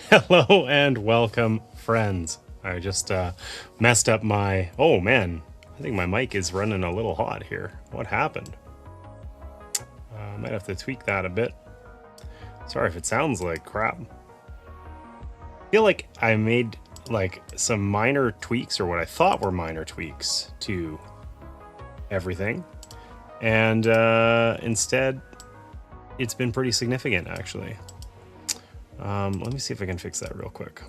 Hello and welcome, friends. I just messed up my... Oh, man. I think my mic is running a little hot here. What happened? I might have to tweak that a bit. Sorry if it sounds like crap. I feel like I made like some minor tweaks, or what I thought were minor tweaks to everything. And instead, it's been pretty significant, actually. Let me see if I can fix that real quick.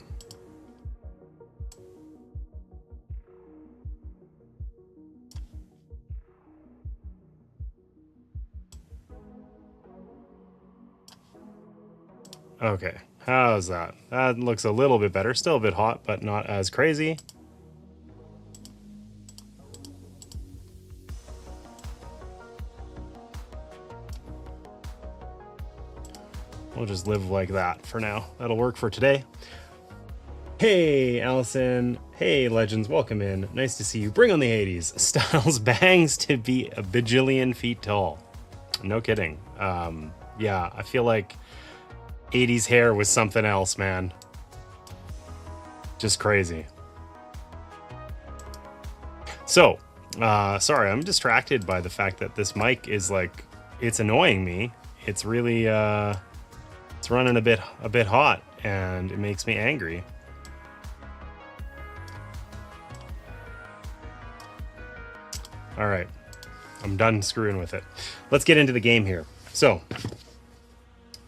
Okay, how's that? That looks a little bit better. Still a bit hot, but not as crazy. We'll just live like that for now. That'll work for today. Hey, Allison. Hey, Legends. Welcome in. Nice to see you. Bring on the 80s. Styles bangs to be a bajillion feet tall. No kidding. Yeah, I feel like 80s hair was something else, man. Just crazy. So, sorry, I'm distracted by the fact that this mic is like, it's annoying me. It's really, it's running a bit hot, and it makes me angry. All right, I'm done screwing with it. Let's get into the game here. So,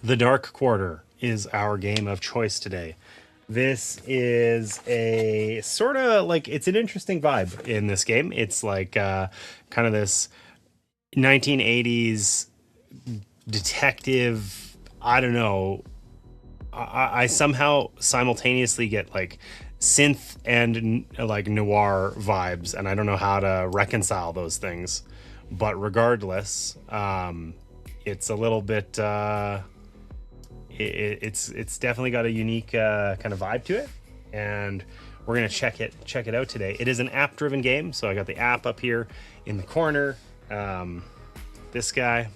the Dark Quarter is our game of choice today. This is a sort of like, it's an interesting vibe in this game. It's like kind of this 1980s detective, I don't know. I somehow simultaneously get like synth and like noir vibes, and I don't know how to reconcile those things. But regardless, it's a little bit... it's definitely got a unique kind of vibe to it, and we're gonna check it out today. It is an app-driven game, so I got the app up here in the corner. This guy.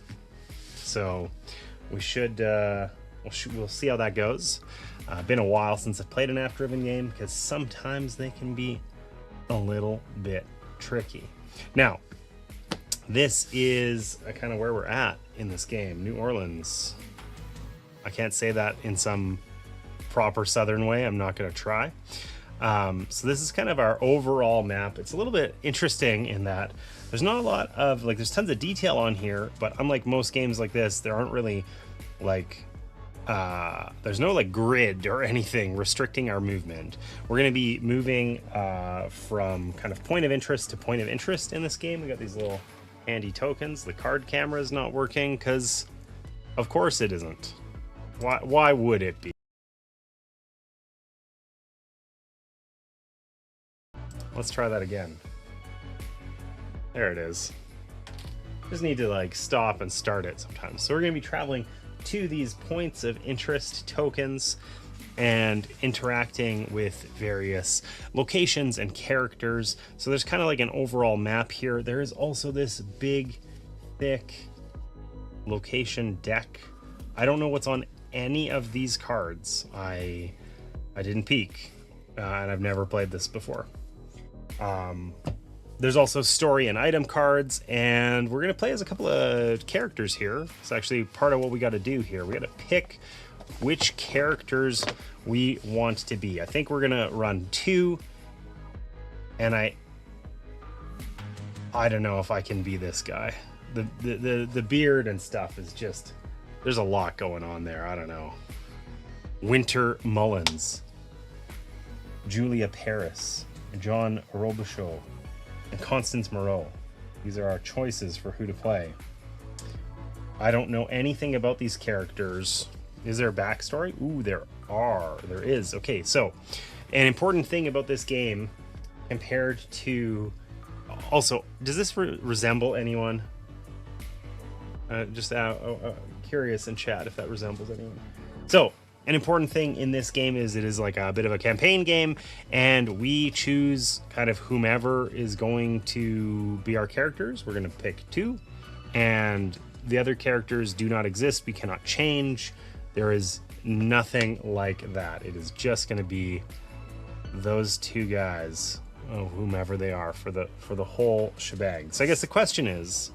So we should we'll see how that goes. Been a while since I've played an app-driven game, because sometimes they can be a little bit tricky. Now, this is kind of where we're at in this game, New Orleans. I can't say that in some proper Southern way. I'm not going to try. So this is kind of our overall map. It's a little bit interesting in that there's not a lot of, like, there's tons of detail on here, but unlike most games like this, there aren't really, like, there's no, like, grid or anything restricting our movement. We're going to be moving from kind of point of interest to point of interest in this game. We got these little handy tokens. The card camera is not working because, of course, it isn't. Why would it be? Let's try that again. There it is. Just need to like stop and start it sometimes. So we're going to be traveling to these points of interest tokens and interacting with various locations and characters. So there's kind of like an overall map here. There is also this big, thick location deck. I don't know what's on any of these cards. I didn't peek, and I've never played this before. There's also story and item cards, and we're gonna play as a couple of characters here. It's actually part of what we got to do here. We got to pick which characters we want to be. I think we're gonna run 2, and I don't know if I can be this guy. The beard and stuff is just... There's a lot going on there. I don't know. Winter Mullins, Julia Paris, John Robichaud, and Constance Moreau. These are our choices for who to play. I don't know anything about these characters. Is there a backstory? Ooh, there is. Okay, so an important thing about this game compared to... Also, does this resemble anyone? Just curious in chat if that resembles anyone. So an important thing in this game is it is like a bit of a campaign game, and we choose kind of whomever is going to be our characters. We're going to pick 2, and the other characters do not exist. We cannot change There is nothing like that. It is just going to be those two guys, oh, whomever they are, for the whole shebang. So I guess the question is,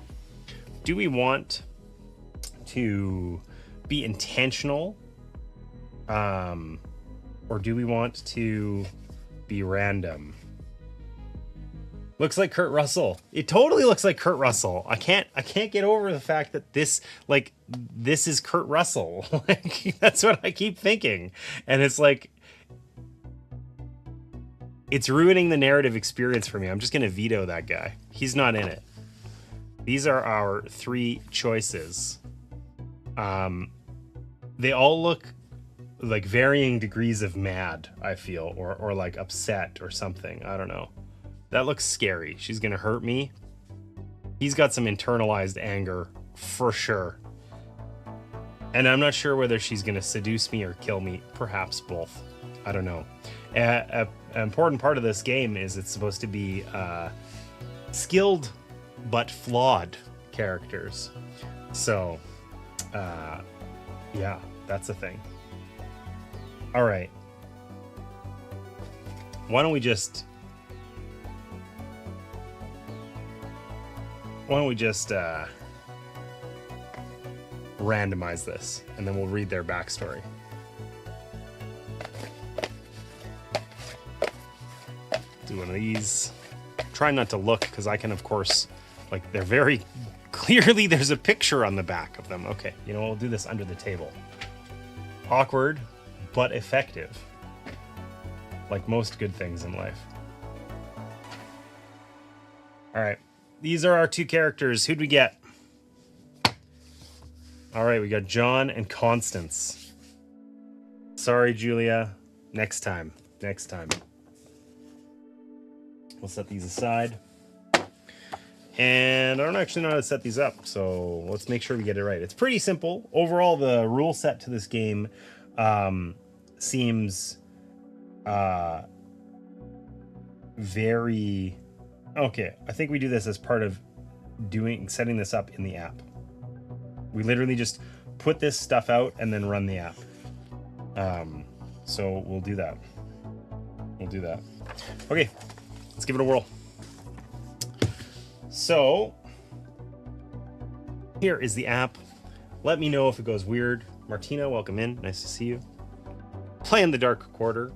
do we want to be intentional, or do we want to be random? Looks like Kurt Russell. It totally looks like Kurt Russell. I can't get over the fact that this is Kurt Russell. Like, that's what I keep thinking. And it's like, it's ruining the narrative experience for me. I'm just going to veto that guy. He's not in it. These are our three choices. They all look like varying degrees of mad, I feel, or like upset or something. I don't know. That looks scary. She's gonna hurt me. He's got some internalized anger for sure. And I'm not sure whether she's gonna seduce me or kill me. Perhaps both. I don't know. An important part of this game is it's supposed to be skilled but flawed characters. So, yeah, that's a thing. All right. Why don't we just randomize this, and then we'll read their backstory. Do one of these. Try not to look, because I can, of course, like, they're very clearly, there's a picture on the back of them. Okay, you know, we'll do this under the table. Awkward, but effective. Like most good things in life. All right. These are our two characters. Who'd we get? All right, we got John and Constance. Sorry, Julia. Next time. Next time. We'll set these aside. And I don't actually know how to set these up, so let's make sure we get it right. It's pretty simple. Overall, the rule set to this game seems very... Okay, I think we do this as part of setting this up in the app. We literally just put this stuff out and then run the app. So we'll do that. We'll do that. Okay, let's give it a whirl. So here is the app. Let me know if it goes weird. Martina, welcome in. Nice to see you. Play in the Dark Quarter.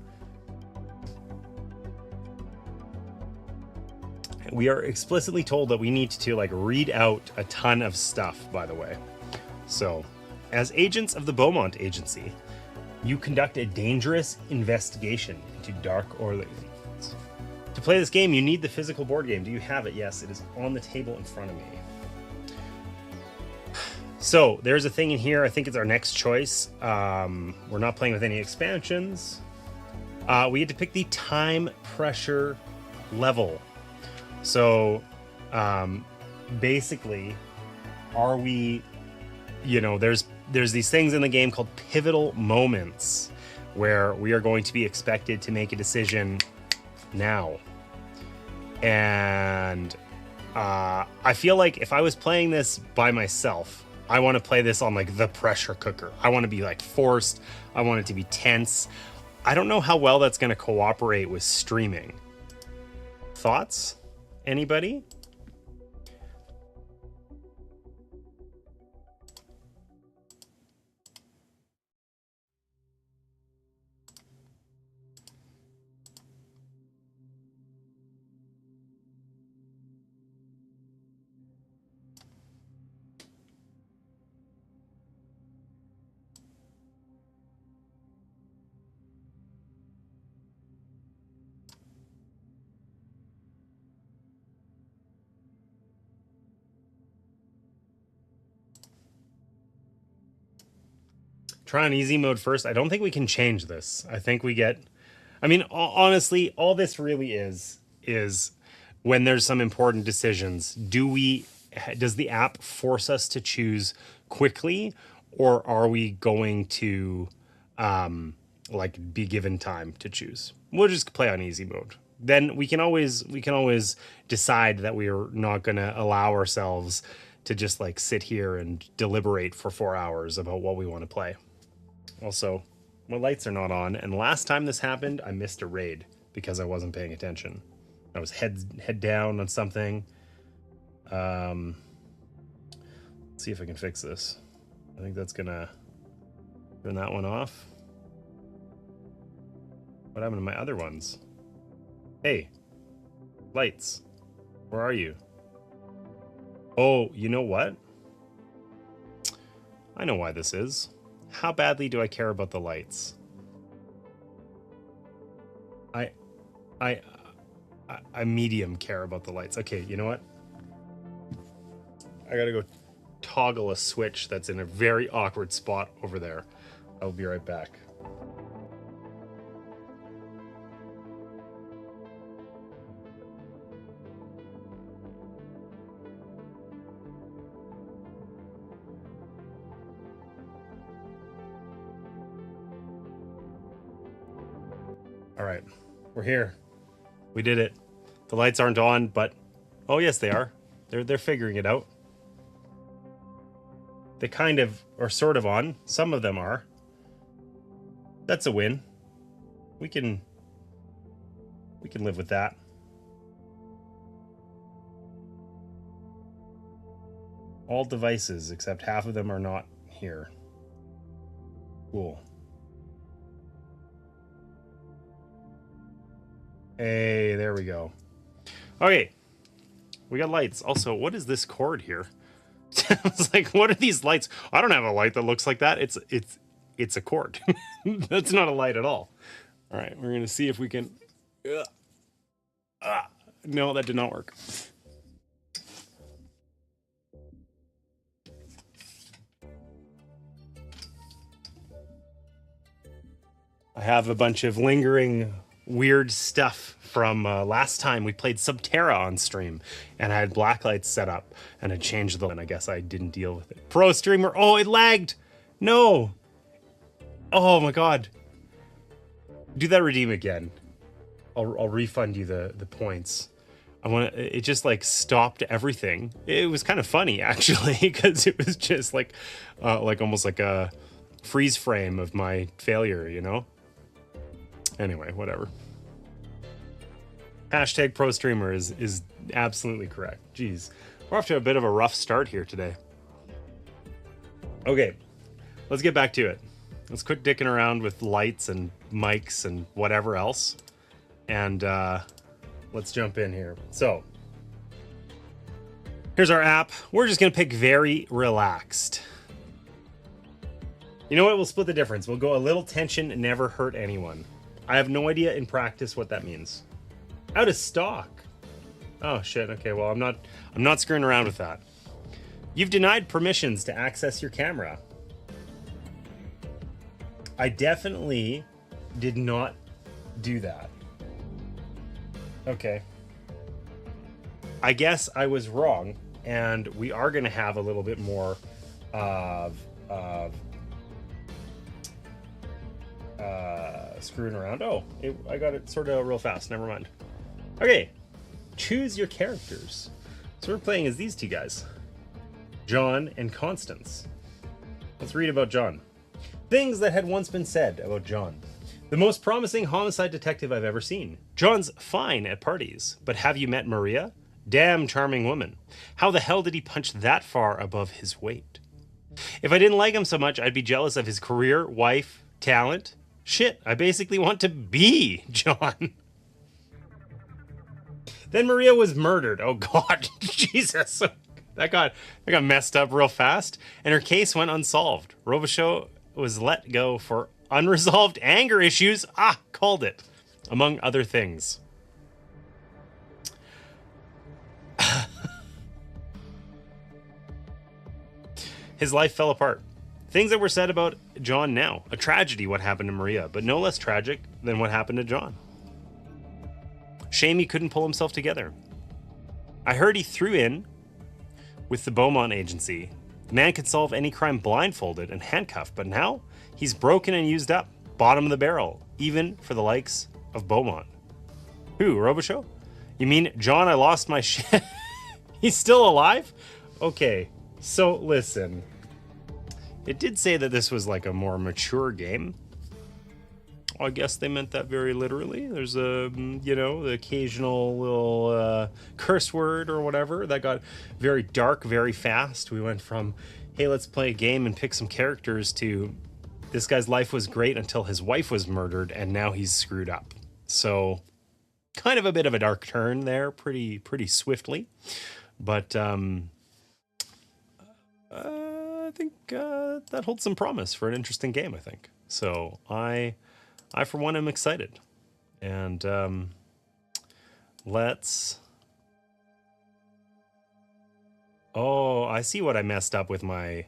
We are explicitly told that we need to like read out a ton of stuff, by the way. So, as agents of the Beaumont Agency, you conduct a dangerous investigation into dark Orleans. To play this game, you need the physical board game. Do you have it? Yes, it is on the table in front of me. So, there's a thing in here. I think it's our next choice. We're not playing with any expansions. We had to pick the time pressure level. So, basically, are we, you know, there's these things in the game called pivotal moments where we are going to be expected to make a decision now. And I feel like if I was playing this by myself, I want to play this on like the pressure cooker. I want to be like forced. I want it to be tense. I don't know how well that's going to cooperate with streaming. Thoughts? Anybody? Try on easy mode first. I don't think we can change this. I think we get... I mean, honestly, all this really is when there's some important decisions, does the app force us to choose quickly, or are we going to like be given time to choose? We'll just play on easy mode. Then we can always decide that we are not going to allow ourselves to just like sit here and deliberate for 4 hours about what we want to play. Also, my lights are not on, and last time this happened, I missed a raid because I wasn't paying attention. I was head down on something. Let's see if I can fix this. I think that's gonna turn that one off. What happened to my other ones? Hey, lights, where are you? Oh, you know what? I know why this is. How badly do I care about the lights? I medium care about the lights. Okay, you know what? I gotta go toggle a switch that's in a very awkward spot over there. I'll be right back. All right, we're here. We did it. The lights aren't on, but oh yes, they are. They're figuring it out. They kind of are sort of on. Some of them are. That's a win. We can live with that. All devices except half of them are not here. Cool. Hey, there we go. Okay, we got lights. Also, what is this cord here? It's like, what are these lights? I don't have a light that looks like that. It's a cord. That's not a light at all. All right, we're gonna see if we can. No, that did not work. I have a bunch of lingering weird stuff from last time we played Subterra on stream, and I had black lights set up and I changed them, and I guess I didn't deal with it. Pro streamer, oh, it lagged. No. Oh my god. Do that redeem again. I'll refund you the points. It just like stopped everything. It was kind of funny actually, because it was just like almost like a freeze frame of my failure, you know? Anyway, whatever. Hashtag pro streamer is absolutely correct. Jeez, we're off to a bit of a rough start here today. Okay, let's get back to it. Let's quit dicking around with lights and mics and whatever else. And let's jump in here. So, here's our app. We're just gonna pick very relaxed. You know what? We'll split the difference. We'll go a little tension, never hurt anyone. I have no idea in practice what that means. Out of stock. Oh shit. Okay, well, I'm not screwing around with that. You've denied permissions to access your camera. I definitely did not do that. Okay. I guess I was wrong, and we are going to have a little bit more of screwing around. Oh, I got it sort of real fast. Never mind. Okay, choose your characters. So we're playing as these two guys, John and Constance. Let's read about John. Things that had once been said about John. The most promising homicide detective I've ever seen. John's fine at parties, but have you met Maria? Damn charming woman. How the hell did he punch that far above his weight? If I didn't like him so much, I'd be jealous of his career, wife, talent. Shit, I basically want to be John. Then Maria was murdered. Oh god, Jesus. That got messed up real fast, and her case went unsolved. Robichaud was let go for unresolved anger issues. Called it. Among other things. His life fell apart. Things that were said about John now. A tragedy what happened to Maria, but no less tragic than what happened to John. Shame he couldn't pull himself together. I heard he threw in with the Beaumont Agency. The man could solve any crime blindfolded and handcuffed, but now he's broken and used up. Bottom of the barrel, even for the likes of Beaumont. Who, Robichaud? You mean, John, I lost my shit? He's still alive? Okay, so listen. It did say that this was like a more mature game. I guess they meant that very literally. There's a, you know, the occasional little curse word or whatever that got very dark very fast. We went from, hey, let's play a game and pick some characters, to this guy's life was great until his wife was murdered and now he's screwed up. So kind of a bit of a dark turn there pretty swiftly. But I think that holds some promise for an interesting game, I think. So I for one am excited. And let's... Oh, I see what I messed up with my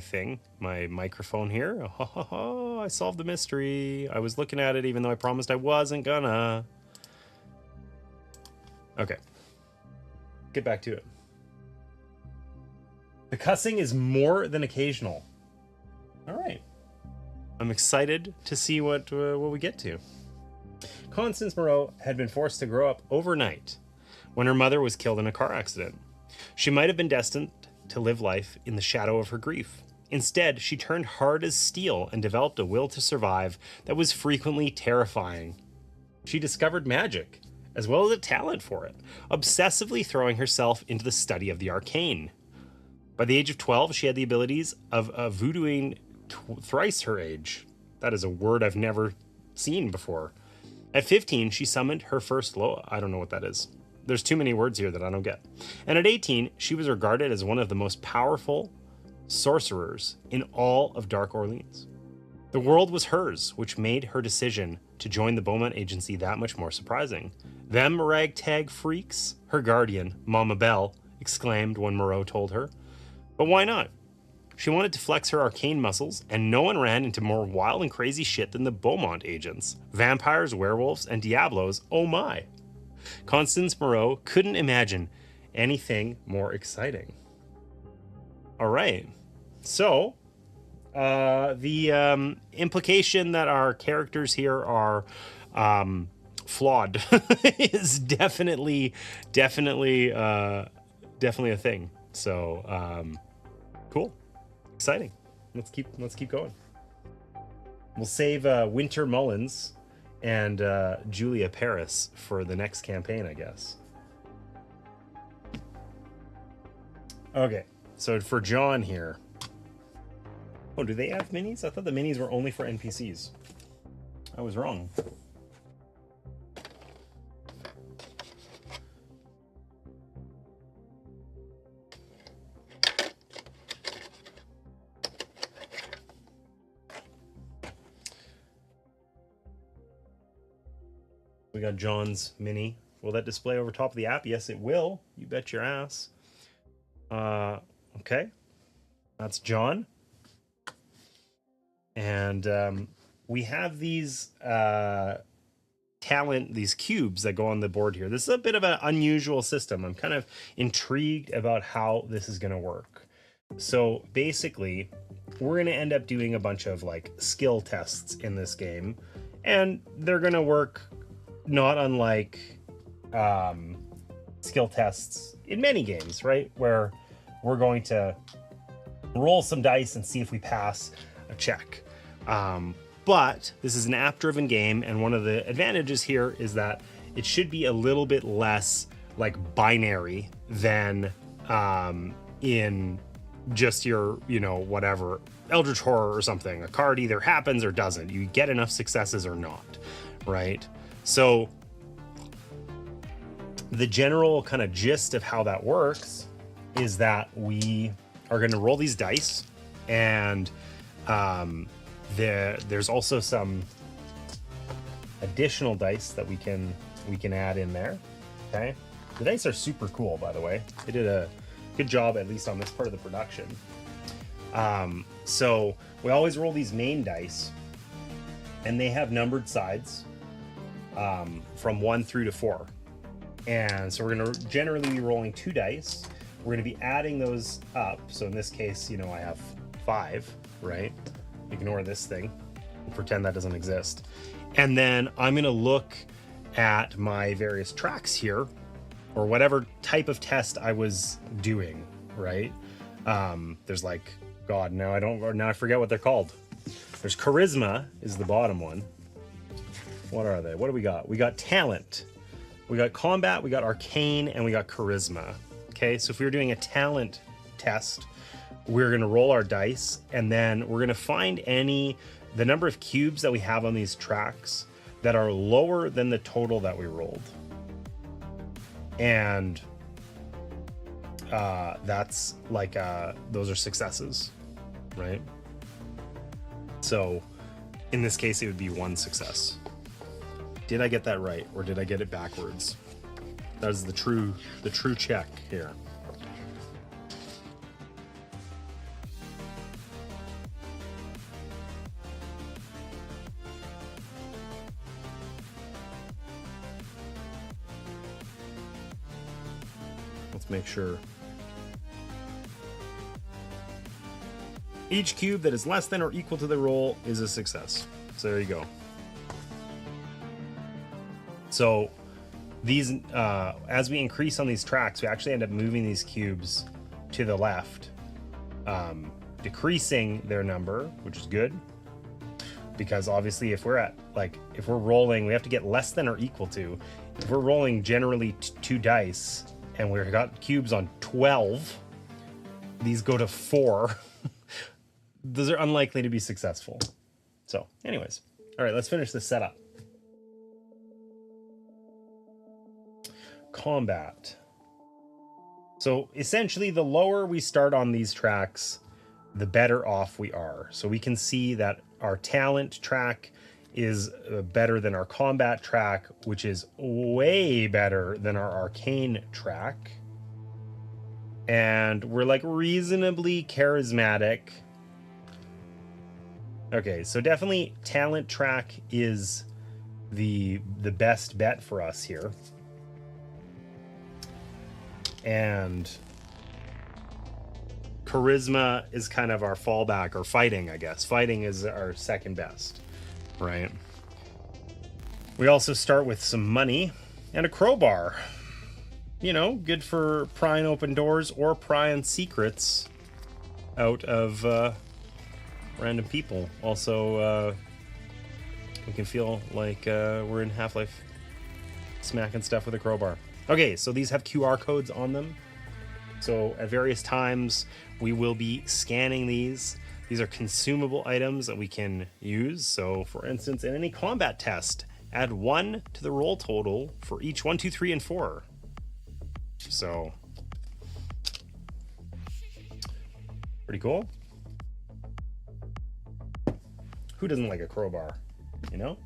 thing, my microphone here. Oh, I solved the mystery. I was looking at it even though I promised I wasn't gonna. Okay. Get back to it. The cussing is more than occasional. All right. I'm excited to see what we get to. Constance Moreau had been forced to grow up overnight when her mother was killed in a car accident. She might have been destined to live life in the shadow of her grief. Instead, she turned hard as steel and developed a will to survive that was frequently terrifying. She discovered magic, as well as a talent for it, obsessively throwing herself into the study of the arcane. By the age of 12, she had the abilities of voodooing thrice her age. That is a word I've never seen before. At 15, she summoned her first I don't know what that is. There's too many words here that I don't get. And at 18, she was regarded as one of the most powerful sorcerers in all of Dark Orleans. The world was hers, which made her decision to join the Beaumont Agency that much more surprising. Them ragtag freaks, her guardian, Mama Belle, exclaimed when Moreau told her. But why not? She wanted to flex her arcane muscles, and no one ran into more wild and crazy shit than the Beaumont agents. Vampires, werewolves, and diablos, oh my. Constance Moreau couldn't imagine anything more exciting. All right. So, the implication that our characters here are flawed is definitely a thing. So, cool. Exciting. Let's keep going. We'll save Winter Mullins and Julia Paris for the next campaign, I guess. Okay, so for John here. Oh, do they have minis? I thought the minis were only for NPCs. I was wrong. We got John's mini. Will that display over top of the app? Yes, it will. You bet your ass. Okay. That's John. And we have these these cubes that go on the board here. This is a bit of an unusual system. I'm kind of intrigued about how this is going to work. So basically, we're going to end up doing a bunch of like skill tests in this game, and they're going to work not unlike skill tests in many games, right? Where we're going to roll some dice and see if we pass a check. But this is an app-driven game, and one of the advantages here is that it should be a little bit less like binary than in just your, you know, whatever, Eldritch Horror or something. A card either happens or doesn't. You get enough successes or not, right? So the general kind of gist of how that works is that we are going to roll these dice, and there's also some additional dice that we can add in there. Okay, the dice are super cool, by the way. They did a good job, at least on this part of the production. So we always roll these main dice, and they have numbered sides from 1 through to 4. And so we're going to generally be rolling 2 dice. We're going to be adding those up. So in this case, you know, I have 5, right? Ignore this thing and pretend that doesn't exist. And then I'm going to look at my various tracks here, or whatever type of test I was doing, right? There's like God, now I forget what they're called. There's charisma is the bottom one. What are they? What do we got? We got talent, we got combat, we got arcane, and we got charisma. Okay, so if we were doing a talent test, we're going to roll our dice, and then we're going to find the number of cubes that we have on these tracks that are lower than the total that we rolled. And that's like, those are successes, right? So in this case, it would be 1 success. Did I get that right, or did I get it backwards? That is the true check here. Let's make sure. Each cube that is less than or equal to the roll is a success. So there you go. So these, as we increase on these tracks, we actually end up moving these cubes to the left, decreasing their number, which is good. Because obviously if we're rolling, we have to get less than or equal to. If we're rolling generally 2 dice, and we've got cubes on 12, these go to 4. Those are unlikely to be successful. So anyways, all right, let's finish this setup. Combat. So essentially, the lower we start on these tracks, the better off we are. So we can see that our talent track is better than our combat track, which is way better than our arcane track. And we're like reasonably charismatic. Okay, so definitely talent track is the best bet for us here. And charisma is kind of our fallback, or fighting, I guess. Fighting is our second best, right? We also start with some money and a crowbar. You know, good for prying open doors or prying secrets out of random people. Also, we can feel like we're in Half-Life, smacking stuff with a crowbar. Okay, so these have QR codes on them. So at various times, we will be scanning these. These are consumable items that we can use. So for instance, in any combat test, add 1 to the roll total for each 1, 2, 3, and 4. So pretty cool. Who doesn't like a crowbar, you know?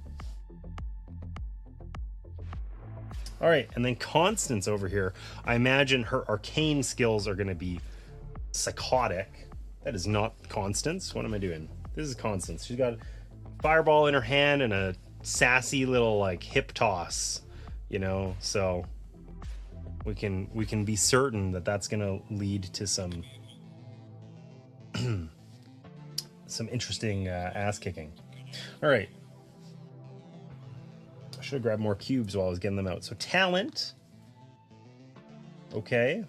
All right, and then Constance over here, I imagine her arcane skills are going to be psychotic. That is not Constance. What am I doing? This is Constance. She's got a fireball in her hand and a sassy little like hip toss, you know? So we can be certain that that's going to lead to some some interesting ass kicking. All right. I should have grabbed more cubes while I was getting them out. So talent. Okay.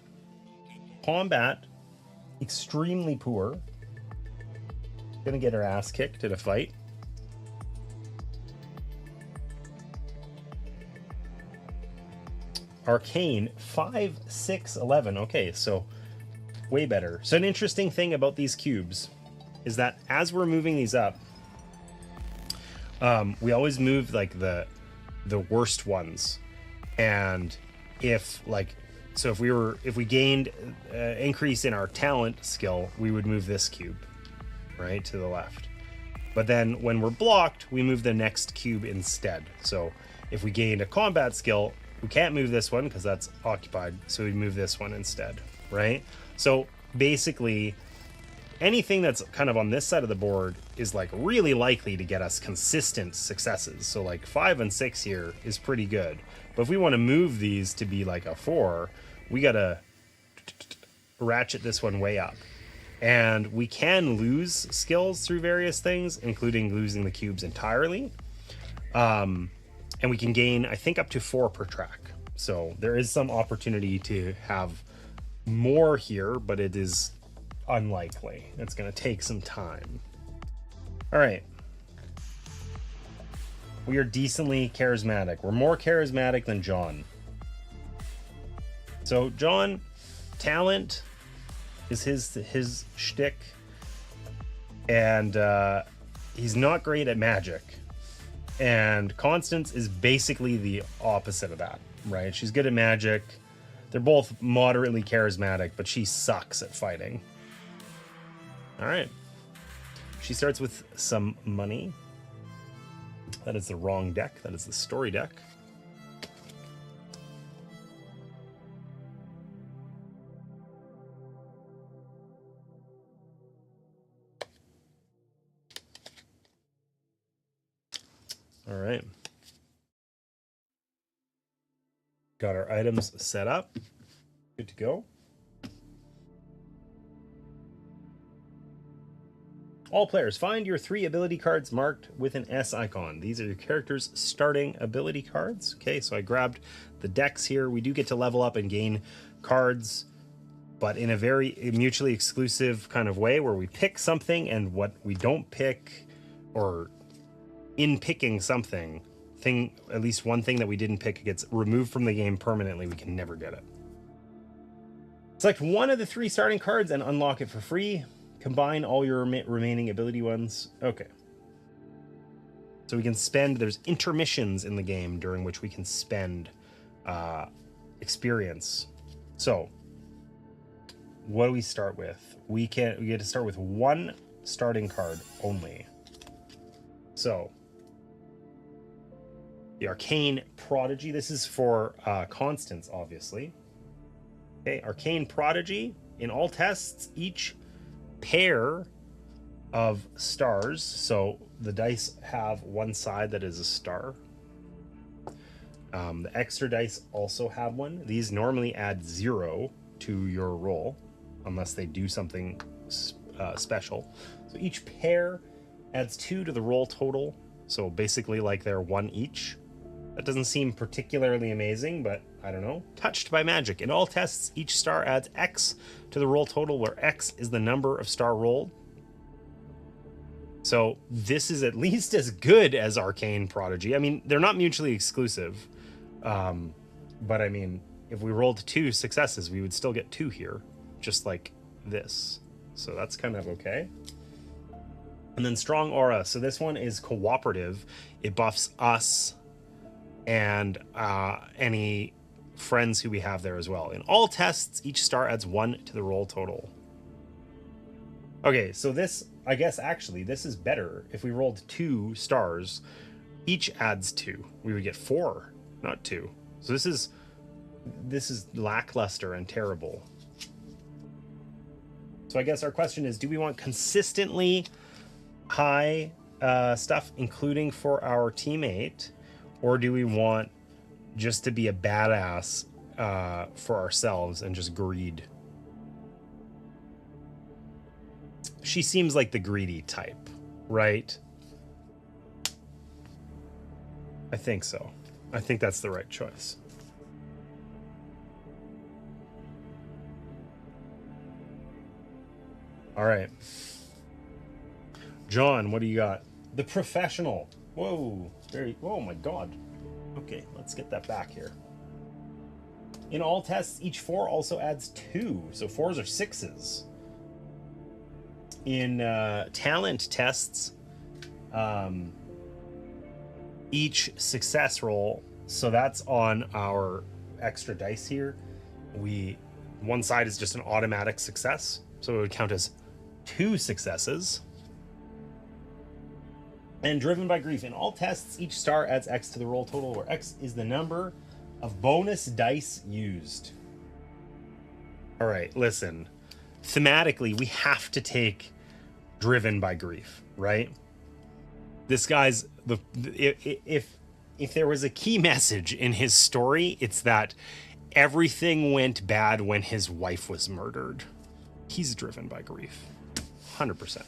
Combat. Extremely poor. Gonna get her ass kicked in a fight. Arcane. 5, 6, 11. Okay, so way better. So an interesting thing about these cubes is that as we're moving these up, we always move like the worst ones. And if we gained increase in our talent skill, we would move this cube right to the left. But then when we're blocked, we move the next cube instead. So if we gained a combat skill, we can't move this one because that's occupied, so we move this one instead, right? So basically anything that's kind of on this side of the board is like really likely to get us consistent successes. So like 5 and 6 here is pretty good. But if we want to move these to be like a 4, we got to ratchet this one way up. And we can lose skills through various things, including losing the cubes entirely. And we can gain, I think, up to 4 per track. So there is some opportunity to have more here, but it is unlikely. It's going to take some time. All right. We are decently charismatic. We're more charismatic than John. So John, talent is his shtick, and he's not great at magic. And Constance is basically the opposite of that, right? She's good at magic. They're both moderately charismatic, but she sucks at fighting. All right. She starts with some money. That is the wrong deck. That is the story deck. All right. Got our items set up. Good to go. All players, find your 3 ability cards marked with an S icon. These are your character's starting ability cards. Okay, so I grabbed the decks here. We do get to level up and gain cards, but in a very mutually exclusive kind of way, where we pick something, and what we don't pick, or in picking something, at least one thing that we didn't pick gets removed from the game permanently. We can never get it. Select one of the 3 starting cards and unlock it for free. Combine all your remaining ability ones. Okay. So we can spend, there's intermissions in the game during which we can spend experience. So what do we start with? We get to start with 1 starting card only. So the Arcane Prodigy. This is for Constance, obviously. Okay, Arcane Prodigy. In all tests, each pair of stars, so the dice have one side that is a star. The extra dice also have one. These normally add 0 to your roll unless they do something special. So each pair adds 2 to the roll total, so basically like they're 1 each. That doesn't seem particularly amazing, but I don't know. Touched by magic. In all tests, each star adds X to the roll total, where X is the number of star rolled. So this is at least as good as Arcane Prodigy. I mean, they're not mutually exclusive. But I mean, if we rolled 2 successes, we would still get 2 here, just like this. So that's kind of okay. And then Strong Aura. So this one is cooperative. It buffs us and any friends who we have there as well. In all tests, each star adds 1 to the roll total. Okay, so this, I guess actually, this is better. If we rolled 2 stars, each adds 2. We would get 4, not 2. So this is lackluster and terrible. So I guess our question is, do we want consistently high stuff, including for our teammate, or do we want just to be a badass for ourselves and just greed? She seems like the greedy type, right? I think so. I think that's the right choice. All right. John, what do you got? The Professional. Whoa. Oh my God. Okay, let's get that back here. In all tests, each 4 also adds 2. So 4s are 6s. In talent tests, each success roll, so that's on our extra dice here, one side is just an automatic success, so it would count as 2 successes. And Driven by Grief. In all tests, each star adds X to the roll total, where X is the number of bonus dice used. All right, listen. Thematically, we have to take Driven by Grief, right? This guy's if there was a key message in his story, it's that everything went bad when his wife was murdered. He's driven by grief. 100%.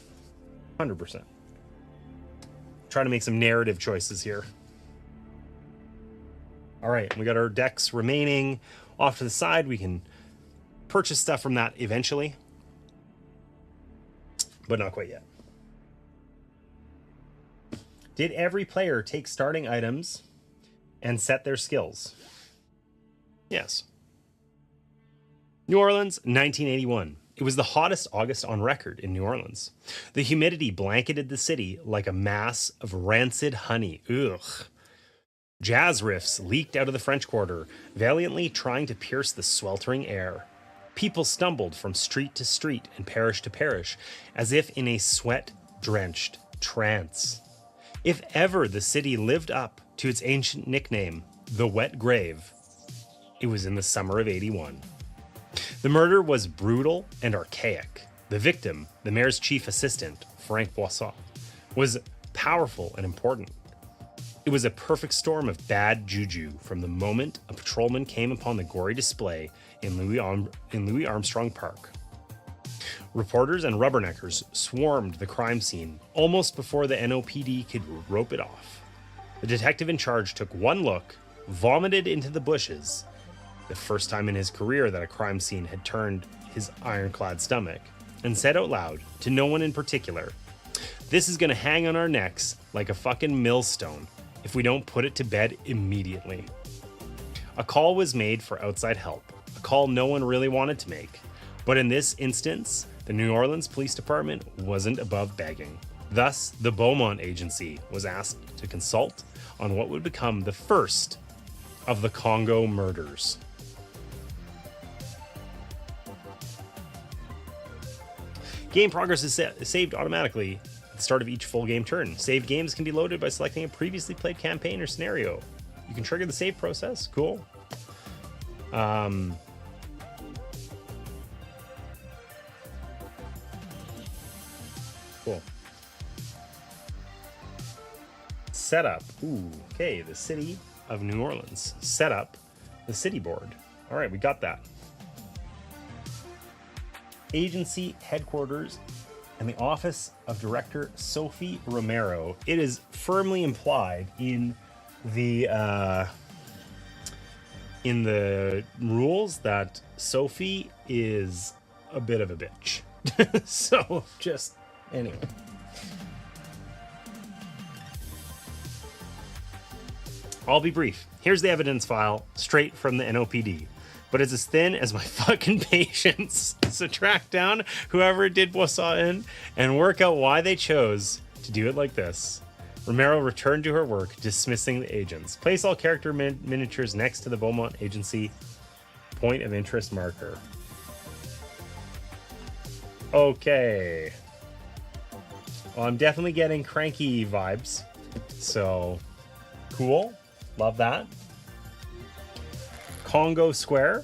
100%. Try to make some narrative choices here. All right, we got our decks remaining off to the side. We can purchase stuff from that eventually. but not quite yet. Did every player take starting items and set their skills? Yes. New Orleans, 1981. It was the hottest August on record in New Orleans. The humidity blanketed the city like a mass of rancid honey. Ugh. Jazz riffs leaked out of the French Quarter, valiantly trying to pierce the sweltering air. People stumbled from street to street and parish to parish, as if in a sweat-drenched trance. If ever the city lived up to its ancient nickname, the Wet Grave, it was in the summer of '81. The murder was brutal and archaic. The victim, the mayor's chief assistant, Frank Boisseau, was powerful and important. It was a perfect storm of bad juju from the moment a patrolman came upon the gory display in Louis Armstrong Park. Reporters and rubberneckers swarmed the crime scene almost before the NOPD could rope it off. The detective in charge took one look, vomited into the bushes, the first time in his career that a crime scene had turned his ironclad stomach, and said out loud, to no one in particular, "This is gonna hang on our necks like a fucking millstone if we don't put it to bed immediately." A call was made for outside help, a call no one really wanted to make. But in this instance, the New Orleans Police Department wasn't above begging. Thus, the Beaumont Agency was asked to consult on what would become the first of the Congo murders. Game progress is saved automatically at the start of each full game turn. Saved games can be loaded by selecting a previously played campaign or scenario. You can trigger the save process. Cool. Cool. Setup. Ooh, okay. The city of New Orleans. Set up the city board. All right, we got that. Agency headquarters and the office of Director Sophie Romero. It is firmly implied in the rules that Sophie is a bit of a bitch. So just anyway. I'll be brief. Here's the evidence file straight from the NOPD. But it's as thin as my fucking patience. So track down whoever did Boisseau in and work out why they chose to do it like this. Romero returned to her work, dismissing the agents. Place all character miniatures next to the Beaumont Agency point of interest marker. Okay. Well, I'm definitely getting cranky vibes. So, cool. Love that. Congo Square.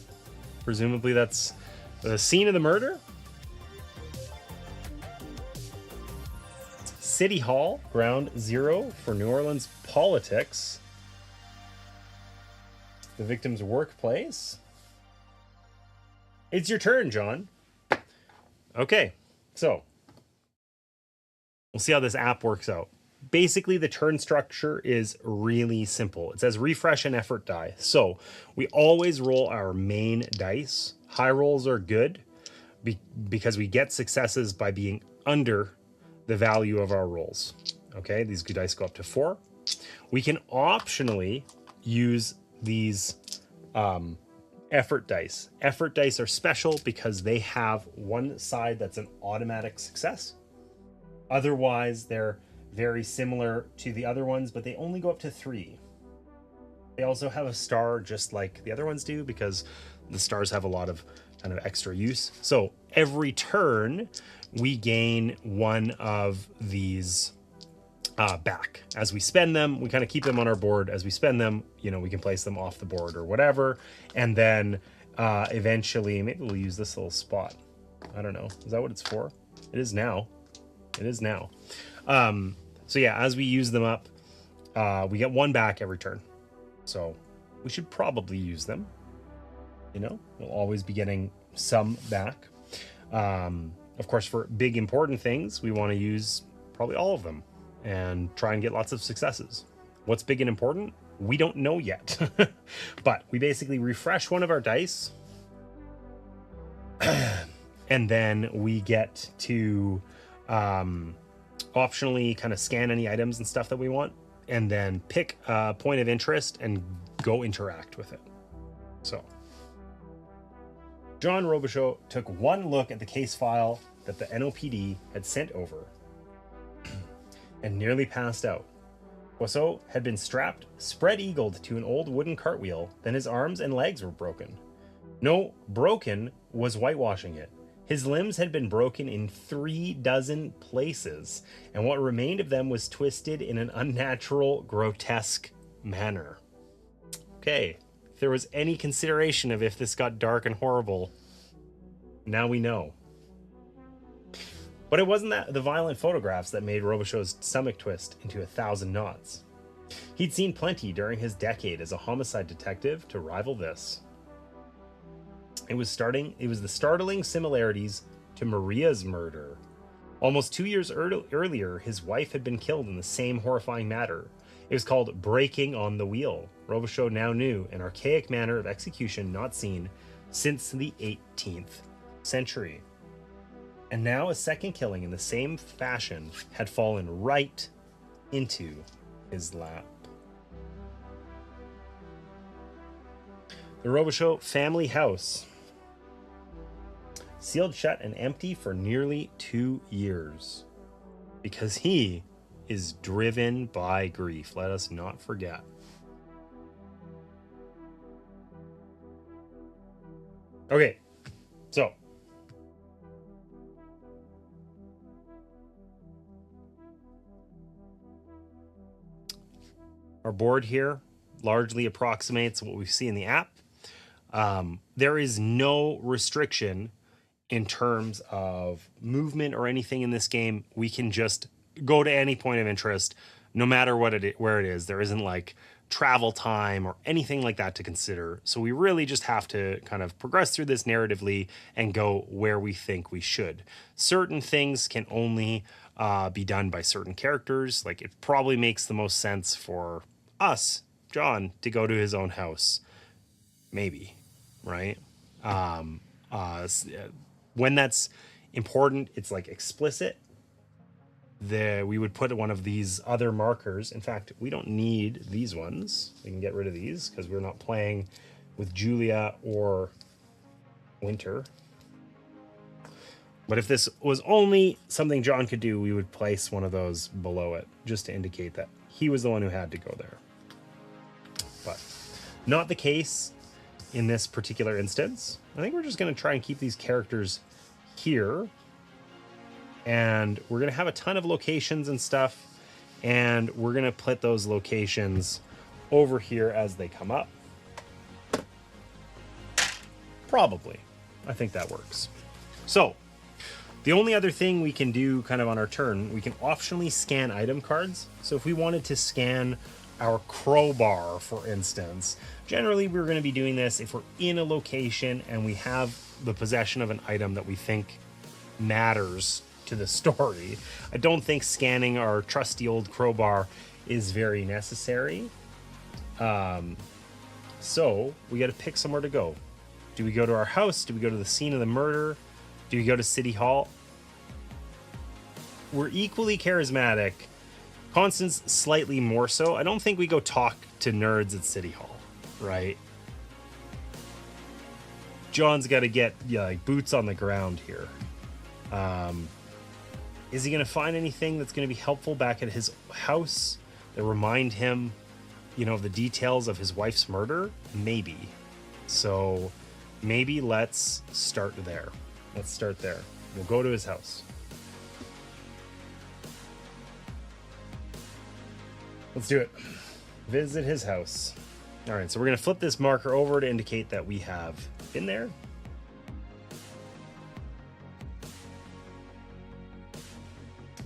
Presumably that's the scene of the murder. City Hall, ground zero for New Orleans politics. The victim's workplace. It's your turn, John. Okay, so we'll see how this app works out. Basically, the turn structure is really simple. It says refresh and effort die. So we always roll our main dice. High rolls are good because we get successes by being under the value of our rolls. Okay, these good dice go up to 4. We can optionally use these effort dice. Effort dice are special because they have one side that's an automatic success. Otherwise, they're very similar to the other ones, but they only go up to 3. They also have a star just like the other ones do because the stars have a lot of kind of extra use. So every turn we gain one of these back. As we spend them, we kind of keep them on our board. As we spend them, you know, we can place them off the board or whatever. And then eventually, maybe we'll use this little spot. I don't know. Is that what it's for? It is now. It is now. So yeah, as we use them up, we get 1 back every turn. So we should probably use them. You know, we'll always be getting some back. Of course, for big important things, we want to use probably all of them and try and get lots of successes. What's big and important? We don't know yet. But we basically refresh one of our dice. And then we get to Optionally kind of scan any items and stuff that we want, and then pick a point of interest and go interact with it. So John Robichaud took one look at the case file that the NOPD had sent over and nearly passed out. Ɂawed had been strapped, spread-eagled to an old wooden cartwheel, then his arms and legs were broken. No, broken was whitewashing it. His limbs had been broken in 36 places, and what remained of them was twisted in an unnatural, grotesque manner. Okay, if there was any consideration of if this got dark and horrible, now we know. But it wasn't the violent photographs that made Robichaud's stomach twist into 1,000 knots. He'd seen plenty during his decade as a homicide detective to rival this. It was the startling similarities to Maria's murder. Almost 2 years earlier, his wife had been killed in the same horrifying manner. It was called breaking on the wheel. Robichaud now knew an archaic manner of execution not seen since the 18th century. And now a second killing in the same fashion had fallen right into his lap. The Robichaud family house, sealed shut and empty for nearly 2 years, because he is driven by grief. Let us not forget. Okay, so our board here largely approximates what we see in the app. There is no restriction in terms of movement or anything in this game. We can just go to any point of interest, no matter where it is. There isn't like travel time or anything like that to consider. So we really just have to kind of progress through this narratively and go where we think we should. Certain things can only be done by certain characters. Like, it probably makes the most sense for us, John, to go to his own house. Maybe, right? When that's important, it's like explicit. We would put one of these other markers. In fact, we don't need these ones. We can get rid of these because we're not playing with Julia or Winter. But if this was only something John could do, we would place one of those below it just to indicate that he was the one who had to go there. But not the case in this particular instance. I think we're just going to try and keep these characters here. And we're going to have a ton of locations and stuff. And we're going to put those locations over here as they come up. Probably. I think that works. So, the only other thing we can do kind of on our turn, we can optionally scan item cards. So if we wanted to scan our crowbar, for instance, generally we're going to be doing this if we're in a location and we have the possession of an item that we think matters to the story. I don't think scanning our trusty old crowbar is very necessary. So we got to pick somewhere to go. Do we go to our house? Do we go to the scene of the murder? Do we go to City Hall? We're equally charismatic. Constance slightly more so. I don't think we go talk to nerds at City Hall, right? John's got to get like boots on the ground here. Is he going to find anything that's going to be helpful back at his house that remind him, of the details of his wife's murder? Maybe. So maybe let's start there. Let's start there. We'll go to his house. Let's do it. Visit his house. All right, so we're going to flip this marker over to indicate that we have been there.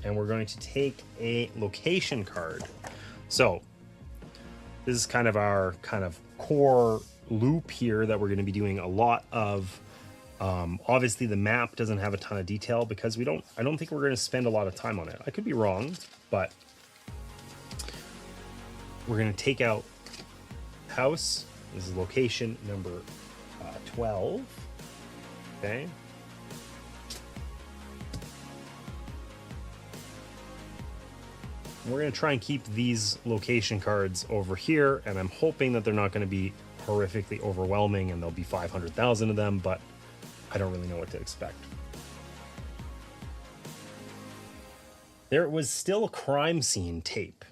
And we're going to take a location card. So this is kind of our core loop here that we're going to be doing a lot of. Obviously the map doesn't have a ton of detail because I don't think we're going to spend a lot of time on it. I could be wrong, but we're going to take out house. This is location number 12. Okay. We're going to try and keep these location cards over here, and I'm hoping that they're not going to be horrifically overwhelming and there'll be 500,000 of them, but I don't really know what to expect. There was still crime scene tape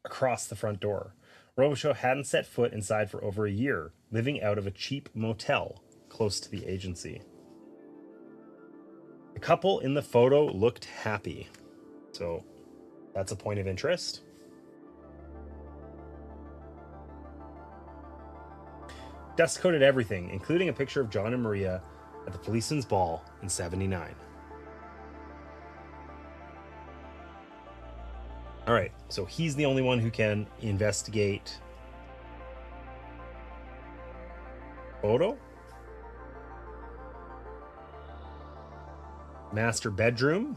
across the front door. Robichaud hadn't set foot inside for over a year, living out of a cheap motel close to the agency. The couple in the photo looked happy, so that's a point of interest. Dust coated everything, including a picture of John and Maria at the policeman's ball in '79. All right, so he's the only one who can investigate photo. Master bedroom.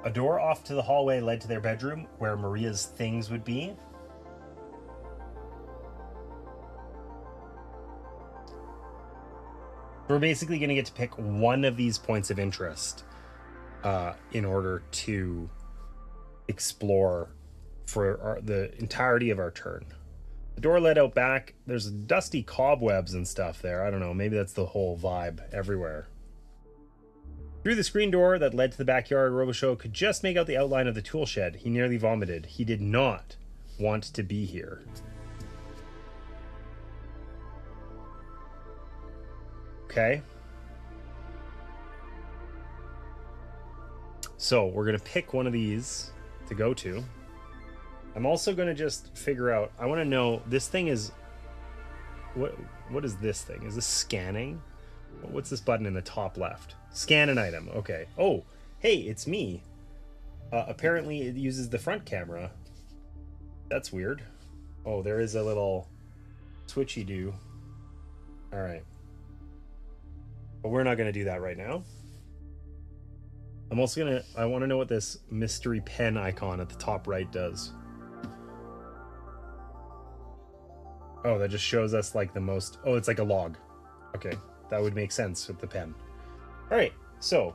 A door off to the hallway led to their bedroom where Maria's things would be. We're basically going to get to pick one of these points of interest in order to explore for the entirety of our turn. The door led out back. There's dusty cobwebs and stuff there. I don't know. Maybe that's the whole vibe everywhere. Through the screen door that led to the backyard, Robichaud could just make out the outline of the tool shed. He nearly vomited. He did not want to be here. Okay. So we're going to pick one of these to go to. I'm also going to just figure out, I want to know, this thing is, what is this thing? Is this scanning? What's this button in the top left? Scan an item. Okay. Oh, hey, it's me. Apparently it uses the front camera. That's weird. Oh, there is a little switchy-do. All right. But we're not going to do that right now. I'm also going to, I want to know what this mystery pen icon at the top right does. Oh, that just shows us like the most, oh, it's like a log. Okay, that would make sense with the pen. All right, so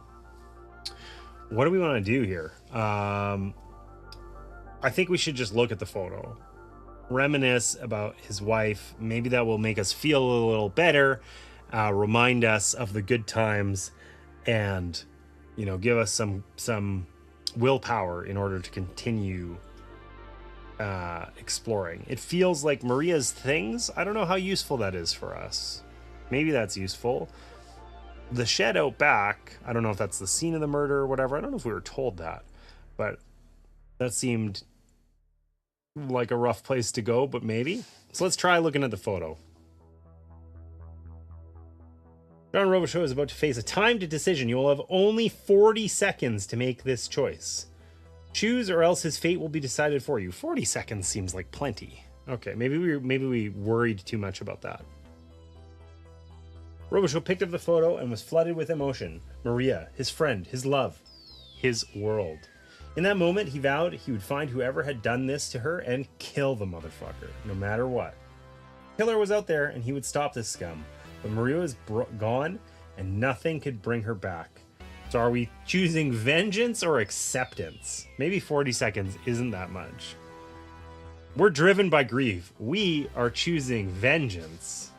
what do we want to do here? I think we should just look at the photo, reminisce about his wife. Maybe that will make us feel a little better, remind us of the good times, and, you know, give us some willpower in order to continue exploring. It feels like Maria's things. I don't know how useful that is for us. Maybe that's useful. The shed out back, I don't know if that's the scene of the murder or whatever. I don't know if we were told that, but that seemed like a rough place to go, but maybe. So let's try looking at the photo. John Robichaud is about to face a timed decision. You will have only 40 seconds to make this choice. Choose or else his fate will be decided for you. 40 seconds seems like plenty. Okay, maybe we worried too much about that. Robichaud picked up the photo and was flooded with emotion. Maria, his friend, his love, his world. In that moment, he vowed he would find whoever had done this to her and kill the motherfucker, no matter what. Killer was out there and he would stop this scum. But Maria was gone and nothing could bring her back. So are we choosing vengeance or acceptance? Maybe 40 seconds isn't that much. We're driven by grief. We are choosing vengeance.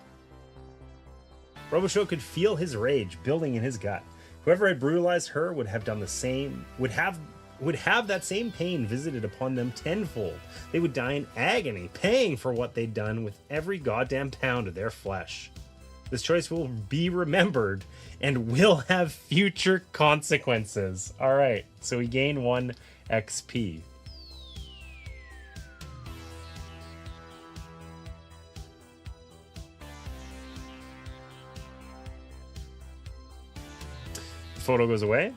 Robichaud could feel his rage building in his gut. Whoever had brutalized her would have done the same, would have that same pain visited upon them tenfold. They would die in agony, paying for what they'd done with every goddamn pound of their flesh. This choice will be remembered and will have future consequences. All right, so we gain 1 XP. The photo goes away.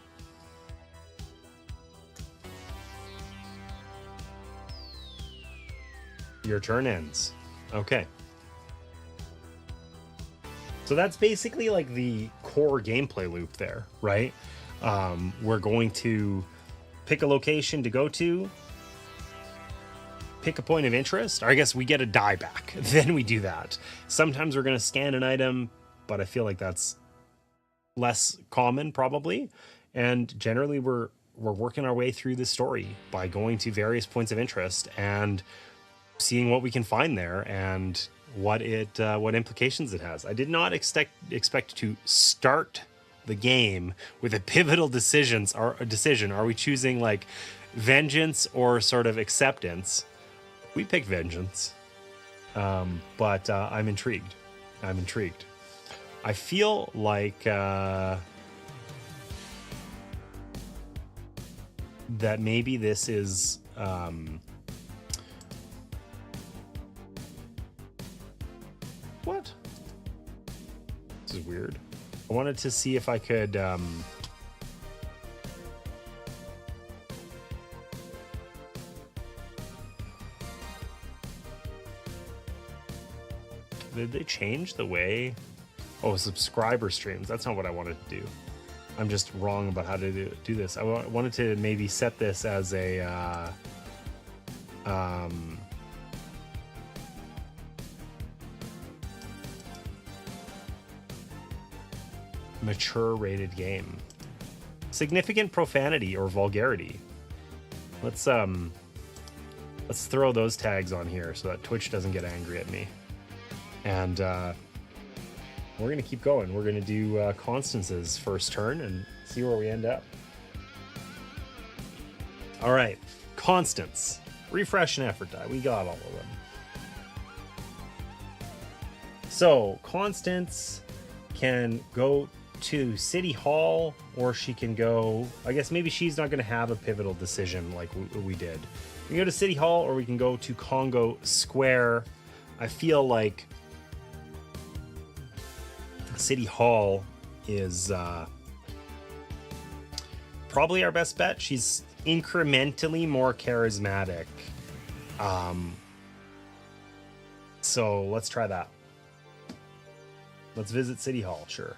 Your turn ends. Okay. So that's basically like the core gameplay loop there, right? We're going to pick a location to go to, pick a point of interest, or I guess we get a die back. Then we do that. Sometimes we're going to scan an item, but I feel like that's less common probably. And generally we're we're working our way through the story by going to various points of interest and seeing what we can find there and what implications it has. I did not expect to start the game with a pivotal decision. Are we choosing like vengeance or sort of acceptance? We picked vengeance, but I'm intrigued. I feel like that maybe this is what? This is weird. I wanted to see if I could did they change the way? Oh, subscriber streams. That's not what I wanted to do. I'm just wrong about how to do this. I wanted to maybe set this as a mature rated game. Significant profanity or vulgarity. Let's throw those tags on here so that Twitch doesn't get angry at me. And we're gonna keep going. We're gonna do Constance's first turn and see where we end up. All right, Constance. Refresh and effort die. We got all of them. So Constance can go to City Hall, or she can go, I guess maybe she's not going to have a pivotal decision like we did. We can go to City Hall, or we can go to Congo Square. I feel like City Hall is probably our best bet. She's incrementally more charismatic. So let's try that. Let's visit City Hall, sure.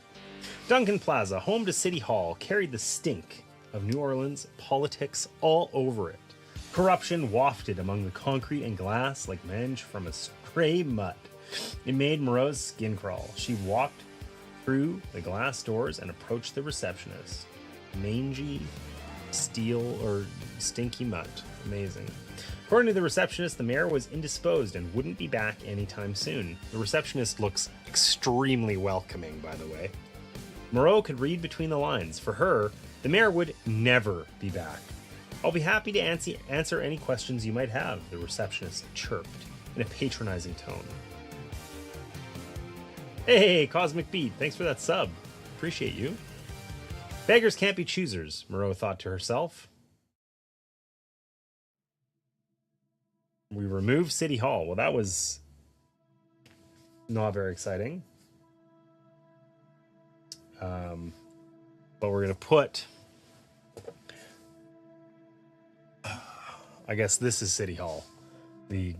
Duncan Plaza, home to City Hall, carried the stink of New Orleans politics all over it. Corruption wafted among the concrete and glass like mange from a stray mutt. It made Moreau's skin crawl. She walked through the glass doors and approached the receptionist. Mangy, steel, or stinky mutt. Amazing. According to the receptionist, the mayor was indisposed and wouldn't be back anytime soon. The receptionist looks extremely welcoming, by the way. Moreau could read between the lines. For her, the mayor would never be back. I'll be happy to answer any questions you might have, the receptionist chirped in a patronizing tone. Hey, Cosmic Beat, thanks for that sub. Appreciate you. Beggars can't be choosers, Moreau thought to herself. We removed City Hall. Well, that was not very exciting. But we're going to put... I guess this is City Hall. The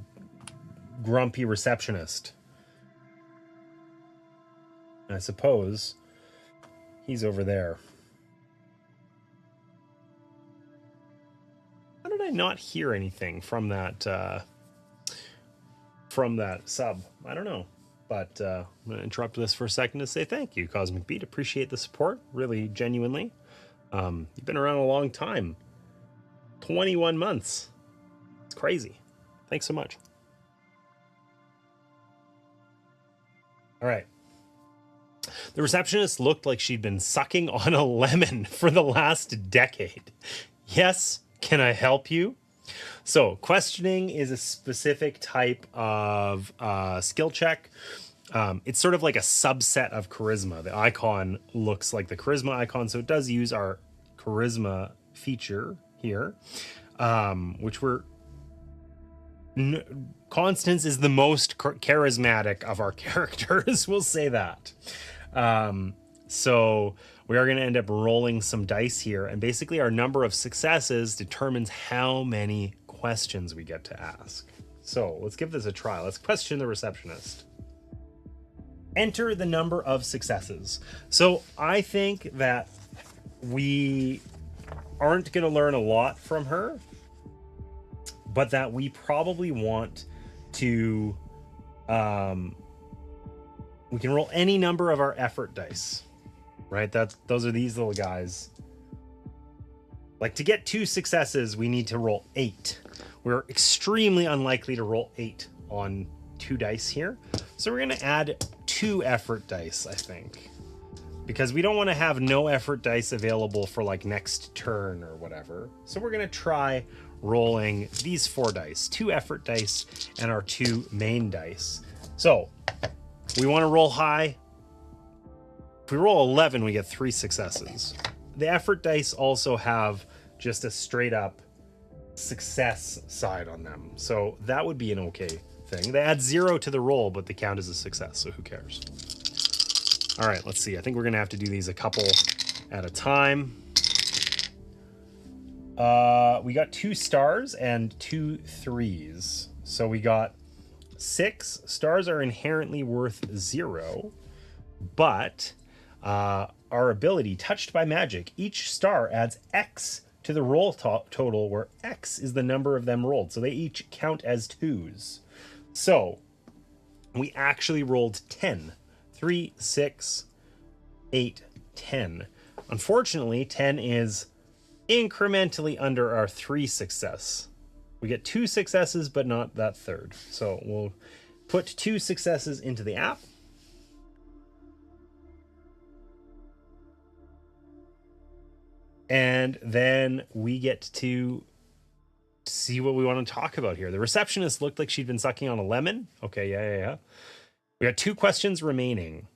grumpy receptionist. I suppose he's over there. How did I not hear anything from that sub? I don't know. But I'm going to interrupt this for a second to say thank you, Cosmic Beat. Appreciate the support, really, genuinely. You've been around a long time. 21 months. It's crazy. Thanks so much. All right. The receptionist looked like she'd been sucking on a lemon for the last decade. Yes, can I help you? So, questioning is a specific type of skill check. It's sort of like a subset of charisma. The icon looks like the charisma icon, so it does use our charisma feature here, which Constance is the most charismatic of our characters. We'll say that. So we are going to end up rolling some dice here, and basically our number of successes determines how many questions we get to ask. So let's give this a try. Let's question the receptionist. Enter the number of successes. So I think that we aren't going to learn a lot from her, but that we probably want to, we can roll any number of our effort dice, right? Those are these little guys. Like, to get 2 successes, we need to roll 8. We're extremely unlikely to roll 8 on 2 dice here. So we're going to add 2 effort dice, I think. Because we don't want to have no effort dice available for like next turn or whatever. So we're going to try rolling these 4 dice. 2 effort dice and our 2 main dice. So we want to roll high. If we roll 11, we get 3 successes. The effort dice also have just a straight up success side on them. So that would be an okay thing. They add 0 to the roll, but they count as a success, so who cares? All right, let's see. I think we're gonna have to do these a couple at a time. We got 2 stars and 2 3s. So we got 6. Stars are inherently worth 0, but our ability, Touched by Magic, each star adds X to the roll total, where X is the number of them rolled. So they each count as 2s. So we actually rolled 10. 3, 6, 8, 10. Unfortunately, 10 is incrementally under our 3 success. We get 2 successes, but not that 3rd. So we'll put 2 successes into the app. And then we get to see what we want to talk about here. The receptionist looked like she'd been sucking on a lemon. Okay, yeah. We got 2 questions remaining.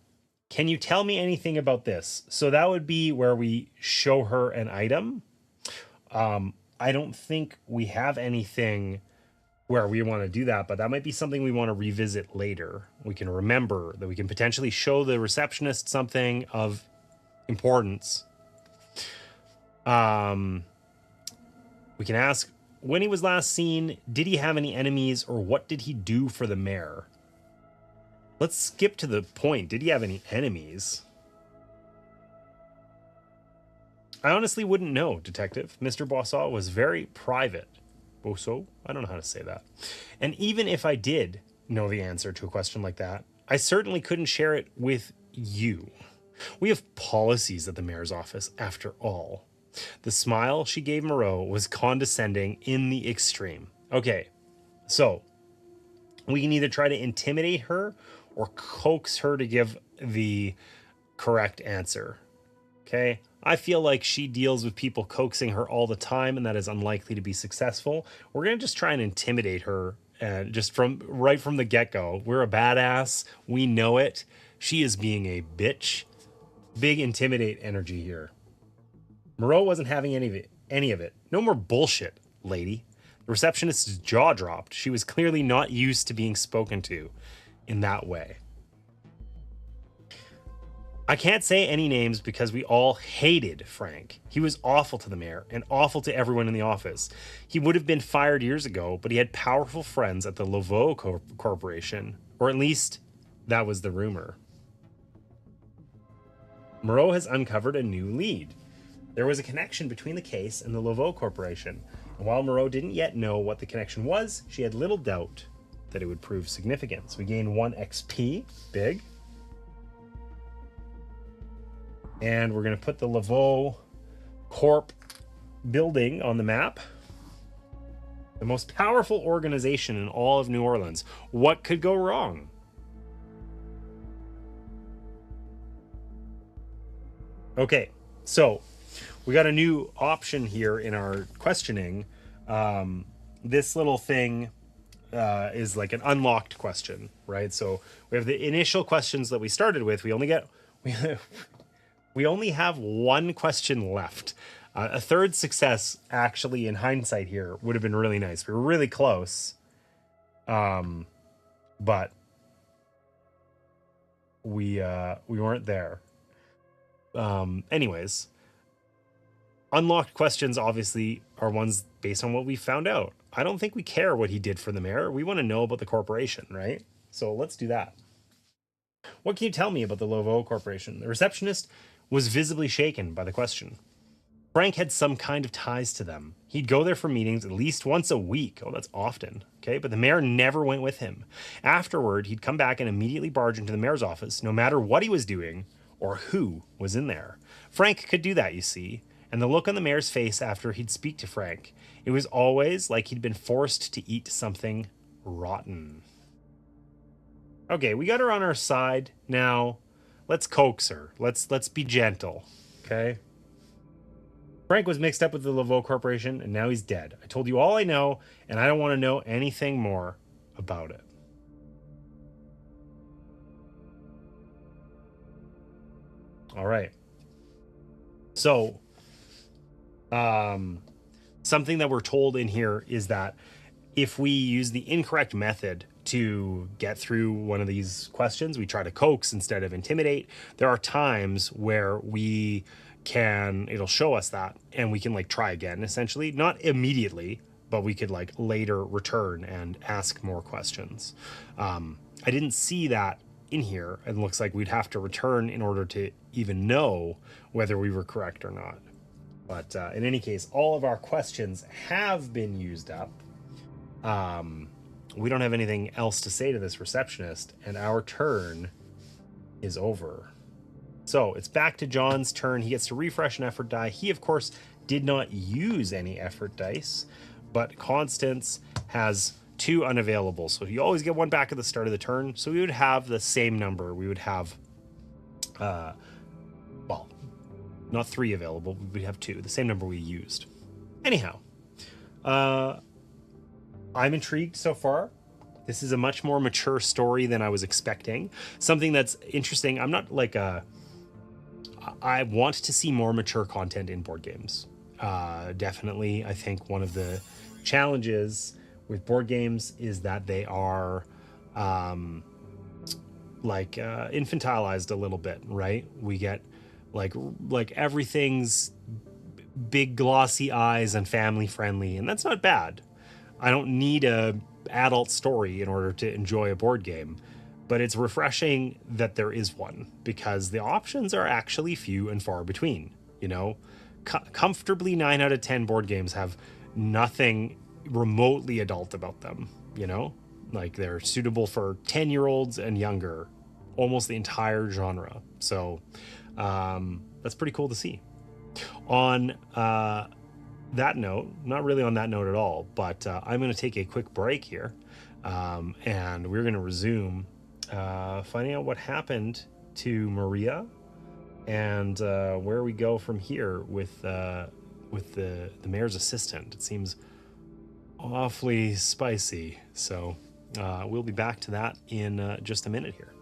Can you tell me anything about this? So that would be where we show her an item. I don't think we have anything where we want to do that, but that might be something we want to revisit later. We can remember that we can potentially show the receptionist something of importance. We can ask when he was last seen, did he have any enemies, or what did he do for the mayor? Let's skip to the point. Did he have any enemies? I honestly wouldn't know, Detective. Mr. Boisseau was very private. Boisseau? I don't know how to say that. And even if I did know the answer to a question like that, I certainly couldn't share it with you. We have policies at the mayor's office, after all. The smile she gave Moreau was condescending in the extreme. Okay, so we can either try to intimidate her or coax her to give the correct answer. Okay, I feel like she deals with people coaxing her all the time, and that is unlikely to be successful. We're going to just try and intimidate her, just right from the get-go. We're a badass. We know it. She is being a bitch. Big intimidate energy here. Moreau wasn't having any of it. No more bullshit, lady. The receptionist's jaw dropped. She was clearly not used to being spoken to in that way. I can't say any names because we all hated Frank. He was awful to the mayor and awful to everyone in the office. He would have been fired years ago, but he had powerful friends at the ־ Corporation, or at least that was the rumor. Moreau has uncovered a new lead. There was a connection between the case and the ⁇ Corporation, and while Moreau didn't yet know what the connection was, she had little doubt that it would prove significant. So we gain 1 XP, big. And we're going to put the ⁇ Corp building on the map. The most powerful organization in all of New Orleans. What could go wrong? Okay, so we got a new option here in our questioning. This little thing is like an unlocked question, right? So we have the initial questions that we started with. We only have 1 question left. A 3rd success, actually, in hindsight here, would have been really nice. We were really close, but we weren't there. Anyways, unlocked questions obviously are ones based on what we found out. I don't think we care what he did for the mayor. We want to know about the corporation, right? So let's do that. What can you tell me about the ⁇ Corporation? The receptionist was visibly shaken by the question. Frank had some kind of ties to them. He'd go there for meetings at least once a week. Oh, that's often. Okay, but the mayor never went with him. Afterward, he'd come back and immediately barge into the mayor's office, no matter what he was doing or who was in there. Frank could do that, you see, and the look on the mayor's face after he'd speak to Frank. It was always like he'd been forced to eat something rotten. Okay, we got her on our side. Now, let's coax her. Let's be gentle, okay? Frank was mixed up with the Ľawed Corporation, and now he's dead. I told you all I know, and I don't want to know anything more about it. All right. So, something that we're told in here is that if we use the incorrect method to get through one of these questions, we try to coax instead of intimidate. There are times where we can, it'll show us that, and we can like try again, essentially. Not immediately, but we could like later return and ask more questions. I didn't see that in here, and looks like we'd have to return in order to even know whether we were correct or not. But in any case, all of our questions have been used up. We don't have anything else to say to this receptionist, and our turn is over. So it's back to John's turn. He gets to refresh an effort die. He, of course, did not use any effort dice, but Constance has 2 unavailable. So you always get 1 back at the start of the turn. So we would have the same number. We would have, well, not 3 available. We would have 2, the same number we used. Anyhow, I'm intrigued so far. This is a much more mature story than I was expecting. Something that's interesting. I'm not like I want to see more mature content in board games. Definitely, I think one of the challenges with board games is that they are infantilized a little bit, right? We get like everything's big glossy eyes and family friendly, and that's not bad. I don't need a adult story in order to enjoy a board game, but it's refreshing that there is one, because the options are actually few and far between. You know, comfortably 9 out of 10 board games have nothing remotely adult about them. You know, like they're suitable for 10-year-olds and younger, almost the entire genre. So that's pretty cool to see. On that note, not really on that note at all, but I'm going to take a quick break here, and we're going to resume finding out what happened to Maria and where we go from here with the mayor's assistant. It seems awfully spicy, so we'll be back to that in just a minute here.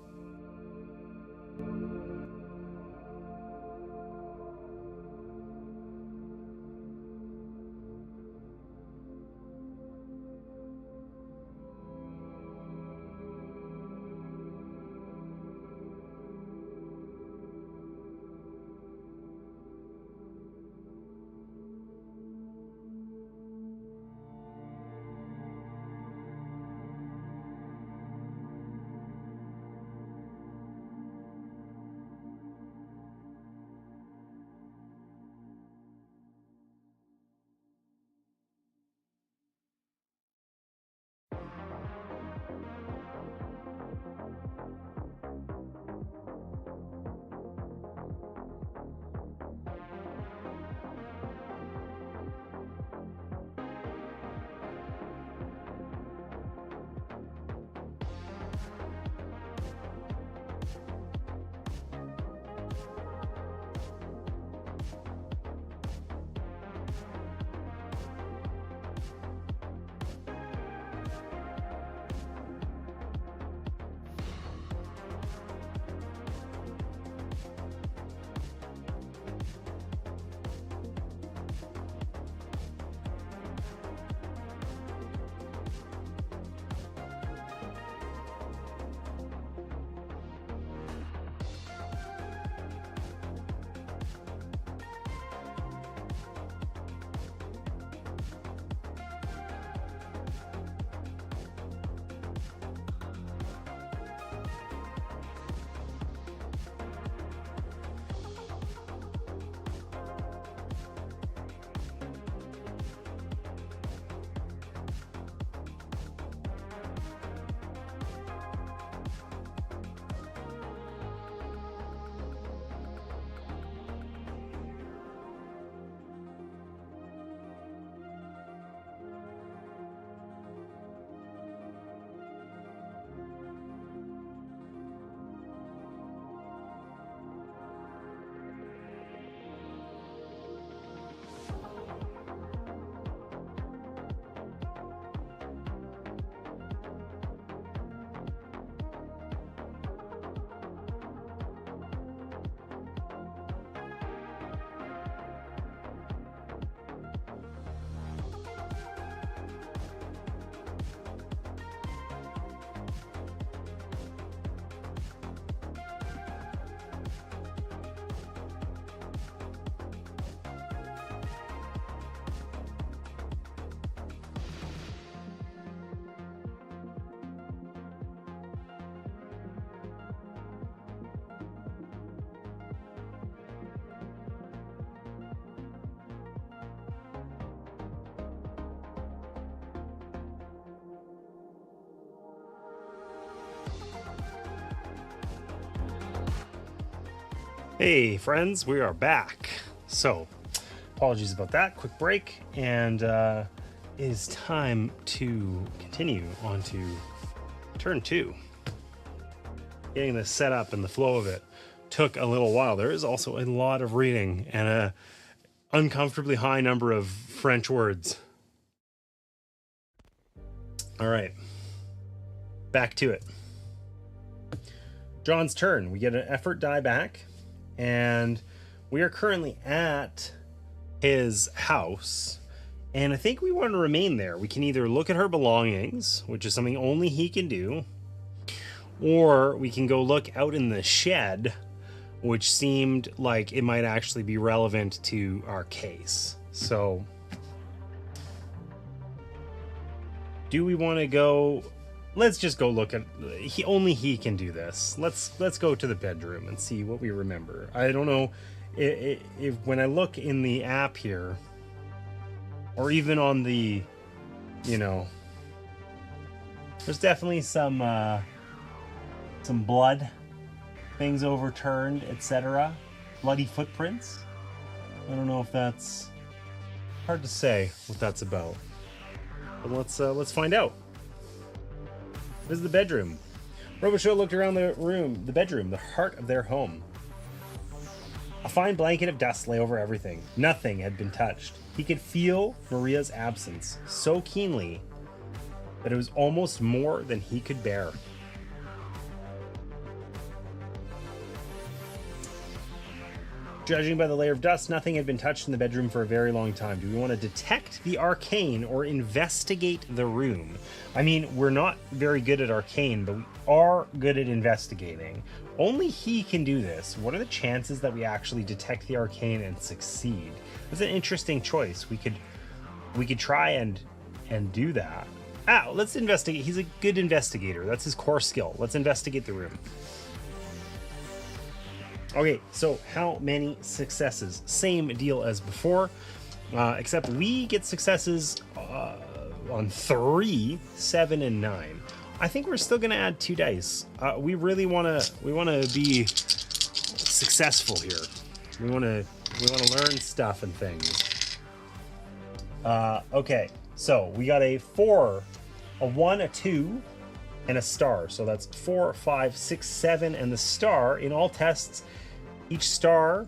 Hey friends, we are back. So, apologies about that, quick break, and it is time to continue on to turn 2. Getting this set up and the flow of it took a little while. There is also a lot of reading and a uncomfortably high number of French words. All right, back to it. John's turn. We get an effort die back, and we are currently at his house, and I think we want to remain there. We can either look at her belongings, which is something only he can do, or we can go look out in the shed, which seemed like it might actually be relevant to our case. So do we want to go? Let's just go look at, only he can do this. Let's go to the bedroom and see what we remember. I don't know if when I look in the app here, or even on the, there's definitely some blood, things overturned, etc. Bloody footprints. I don't know if that's hard to say what that's about. But let's find out. This is the bedroom. Robichaud looked around the bedroom, the heart of their home. A fine blanket of dust lay over everything. Nothing had been touched. He could feel Maria's absence so keenly that it was almost more than he could bear. Judging by the layer of dust, nothing had been touched in the bedroom for a very long time. Do we want to detect the arcane or investigate the room? I mean, we're not very good at arcane, but we are good at investigating. Only he can do this. What are the chances that we actually detect the arcane and succeed? That's an interesting choice. We could try and do that. Let's investigate. He's a good investigator. That's his core skill. Let's investigate the room. Okay, so how many successes? Same deal as before, except we get successes on 3, 7, and 9. I think we're still gonna add 2 dice. We really wanna be successful here. We wanna learn stuff and things. Okay, so we got a 4, a 1, a 2, and a star. So that's 4, 5, 6, 7, and the star. In all tests, each star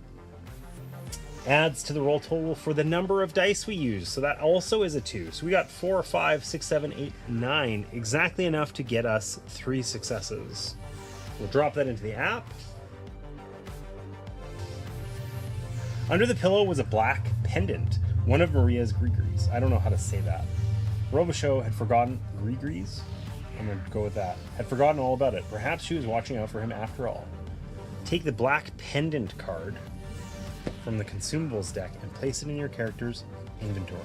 adds to the roll total for the number of dice we use. So that also is a 2. So we got 4, 5, 6, 7, 8, 9. Exactly enough to get us 3 successes. We'll drop that into the app. Under the pillow was a black pendant, one of Maria's gris-gris. I don't know how to say that. Robichaud had forgotten gris-gris. I'm going to go with that. Had forgotten all about it. Perhaps she was watching out for him after all. Take the black pendant card from the consumables deck and place it in your character's inventory.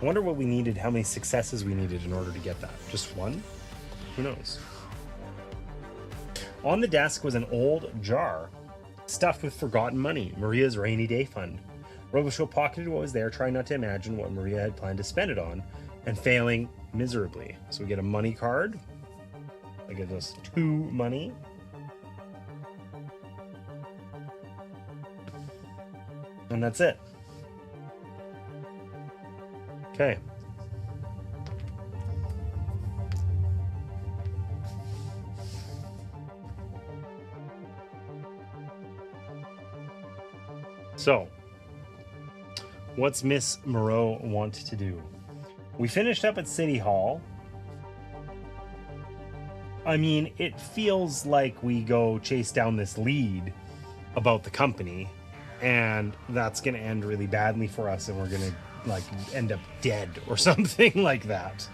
I wonder what we needed, how many successes we needed in order to get that. Just 1? Who knows? On the desk was an old jar stuffed with forgotten money, Maria's rainy day fund. Robichaud pocketed what was there, trying not to imagine what Maria had planned to spend it on, and failing miserably. So we get a money card. I get us 2 money. And that's it. Okay. So, what's Miss Moreau want to do? We finished up at City Hall. I mean, it feels like we go chase down this lead about the company, and that's going to end really badly for us, and we're going to end up dead or something like that.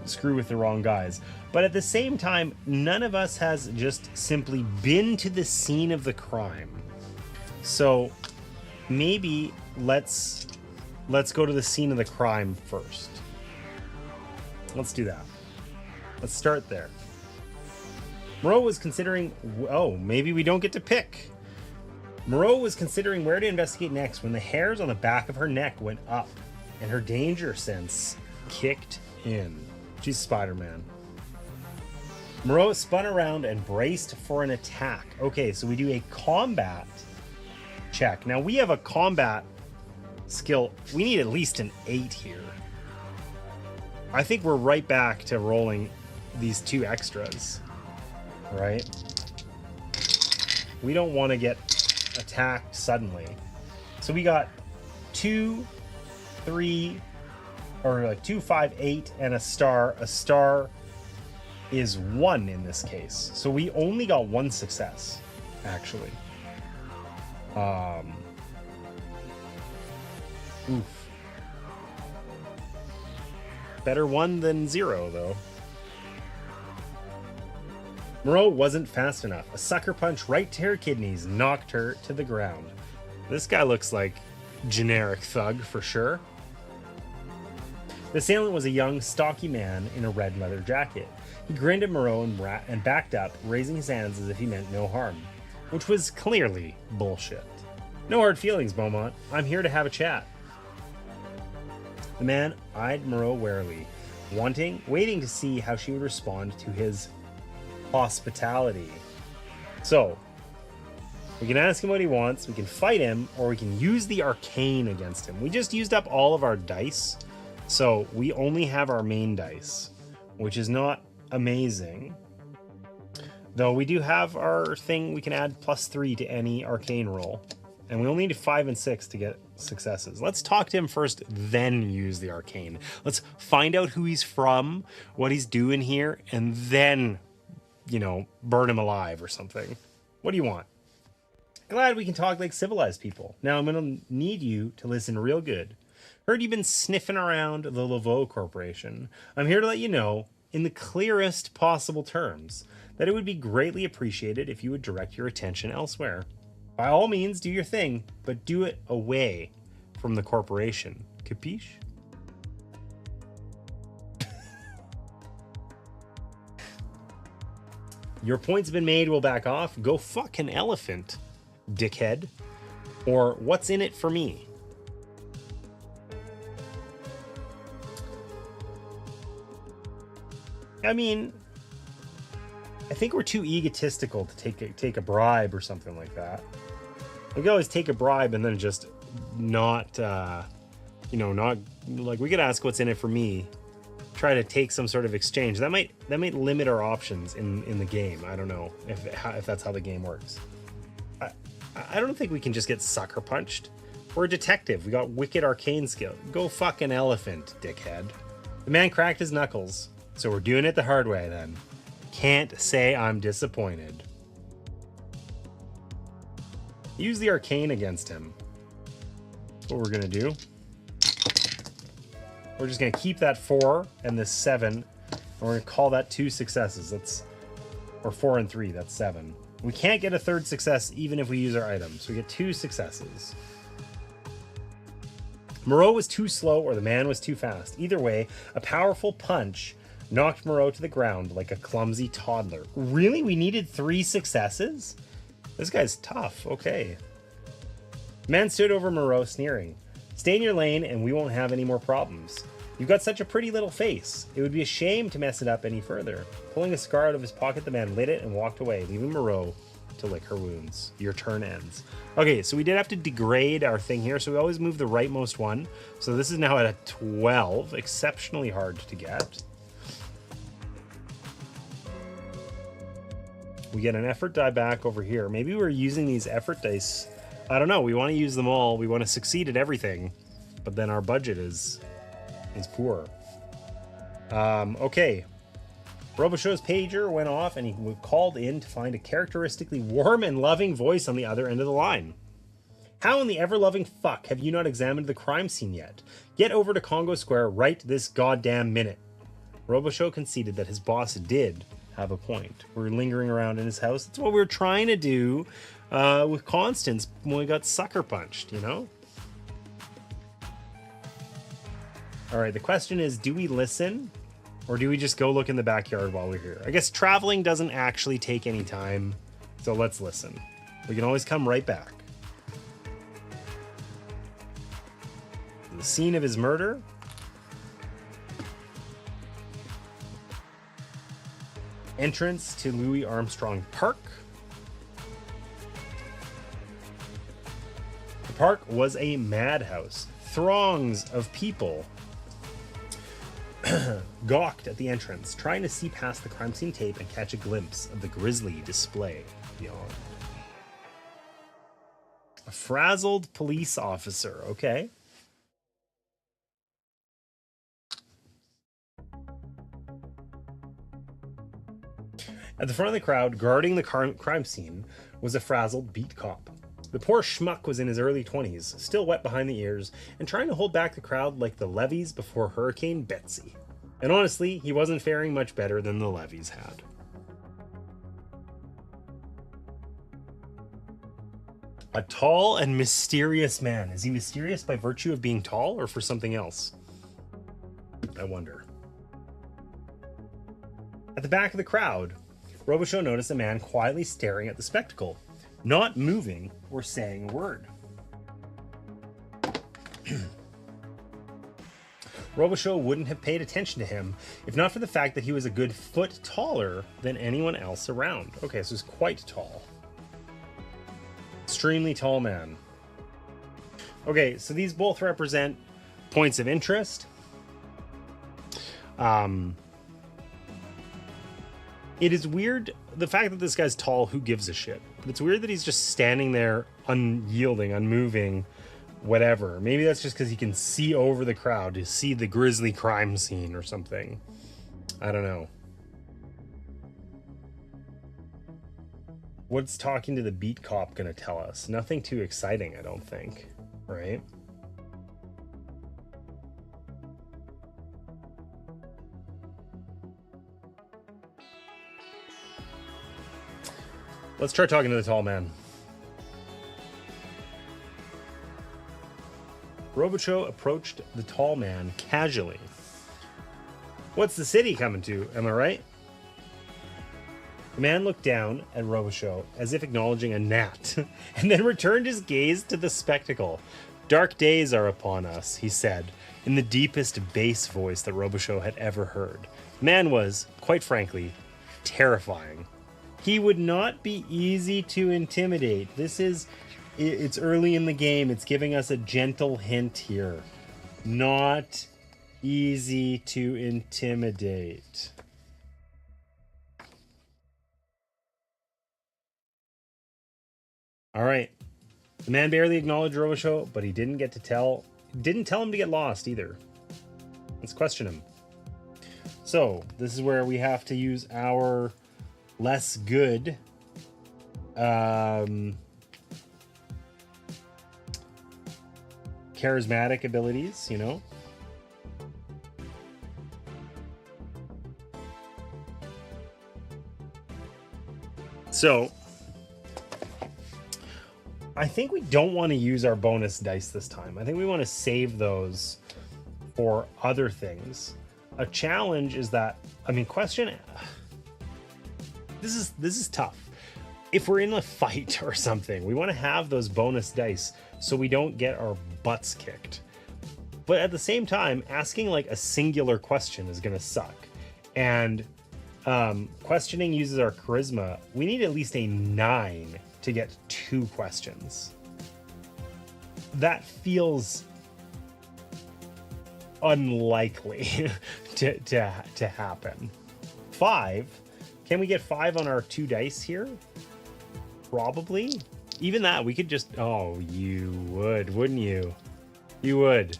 Screw with the wrong guys. But at the same time, none of us has just simply been to the scene of the crime. So maybe let's go to the scene of the crime first. Let's do that. Let's start there. Moreau was considering... Oh, maybe we don't get to pick. Moreau was considering where to investigate next when the hairs on the back of her neck went up and her danger sense kicked in. She's Spider-Man. Moreau spun around and braced for an attack. Okay, so we do a combat check. Now we have a combat skill. We need at least an 8 here. I think we're right back to rolling these 2 extras, right? We don't want to get attacked suddenly. So we got 2, 3, or like 2, 5, 8, and a star. A star is 1 in this case. So we only got 1 success, actually. Oof. Better 1 than 0, though. Moreau wasn't fast enough. A sucker punch right to her kidneys knocked her to the ground. This guy looks like generic thug for sure. The assailant was a young, stocky man in a red leather jacket. He grinned at Moreau and backed up, raising his hands as if he meant no harm, which was clearly bullshit. No hard feelings, Beaumont. I'm here to have a chat. The man eyed Moreau warily, waiting to see how she would respond to his hospitality. So, we can ask him what he wants, we can fight him, or we can use the arcane against him. We just used up all of our dice, so we only have our main dice, which is not amazing. Though we do have our thing, we can add +3 to any arcane roll. And we only need 5 and 6 to get successes. Let's talk to him first, then use the arcane. Let's find out who he's from, what he's doing here, and then, you know, burn him alive or something. What do you want? Glad we can talk like civilized people. Now I'm going to need you to listen real good. Heard you've been sniffing around the awed Corporation. I'm here to let you know, in the clearest possible terms, that it would be greatly appreciated if you would direct your attention elsewhere. By all means, do your thing, but do it away from the corporation. Capiche? Your point's been made, we'll back off. Go fuck an elephant, dickhead. Or what's in it for me? I mean, I think we're too egotistical to take a bribe or something like that. We could always take a bribe and then just not, not like we could ask what's in it for me. Try to take some sort of exchange. That might limit our options in the game. I don't know if that's how the game works. I don't think we can just get sucker punched. We're a detective. We got wicked arcane skill. Go fuck an elephant, dickhead. The man cracked his knuckles, so we're doing it the hard way then. Can't say I'm disappointed. Use the arcane against him. That's what we're gonna do. We're just gonna keep that 4 and this 7, and we're gonna call that 2 successes. Or 4 and 3, that's 7. We can't get a 3rd success even if we use our items, so we get 2 successes. Moreau was too slow or the man was too fast. Either way, a powerful punch knocked Moreau to the ground like a clumsy toddler. Really? We needed 3 successes? This guy's tough. Okay. The man stood over Moreau, sneering. Stay in your lane and we won't have any more problems. You've got such a pretty little face. It would be a shame to mess it up any further. Pulling a cigar out of his pocket, the man lit it and walked away, leaving Moreau to lick her wounds. Your turn ends. Okay, so we did have to degrade our thing here, so we always move the rightmost one. So this is now at a 12. Exceptionally hard to get. We get an effort die back over here. Maybe we're using these effort dice. I don't know. We want to use them all. We want to succeed at everything. But then our budget is poor. Okay. Robichaud's pager went off and he called in to find a characteristically warm and loving voice on the other end of the line. How in the ever-loving fuck have you not examined the crime scene yet? Get over to Congo Square right this goddamn minute. Robichaud conceded that his boss did have a point. We're lingering around in his house. That's what we were trying to do with Constance when we got sucker punched, you know? All right, the question is, do we listen or do we just go look in the backyard while we're here? I guess traveling doesn't actually take any time, so let's listen. We can always come right back. The scene of his murder. Entrance to Louis Armstrong Park. The park was a madhouse. Throngs of people gawked at the entrance, trying to see past the crime scene tape and catch a glimpse of the grisly display beyond. A frazzled police officer. Okay. At the front of the crowd, guarding the crime scene, was a frazzled beat cop. The poor schmuck was in his early 20s, still wet behind the ears, and trying to hold back the crowd like the levees before Hurricane Betsy. And honestly, he wasn't faring much better than the levees had. A tall and mysterious man. Is he mysterious by virtue of being tall or for something else? I wonder. At the back of the crowd, Robichaud noticed a man quietly staring at the spectacle, not moving or saying a word. Robichaud wouldn't have paid attention to him if not for the fact that he was a good foot taller than anyone else around. Okay, so he's quite tall. Extremely tall man. Okay, so these both represent points of interest. It is weird, the fact that this guy's tall, who gives a shit? But it's weird that he's just standing there, unyielding, unmoving, whatever. Maybe that's just because he can see over the crowd to see the grisly crime scene or something. I don't know. What's talking to the beat cop gonna tell us? Nothing too exciting, I don't think. Right? Let's try talking to the tall man. Robichaud approached the tall man casually. What's the city coming to? Am I right? The man looked down at Robichaud as if acknowledging a gnat, and then returned his gaze to the spectacle. Dark days are upon us, he said, in the deepest bass voice that Robichaud had ever heard. The man was, quite frankly, terrifying. He would not be easy to intimidate. It's early in the game. It's giving us a gentle hint here. Not easy to intimidate. All right. The man barely acknowledged Robichaud, but he didn't tell him to get lost either. Let's question him. So, this is where we have to use our less good charismatic abilities, you know. So I think we don't want to use our bonus dice this time. I think we want to save those for other things. A challenge is that, I mean, this is tough. If we're in a fight or something, we want to have those bonus dice so we don't get our butts kicked. But at the same time, asking like a singular question is going to suck. And questioning uses our charisma. We need at least a 9 to get 2 questions. That feels unlikely to happen. 5. Can we get 5 on our 2 dice here? Probably. Even that, we could just... Oh, you would, wouldn't you? You would.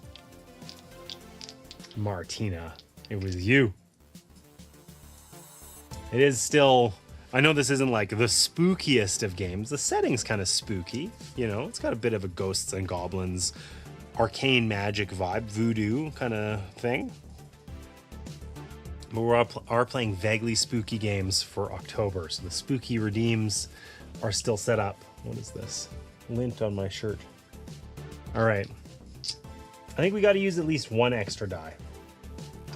Martina, it was you. It is still... I know this isn't like the spookiest of games. The setting's kind of spooky, you know? It's got a bit of a ghosts and goblins, arcane magic vibe, voodoo kind of thing. But we are playing vaguely spooky games for October, so the spooky redeems are still set up. What is this? Lint on my shirt. All right. I think we got to use at least 1 extra die.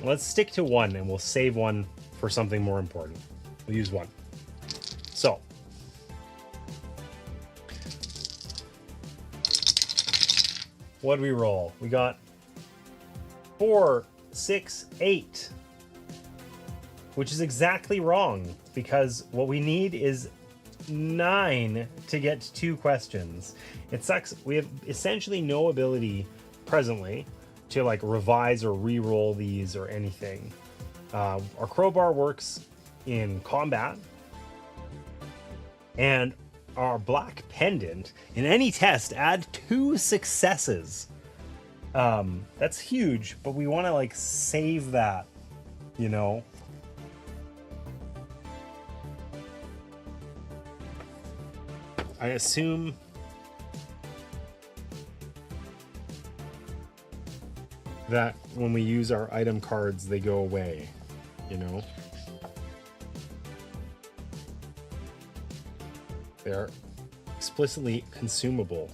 Let's stick to 1, and we'll save 1 for something more important. We'll use 1. So. What'd we roll? We got 4, 6, 8. which is exactly wrong, because what we need is 9 to get 2 questions. It sucks. We have essentially no ability presently to like revise or re-roll these or anything. Our crowbar works in combat, and our black pendant in any test add 2 successes. That's huge, but we want to like save that, you know. I assume that when we use our item cards, they go away, you know? They're explicitly consumable.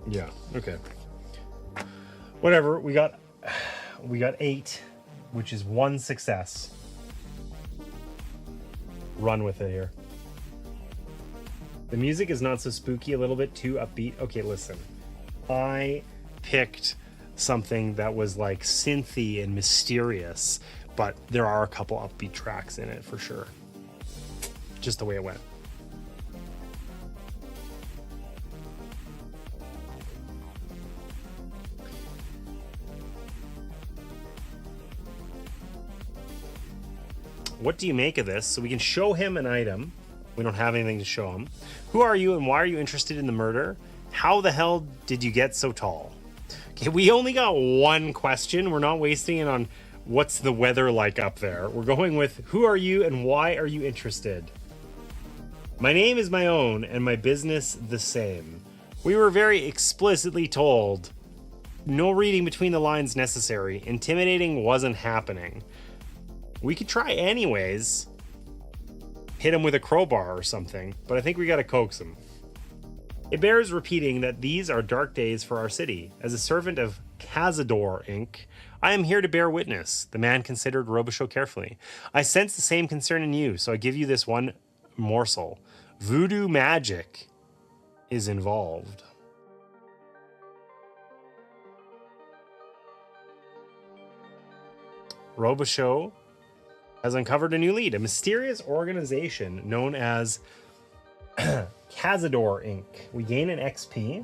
Yeah, okay. Whatever, we got 8, which is 1 success. Run with it here. The music is not so spooky, a little bit too upbeat. Okay, listen. I picked something that was like synthy and mysterious, but there are a couple upbeat tracks in it for sure. Just the way it went. What do you make of this? So we can show him an item. We don't have anything to show him. Who are you and why are you interested in the murder? How the hell did you get so tall? Okay, we only got 1 question. We're not wasting it on what's the weather like up there. We're going with who are you and why are you interested? My name is my own and my business the same. We were very explicitly told no reading between the lines necessary. Intimidating wasn't happening. We could try anyways. Hit him with a crowbar or something, but I think we gotta coax him. It bears repeating that these are dark days for our city. As a servant of Cazador Inc., I am here to bear witness. The man considered Robichaud carefully. I sense the same concern in you, so I give you this one morsel. Voodoo magic is involved. Robichaud has uncovered a new lead, a mysterious organization known as Cazador Inc. We gain an XP.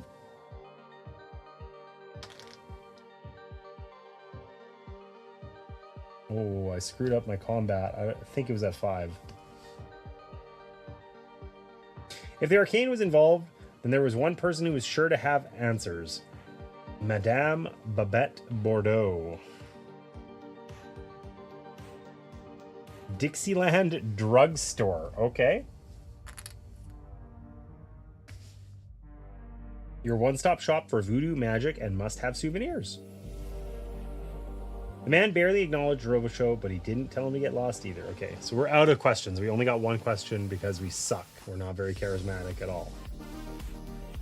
Oh, I screwed up my combat. I think it was at 5. If the arcane was involved, then there was one person who was sure to have answers. Madame Babette Bordeaux. Dixieland Drugstore. Okay. Your one-stop shop for voodoo magic and must-have souvenirs. The man barely acknowledged Robichaud, but he didn't tell him to get lost either. Okay, so we're out of questions. We only got 1 question because we suck. We're not very charismatic at all.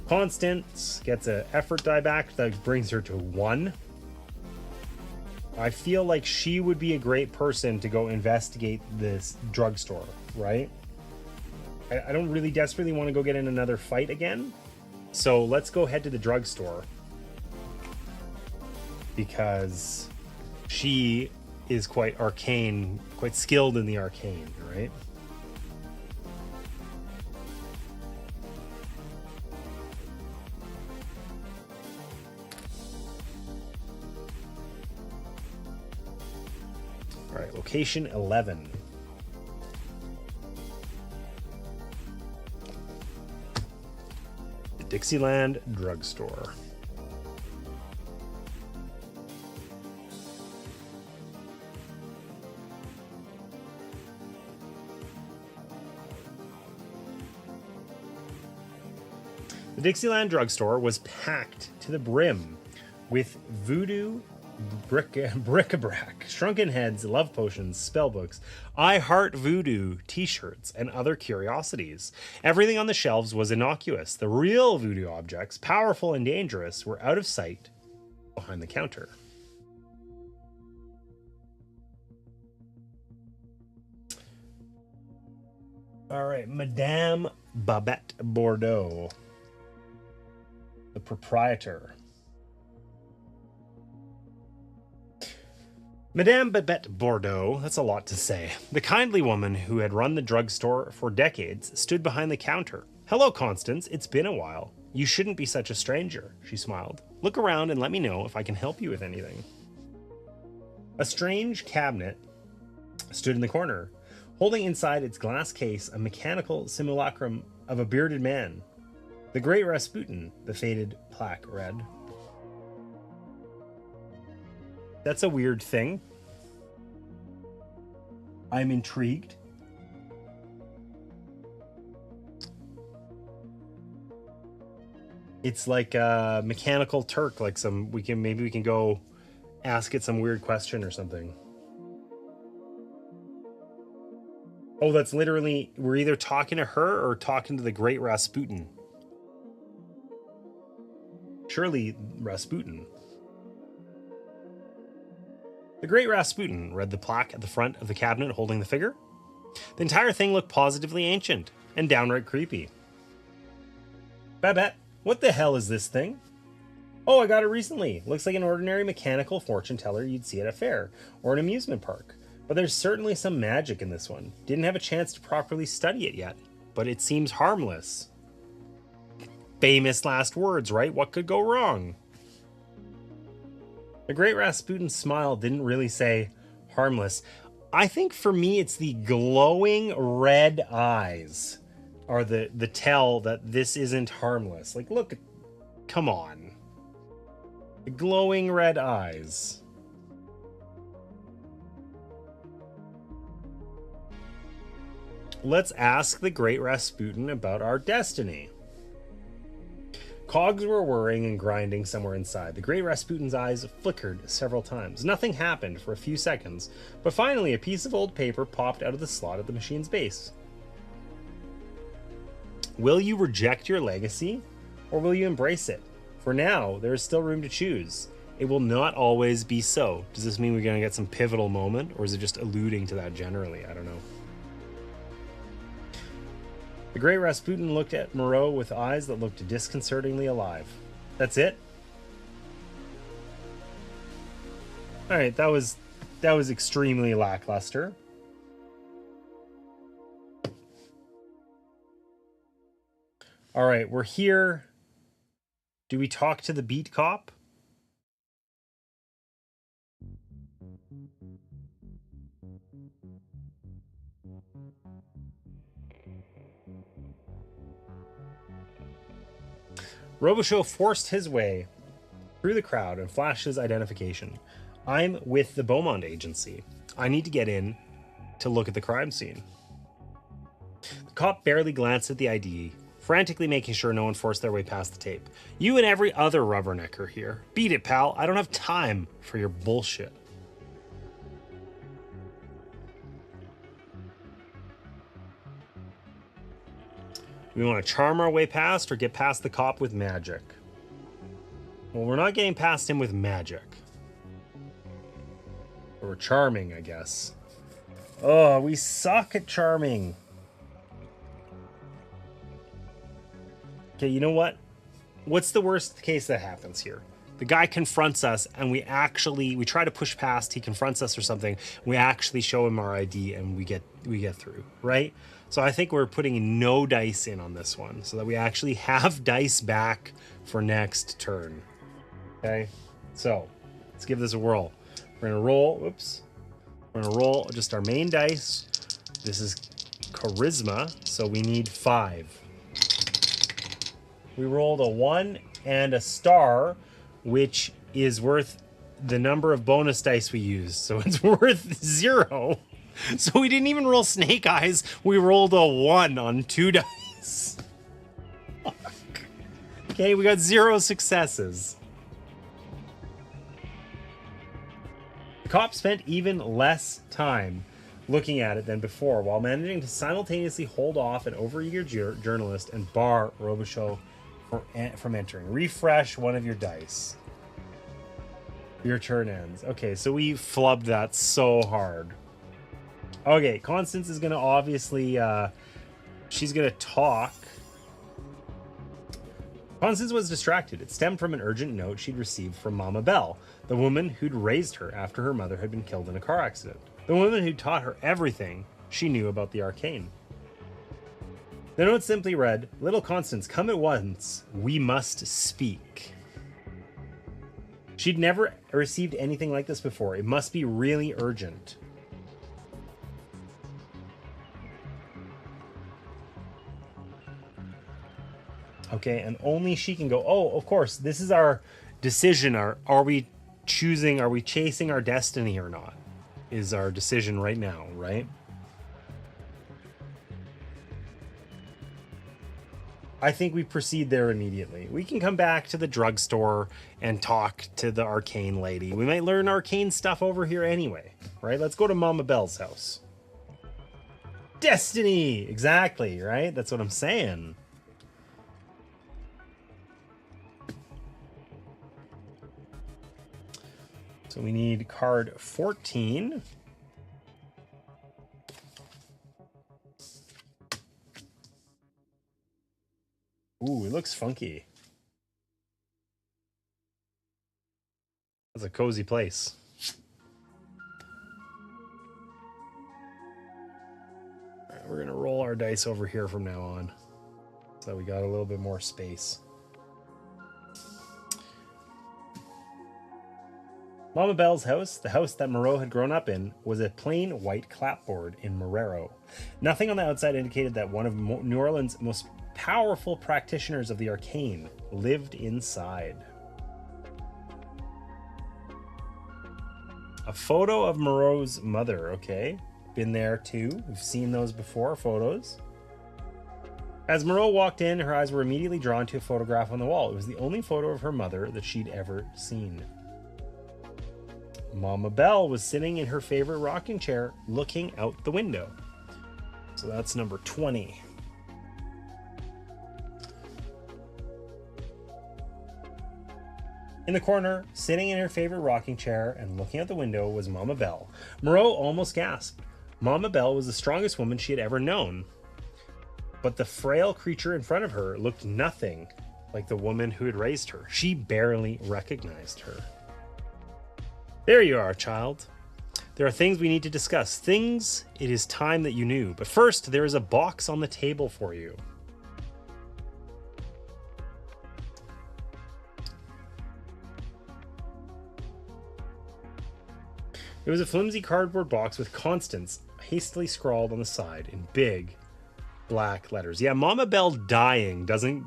Constance gets an effort die back. That brings her to 1. I feel like she would be a great person to go investigate this drugstore, right? I don't really desperately want to go get in another fight again. So let's go head to the drugstore. Because she is quite arcane, quite skilled in the arcane, right? All right, location 11. The Dixieland Drugstore. The Dixieland drugstore was packed to the brim with voodoo bric-a-brac, shrunken heads, love potions, spell books, I Heart Voodoo t-shirts, and other curiosities. Everything on the shelves was innocuous. The real voodoo objects, powerful and dangerous, were out of sight behind the counter. All right, Madame Babette Bordeaux, the proprietor. Madame Babette Bordeaux, that's a lot to say. The kindly woman who had run the drugstore for decades stood behind the counter. Hello, Constance, it's been a while. You shouldn't be such a stranger, she smiled. Look around and let me know if I can help you with anything. A strange cabinet stood in the corner, holding inside its glass case a mechanical simulacrum of a bearded man. The Great Rasputin, the faded plaque read. That's a weird thing. I'm intrigued. It's like a mechanical Turk, like maybe we can go ask it some weird question or something. Oh, that's literally, we're either talking to her or talking to the Great Rasputin. Surely Rasputin. The Great Rasputin, read the plaque at the front of the cabinet holding the figure. The entire thing looked positively ancient and downright creepy. Babette, what the hell is this thing? Oh, I got it recently. Looks like an ordinary mechanical fortune teller you'd see at a fair or an amusement park. But there's certainly some magic in this one. Didn't have a chance to properly study it yet, but it seems harmless. Famous last words, right? What could go wrong? The Great Rasputin's smile didn't really say harmless. I think for me, it's the glowing red eyes are the tell that this isn't harmless. Like, look, come on. The glowing red eyes. Let's ask the Great Rasputin about our destiny. Cogs were whirring and grinding somewhere inside. The Great Rasputin's eyes flickered several times. Nothing happened for a few seconds, but finally a piece of old paper popped out of the slot at the machine's base. Will you reject your legacy, or will you embrace it? For now, there is still room to choose. It will not always be so. Does this mean we're going to get some pivotal moment, or is it just alluding to that generally? I don't know. The Great Rasputin looked at Moreau with eyes that looked disconcertingly alive. That's it? All right, that was extremely lackluster. All right, we're here. Do we talk to the beat cop? Robichaud forced his way through the crowd and flashed his identification. I'm with the Beaumont Agency. I need to get in to look at the crime scene. The cop barely glanced at the ID, frantically making sure no one forced their way past the tape. You and every other rubbernecker here. Beat it, pal. I don't have time for your bullshit. We want to charm our way past or get past the cop with magic? Well, we're not getting past him with magic. Or charming, I guess. Oh, we suck at charming. Okay, you know what? What's the worst case that happens here? The guy confronts us and we try to push past, he confronts us or something, we actually show him our ID and we get through, right? So I think we're putting no dice in on this one so that we actually have dice back for next turn. Okay, so let's give this a whirl. We're gonna roll, oops. We're gonna roll just our main dice. This is charisma, so we need 5. We rolled a 1 and a star, which is worth the number of bonus dice we used. So it's worth 0. So we didn't even roll snake eyes. We rolled a 1 on 2 dice. Fuck. Okay, we got 0 successes. The cop spent even less time looking at it than before, while managing to simultaneously hold off an overeager journalist and bar Robichaud from entering. Refresh one of your dice. Your turn ends. Okay, so we flubbed that so hard. Okay, Constance is going to obviously... she's going to talk. Constance was distracted. It stemmed from an urgent note she'd received from Mama Belle, the woman who'd raised her after her mother had been killed in a car accident. The woman who taught her everything she knew about the arcane. The note simply read, "Little Constance, come at once. We must speak." She'd never received anything like this before. It must be really urgent. Okay, and only she can go, oh, of course, this is our decision. Are we chasing our destiny or not? Is our decision right now, right? I think we proceed there immediately. We can come back to the drugstore and talk to the arcane lady. We might learn arcane stuff over here anyway, right? Let's go to Mama Belle's house. Destiny! Exactly, right? That's what I'm saying. So we need card 14. Ooh, it looks funky. That's a cozy place. All right, we're going to roll our dice over here from now on. So we got a little bit more space. Mama Belle's house, the house that Moreau had grown up in, was a plain white clapboard in Marrero. Nothing on the outside indicated that one of New Orleans' most powerful practitioners of the arcane lived inside. A photo of Moreau's mother, okay. Been there too. We've seen those before, photos. As Moreau walked in, her eyes were immediately drawn to a photograph on the wall. It was the only photo of her mother that she'd ever seen. Mama Belle was sitting in her favorite rocking chair, looking out the window. So that's number 20. In the corner, sitting in her favorite rocking chair and looking out the window, was Mama Belle. Moreau almost gasped. Mama Belle was the strongest woman she had ever known. But the frail creature in front of her looked nothing like the woman who had raised her. She barely recognized her. There you are, child. There are things we need to discuss. Things it is time that you knew. But first, there is a box on the table for you. It was a flimsy cardboard box with Constance hastily scrawled on the side in big black letters. Yeah, Mama Belle dying doesn't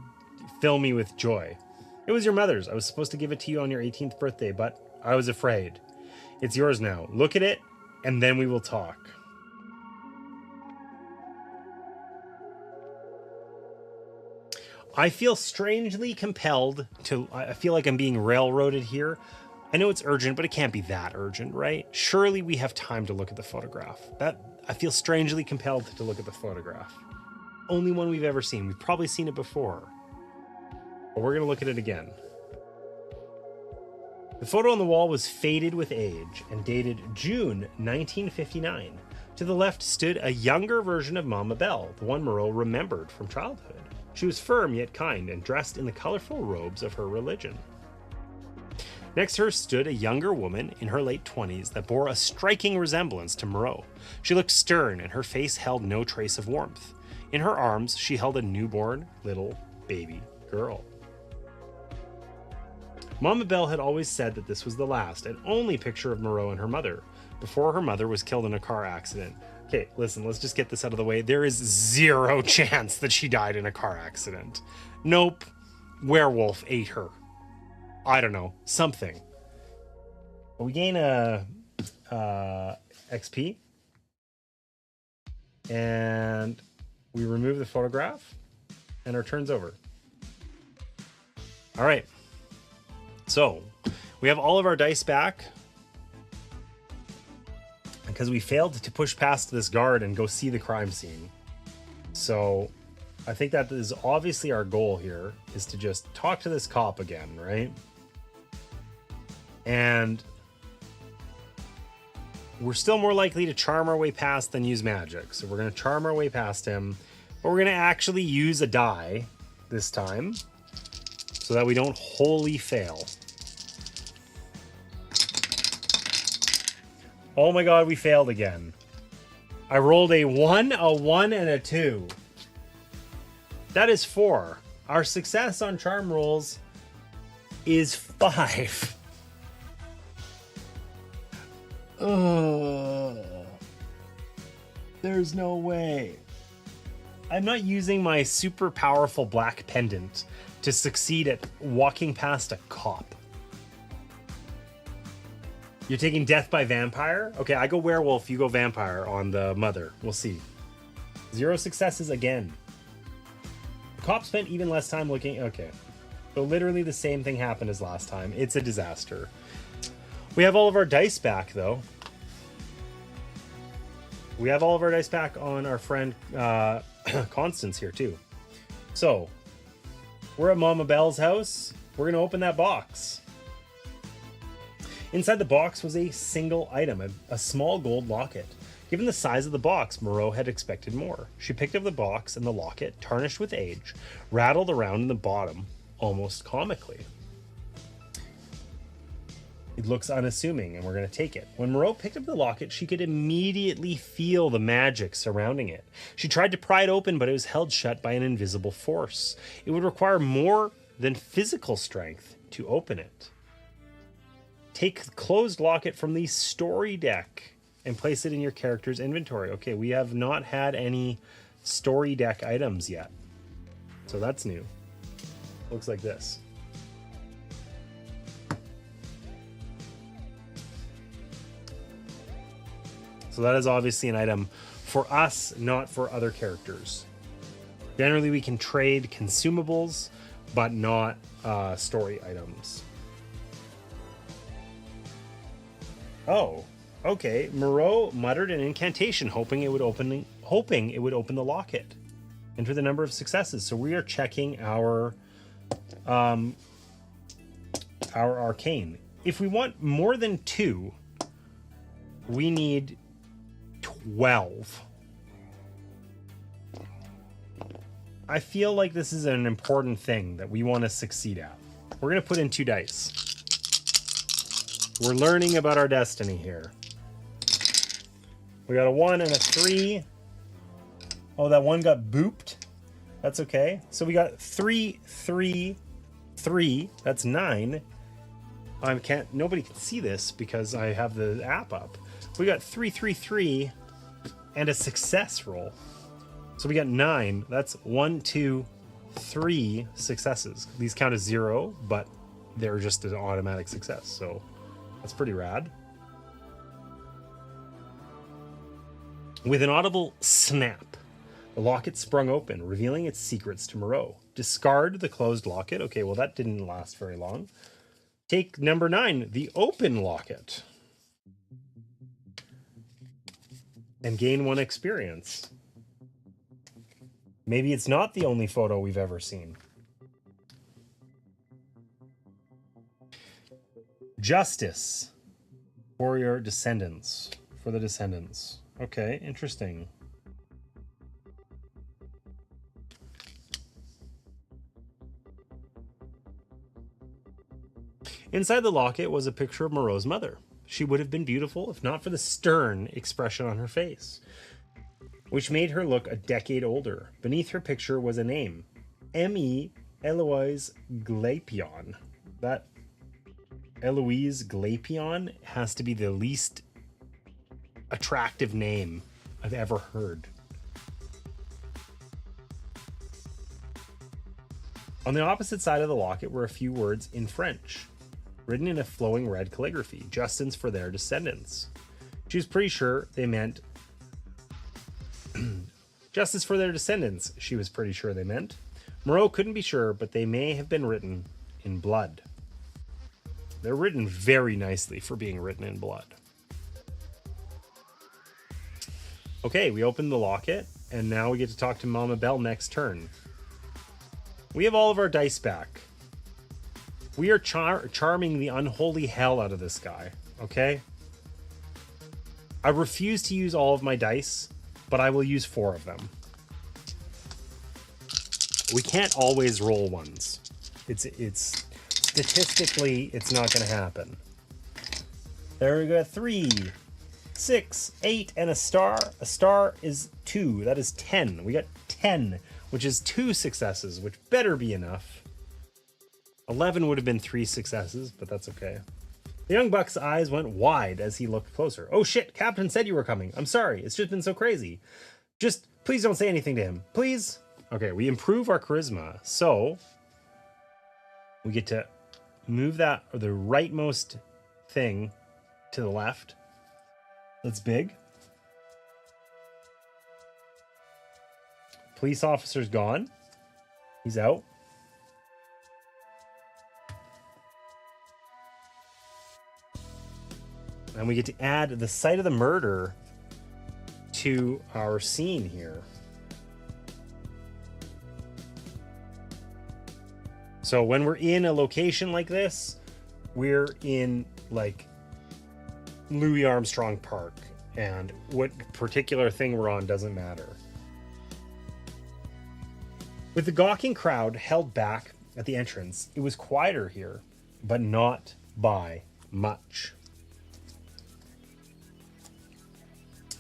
fill me with joy. It was your mother's. I was supposed to give it to you on your 18th birthday, but I was afraid. It's yours now. Look at it, and then we will talk. I feel strangely compelled to... I feel like I'm being railroaded here. I know it's urgent, but it can't be that urgent, right? Surely we have time to look at the photograph. I feel strangely compelled to look at the photograph. Only one we've ever seen. We've probably seen it before. But we're going to look at it again. The photo on the wall was faded with age and dated June 1959. To the left stood a younger version of Mama Belle, the one Moreau remembered from childhood. She was firm yet kind and dressed in the colorful robes of her religion. Next to her stood a younger woman in her late 20s that bore a striking resemblance to Moreau. She looked stern and her face held no trace of warmth. In her arms, she held a newborn little baby girl. Mama Belle had always said that this was the last and only picture of Moreau and her mother, before her mother was killed in a car accident. Okay, listen, let's just get this out of the way. There is 0 chance that she died in a car accident. Nope. Werewolf ate her. I don't know. Something. We gain a XP. And we remove the photograph. And our turn's over. All right. So we have all of our dice back because we failed to push past this guard and go see the crime scene. So I think that is obviously our goal here, is to just talk to this cop again, right? And we're still more likely to charm our way past than use magic. So we're going to charm our way past him, but we're going to actually use a die this time so that we don't wholly fail. Oh my god, we failed again. I rolled a 1, a 1, and a 2. That is 4. Our success on charm rolls is 5. There's no way. I'm not using my super powerful black pendant to succeed at walking past a cop. You're taking death by vampire? Okay, I go werewolf, you go vampire on the mother. We'll see. 0 successes again. The cop spent even less time looking. Okay. So literally the same thing happened as last time. It's a disaster. We have all of our dice back, though. We have all of our dice back on our friend Constance here, too. So, we're at Mama Belle's house. We're going to open that box. Inside the box was a single item, a small gold locket. Given the size of the box, Moreau had expected more. She picked up the box, and the locket, tarnished with age, rattled around in the bottom, almost comically. It looks unassuming, and we're going to take it. When Moreau picked up the locket, she could immediately feel the magic surrounding it. She tried to pry it open, but it was held shut by an invisible force. It would require more than physical strength to open it. Take the closed locket from the story deck and place it in your character's inventory. Okay, we have not had any story deck items yet, so that's new. Looks like this. So that is obviously an item for us, not for other characters. Generally, we can trade consumables, but not story items. Oh, okay. Moreau muttered an incantation, hoping it would open the locket. Enter the number of successes. So we are checking our arcane. If we want more than 2, we need 12. I feel like this is an important thing that we want to succeed at. We're going to put in 2 dice. We're learning about our destiny here. We got a 1 and a 3. Oh, that one got booped. That's okay. So we got 3, 3, 3. That's 9. Nobody can see this because I have the app up. We got 3, 3, 3, and a success roll. So we got 9. That's 1, 2, 3 successes. These count as 0, but they're just an automatic success. So that's pretty rad. With an audible snap, the locket sprung open, revealing its secrets to Moreau. Discard the closed locket. Okay, well, that didn't last very long. Take number 9, the open locket, and gain 1 experience. Maybe it's not the only photo we've ever seen. Justice for your descendants. For the descendants. Okay, interesting. Inside the locket was a picture of Moreau's mother. She would have been beautiful if not for the stern expression on her face, which made her look a decade older. Beneath her picture was a name, M.E. Eloise Glapion. That Eloise Glapion has to be the least attractive name I've ever heard. On the opposite side of the locket were a few words in French, written in a flowing red calligraphy, Justin's for their descendants. She was pretty sure they meant justice for their descendants, she was pretty sure they meant. Moreau couldn't be sure, but they may have been written in blood. They're written very nicely for being written in blood. Okay, we opened the locket, and now we get to talk to Mama Bell next turn. We have all of our dice back. We are charming the unholy hell out of this guy, okay? I refuse to use all of my dice, but I will use 4 of them. We can't always roll ones. It's statistically, it's not going to happen. There we go. 3, 6, 8, and a star. A star is 2. That is 10. We got 10, which is 2 successes, which better be enough. 11 would have been 3 successes, but that's okay. The young buck's eyes went wide as he looked closer. Oh shit, Captain said you were coming. I'm sorry, it's just been so crazy. Just, please don't say anything to him. Please? Okay, we improve our charisma. So, we get to move that, or the rightmost thing, to the left. That's big. Police officer's gone. He's out. And we get to add the site of the murder to our scene here. So when we're in a location like this, we're in like Louis Armstrong Park, and what particular thing we're on doesn't matter. With the gawking crowd held back at the entrance, it was quieter here, but not by much.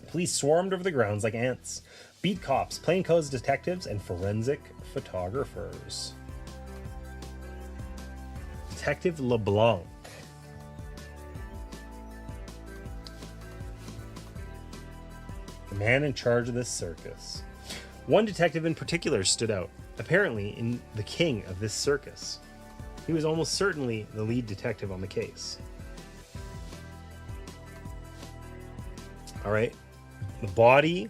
Police swarmed over the grounds like ants. Beat cops, plainclothes detectives, and forensic photographers. Detective LeBlanc. The man in charge of this circus. One detective in particular stood out, apparently in the king of this circus. He was almost certainly the lead detective on the case. All right. The body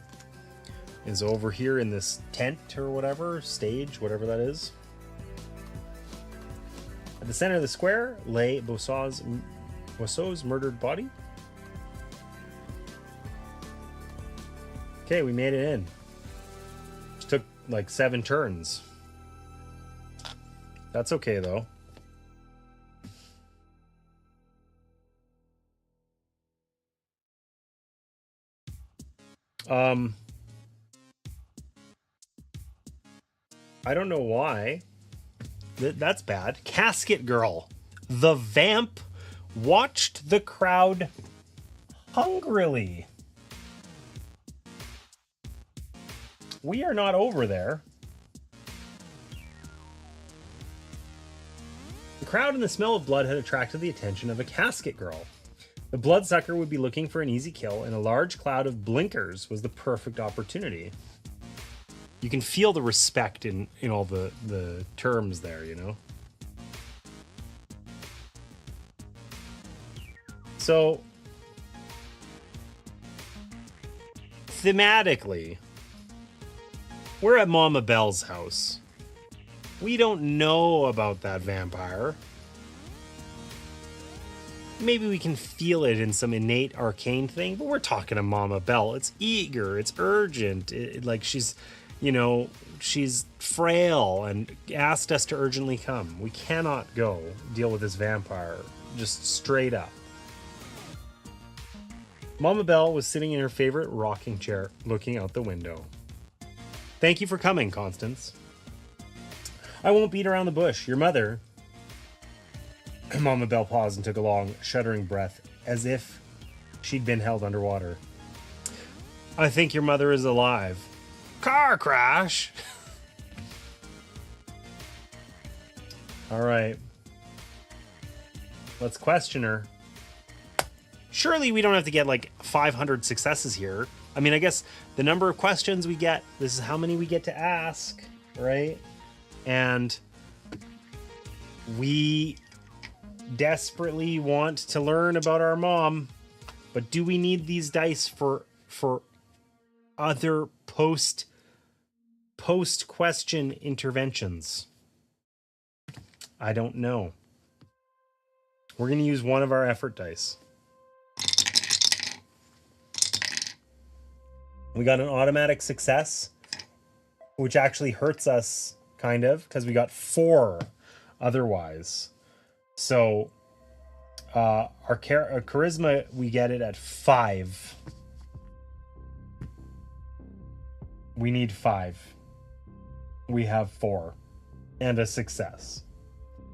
is over here in this tent or whatever, stage, whatever that is. At the center of the square lay Boisseau's murdered body. Okay, we made it in. It took like 7 turns. That's okay though. I don't know why. That's bad. Casket Girl. The vamp watched the crowd hungrily. We are not over there. The crowd and the smell of blood had attracted the attention of a casket girl. The bloodsucker would be looking for an easy kill, and a large cloud of blinkers was the perfect opportunity. You can feel the respect in all the terms there, you know? So, thematically, we're at Mama Bell's house. We don't know about that vampire. Maybe we can feel it in some innate arcane thing, but we're talking to Mama Bell. It's eager, it's urgent, like she's, you know, she's frail and asked us to urgently come. We cannot go deal with this vampire, just straight up. Mama Bell was sitting in her favorite rocking chair, looking out the window. Thank you for coming, Constance. I won't beat around the bush. Your mother... Mama Bell paused and took a long, shuddering breath, as if she'd been held underwater. I think your mother is alive. Car crash! All right. Let's question her. Surely we don't have to get like 500 successes here. I mean, I guess the number of questions we get, this is how many we get to ask, right? And we desperately want to learn about our mom, but do we need these dice for other post question interventions? I don't know. We're going to use one of our effort dice. We got an automatic success, which actually hurts us, kind of, because we got 4 otherwise. So our charisma, we get it at 5. We need 5. We have 4. And a success.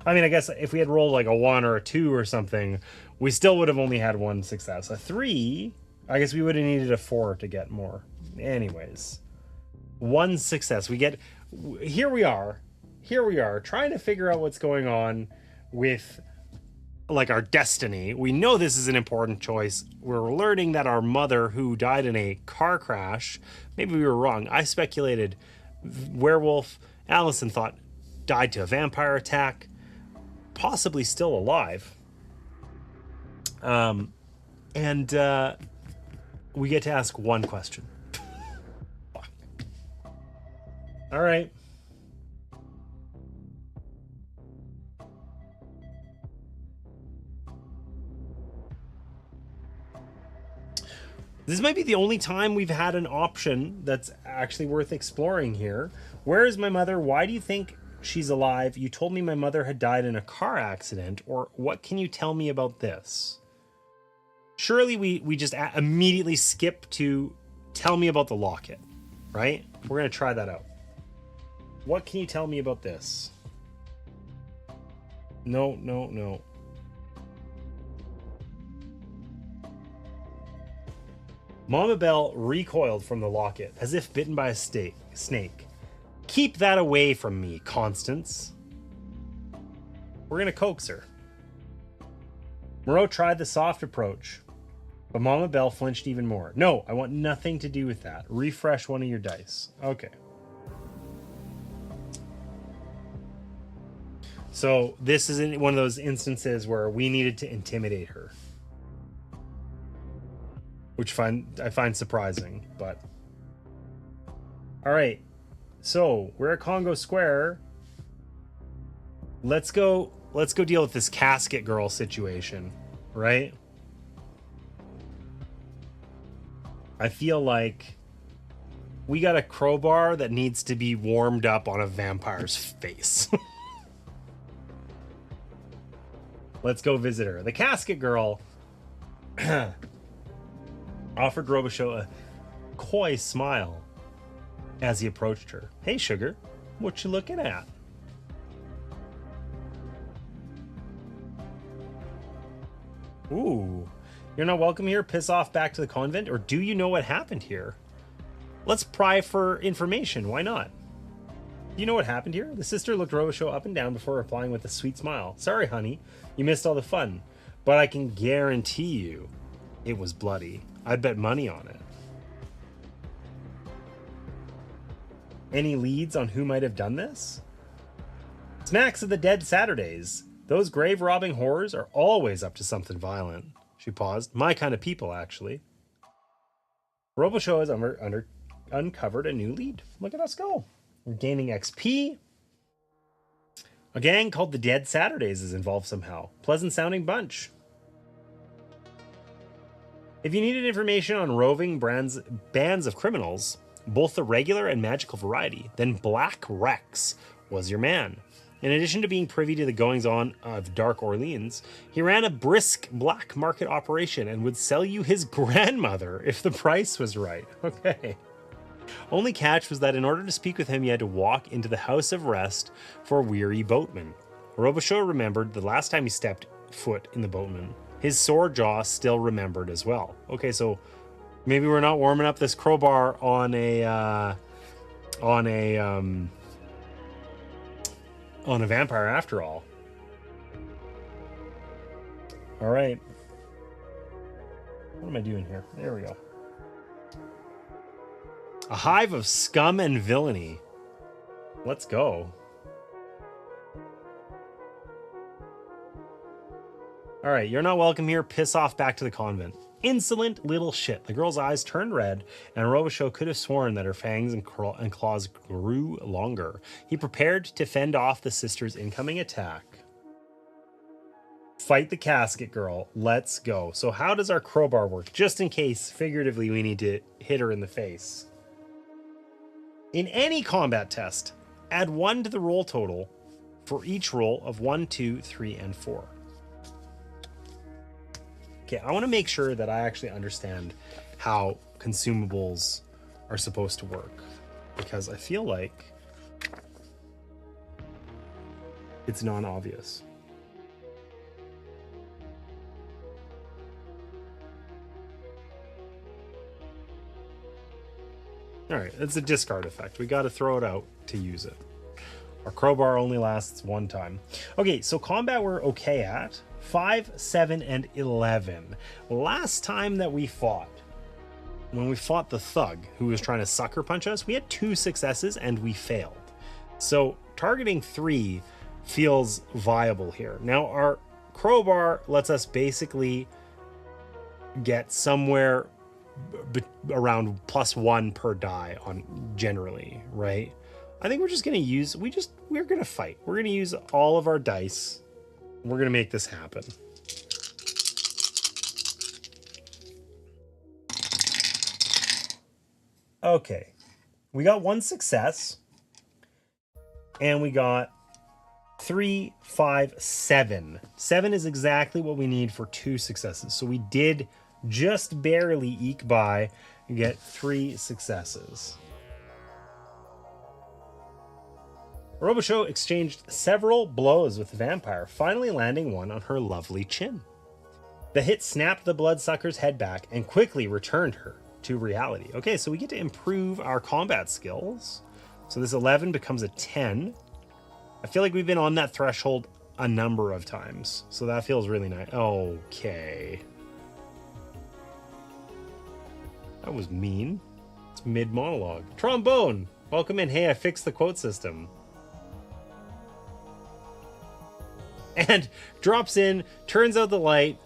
I mean, I guess if we had rolled like a 1 or a 2 or something, we still would have only had 1 success. A 3, I guess we would have needed a 4 to get more. Anyways, 1 success. We get, here we are trying to figure out what's going on with like our destiny. We know this is an important choice. We're learning that our mother, who died in a car crash, maybe we were wrong. I speculated werewolf. Allison thought died to a vampire attack, possibly still alive. And we get to ask 1 question. Fuck. All right. This might be the only time we've had an option that's actually worth exploring here. Where is my mother? Why do you think she's alive? You told me my mother had died in a car accident. Or what can you tell me about this? Surely we just immediately skip to tell me about the locket, right? We're going to try that out. What can you tell me about this? No. Mama Bell recoiled from the locket, as if bitten by a snake. Keep that away from me, Constance. We're going to coax her. Moreau tried the soft approach, but Mama Bell flinched even more. No, I want nothing to do with that. Refresh one of your dice. Okay. So this is one of those instances where we needed to intimidate her. Which I find surprising, but... Alright, so we're at Congo Square. Let's go deal with this casket girl situation, right? I feel like we got a crowbar that needs to be warmed up on a vampire's face. Let's go visit her. The casket girl offered Robichaud a coy smile as he approached her. Hey, sugar, what you looking at? Ooh, you're not welcome here? Piss off back to the convent? Or do you know what happened here? Let's pry for information. Why not? You know what happened here? The sister looked Robichaud up and down before replying with a sweet smile. Sorry, honey, you missed all the fun, but I can guarantee you it was bloody. I'd bet money on it. Any leads on who might have done this? Smacks of the dead Saturdays. Those grave-robbing whores are always up to something violent. She paused. My kind of people, actually. Robichaud has uncovered a new lead. Look at us go. We're gaining XP. A gang called the Dead Saturdays is involved somehow. Pleasant-sounding bunch. If you needed information on roving bands of criminals, both the regular and magical variety, then Black Rex was your man. In addition to being privy to the goings-on of Dark Orleans, he ran a brisk black market operation and would sell you his grandmother if the price was right. Okay. Only catch was that in order to speak with him, you had to walk into the house of rest for weary boatmen. Robichaud remembered the last time he stepped foot in the boatman. His sore jaw still remembered as well. Okay, so maybe we're not warming up this crowbar on a vampire after all. All right. What am I doing here? There we go. A hive of scum and villainy. Let's go. All right, you're not welcome here. Piss off back to the convent. Insolent little shit. The girl's eyes turned red, and Robichaud could have sworn that her fangs and claws grew longer. He prepared to fend off the sister's incoming attack. Fight the casket girl. Let's go. So how does our crowbar work? Just in case, figuratively, we need to hit her in the face. In any combat test, add 1 to the roll total for each roll of 1, 2, 3, and 4. Okay, I want to make sure that I actually understand how consumables are supposed to work, because I feel like it's non-obvious. All right, it's a discard effect. We got to throw it out to use it. Our crowbar only lasts 1 time. Okay, so combat we're okay at. 5, 7, and 11. Last time that we fought, when we fought the thug who was trying to sucker punch us, we had 2 successes and we failed. So targeting 3 feels viable here. Now our crowbar lets us basically get somewhere around +1 per die on generally, right? I think we're just going to use, we're going to fight. We're going to use all of our dice. We're going to make this happen. Okay. We got 1 success. And we got 3, 5, 7. 7 is exactly what we need for 2 successes. So we did just barely eke by and get 3 successes. Robichaud exchanged several blows with the vampire, finally landing one on her lovely chin. The hit snapped the bloodsucker's head back and quickly returned her to reality. Okay, so we get to improve our combat skills. So this 11 becomes a 10. I feel like we've been on that threshold a number of times, so that feels really nice. Okay. That was mean. It's mid-monologue. Trombone! Welcome in. Hey, I fixed the quote system. And drops in, turns out the light,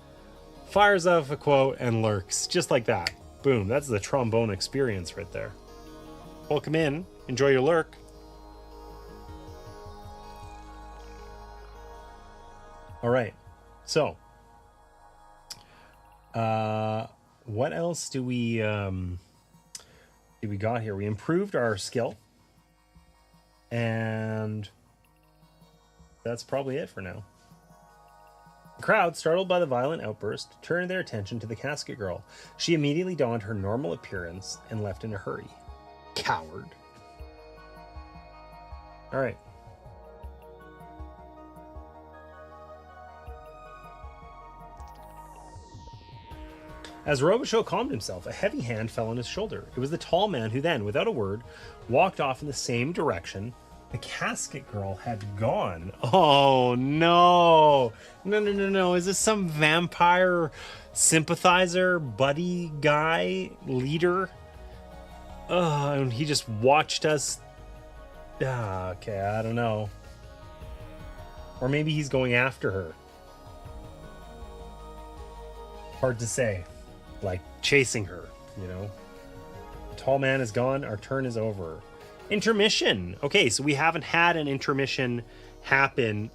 fires off a quote, and lurks. Just like that. Boom. That's the trombone experience right there. Welcome in. Enjoy your lurk. All right. So, what else do we got here? We improved our skill. And that's probably it for now. The crowd, startled by the violent outburst, turned their attention to the casket girl. She immediately donned her normal appearance and left in a hurry. Coward. All right. As Robichaud calmed himself, a heavy hand fell on his shoulder. It was the tall man who then, without a word, walked off in the same direction the casket girl had gone. Oh, no. No. Is this some vampire sympathizer, buddy guy, leader? And he just watched us. Okay, I don't know. Or maybe he's going after her. Hard to say. Like chasing her, you know? The tall man is gone. Our turn is over. Intermission. Okay, so we haven't had an intermission happen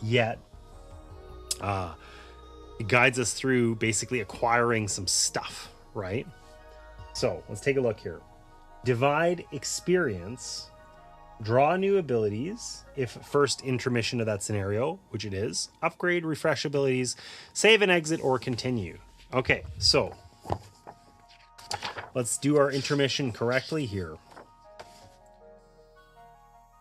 yet. It guides us through basically acquiring some stuff, right? So let's take a look here. Divide experience. Draw new abilities if first intermission of that scenario, which it is. Upgrade, refresh abilities, save and exit, or continue. Okay, so let's do our intermission correctly here.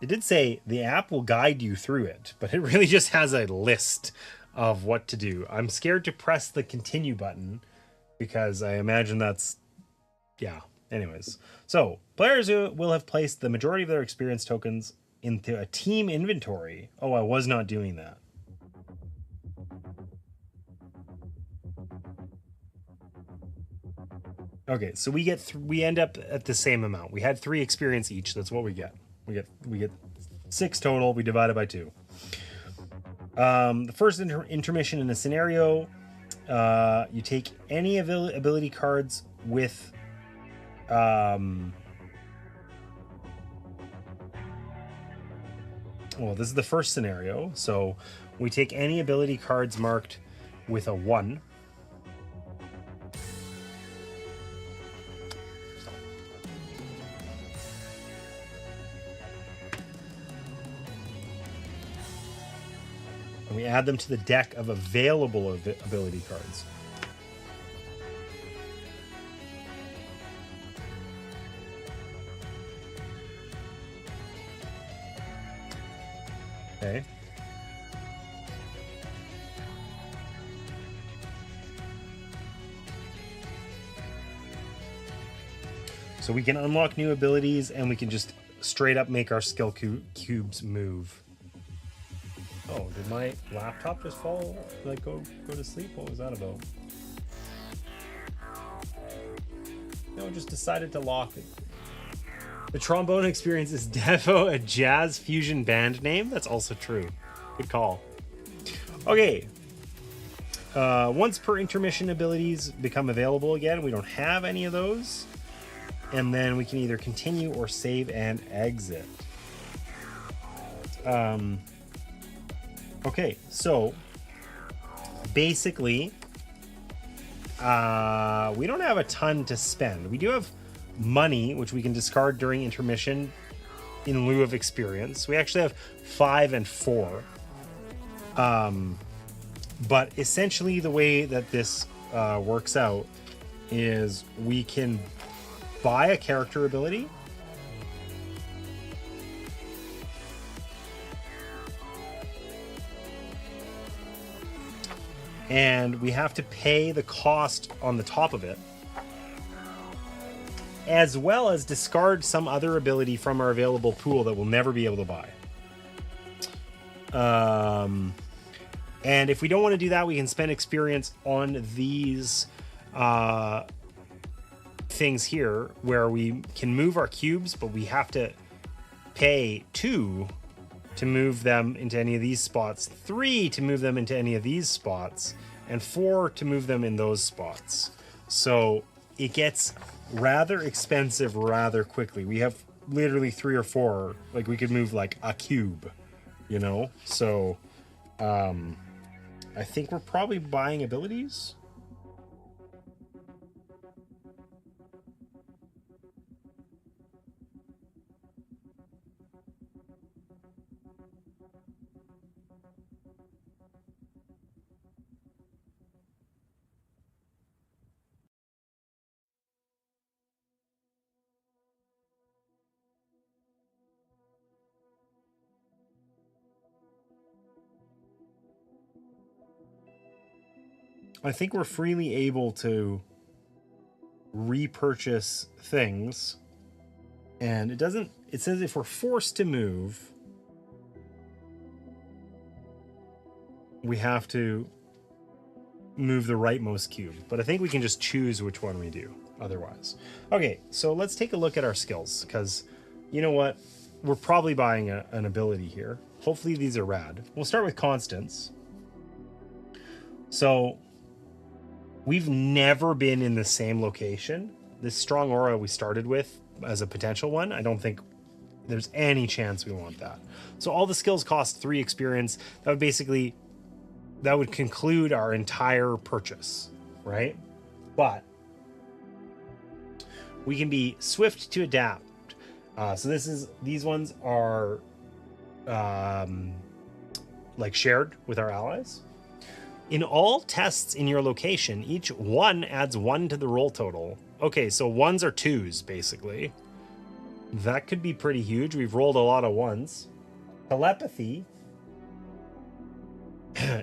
It did say the app will guide you through it, but it really just has a list of what to do. I'm scared to press the continue button because I imagine that's, yeah. Anyways, so players will have placed the majority of their experience tokens into a team inventory. Oh, I was not doing that. Okay, so we end up at the same amount. We had 3 experience each. That's what we get. We get 6 total. We divide it by 2. The first intermission in a scenario You take any ability cards with well, this is the first scenario, so we take any ability cards marked with a 1. And we add them to the deck of available ability cards. Okay. So we can unlock new abilities, and we can just straight up make our skill cubes move. Oh, did my laptop just fall? Like go to sleep? What was that about? No, it just decided to lock it. The Trombone Experience is defo a jazz fusion band name. That's also true. Good call. Okay. Once per intermission abilities become available again. We don't have any of those. And then we can either continue or save and exit. Okay, so basically, we don't have a ton to spend. We do have money, which we can discard during intermission in lieu of experience. We actually have 5 and 4. But essentially the way that this works out is we can buy a character ability. And we have to pay the cost on the top of it, as well as discard some other ability from our available pool that we'll never be able to buy. And if we don't want to do that, we can spend experience on these things here, where we can move our cubes, but we have to pay 2 to move them into any of these spots, 3 to move them into any of these spots, and 4 to move them in those spots. So it gets rather expensive rather quickly. We have literally 3 or 4. Like, we could move like a cube, you know? So I think we're probably buying abilities. I think we're freely able to repurchase things, and it says if we're forced to move, we have to move the rightmost cube, but I think we can just choose which one we do otherwise. Okay, so let's take a look at our skills, because you know what? We're probably buying an ability here. Hopefully these are rad. We'll start with Constance. So we've never been in the same location. This strong aura we started with as a potential one, I don't think there's any chance we want that. So all the skills cost 3 experience. That would conclude our entire purchase, right? But we can be swift to adapt. So these ones are like shared with our allies. In all tests in your location, each one adds 1 to the roll total. Okay, so 1s are 2s, basically. That could be pretty huge. We've rolled a lot of 1s. Telepathy.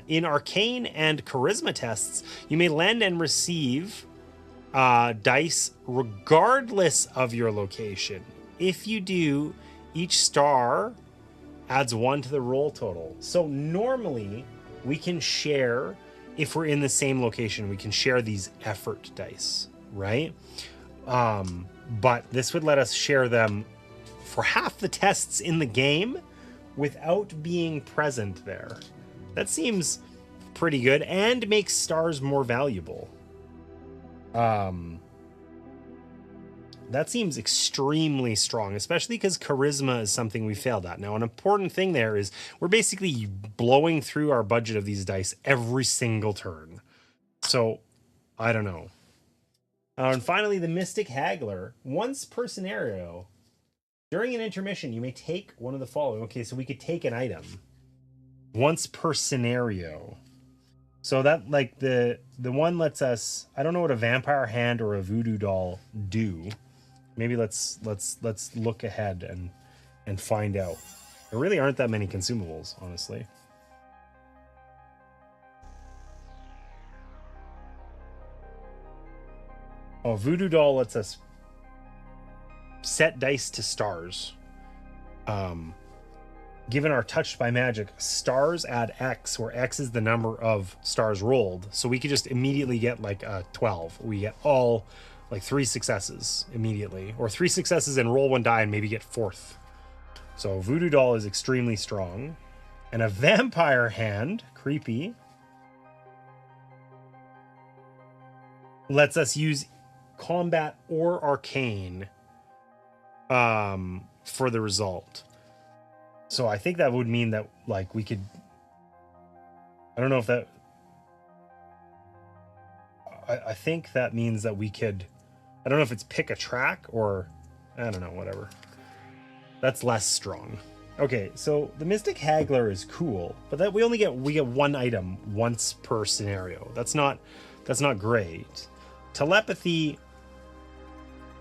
In arcane and charisma tests, you may lend and receive dice regardless of your location. If you do, each star adds 1 to the roll total. So normally, we can share, if we're in the same location, we can share these effort dice, right? But this would let us share them for half the tests in the game without being present there. That seems pretty good and makes stars more valuable. That seems extremely strong, especially because charisma is something we failed at. Now, an important thing there is we're basically blowing through our budget of these dice every single turn. So, I don't know. And finally, the Mystic Haggler. Once per scenario, during an intermission, you may take one of the following. Okay, so we could take an item once per scenario. So that, like, the one lets us, I don't know what a vampire hand or a voodoo doll do. Maybe let's look ahead and find out. There really aren't that many consumables, honestly. Oh, voodoo doll lets us set dice to stars. Given our touched by magic, stars add X, where X is the number of stars rolled. So we could just immediately get like a 12. We get all like 3 successes immediately, or 3 successes and roll 1 die and maybe get 4th. So voodoo doll is extremely strong. And a vampire hand, creepy, lets us use combat or arcane for the result. So I think that would mean that, like, we could, I don't know if that, I think that means that we could, I don't know if it's pick a track or, I don't know, whatever. That's less strong. Okay, so the Mystic Haggler is cool, but that we get 1 item once per scenario. That's not great. Telepathy,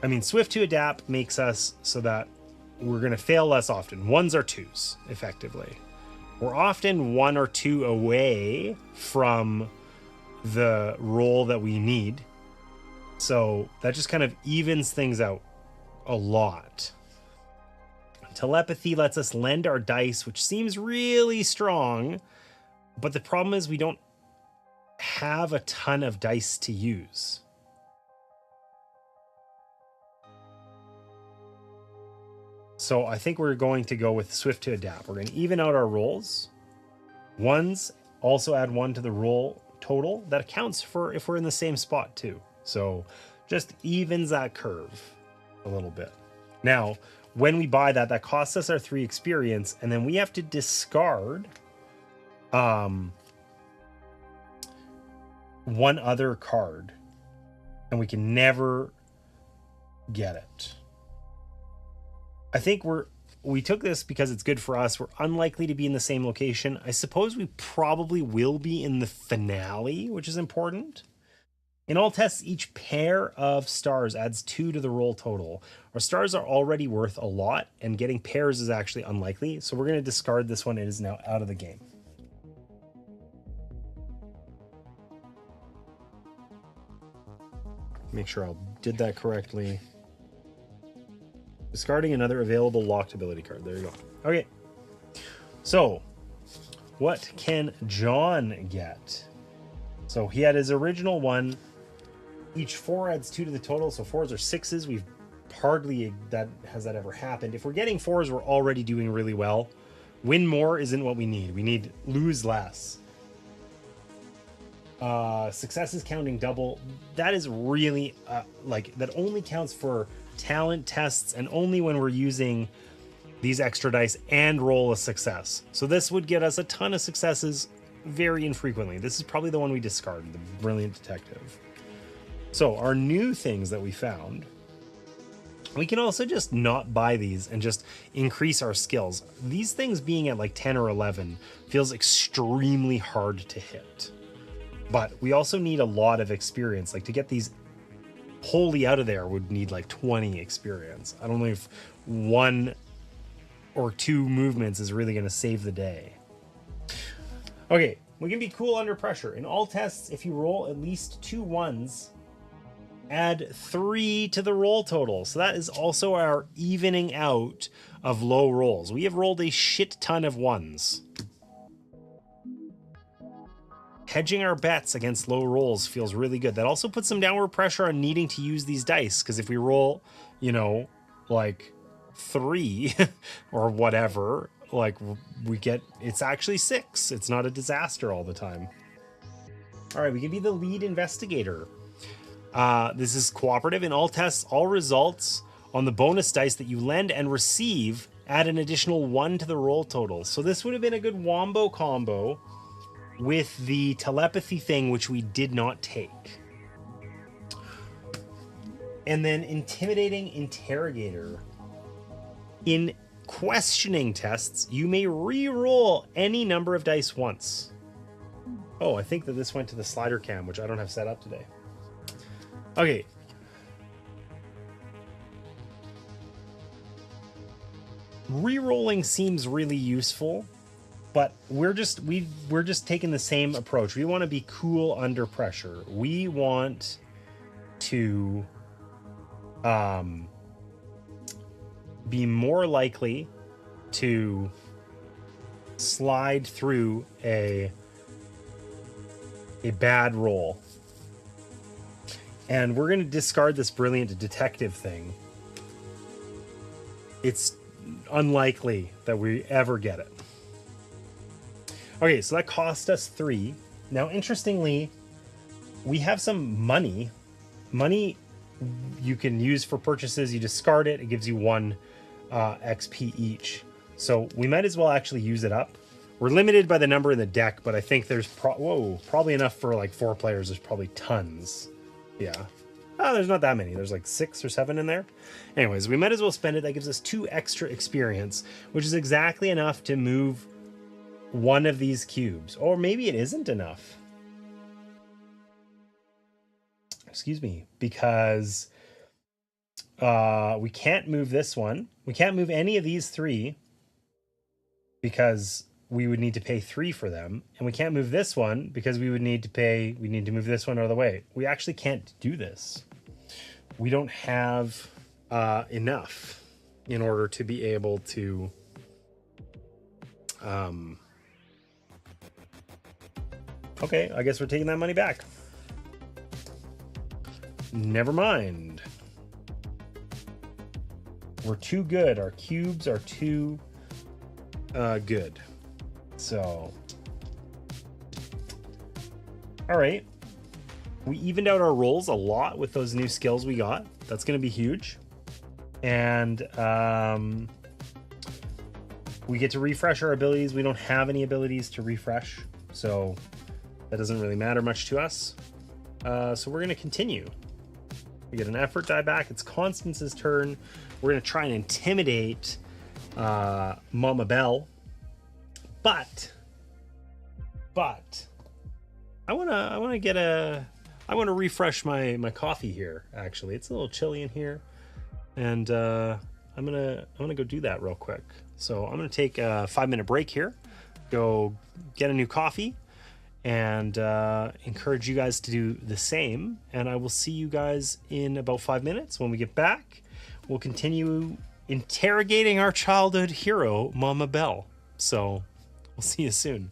I mean, swift to adapt makes us so that we're going to fail less often. 1s or 2s, effectively. We're often 1 or 2 away from the roll that we need. So that just kind of evens things out a lot. Telepathy lets us lend our dice, which seems really strong. But the problem is we don't have a ton of dice to use. So I think we're going to go with swift to adapt. We're going to even out our rolls. 1s also add 1 to the roll total. That accounts for if we're in the same spot too. So just evens that curve a little bit. Now, when we buy that, that costs us our 3 experience, and then we have to discard 1 other card, and we can never get it. I think we took this because it's good for us. We're unlikely to be in the same location. I suppose we probably will be in the finale, which is important. In all tests, each pair of stars adds 2 to the roll total. Our stars are already worth a lot, and getting pairs is actually unlikely. So we're going to discard this one. It is now out of the game. Make sure I did that correctly. Discarding another available locked ability card. There you go. Okay. So, what can John get? So he had his original one. Each 4 adds 2 to the total. So 4s or 6s. We've hardly has that ever happened. If we're getting 4s, we're already doing really well. Win more isn't what we need. We need lose less. Successes counting double. That is really that only counts for talent tests and only when we're using these extra dice and roll a success. So this would get us a ton of successes very infrequently. This is probably the one we discarded, the Brilliant Detective. So our new things that we found, we can also just not buy these and just increase our skills. These things being at like 10 or 11 feels extremely hard to hit. But we also need a lot of experience. Like to get these wholly out of there would need like 20 experience. I don't know if 1 or 2 movements is really going to save the day. Okay, we can be cool under pressure. In all tests, if you roll at least 2 1s, add 3 to the roll total. So that is also our evening out of low rolls. We have rolled a shit ton of 1s. Hedging our bets against low rolls feels really good. That also puts some downward pressure on needing to use these dice, because if we roll, like 3 or whatever, like we get, it's actually 6. It's not a disaster all the time. All right, we can be the lead investigator. This is cooperative. In all tests, all results on the bonus dice that you lend and receive add an additional 1 to the roll total. So this would have been a good wombo combo with the telepathy thing, which we did not take. And then intimidating interrogator. In questioning tests, you may re-roll any number of dice once. Oh, I think that this went to the slider cam, which I don't have set up today. Okay. Re-rolling seems really useful, but we're just taking the same approach. We want to be cool under pressure. We want to be more likely to slide through a bad roll. And we're going to discard this brilliant detective thing. It's unlikely that we ever get it. Okay, so that cost us 3. Now, interestingly, we have some money. Money you can use for purchases. You discard it. It gives you 1 XP each. So we might as well actually use it up. We're limited by the number in the deck, but I think there's probably enough for like 4 players. There's probably tons. Yeah. Oh, there's not that many. There's like 6 or 7 in there. Anyways, we might as well spend it. That gives us 2 extra experience, which is exactly enough to move one of these cubes. Or maybe it isn't enough. Excuse me. Because we can't move this one. We can't move any of these 3 because we would need to pay 3 for them. And we can't move this one because we need to move this one out of the way. We actually can't do this. We don't have enough in order to be able to okay, I guess we're taking that money back. Never mind. We're too good. Our cubes are too good. So, all right. We evened out our rolls a lot with those new skills we got. That's going to be huge. And we get to refresh our abilities. We don't have any abilities to refresh, so that doesn't really matter much to us. So we're going to continue. We get an effort die back. It's Constance's turn. We're going to try and intimidate Mama Belle. But I want to refresh my coffee here. Actually, it's a little chilly in here, and I'm gonna go do that real quick. So I'm gonna take a 5-minute break here, go get a new coffee, and encourage you guys to do the same. And I will see you guys in about 5 minutes. When we get back, we'll continue interrogating our childhood hero, Mama Belle. So we'll see you soon.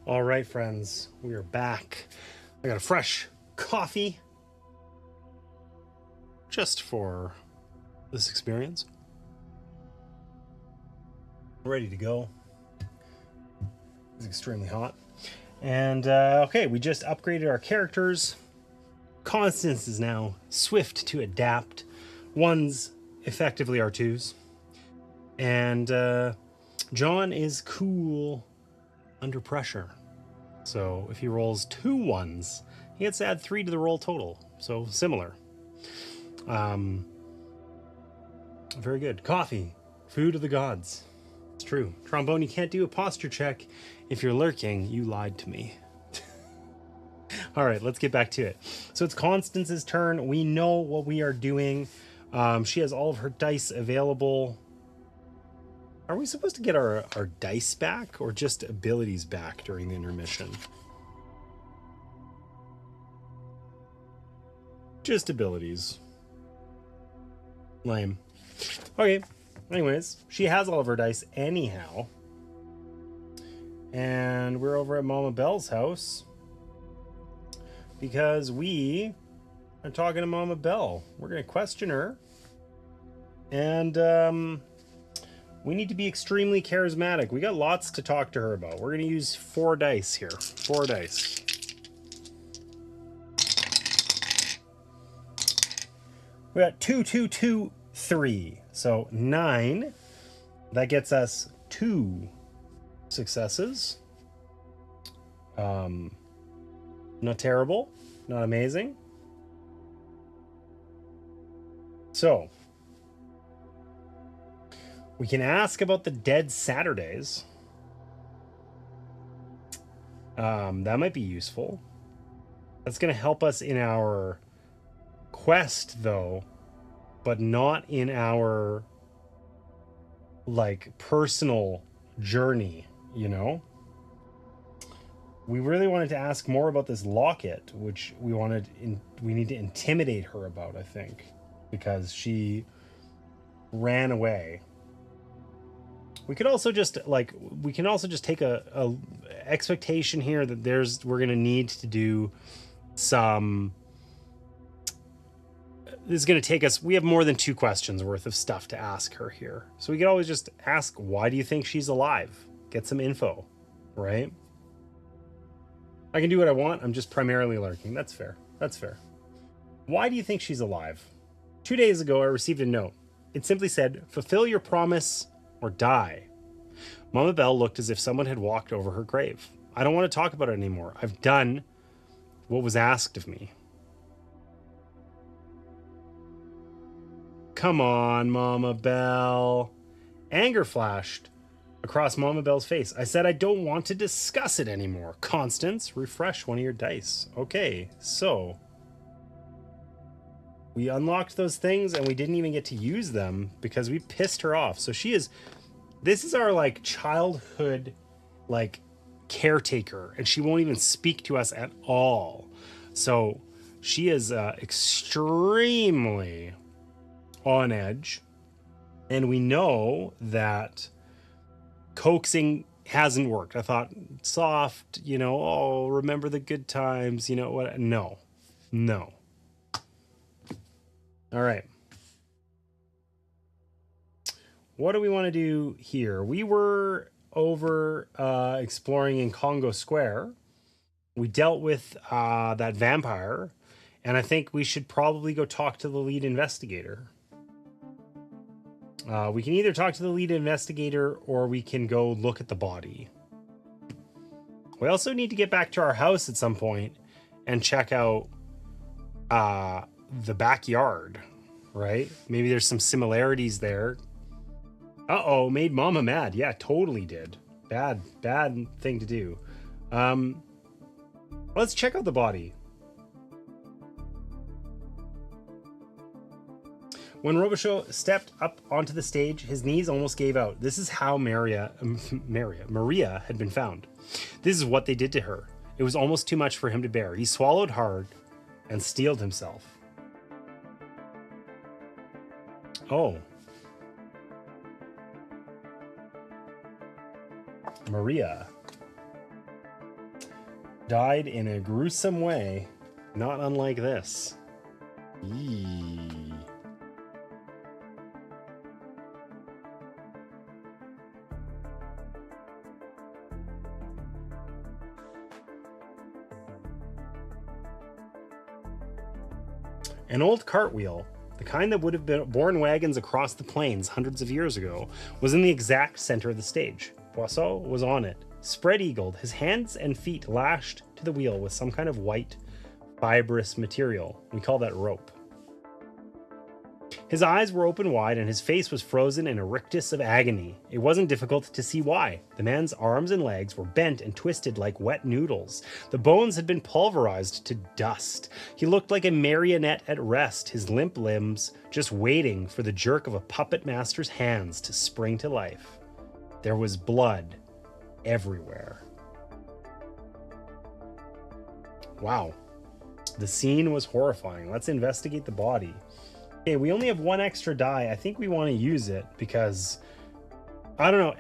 All right, friends, we are back. I got a fresh coffee just for this experience. Ready to go. It's extremely hot. And okay, we just upgraded our characters. Constance is now swift to adapt. Ones effectively are twos. And John is cool under pressure. So if he rolls 2 ones, he gets to add 3 to the roll total. So similar. Very good. Coffee, food of the gods. It's true. Trombone, you can't do a posture check. If you're lurking, you lied to me. All right, let's get back to it. So it's Constance's turn. We know what we are doing. She has all of her dice available. Are we supposed to get our dice back or just abilities back during the intermission? Just abilities. Lame. Okay. Anyways, she has all of her dice anyhow. And we're over at Mama Belle's house because we are talking to Mama Belle. We're going to question her. And we need to be extremely charismatic. We got lots to talk to her about. We're going to use 4 dice here. 4 dice. We got 2, 2, 2, 3. So 9. That gets us 2 successes. Not terrible. Not amazing. So we can ask about the dead Saturdays. That might be useful. That's going to help us in our quest, though, but not in our, like, personal journey, you know? We really wanted to ask more about this locket, which we need to intimidate her about, I think, because she ran away. We could also just take a expectation here that we're gonna need to do some. This is gonna take us. We have more than 2 questions worth of stuff to ask her here, so we could always just ask, "Why do you think she's alive?" Get some info, right? I can do what I want. I'm just primarily lurking. That's fair. That's fair. Why do you think she's alive? 2 days ago, I received a note. It simply said, "Fulfill your promise or die." Mama Belle looked as if someone had walked over her grave. I don't want to talk about it anymore. I've done what was asked of me. Come on, Mama Belle. Anger flashed across Mama Belle's face. I said I don't want to discuss it anymore. Constance, refresh one of your dice. Okay, so we unlocked those things and we didn't even get to use them because we pissed her off. So this is our, like, childhood, like, caretaker, and she won't even speak to us at all. So she is extremely on edge, and we know that coaxing hasn't worked. I thought soft, oh, remember the good times, what? No. All right. What do we want to do here? We were over exploring in Congo Square. We dealt with that vampire, and I think we should probably go talk to the lead investigator. We can either talk to the lead investigator or we can go look at the body. We also need to get back to our house at some point and check out the backyard, right? Maybe there's some similarities there. Uh-oh, made Mama mad. Yeah, totally did. Bad thing to do. Let's check out the body. When Robichaud stepped up onto the stage, his knees almost gave out. This is how Maria had been found. This is what they did to her. It was almost too much for him to bear. He swallowed hard and steeled himself. Oh. Maria. Died in a gruesome way, not unlike this. Eee. An old cartwheel, the kind that would have borne wagons across the plains hundreds of years ago, was in the exact center of the stage. Boisseau was on it, spread-eagled, his hands and feet lashed to the wheel with some kind of white, fibrous material. We call that rope. His eyes were open wide and his face was frozen in a rictus of agony. It wasn't difficult to see why. The man's arms and legs were bent and twisted like wet noodles. The bones had been pulverized to dust. He looked like a marionette at rest, his limp limbs just waiting for the jerk of a puppet master's hands to spring to life. There was blood everywhere. Wow. The scene was horrifying. Let's investigate the body. Okay, we only have one extra die. I think we want to use it because, I don't know,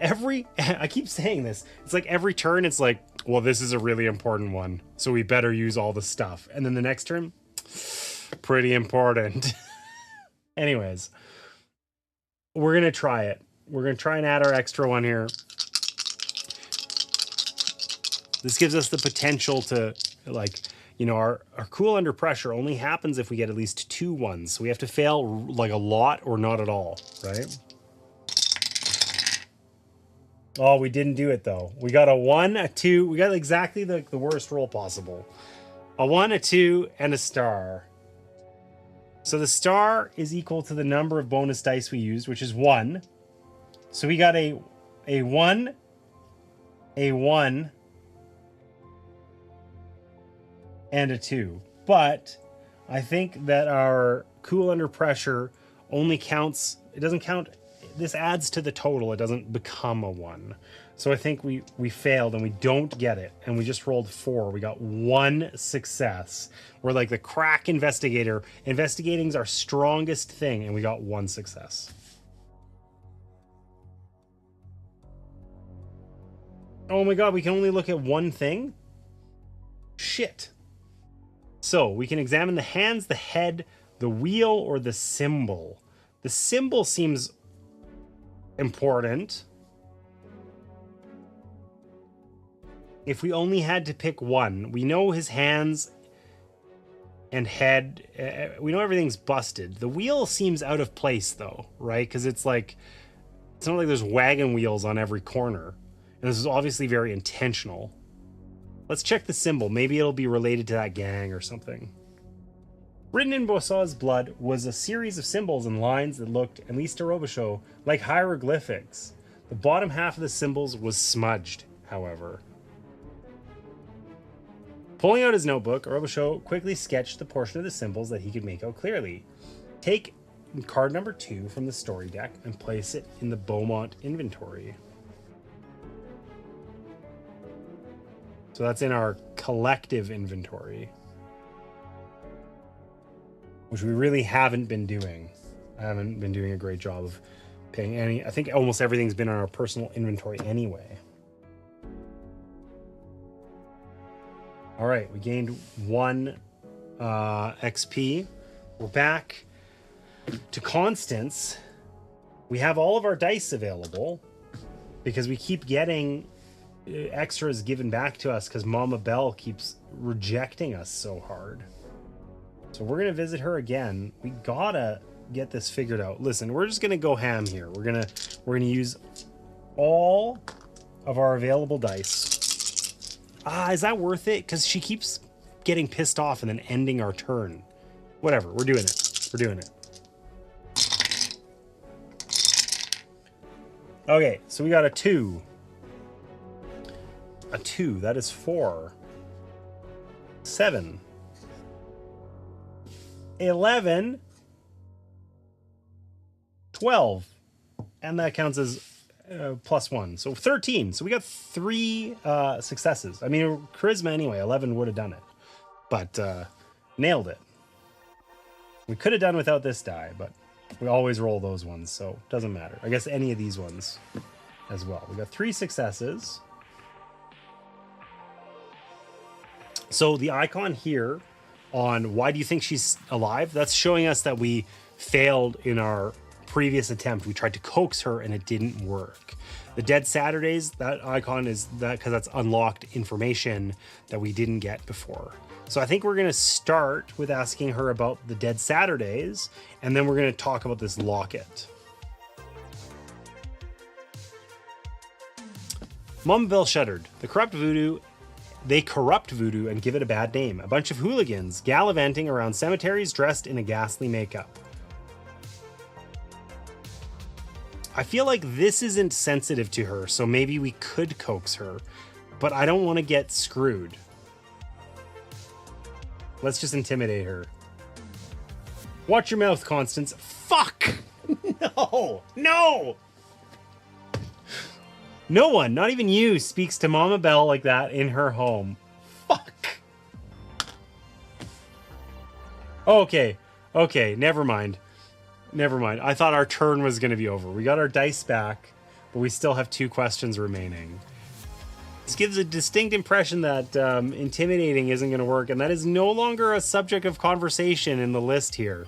I keep saying this. It's like every turn, it's like, well, this is a really important one, so we better use all the stuff. And then the next turn, pretty important. Anyways, we're going to try it. We're going to try and add our extra one here. This gives us the potential to, like, you know, our cool under pressure only happens if we get at least 2 ones. So we have to fail like a lot or not at all, right? Oh, we didn't do it though. We got a 1, a 2. We got exactly the worst roll possible. A 1, a 2, and a star. So the star is equal to the number of bonus dice we used, which is 1. So we got a 1, a 1, and a 2. But I think that our cool under pressure only counts, it doesn't count, this adds to the total, it doesn't become a 1. So I think we failed and we don't get it, and we just rolled 4. We got 1 success. We're like the crack investigator. Investigating's our strongest thing, and we got 1 success. Oh my god, we can only look at one thing? Shit. So we can examine the hands, the head, the wheel, or the symbol. The symbol seems important. If we only had to pick one, we know his hands and head, we know everything's busted. The wheel seems out of place though, right? Because it's like, it's not like there's wagon wheels on every corner. And this is obviously very intentional. Let's check the symbol. Maybe it'll be related to that gang or something. Written in Boisseau's blood was a series of symbols and lines that looked, at least to Robichaud, like hieroglyphics. The bottom half of the symbols was smudged, however. Pulling out his notebook, Robichaud quickly sketched the portion of the symbols that he could make out clearly. Take card number 2 from the story deck and place it in the Beaumont inventory. So that's in our collective inventory, which we really haven't been doing. I haven't been doing a great job of paying any. I think almost everything's been on our personal inventory anyway. All right, we gained 1 XP. We're back to Constance. We have all of our dice available because we keep getting extras given back to us because Mama Belle keeps rejecting us so hard. So we're gonna visit her again. We gotta get this figured out. Listen, we're just gonna go ham here. We're gonna use all of our available dice. Is that worth it? Because she keeps getting pissed off and then ending our turn. Whatever, we're doing it. We're doing it. Okay, so we got a 2. A 2, that is 4. 7. 11. 12. And that counts as +1. So 13. So we got 3 successes. I mean, charisma anyway, 11 would have done it. But nailed it. We could have done without this die, but we always roll those ones, so it doesn't matter. I guess any of these ones as well. We got 3 successes. So the icon here on why do you think she's alive, that's showing us that we failed in our previous attempt. We tried to coax her and it didn't work. The Dead Saturdays, that icon is that because that's unlocked information that we didn't get before. So I think we're going to start with asking her about the Dead Saturdays, and then we're going to talk about this locket. Mama Bell shuddered. They corrupt voodoo and give it a bad name. A bunch of hooligans gallivanting around cemeteries dressed in a ghastly makeup. I feel like this isn't sensitive to her, so maybe we could coax her, but I don't want to get screwed. Let's just intimidate her. Watch your mouth, Constance. Fuck! No! No! No one, not even you, speaks to Mama Bell like that in her home. Fuck! Okay, never mind. I thought our turn was going to be over. We got our dice back, but we still have 2 questions remaining. This gives a distinct impression that intimidating isn't going to work, and that is no longer a subject of conversation in the list here.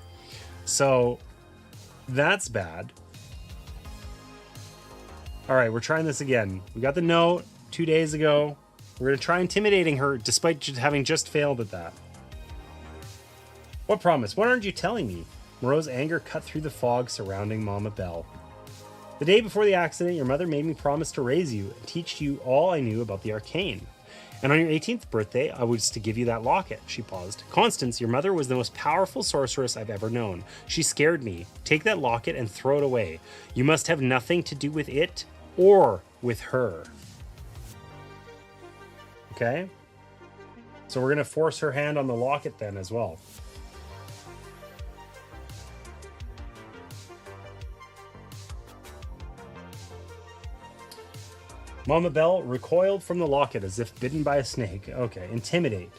So, that's bad. All right, we're trying this again. We got the note 2 days ago. We're going to try intimidating her, despite having just failed at that. What promise? What aren't you telling me? Moreau's anger cut through the fog surrounding Mama Bell. The day before the accident, your mother made me promise to raise you and teach you all I knew about the arcane. And on your 18th birthday, I was to give you that locket. She paused. Constance, your mother was the most powerful sorceress I've ever known. She scared me. Take that locket and throw it away. You must have nothing to do with it or with her. Okay? So we're going to force her hand on the locket then as well. Mama Bell recoiled from the locket as if bitten by a snake. Okay, intimidate.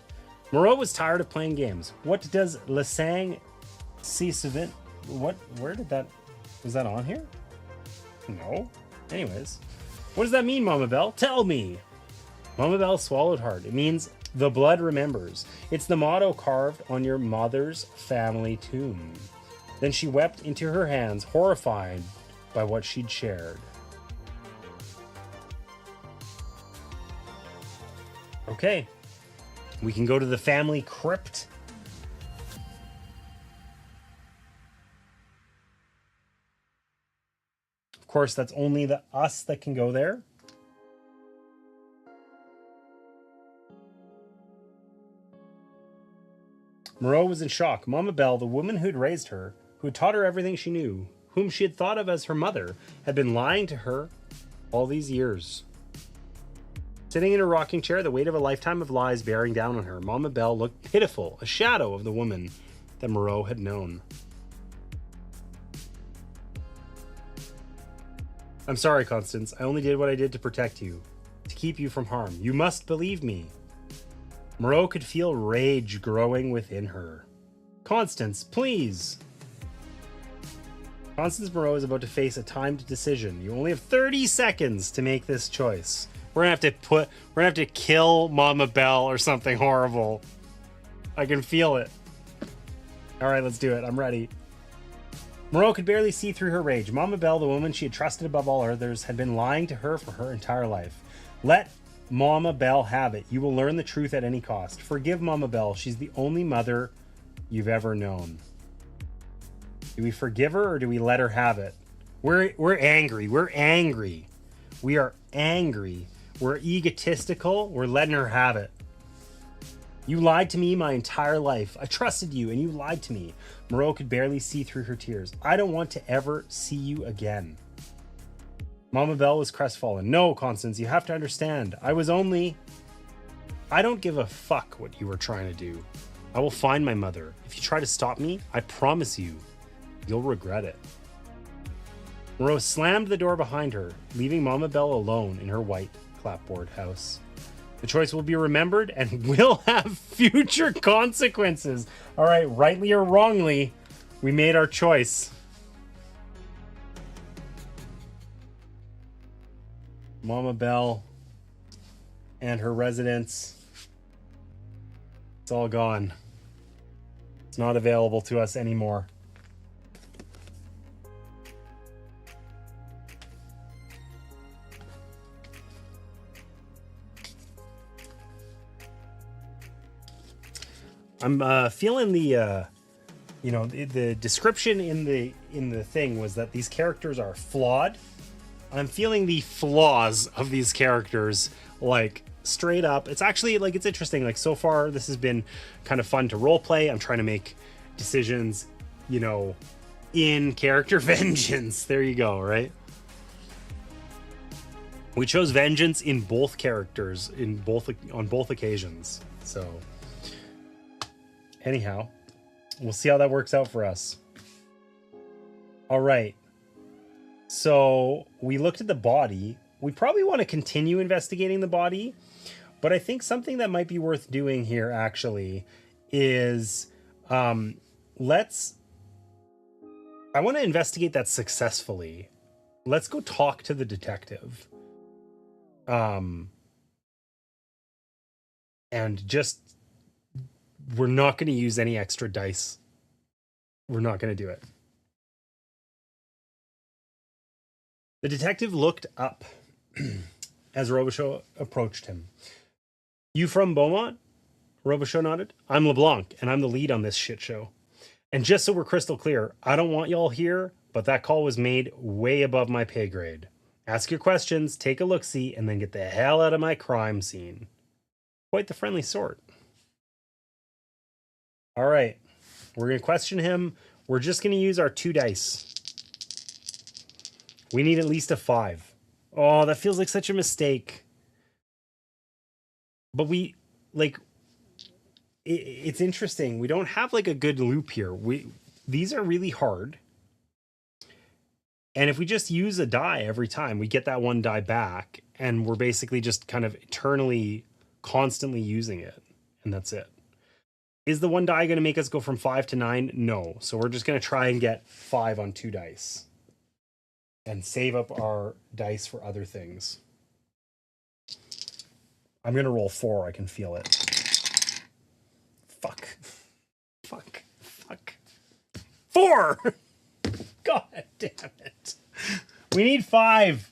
Moreau was tired of playing games. What does Le Sang si souvent? What? Where did that? Was that on here? No. Anyways, what does that mean, Mama Bell? Tell me. Mama Bell swallowed hard. It means the blood remembers. It's the motto carved on your mother's family tomb. Then she wept into her hands, horrified by what she'd shared. Okay, we can go to the family crypt. Of course, that's only us that can go there. Moreau was in shock. Mama Bell, the woman who'd raised her, who had taught her everything she knew, whom she had thought of as her mother, had been lying to her all these years. Sitting in her rocking chair, the weight of a lifetime of lies bearing down on her, Mama Bell looked pitiful, a shadow of the woman that Moreau had known. I'm sorry, Constance. I only did what I did to protect you, to keep you from harm. You must believe me. Moreau could feel rage growing within her. Constance, please. Constance Moreau is about to face a timed decision. You only have 30 seconds to make this choice. We're gonna have to kill Mama Bell or something horrible. I can feel it. All right, let's do it. I'm ready. Moreau could barely see through her rage. Mama Bell, the woman she had trusted above all others, had been lying to her for her entire life. Let Mama Bell have it. You will learn the truth at any cost. Forgive Mama Bell. She's the only mother you've ever known. Do we forgive her or do we let her have it? We're angry. We're angry. We are angry. We're egotistical. We're letting her have it. You lied to me my entire life. I trusted you and you lied to me. Moreau could barely see through her tears. I don't want to ever see you again. Mama Bell was crestfallen. No, Constance, you have to understand. I don't give a fuck what you were trying to do. I will find my mother. If you try to stop me, I promise you, you'll regret it. Moreau slammed the door behind her, leaving Mama Bell alone in her white clapboard house. The choice will be remembered and will have future consequences. All right, rightly or wrongly, we made our choice. Mama Bell and her residents It's all gone. It's not available to us anymore. I'm feeling the you know, the description in the thing was that these characters are flawed. I'm feeling the flaws of these characters, like, straight up. It's actually, like, it's interesting. Like, so far this has been kind of fun to role play. I'm trying to make decisions, you know, in character. Vengeance, there you go, right? We chose vengeance in both characters on both occasions. So anyhow, we'll see how that works out for us. All right. So we looked at the body. We probably want to continue investigating the body, but I think something that might be worth doing here actually is I want to investigate that successfully. Let's go talk to the detective. And just, we're not going to use any extra dice. We're not going to do it. The detective looked up as Robichaud approached him. You from Beaumont? Robichaud nodded. I'm LeBlanc, and I'm the lead on this shit show. And just so we're crystal clear, I don't want y'all here, but that call was made way above my pay grade. Ask your questions, take a look-see, and then get the hell out of my crime scene. Quite the friendly sort. All right, we're going to question him. We're just going to use our 2 dice. We need at least a 5. Oh, that feels like such a mistake. But it's interesting. We don't have like a good loop here. These are really hard. And if we just use a die every time, we get that 1 die back, and we're basically just kind of eternally, constantly using it. And that's it. Is the 1 die going to make us go from 5 to 9? No. So we're just going to try and get 5 on 2 dice. And save up our dice for other things. I'm going to roll 4. I can feel it. Fuck. 4! God damn it. We need 5.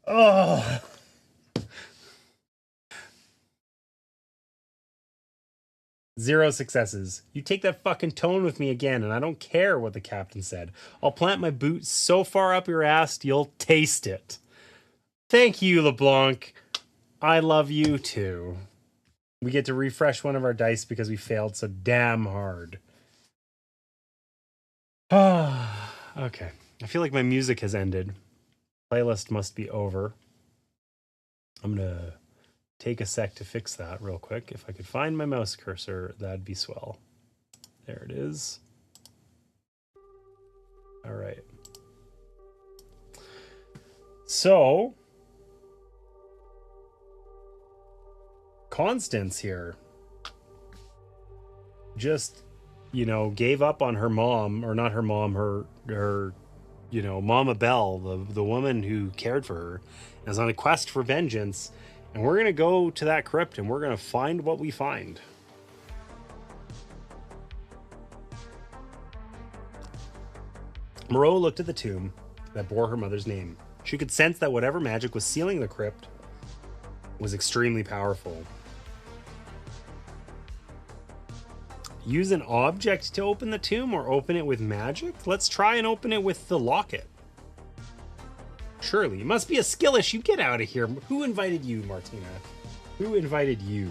Oh. Zero successes. You take that fucking tone with me again, and I don't care what the captain said. I'll plant my boot so far up your ass, you'll taste it. Thank you, LeBlanc. I love you too. We get to refresh one of our dice because we failed so damn hard. Okay. I feel like my music has ended. Playlist must be over. I'm gonna take a sec to fix that real quick. If I could find my mouse cursor, that'd be swell. There it is. All right. So, Constance here just, you know, gave up on her mom, or not her mom, her you know, Mama Belle, the woman who cared for her, and is on a quest for vengeance. And we're going to go to that crypt and we're going to find what we find. Moreau looked at the tomb that bore her mother's name. She could sense that whatever magic was sealing the crypt was extremely powerful. Use an object to open the tomb or open it with magic? Let's try and open it with the locket. Surely. It must be a skill issue. Get out of here. Who invited you, Martina? Who invited you?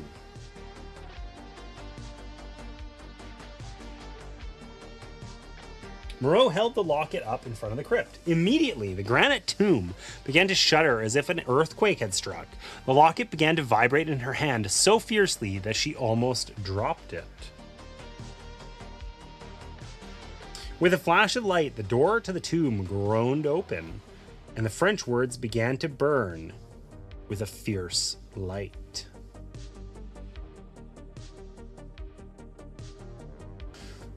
Moreau held the locket up in front of the crypt. Immediately, the granite tomb began to shudder as if an earthquake had struck. The locket began to vibrate in her hand so fiercely that she almost dropped it. With a flash of light, the door to the tomb groaned open, and the French words began to burn with a fierce light.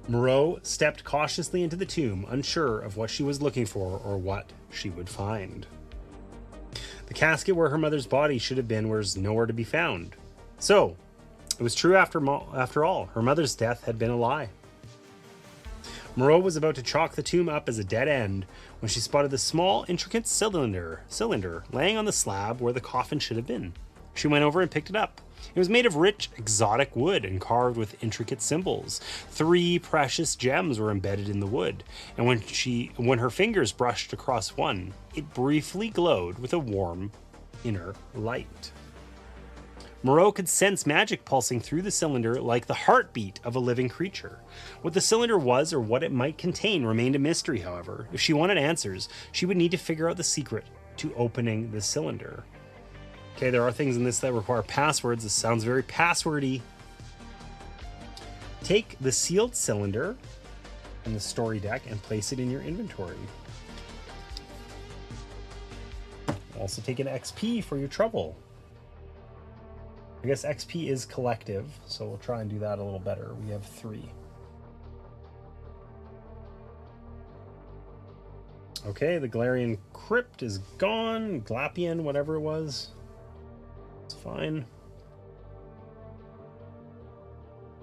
Moreau stepped cautiously into the tomb, unsure of what she was looking for or what she would find. The casket where her mother's body should have been was nowhere to be found. So, It was true after all. Her mother's death had been a lie. Moreau was about to chalk the tomb up as a dead end when she spotted the small, intricate cylinder laying on the slab where the coffin should have been. She went over and picked it up. It was made of rich, exotic wood and carved with intricate symbols. 3 precious gems were embedded in the wood, and when her fingers brushed across one, it briefly glowed with a warm inner light. Moreau could sense magic pulsing through the cylinder like the heartbeat of a living creature. What the cylinder was or what it might contain remained a mystery, however. If she wanted answers, she would need to figure out the secret to opening the cylinder. Okay, there are things in this that require passwords. This sounds very passwordy. Take the sealed cylinder in the story deck and place it in your inventory. Also take an XP for your trouble. I guess XP is collective, so we'll try and do that a little better. We have 3. Okay, the Galarian Crypt is gone. Glapian, whatever it was. It's fine.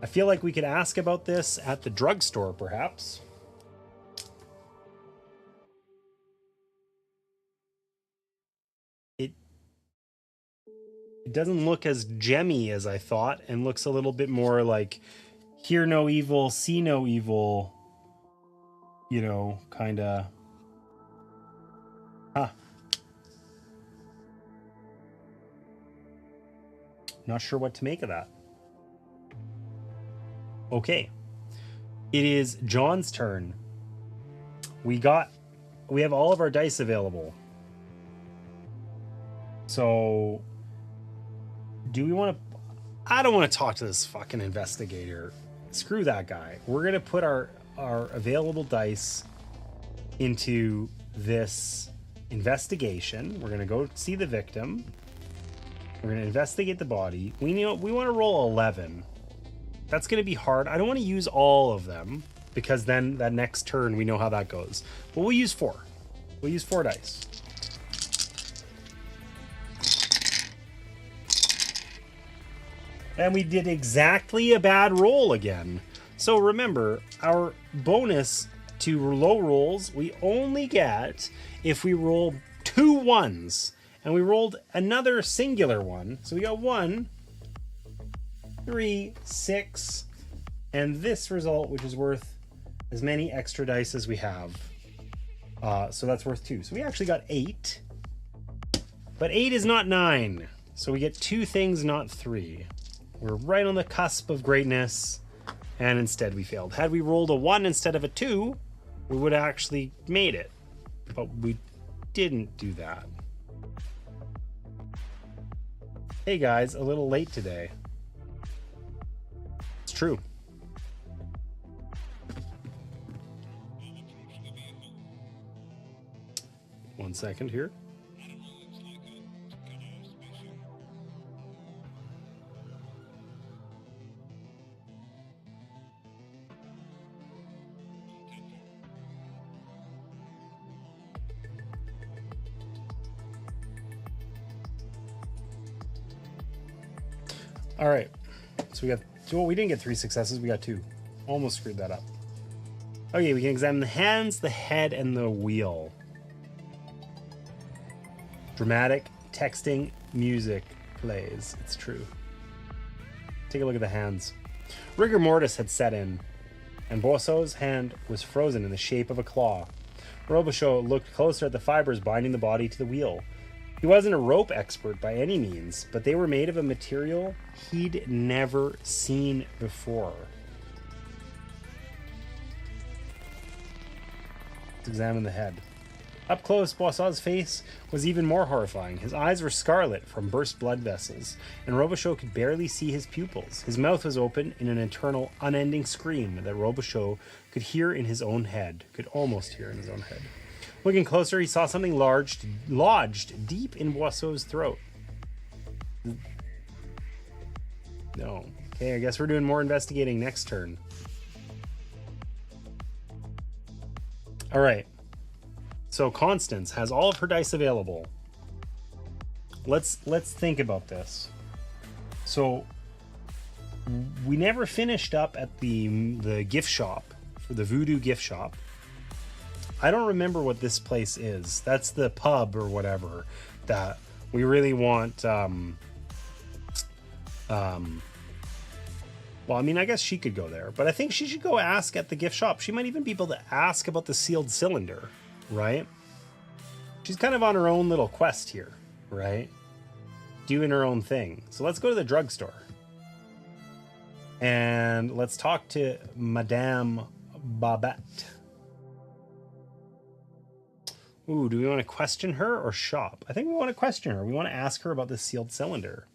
I feel like we could ask about this at the drugstore, perhaps. It doesn't look as gemmy as I thought, and looks a little bit more like hear no evil, see no evil, you know, kind of. Not sure what to make of that. Okay. It is John's turn. We have all of our dice available. So do we want to... I don't want to talk to this fucking investigator. Screw that guy. We're going to put our available dice into this investigation. We're going to go see the victim. We're going to investigate the body. We want to roll 11. That's going to be hard. I don't want to use all of them because then that next turn we know how that goes. But we'll use 4. We'll use 4 dice. And we did exactly a bad roll again. So remember, our bonus to low rolls we only get if we roll 2 1s. And we rolled another singular one. So we got 1, 3, 6, and this result, which is worth as many extra dice as we have. So that's worth 2. So we actually got 8. But 8 is not 9. So we get 2 things, not 3. We're right on the cusp of greatness. And instead we failed. Had we rolled a 1 instead of a 2, we would have actually made it. But we didn't do that. Hey guys, a little late today. It's true. One second here. All right, so we got, well, we didn't get 3 successes, we got 2. Almost screwed that up. Okay, we can examine the hands, the head, and the wheel. Dramatic texting music plays. It's true. Take a look at the hands. Rigor mortis had set in, and Boisseau's hand was frozen in the shape of a claw. Robichaud looked closer at the fibers binding the body to the wheel. He wasn't a rope expert by any means, but they were made of a material he'd never seen before. Let's examine the head. Up close, Boisseau's face was even more horrifying. His eyes were scarlet from burst blood vessels, and Robichaud could barely see his pupils. His mouth was open in an eternal, unending scream that Robichaud could hear in his own head, could almost hear in his own head. Looking closer, he saw something lodged deep in Boisseau's throat. No. Okay, I guess we're doing more investigating next turn. All right. So Constance has all of her dice available. Let's think about this. So we never finished up at the gift shop, for the voodoo gift shop. I don't remember what this place is. That's the pub or whatever that we really want. Well, I mean, I guess she could go there, but I think she should go ask at the gift shop. She might even be able to ask about the sealed cylinder, right? She's kind of on her own little quest here, right? Doing her own thing. So let's go to the drugstore. And let's talk to Madame Babette. Ooh, do we want to question her or shop? I think we want to question her. We want to ask her about the sealed cylinder.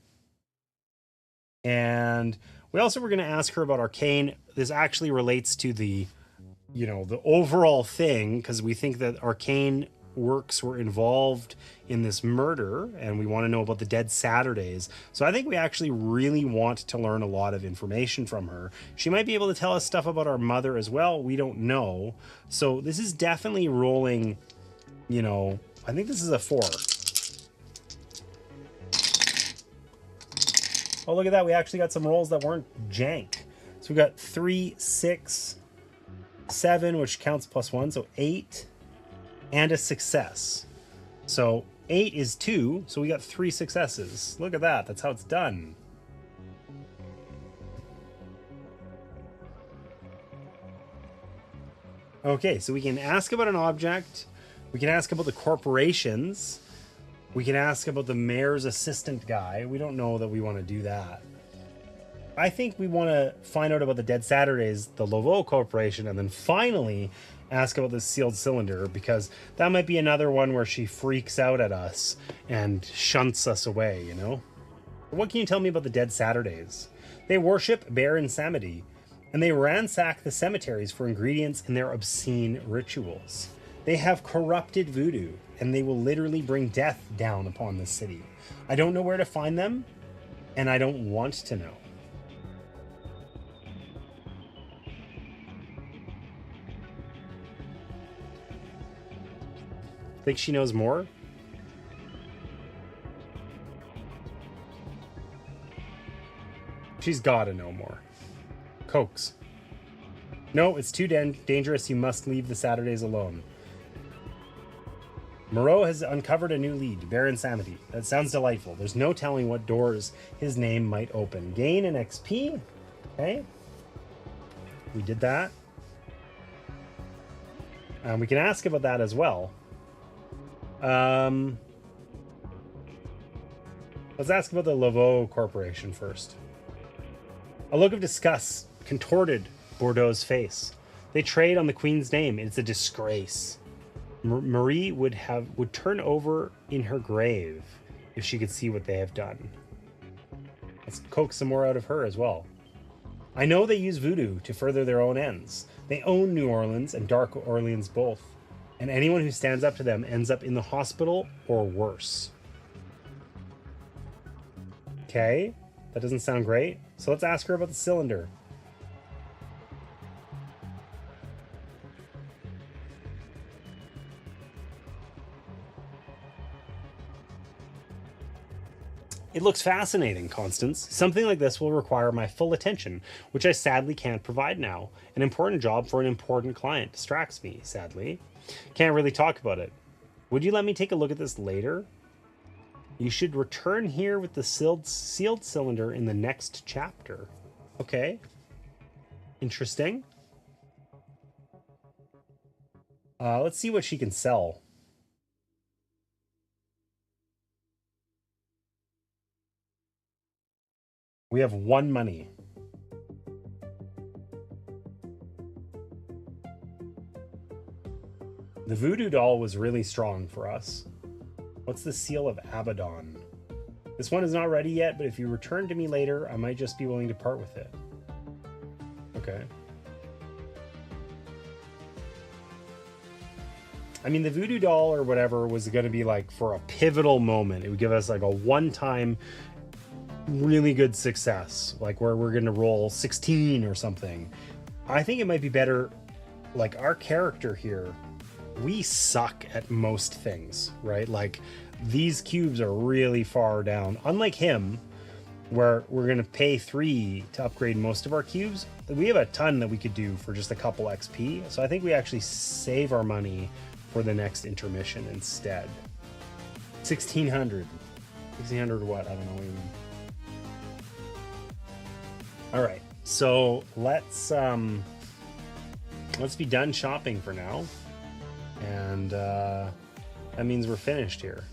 And we also were going to ask her about arcane. This actually relates to the, you know, the overall thing, because we think that arcane works were involved in this murder, and we want to know about the dead Saturdays. So I think we actually really want to learn a lot of information from her. She might be able to tell us stuff about our mother as well. We don't know. So this is definitely rolling, you know, I think this is a 4. Oh, look at that. We actually got some rolls that weren't jank. So we got 3, 6, 7, which counts +1. So 8 and a success. So 8 is 2. So we got 3 successes. Look at that. That's how it's done. Okay, so we can ask about an object. We can ask about the corporations. We can ask about the mayor's assistant guy. We don't know that we want to do that. I think we want to find out about the dead Saturdays, the ־ Corporation, and then finally ask about the sealed cylinder, because that might be another one where she freaks out at us and shunts us away, you know? What can you tell me about the dead Saturdays? They worship Baron Samedi, and they ransack the cemeteries for ingredients in their obscene rituals. They have corrupted voodoo, and they will literally bring death down upon the city. I don't know where to find them, and I don't want to know. Think she knows more? She's gotta know more. Cokes. No, it's too dangerous. You must leave the Saturdays alone. Moreau has uncovered a new lead, Baron Samedi. That sounds delightful. There's no telling what doors his name might open. Gain an XP. Okay. We did that. We can ask about that as well. Let's ask about the Ľawed Corporation first. A look of disgust contorted Bordeaux's face. They trade on the Queen's name. It's a disgrace. Marie would turn over in her grave if she could see what they have done. Let's coax some more out of her as well. I know they use voodoo to further their own ends. They own New Orleans and Dark Orleans both. And anyone who stands up to them ends up in the hospital or worse. Okay, that doesn't sound great. So let's ask her about the cylinder. It looks fascinating, Constance. Something like this will require my full attention, which I sadly can't provide now. An important job for an important client distracts me, sadly. Can't really talk about it. Would you let me take a look at this later? You should return here with the sealed cylinder in the next chapter. Okay. Interesting. Let's see what she can sell. We have 1 money. The voodoo doll was really strong for us. What's the seal of Abaddon? This one is not ready yet, but if you return to me later, I might just be willing to part with it. Okay. I mean, the voodoo doll or whatever was going to be like for a pivotal moment. It would give us like a one-time really good success, like where we're going to roll 16 or something. I think it might be better, like our character here, we suck at most things, right? Like these cubes are really far down. Unlike him, where we're going to pay 3 to upgrade most of our cubes. We have a ton that we could do for just a couple XP. So I think we actually save our money for the next intermission instead. 1600. 1600 what? I don't know even. All right. So let's be done shopping for now. And that means we're finished here.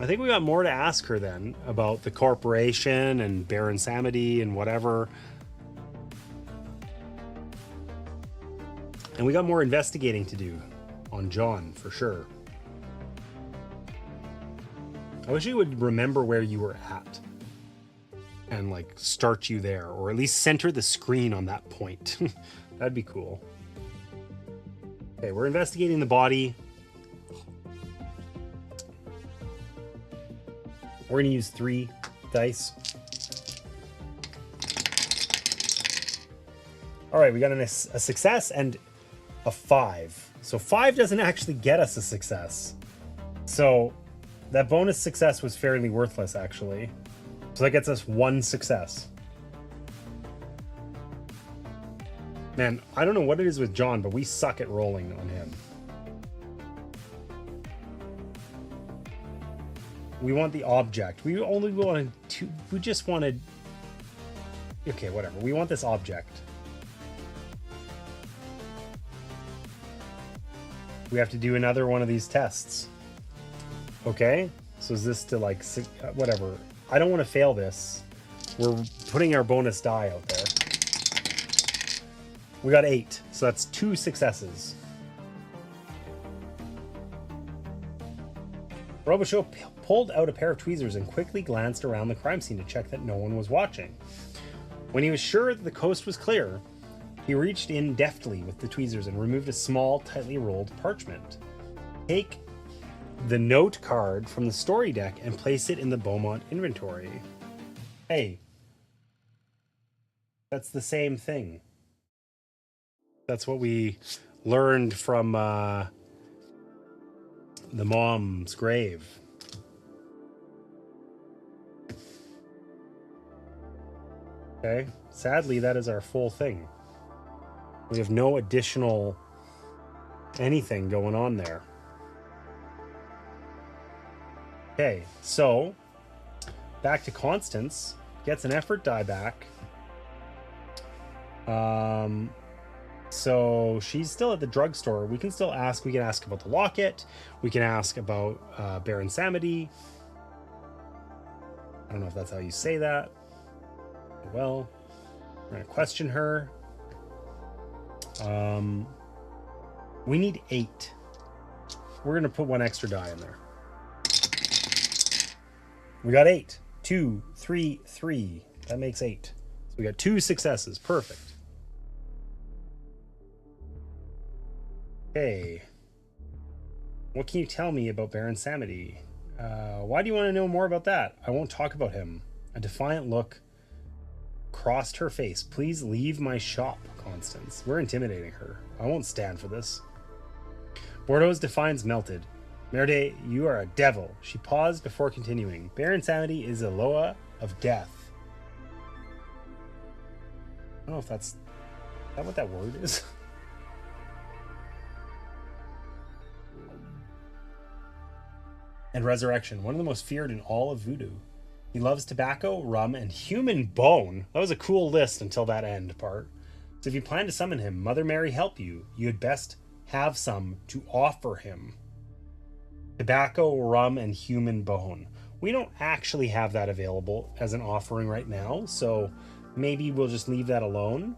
I think we got more to ask her then about the corporation and Baron Samedi and whatever. And we got more investigating to do on John for sure. I wish you would remember where you were at and like start you there, or at least center the screen on that point. That'd be cool. Okay, we're investigating the body. We're going to use 3 dice. All right, we got a success and a 5. So 5 doesn't actually get us a success. So that bonus success was fairly worthless, actually. So that gets us 1 success. Man, I don't know what it is with John, but we suck at rolling on him. We want the object. We only wanted to. We just wanted. Okay, whatever. We want this object. We have to do another one of these tests. Okay, so is this to like whatever? I don't want to fail this. We're putting our bonus die out there. We got 8, so that's 2 successes. Robichaud pulled out a pair of tweezers and quickly glanced around the crime scene to check that no one was watching. When he was sure that the coast was clear, he reached in deftly with the tweezers and removed a small, tightly rolled parchment. Take the note card from the story deck and place it in the Beaumont inventory. Hey, that's the same thing. That's what we learned from the mom's grave. Okay, sadly, that is our full thing. We have no additional anything going on there. Okay, so back to Constance. Gets an effort die back. So she's still at the drugstore. We can still ask. We can ask about the locket. We can ask about Baron Samedi. I don't know if that's how you say that. Well, we're going to question her. We need 8. We're going to put 1 extra die in there. We got 8. 2, 3, 3. That makes 8. So we got 2 successes. Perfect. Okay. What can you tell me about Baron Samedi? Why do you want to know more about that? I won't talk about him. A defiant look crossed her face. Please leave my shop, Constance. We're intimidating her. I won't stand for this. Bordeaux's defiance melted. Merde, you are a devil. She paused before continuing. Baron Samedi is Ɂawed of death. I don't know if that's... Is that what that word is? And resurrection, one of the most feared in all of voodoo. He loves tobacco, rum, and human bone. That was a cool list until that end part. So if you plan to summon him, Mother Mary help you, you had best have some to offer him. Tobacco, rum, and human bone. We don't actually have that available as an offering right now, so maybe we'll just leave that alone.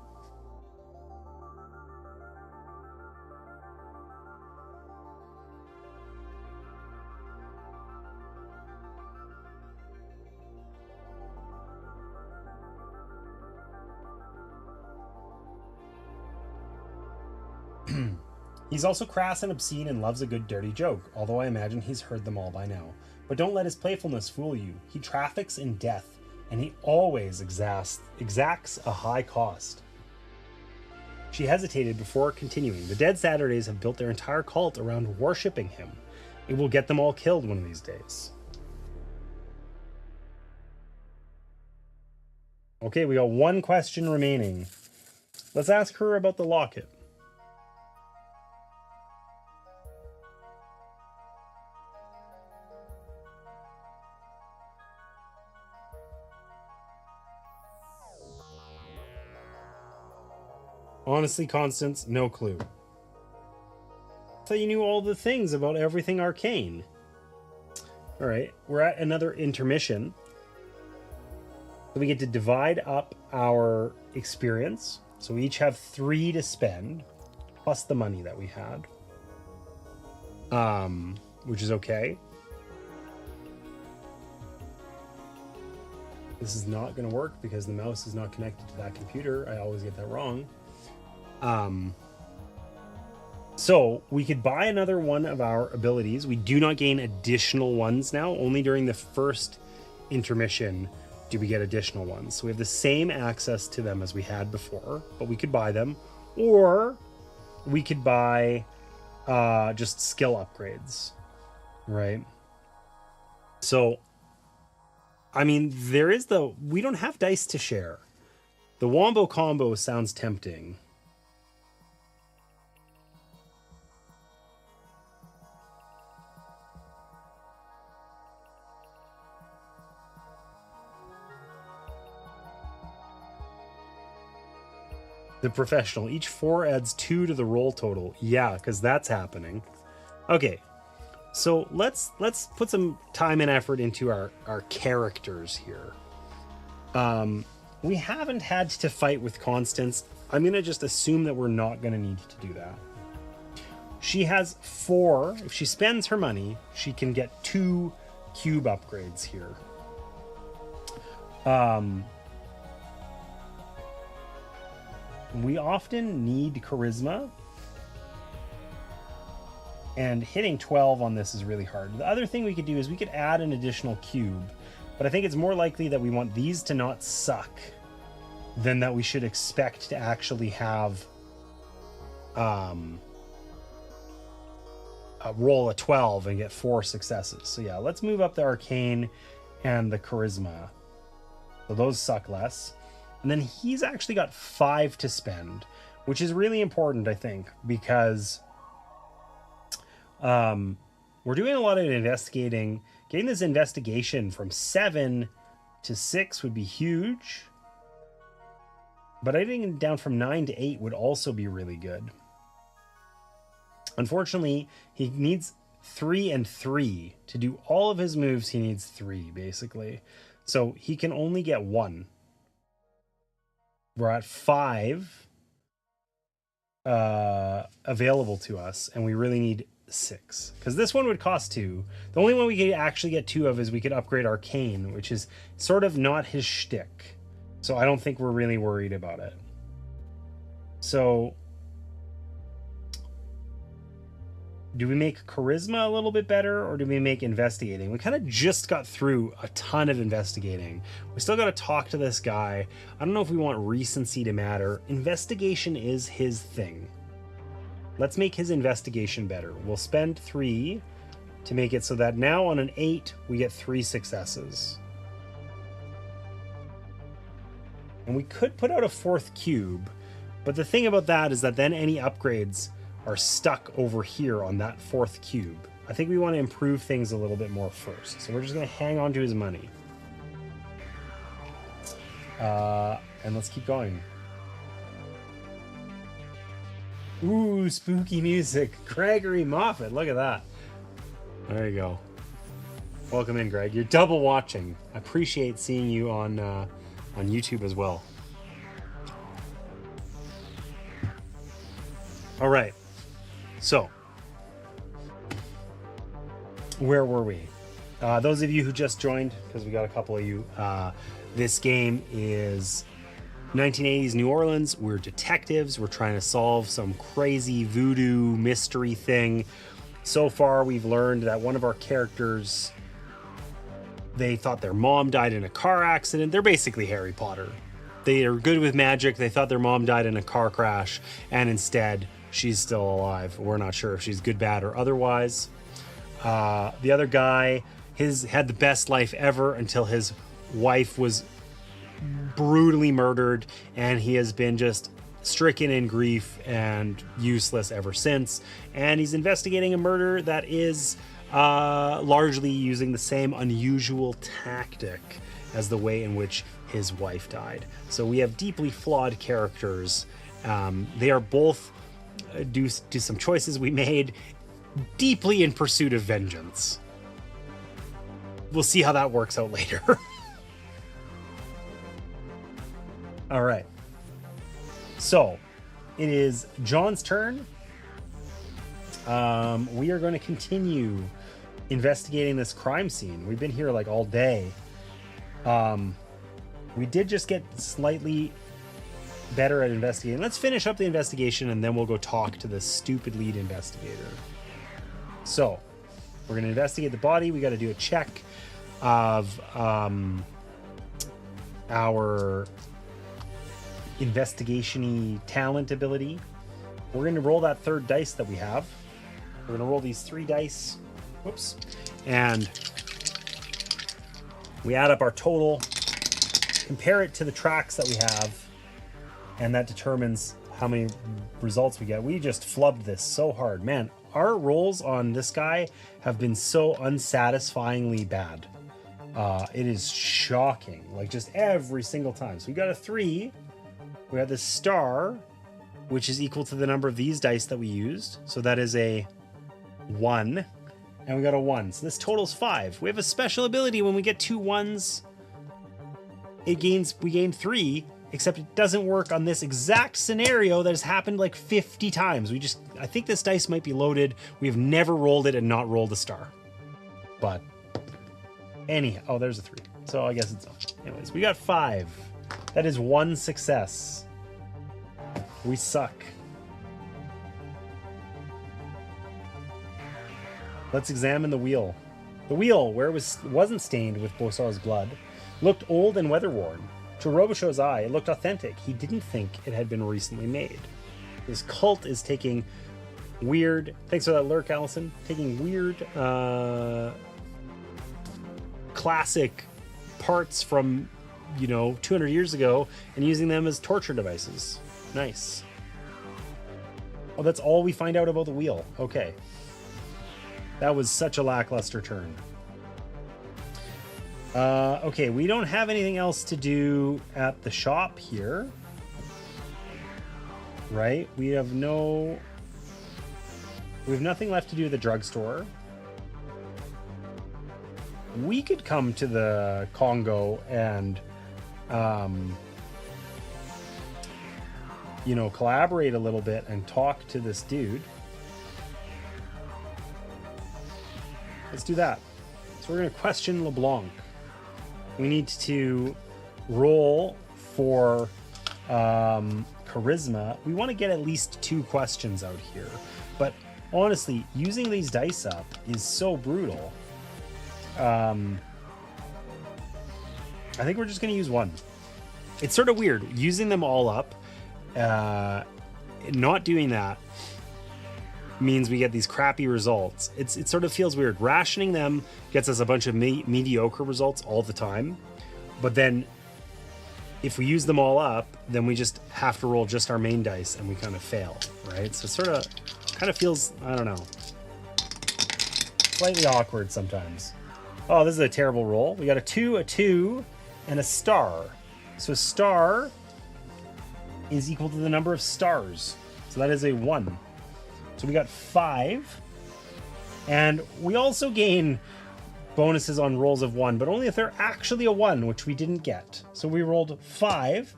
He's also crass and obscene and loves a good dirty joke, although I imagine he's heard them all by now. But don't let his playfulness fool you. He traffics in death, and he always exacts a high cost. She hesitated before continuing. The Dead Saturdays have built their entire cult around worshipping him. It will get them all killed one of these days. Okay, we got one question remaining. Let's ask her about the locket. Honestly, Constance, no clue. I thought you knew all the things about everything arcane. All right, we're at another intermission. So we get to divide up our experience. So we each have 3 to spend, plus the money that we had, which is okay. This is not going to work because the mouse is not connected to that computer. I always get that wrong. So we could buy another one of our abilities. We do not gain additional ones now. Only during the first intermission do we get additional ones. So we have the same access to them as we had before, but we could buy them, or we could buy just skill upgrades, right? So, I mean, we don't have dice to share. The Wombo combo sounds tempting. The professional. Each 4 adds 2 to the roll total. Yeah, because that's happening. Okay, so let's put some time and effort into our characters here. We haven't had to fight with Constance. I'm going to just assume that we're not going to need to do that. She has 4. If she spends her money, she can get 2 cube upgrades here. We often need charisma, and hitting 12 on this is really hard. The other thing we could do is we could add an additional cube, but I think it's more likely that we want these to not suck than that we should expect to actually have roll a 12 and get 4 successes. So yeah, let's move up the arcane and the charisma. So those suck less. And then he's actually got 5 to spend, which is really important, I think, because we're doing a lot of investigating. Getting this investigation from 7 to 6 would be huge. But I think down from 9 to 8 would also be really good. Unfortunately, he needs 3 and 3. To do all of his moves, he needs 3, basically. So he can only get 1. We're at 5 available to us, and we really need 6. Because this one would cost 2. The only one we could actually get 2 of is we could upgrade Arcane, which is sort of not his shtick. So I don't think we're really worried about it. So do we make Charisma a little bit better, or do we make Investigating? We kind of just got through a ton of investigating. We still got to talk to this guy. I don't know if we want recency to matter. Investigation is his thing. Let's make his investigation better. We'll spend 3 to make it so that now on an 8, we get 3 successes. And we could put out a 4th cube, but the thing about that is that then any upgrades are stuck over here on that 4th cube. I think we want to improve things a little bit more first. So we're just going to hang on to his money. And let's keep going. Ooh, spooky music. Gregory Moffat, look at that. There you go. Welcome in, Greg. You're double watching. I appreciate seeing you on YouTube as well. All right. So, where were we? Those of you who just joined, because we got a couple of you, this game is 1980s New Orleans. We're detectives. We're trying to solve some crazy voodoo mystery thing. So far, we've learned that one of our characters, they thought their mom died in a car accident. They're basically Harry Potter. They are good with magic. They thought their mom died in a car crash, and instead she's still alive. We're not sure if she's good, bad, or otherwise. The other guy, had the best life ever until his wife was brutally murdered, and he has been just stricken in grief and useless ever since. And he's investigating a murder that is largely using the same unusual tactic as the way in which his wife died. So we have deeply flawed characters. They are both, due to some choices we made, deeply in pursuit of vengeance. We'll see how that works out later. All right. So it is John's turn. We are going to continue investigating this crime scene. We've been here like all day. We did just get slightly better at investigating. Let's finish up the investigation and then we'll go talk to the stupid lead investigator. So we're going to investigate the body. We got to do a check of our investigation-y talent ability. We're going to roll that third dice that we have. We're going to roll these 3 dice. Whoops. And we add up our total, compare it to the tracks that we have, and that determines how many results we get. We just flubbed this so hard. Man, our rolls on this guy have been so unsatisfyingly bad. It is shocking. Like, just every single time. So we got a 3. We have the star, which is equal to the number of these dice that we used. So that is a 1. And we got a 1. So this totals 5. We have a special ability when we get 2 1s. We gain 3, except it doesn't work on this exact scenario that has happened like 50 times. I think this dice might be loaded. We have never rolled it and not rolled a star. But anyhow, oh, there's a 3. So I guess it's on. Anyways, we got 5. That is 1 success. We suck. Let's examine the wheel. The wheel, where it wasn't stained with Bossard's blood, looked old and weather-worn. To Robichaud's eye, it looked authentic. He didn't think it had been recently made. This cult is taking weird... Thanks for that lurk, Allison. Taking weird, classic parts from, 200 years ago and using them as torture devices. Nice. Oh, that's all we find out about the wheel. Okay. That was such a lackluster turn. Okay, we don't have anything else to do at the shop here. Right? We have nothing left to do at the drugstore. We could come to the Congo and collaborate a little bit and talk to this dude. Let's do that. So we're going to question LeBlanc. We need to roll for charisma. We want to get at least 2 questions out here. But honestly, using these dice up is so brutal. I think we're just going to use 1. It's sort of weird using them all up. Not doing that means we get these crappy results. It sort of feels weird. Rationing them gets us a bunch of mediocre results all the time. But then if we use them all up, then we just have to roll just our main dice and we kind of fail, right? So it sort of kind of feels, I don't know, slightly awkward sometimes. Oh, this is a terrible roll. We got a 2, a 2, and a star. So star is equal to the number of stars. So that is a 1. So we got 5. And we also gain bonuses on rolls of 1, but only if they're actually a 1, which we didn't get. So we rolled 5.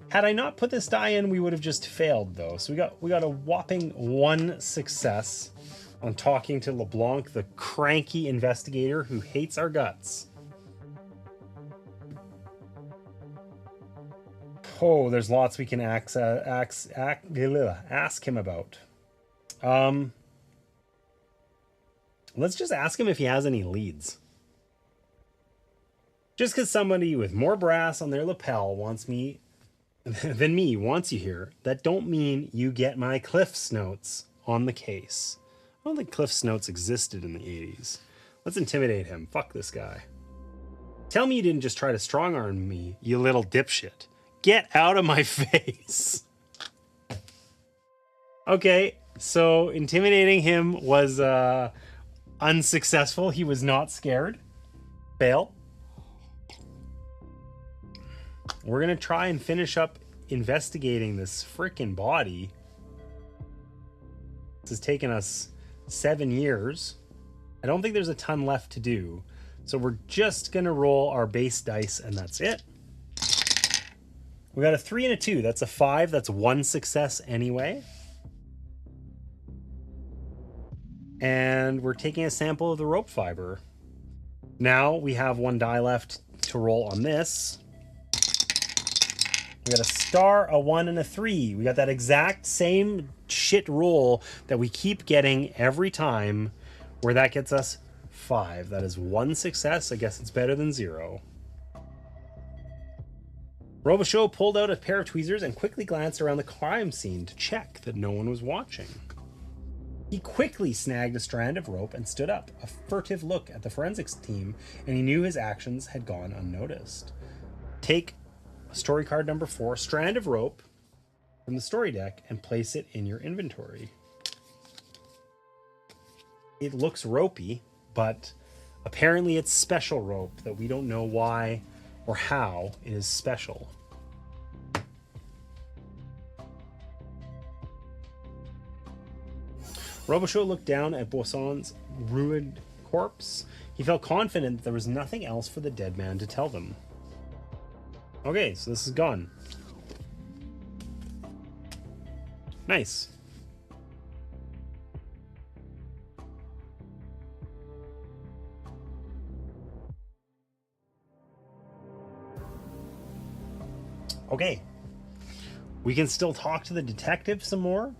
Had I not put this die in, we would have just failed though. So we got a whopping 1 success on talking to LeBlanc, the cranky investigator who hates our guts. Oh, there's lots we can ask him about. Let's just ask him if he has any leads. Just because somebody with more brass on their lapel wants me than me wants you here, that don't mean you get my Cliff's Notes on the case. I don't think Cliff's Notes existed in the 80s. Let's intimidate him. Fuck this guy. Tell me you didn't just try to strong arm me, you little dipshit. Get out of my face. Okay, so intimidating him was unsuccessful. He was not scared. Fail. We're gonna try and finish up investigating this frickin' body. This has taken us 7 years. I don't think there's a ton left to do. So we're just gonna roll our base dice and that's it. We got a 3 and a 2. That's a 5. That's 1 success anyway. And we're taking a sample of the rope fiber. Now we have 1 die left to roll on this. We got a star, a 1, and a 3. We got that exact same shit roll that we keep getting every time, where that gets us 5. That is 1 success. I guess it's better than 0. Robichaux pulled out a pair of tweezers and quickly glanced around the crime scene to check that no one was watching. He quickly snagged a strand of rope and stood up, a furtive look at the forensics team, and he knew his actions had gone unnoticed. Take story card number 4, strand of rope from the story deck, and place it in your inventory. It looks ropey, but apparently it's special rope that we don't know why or how it is special. Robichaux looked down at Boisson's ruined corpse. He felt confident that there was nothing else for the dead man to tell them. Okay, so this is gone. Nice. Okay. We can still talk to the detective some more.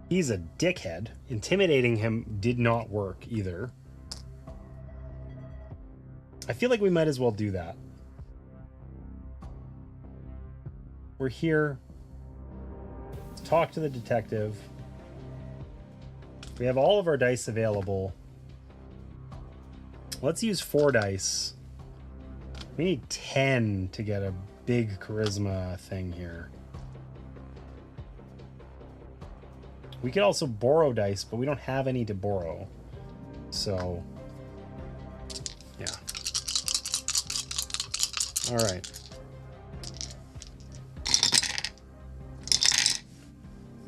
He's a dickhead. Intimidating him did not work either. I feel like we might as well do that. We're here. Let's talk to the detective. We have all of our dice available. Let's use 4 dice. We need 10 to get a big charisma thing here. We could also borrow dice, but we don't have any to borrow. So, yeah. All right.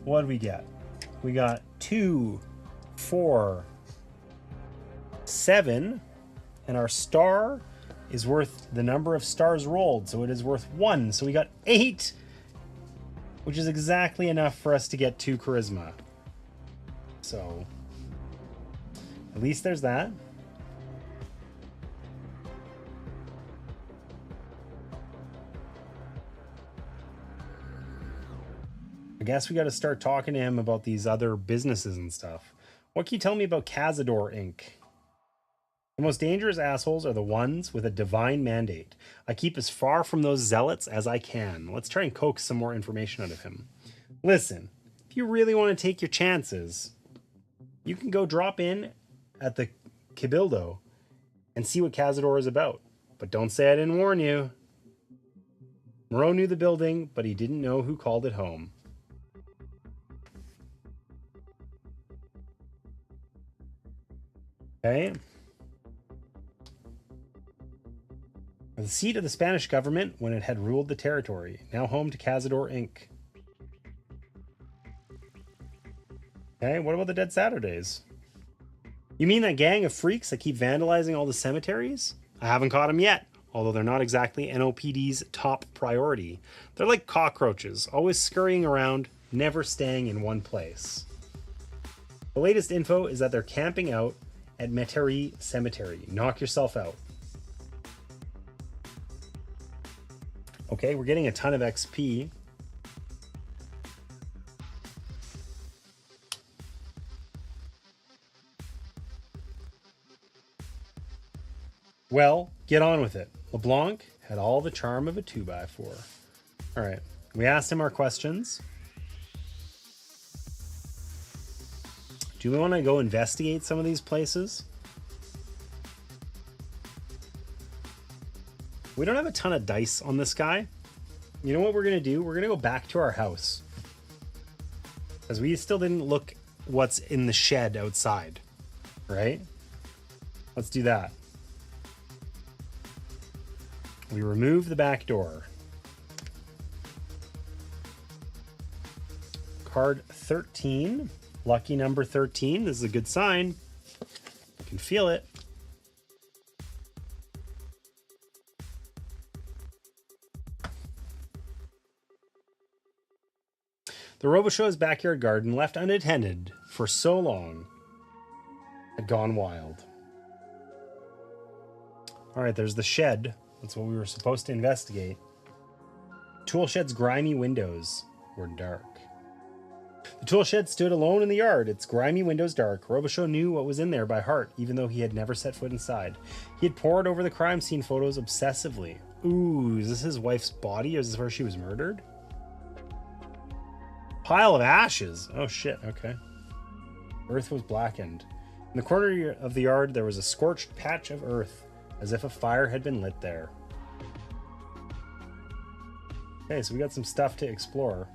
What did we get? We got 2, 4, 7, and our star is worth the number of stars rolled, so it is worth 1. So we got 8, which is exactly enough for us to get 2 charisma. So at least there's that. I guess we got to start talking to him about these other businesses and stuff. What can you tell me about Cazador Inc.? The most dangerous assholes are the ones with a divine mandate. I keep as far from those zealots as I can. Let's try and coax some more information out of him. Listen, if you really want to take your chances, you can go drop in at the Cabildo and see what Cazador is about. But don't say I didn't warn you. Moreau knew the building, but he didn't know who called it home. Okay. The seat of the Spanish government when it had ruled the territory, now home to Cazador Inc. Okay, what about the Dead Saturdays? You mean that gang of freaks that keep vandalizing all the cemeteries? I haven't caught them yet, although they're not exactly NOPD's top priority. They're like cockroaches, always scurrying around, never staying in one place. The latest info is that they're camping out at Metairie Cemetery. Knock yourself out. Okay, we're getting a ton of XP. Well, get on with it. LeBlanc had all the charm of a 2x4. All right, we asked him our questions. Do we want to go investigate some of these places? We don't have a ton of dice on this guy. You know what we're gonna do? We're gonna go back to our house. Because we still didn't look what's in the shed outside, right? Let's do that. We remove the back door. Card 13, lucky number 13. This is a good sign. You can feel it. The Robichaud's backyard garden, left unattended for so long, had gone wild. All right, there's the shed. That's what we were supposed to investigate. Tool shed's grimy windows were dark. The tool shed stood alone in the yard, its grimy windows dark. Robichaud knew what was in there by heart, even though he had never set foot inside. He had pored over the crime scene photos obsessively. Ooh, is this his wife's body? Or is this where she was murdered? Pile of ashes. Oh shit, okay. Earth was blackened. In the corner of the yard, there was a scorched patch of earth, as if a fire had been lit there. Okay, so we got some stuff to explore.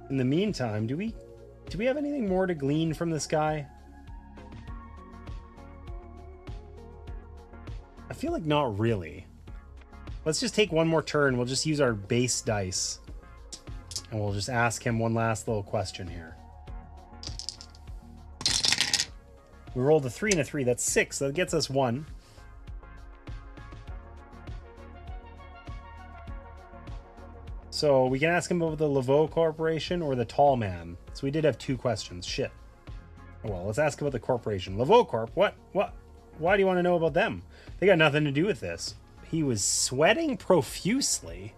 In the meantime, do we have anything more to glean from this guy? I feel like not really. Let's just take one more turn. We'll just use our base dice. And we'll just ask him one last little question here. We rolled a 3 and a 3. That's 6. That gets us 1. So we can ask him about the ₹ Corporation or the Tall Man. So we did have 2 questions. Shit. Oh, well, let's ask about the corporation. ₹ Corp. What? Why do you want to know about them? They got nothing to do with this. He was sweating profusely.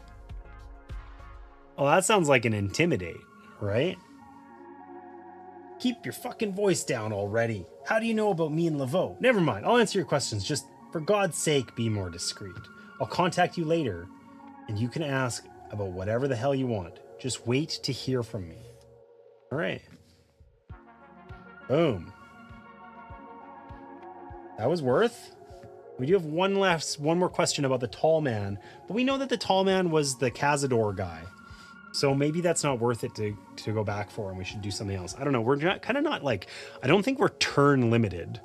Oh, that sounds like an intimidate, right? Keep your fucking voice down already. How do you know about me and jourd? Never mind. I'll answer your questions. Just for God's sake, be more discreet. I'll contact you later, and you can ask about whatever the hell you want. Just wait to hear from me. All right. Boom. That was worth. We do have one more question about the Tall Man, but we know that the Tall Man was the Cazador guy. So maybe that's not worth it to go back for, and we should do something else. I don't know. We're not like, I don't think we're turn limited.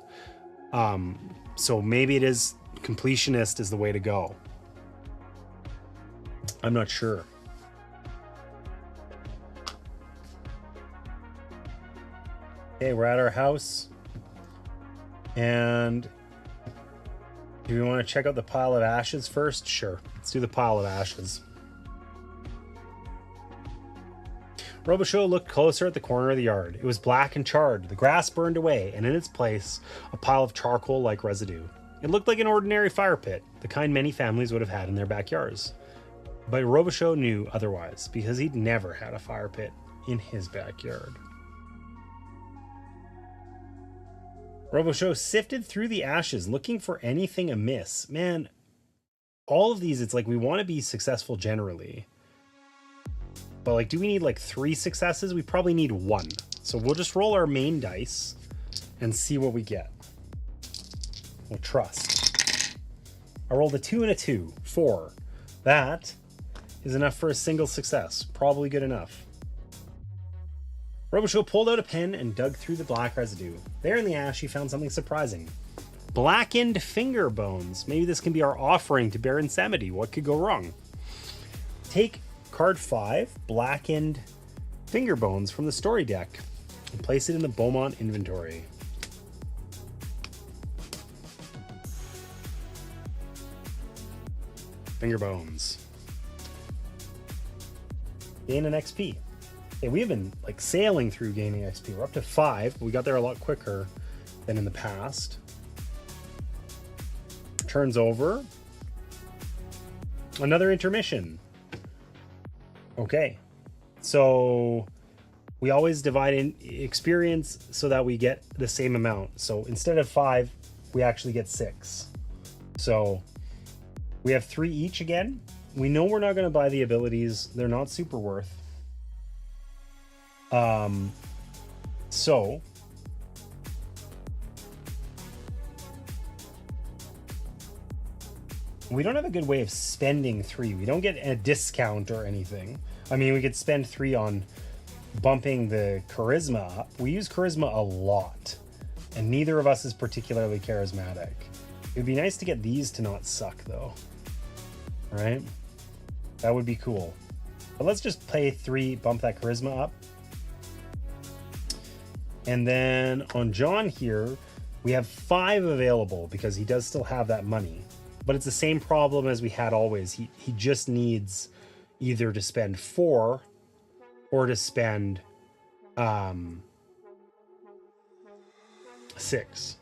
So maybe it is completionist is the way to go. I'm not sure. Okay, we're at our house. And do we want to check out the pile of ashes first? Sure. Let's do the pile of ashes. Robichaud looked closer at the corner of the yard. It was black and charred. The grass burned away, and in its place, a pile of charcoal-like residue. It looked like an ordinary fire pit, the kind many families would have had in their backyards. But Robichaud knew otherwise, because he'd never had a fire pit in his backyard. Robichaud sifted through the ashes, looking for anything amiss. Man, all of these, it's like we want to be successful generally. But like, do we need like 3 successes? We probably need 1. So we'll just roll our main dice and see what we get. We'll trust. I rolled a 2 and a 2. 4. That is enough for a single success. Probably good enough. Robichaud pulled out a pen and dug through the black residue. There in the ash, he found something surprising. Blackened finger bones. Maybe this can be our offering to Baron Samedi. What could go wrong? Take card 5, blackened finger bones from the story deck, and place it in the Beaumont inventory. Finger bones. Gain an XP. Okay, we have been like sailing through gaining XP. We're up to 5. We got there a lot quicker than in the past. Turns over. Another intermission. Okay, so we always divide in experience so that we get the same amount. So instead of 5, we actually get 6. So we have 3 each again. We know we're not going to buy the abilities. They're not super worth. So we don't have a good way of spending 3. We don't get a discount or anything. I mean, we could spend 3 on bumping the charisma up. We use charisma a lot, and neither of us is particularly charismatic. It would be nice to get these to not suck, though. Right? That would be cool. But let's just play 3, bump that charisma up. And then on John here, we have 5 available because he does still have that money. But it's the same problem as we had always. He just needs either to spend 4 or to spend 6.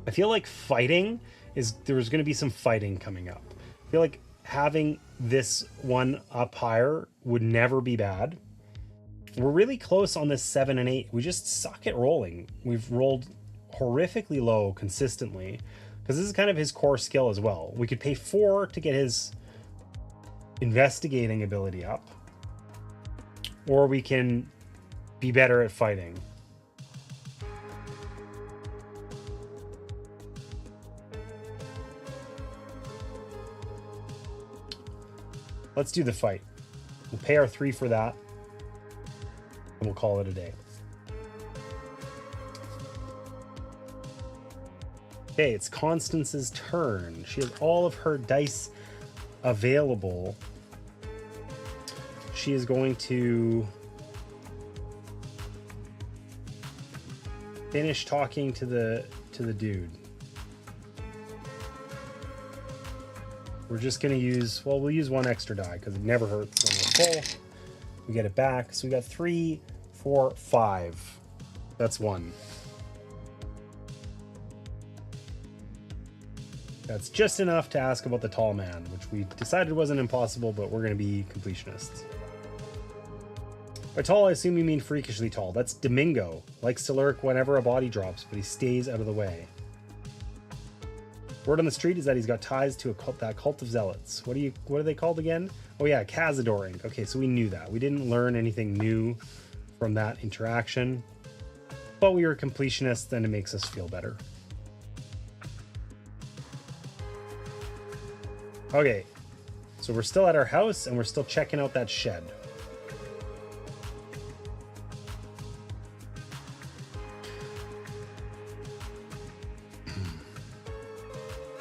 I feel like fighting there's going to be some fighting coming up. I feel like having this one up higher would never be bad. We're really close on this 7 and 8. We just suck at rolling. We've rolled horrifically low consistently because this is kind of his core skill as well. We could pay 4 to get his investigating ability up, or we can be better at fighting. Let's do the fight. We'll pay our 3 for that, and we'll call it a day. Okay, it's Constance's turn. She has all of her dice available. She is going to finish talking to the dude. We're just going to use, well, we'll use 1 extra die because it never hurts when we're full. We get it back. So we got 3, 4, 5. That's 1. That's just enough to ask about the tall man, which we decided wasn't impossible, but we're going to be completionists. By tall, I assume you mean freakishly tall. That's Domingo. Likes to lurk whenever a body drops, but he stays out of the way. Word on the street is that he's got ties to that cult of zealots. What are they called again? Oh yeah, Cazador Inc. Okay, so we knew that. We didn't learn anything new from that interaction, but we were completionists, and it makes us feel better. Okay, so we're still at our house, and we're still checking out that shed.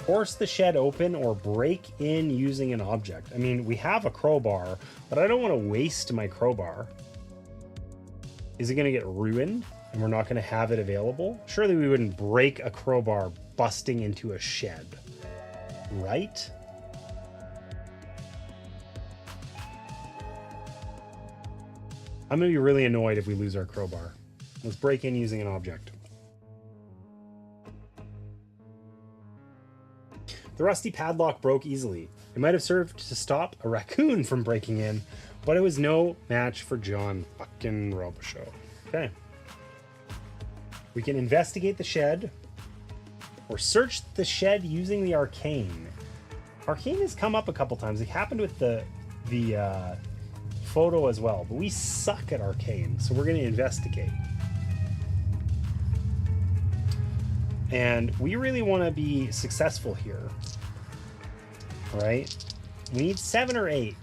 Force the shed open or break in using an object. I mean, we have a crowbar, but I don't want to waste my crowbar. Is it going to get ruined and we're not going to have it available? Surely we wouldn't break a crowbar busting into a shed, right? I'm going to be really annoyed if we lose our crowbar. Let's break in using an object. The rusty padlock broke easily. It might have served to stop a raccoon from breaking in, but it was no match for John fucking Robichaud. Okay. We can investigate the shed or search the shed using the arcane. Arcane has come up a couple times. It happened with the photo as well, but we suck at arcane, so we're going to investigate. And we really want to be successful here, right? We need 7 or 8.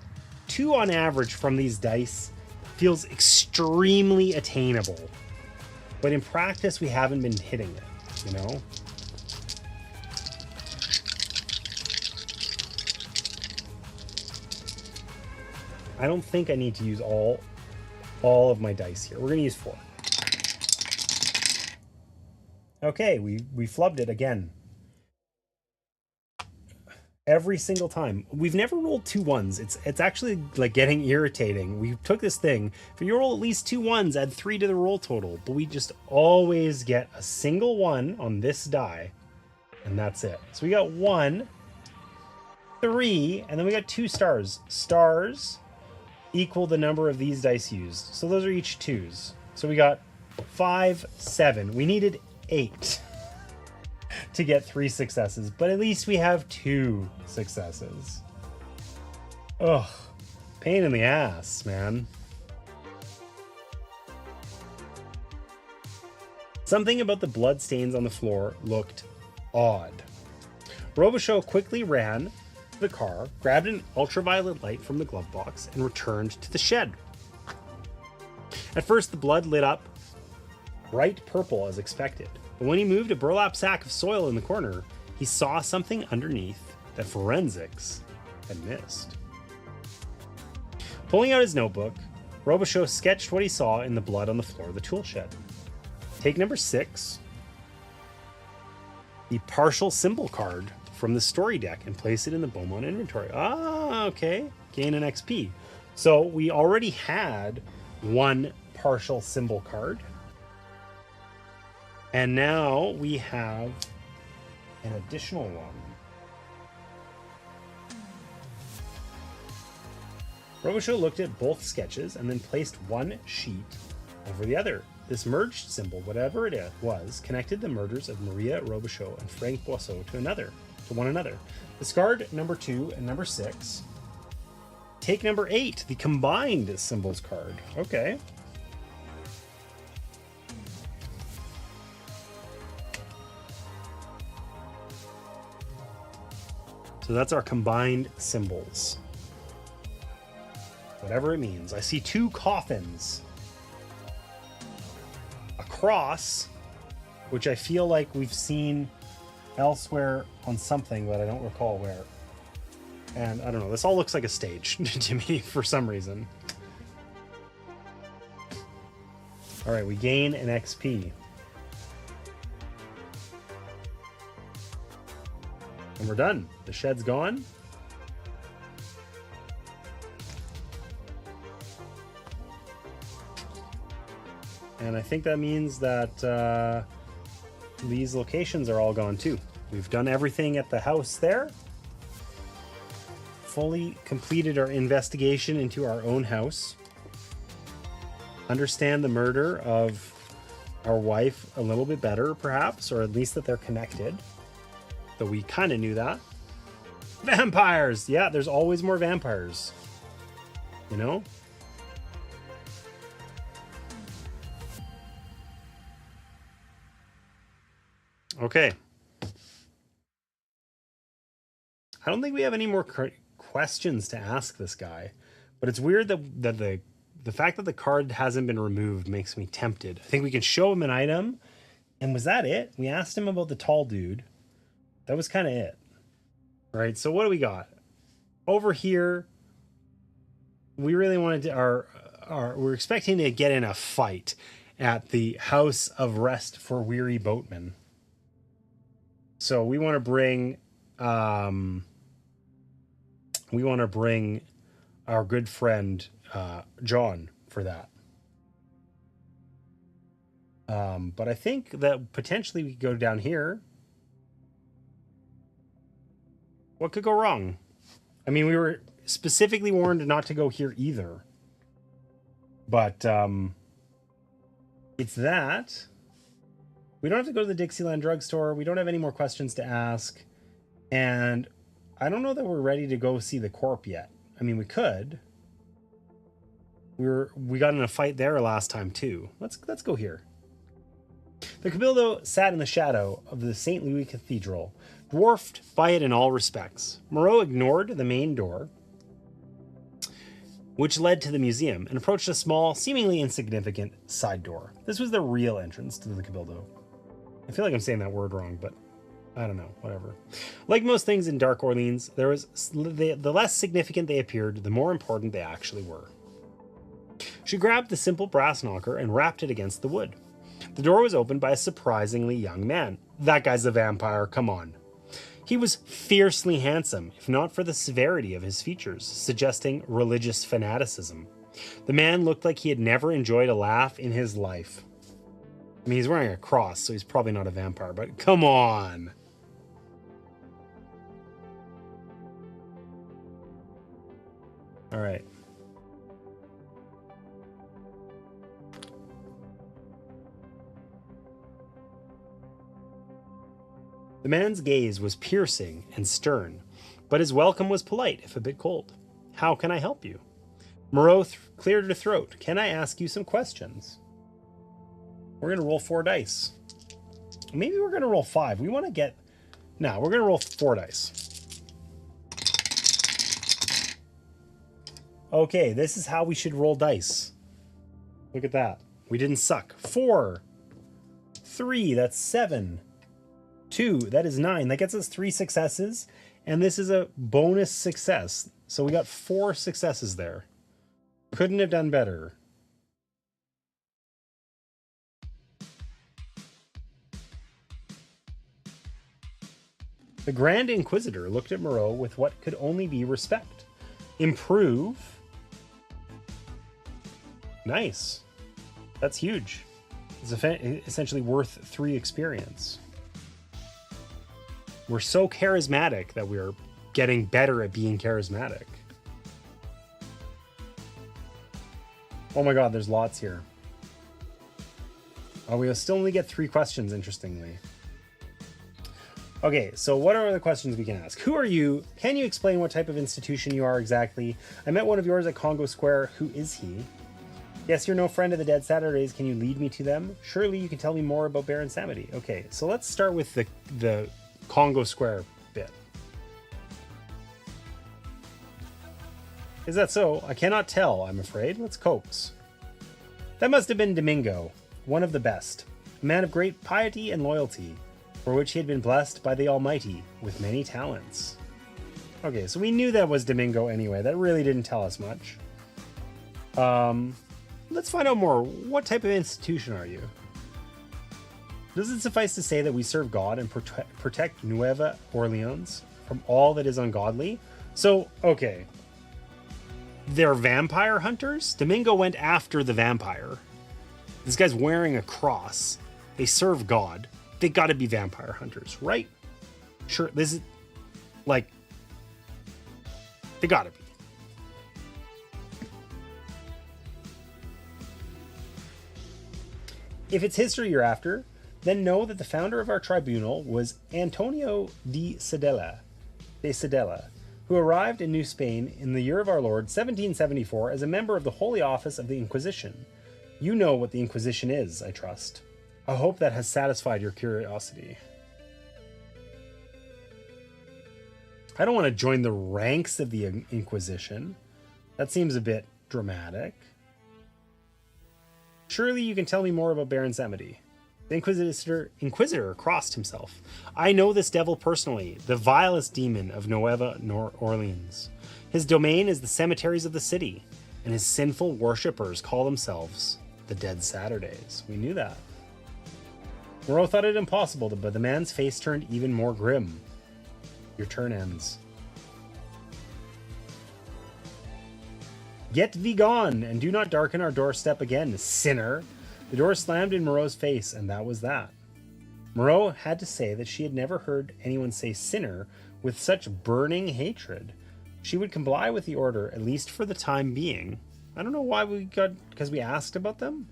2 on average from these dice feels extremely attainable. But in practice, we haven't been hitting it, you know? I don't think I need to use all of my dice here. We're going to use 4. Okay, we flubbed it again. Every single time. We've never rolled 2 1s. It's actually like getting irritating. We took this thing. If you roll at least 2 1s, add 3 to the roll total. But we just always get a single 1 on this die. And that's it. So we got 1, 3, and then we got 2 stars. Stars equal the number of these dice used. So those are each 2s. So we got 5, 7. We needed 8 to get 3 successes, but at least we have 2 successes. Ugh. Pain in the ass, man. Something about the blood stains on the floor looked odd. Robichaud quickly ran to the car, grabbed an ultraviolet light from the glove box, and returned to the shed. At first, the blood lit up bright purple as expected, but when he moved a burlap sack of soil in the corner, he saw something underneath that forensics had missed. Pulling out his notebook, Robichaud sketched what he saw in the blood on the floor of the tool shed. Take number 6, the partial symbol card from the story deck, and place it in the Beaumont inventory. Ah, okay. Gain an XP. So we already had one partial symbol card. And now we have an additional one. Robichaud looked at both sketches and then placed one sheet over the other. This merged symbol, whatever it was, connected the murders of Maria Robichaud and Frank Boisseau to one another. Discard number 2 and number 6. Take number 8, the combined symbols card. Okay. So that's our combined symbols. Whatever it means. I see 2 coffins. A cross, which I feel like we've seen elsewhere on something, but I don't recall where. And I don't know, this all looks like a stage to me for some reason. All right, we gain an XP. And we're done. The shed's gone. And I think that means that these locations are all gone too. We've done everything at the house there. Fully completed our investigation into our own house. Understand the murder of our wife a little bit better, perhaps, or at least that they're connected. Though we kind of knew that. Vampires! Yeah, there's always more vampires. You know? Okay. I don't think we have any more questions to ask this guy, but it's weird that the fact that the card hasn't been removed makes me tempted. I think we can show him an item. And was that it? We asked him about the tall dude. That was kind of it. Right, so what do we got? Over here, we really wanted to, we're expecting to get in a fight at the House of Rest for Weary Boatmen. So we want to bring our good friend John for that. But I think that potentially we could go down here. What could go wrong? I mean, we were specifically warned not to go here either. But it's that. We don't have to go to the Dixieland drugstore. We don't have any more questions to ask. And I don't know that we're ready to go see the corp yet. I mean, we could. We got in a fight there last time too. Let's go here. The Cabildo sat in the shadow of the St. Louis Cathedral, dwarfed by it in all respects. Moreau ignored the main door, which led to the museum, and approached a small, seemingly insignificant side door. This was the real entrance to the Cabildo. I feel like I'm saying that word wrong, but I don't know, whatever. Like most things in Dark Orleans, there was the less significant they appeared, the more important they actually were. She grabbed the simple brass knocker and rapped it against the wood. The door was opened by a surprisingly young man. That guy's a vampire, come on. He was fiercely handsome, if not for the severity of his features, suggesting religious fanaticism. The man looked like he had never enjoyed a laugh in his life. I mean, he's wearing a cross, so he's probably not a vampire, but come on. All right. The man's gaze was piercing and stern, but his welcome was polite, if a bit cold. How can I help you? Moreau cleared her throat. Can I ask you some questions? We're going to roll 4 dice. Maybe we're going to roll 5. We want to get... No, we're going to roll 4 dice. Okay, this is how we should roll dice. Look at that. We didn't suck. 4. 3, that's 7. 2, that is 9. That gets us 3 successes. And this is a bonus success. So we got 4 successes there. Couldn't have done better. The Grand Inquisitor looked at Moreau with what could only be respect. Improve. Nice. That's huge. It's essentially worth 3 experience. We're so charismatic that we're getting better at being charismatic. Oh my god, there's lots here. Oh, we still only get 3 questions, interestingly. Okay, so what are the questions we can ask? Who are you? Can you explain what type of institution you are exactly? I met one of yours at Congo Square. Who is he? Yes, you're no friend of the Dead Saturdays. Can you lead me to them? Surely you can tell me more about Baron Samedi. Okay, so let's start with the Congo Square bit. Is that so? I cannot tell, I'm afraid. Let's coax. That must have been Domingo, one of the best. A man of great piety and loyalty, for which he had been blessed by the Almighty with many talents. Okay, so we knew that was Domingo anyway. That really didn't tell us much. Let's find out more. What type of institution are you? Does it suffice to say that we serve God and protect Nueva Orleans from all that is ungodly? So, okay. They're vampire hunters? Domingo went after the vampire. This guy's wearing a cross. They serve God. They gotta be vampire hunters, right? Sure, this is... like... they gotta be. If it's history you're after, then know that the founder of our tribunal was Antonio de Sedela, who arrived in New Spain in the year of our Lord 1774 as a member of the Holy Office of the Inquisition. You know what the Inquisition is, I trust. I hope that has satisfied your curiosity. I don't want to join the ranks of the Inquisition. That seems a bit dramatic. Surely you can tell me more about Baron Samedi. The Inquisitor crossed himself. I know this devil personally, the vilest demon of Nueva Orleans. His domain is the cemeteries of the city, and his sinful worshippers call themselves the Dead Saturdays. We knew that. Moreau thought it impossible, but the man's face turned even more grim. Your turn ends. Get thee gone, and do not darken our doorstep again, sinner. The door slammed in Moreau's face, and that was that. Moreau had to say that she had never heard anyone say sinner with such burning hatred. She would comply with the order, at least for the time being. I don't know why we got... because we asked about them?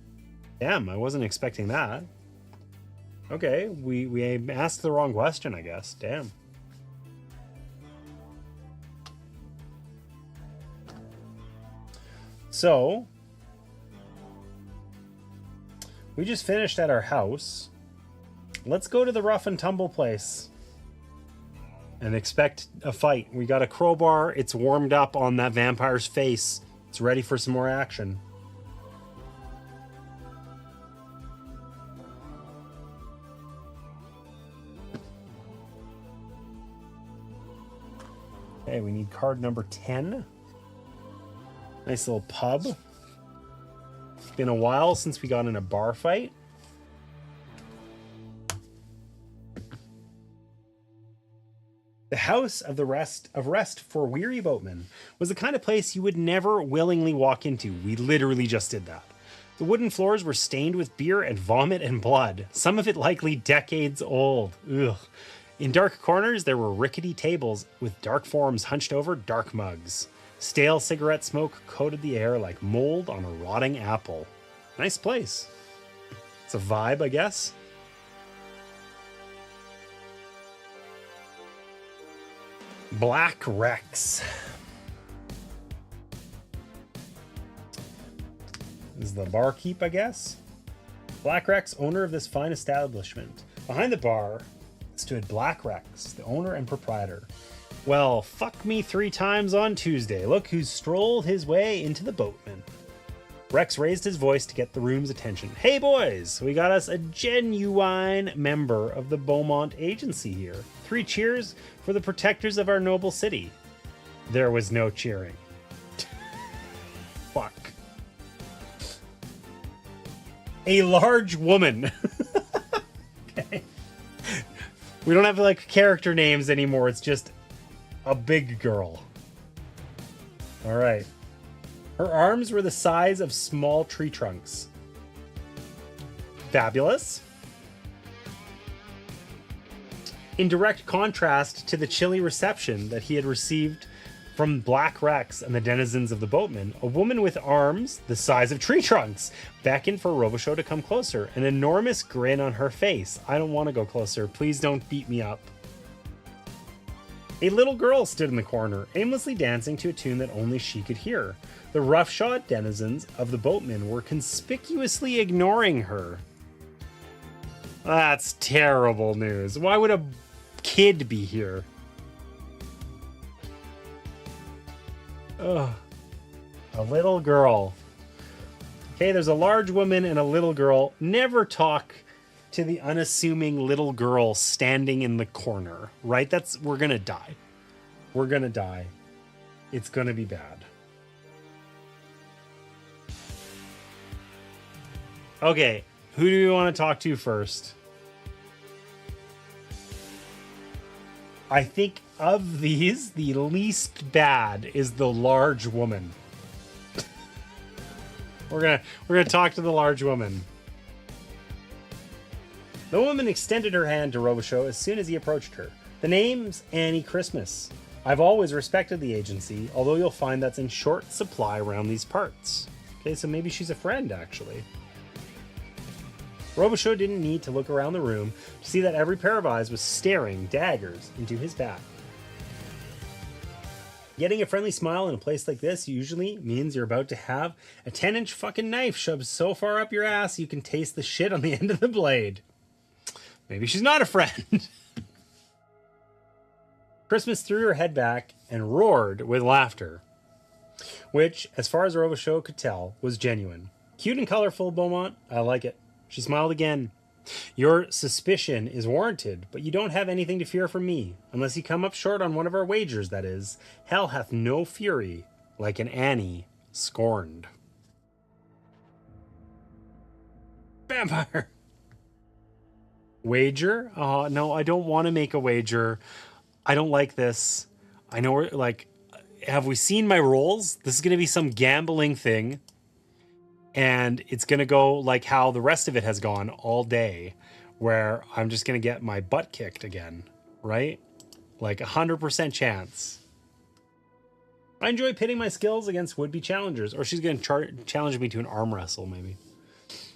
Damn, I wasn't expecting that. Okay, we asked the wrong question, I guess. Damn. So, we just finished at our house. Let's go to the rough and tumble place and expect a fight. We got a crowbar. It's warmed up on that vampire's face. It's ready for some more action. Okay, we need card number 10. Nice little pub. It's been a while since we got in a bar fight. The House of Rest for Weary Boatmen was the kind of place you would never willingly walk into. We literally just did that. The wooden floors were stained with beer and vomit and blood, some of it likely decades old. Ugh. In dark corners, there were rickety tables with dark forms hunched over dark mugs. Stale cigarette smoke coated the air like mold on a rotting apple. Nice place. It's a vibe, I guess. Black Rex. is the barkeep, I guess. Black Rex, owner of this fine establishment. Behind the bar stood Black Rex, the owner and proprietor. Well, fuck me 3 times on Tuesday. Look who strolled his way into the boatman. Rex raised his voice to get the room's attention. Hey boys, we got us a genuine member of the Beaumont Agency here. 3 cheers for the protectors of our noble city. There was no cheering. Fuck. A large woman. Okay. We don't have like character names anymore. It's just a big girl. All right. Her arms were the size of small tree trunks. Fabulous. In direct contrast to the chilly reception that he had received from Black Rex and the denizens of the boatman, a woman with arms the size of tree trunks beckoned for Robichaux to come closer, an enormous grin on her face. I don't want to go closer. Please don't beat me up. A little girl stood in the corner, aimlessly dancing to a tune that only she could hear. The roughshod denizens of the boatman were conspicuously ignoring her. That's terrible news. Why would a kid be here? Ugh. A little girl. Okay, there's a large woman and a little girl. Never talk to the unassuming little girl standing in the corner, right? We're gonna die. We're gonna die. It's gonna be bad. Okay, who do we want to talk to first? I think of these, the least bad is the large woman. We're gonna talk to the large woman. The woman extended her hand to Robichaux as soon as he approached her. The name's Annie Christmas. I've always respected the agency, although you'll find that's in short supply around these parts. Okay, so maybe she's a friend, actually. Robichaux didn't need to look around the room to see that every pair of eyes was staring daggers into his back. Getting a friendly smile in a place like this usually means you're about to have a 10-inch fucking knife shoved so far up your ass you can taste the shit on the end of the blade. Maybe she's not a friend. Christmas threw her head back and roared with laughter, which, as far as Robichaux could tell, was genuine. Cute and colorful, Beaumont. I like it. She smiled again. Your suspicion is warranted, but you don't have anything to fear from me, unless you come up short on one of our wagers, that is. Hell hath no fury like an Annie scorned. Vampire! Wager? No, I don't want to make a wager. I don't like this. I know we're like, have we seen my rolls? This is going to be some gambling thing. And it's going to go like how the rest of it has gone all day, where I'm just going to get my butt kicked again, right? Like 100% chance. I enjoy pitting my skills against would-be challengers, or she's going to challenge me to an arm wrestle, maybe.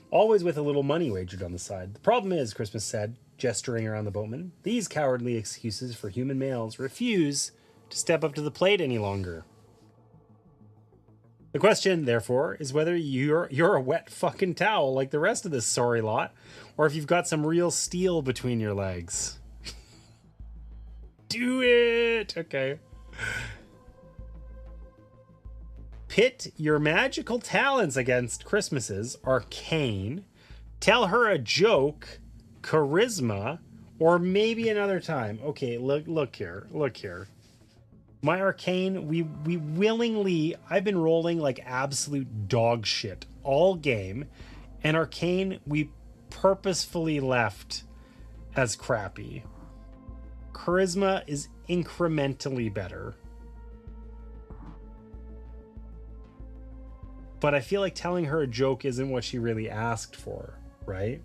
Always with a little money wagered on the side. The problem is, Christmas said, gesturing around the boatman, these cowardly excuses for human males refuse to step up to the plate any longer. The question, therefore, is whether you're a wet fucking towel like the rest of this sorry lot, or if you've got some real steel between your legs. Do it! Okay. Pit your magical talents against Christmas's arcane, tell her a joke, charisma, or maybe another time. Okay, look here. My arcane, we willingly, I've been rolling like absolute dog shit all game, and arcane we purposefully left as crappy. Charisma is incrementally better. But I feel like telling her a joke isn't what she really asked for, right?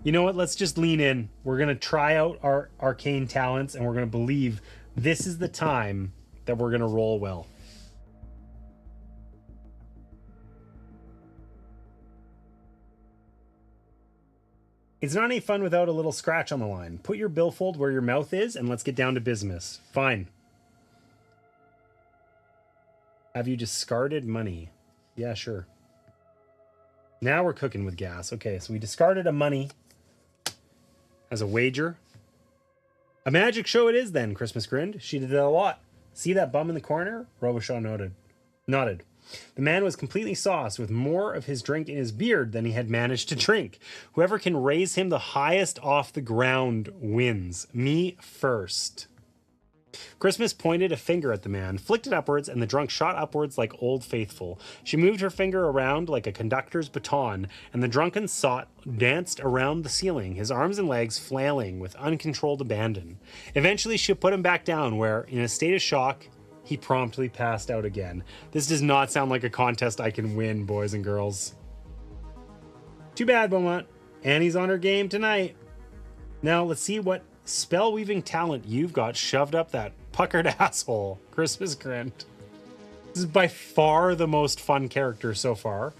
You know what? Let's just lean in. We're going to try out our arcane talents, and we're going to believe this is the time that we're going to roll well. It's not any fun without a little scratch on the line. Put your billfold where your mouth is, and let's get down to business. Fine. Have you discarded money? Yeah, sure. Now we're cooking with gas. Okay, so we discarded a money as a wager. A magic show it is then, Christmas grinned. She did that a lot. See that bum in the corner? Robichaud nodded. The man was completely sauced with more of his drink in his beard than he had managed to drink. Whoever can raise him the highest off the ground wins. Me first. Christmas pointed a finger at the man, flicked it upwards, and the drunk shot upwards like Old Faithful. She moved her finger around like a conductor's baton, and the drunken sot danced around the ceiling, his arms and legs flailing with uncontrolled abandon. Eventually, she put him back down, where, in a state of shock, he promptly passed out again. This does not sound like a contest I can win, boys and girls. Too bad, Beaumont. Annie's on her game tonight. Now, let's see what spell-weaving talent you've got shoved up that puckered asshole. Christmas grin. This is by far the most fun character so far.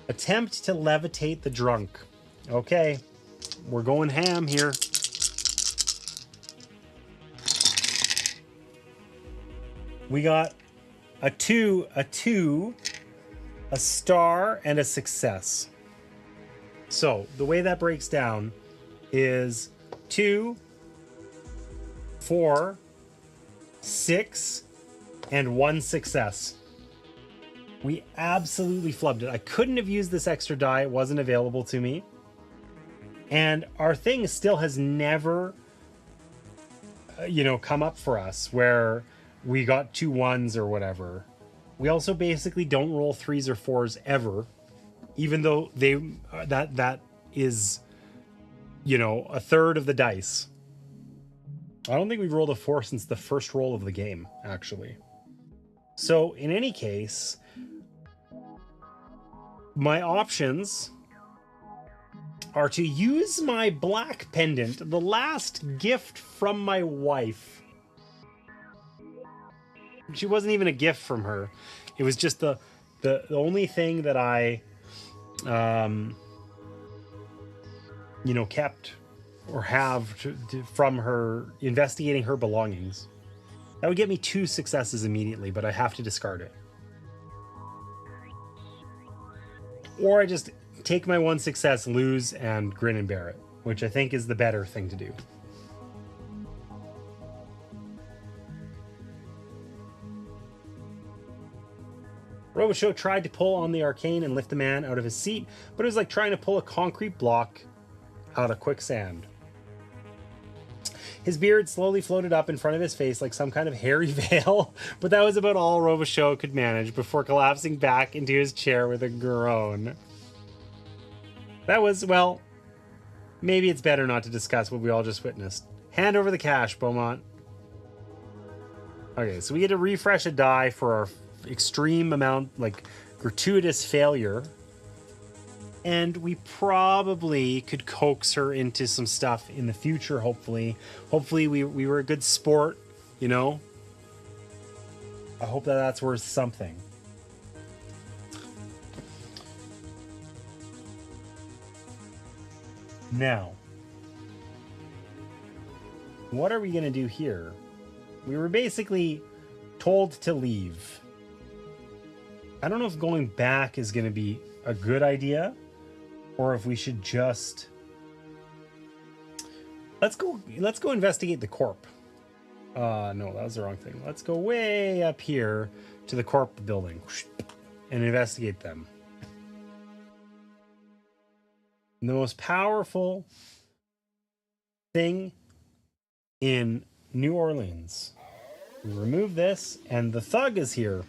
Attempt to levitate the drunk. Okay, we're going ham here. We got a 2, a star, and a success. So the way that breaks down is 2, 4, 6, and 1 success. We absolutely flubbed it. I couldn't have used this extra die. It wasn't available to me. And our thing still has never, come up for us where we got 2 1s or whatever. We also basically don't roll 3s or 4s ever, even though that is, a third of the dice. I don't think we've rolled a 4 since the first roll of the game, actually. So in any case, my options are to use my black pendant, the last gift from my wife. She wasn't even a gift from her. It was just the only thing that I, kept or have from her, investigating her belongings. That would get me 2 successes immediately, but I have to discard it. Or I just take my 1 success, lose, and grin and bear it, which I think is the better thing to do. Robichaud tried to pull on the arcane and lift the man out of his seat, but it was like trying to pull a concrete block out of quicksand. His beard slowly floated up in front of his face like some kind of hairy veil, but that was about all Robichaud could manage before collapsing back into his chair with a groan. That was, well, maybe it's better not to discuss what we all just witnessed. Hand over the cash, Beaumont. Okay, so we get to refresh a die for our extreme amount, gratuitous failure. And we probably could coax her into some stuff in the future, hopefully. Hopefully we were a good sport, I hope that's worth something. Now, what are we going to do here? We were basically told to leave. I don't know if going back is going to be a good idea, or if we should just... Let's go investigate the corp. No, that was the wrong thing. Let's go way up here to the corp building and investigate them. The most powerful thing in New Orleans. We remove this, and the thug is here.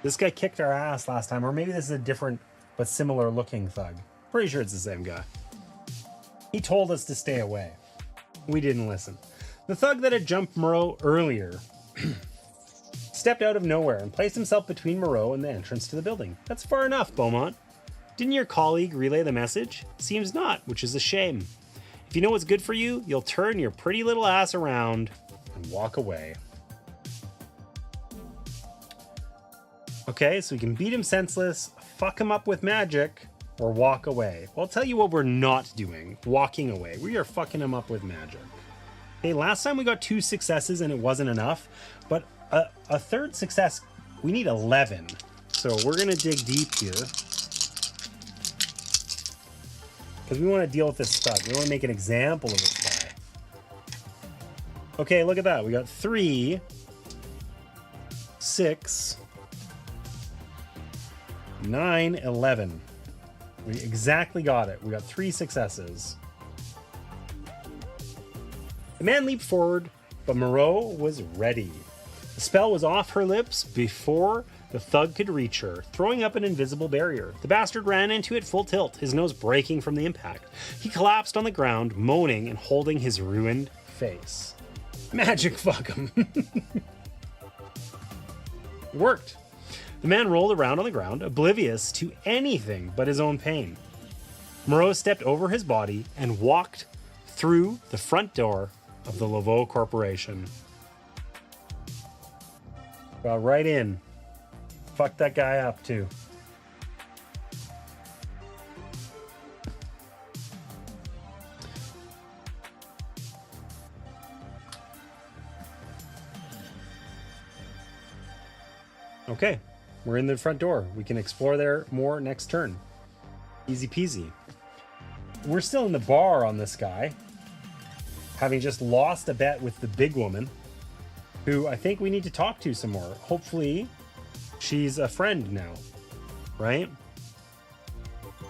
This guy kicked our ass last time, or maybe this is a different but similar looking thug. Pretty sure it's the same guy. He told us to stay away. We didn't listen. The thug that had jumped Moreau earlier stepped out of nowhere and placed himself between Moreau and the entrance to the building. That's far enough, Beaumont. Didn't your colleague relay the message? Seems not, which is a shame. If you know what's good for you, you'll turn your pretty little ass around and walk away. Okay, so we can beat him senseless, fuck him up with magic, or walk away. Well, I'll tell you what we're not doing. Walking away. We are fucking him up with magic. Okay, last time we got 2 successes and it wasn't enough, but a third success we need 11. So we're gonna dig deep here. Because we want to deal with this stud. We want to make an example of this guy. Okay, look at that. We got 3, 6, 9, 11. We exactly got it. We got 3 successes. The man leaped forward, but Moreau was ready. The spell was off her lips before the thug could reach her, throwing up an invisible barrier. The bastard ran into it full tilt, his nose breaking from the impact. He collapsed on the ground, moaning and holding his ruined face. Magic fuck him. It worked. The man rolled around on the ground, oblivious to anything but his own pain. Moreau stepped over his body and walked through the front door of the ₹ Corporation. Got right in. Fuck that guy up too. Okay, we're in the front door. We can explore there more next turn. Easy peasy. We're still in the bar on this guy, having just lost a bet with the big woman, who I think we need to talk to some more. Hopefully she's a friend now, right?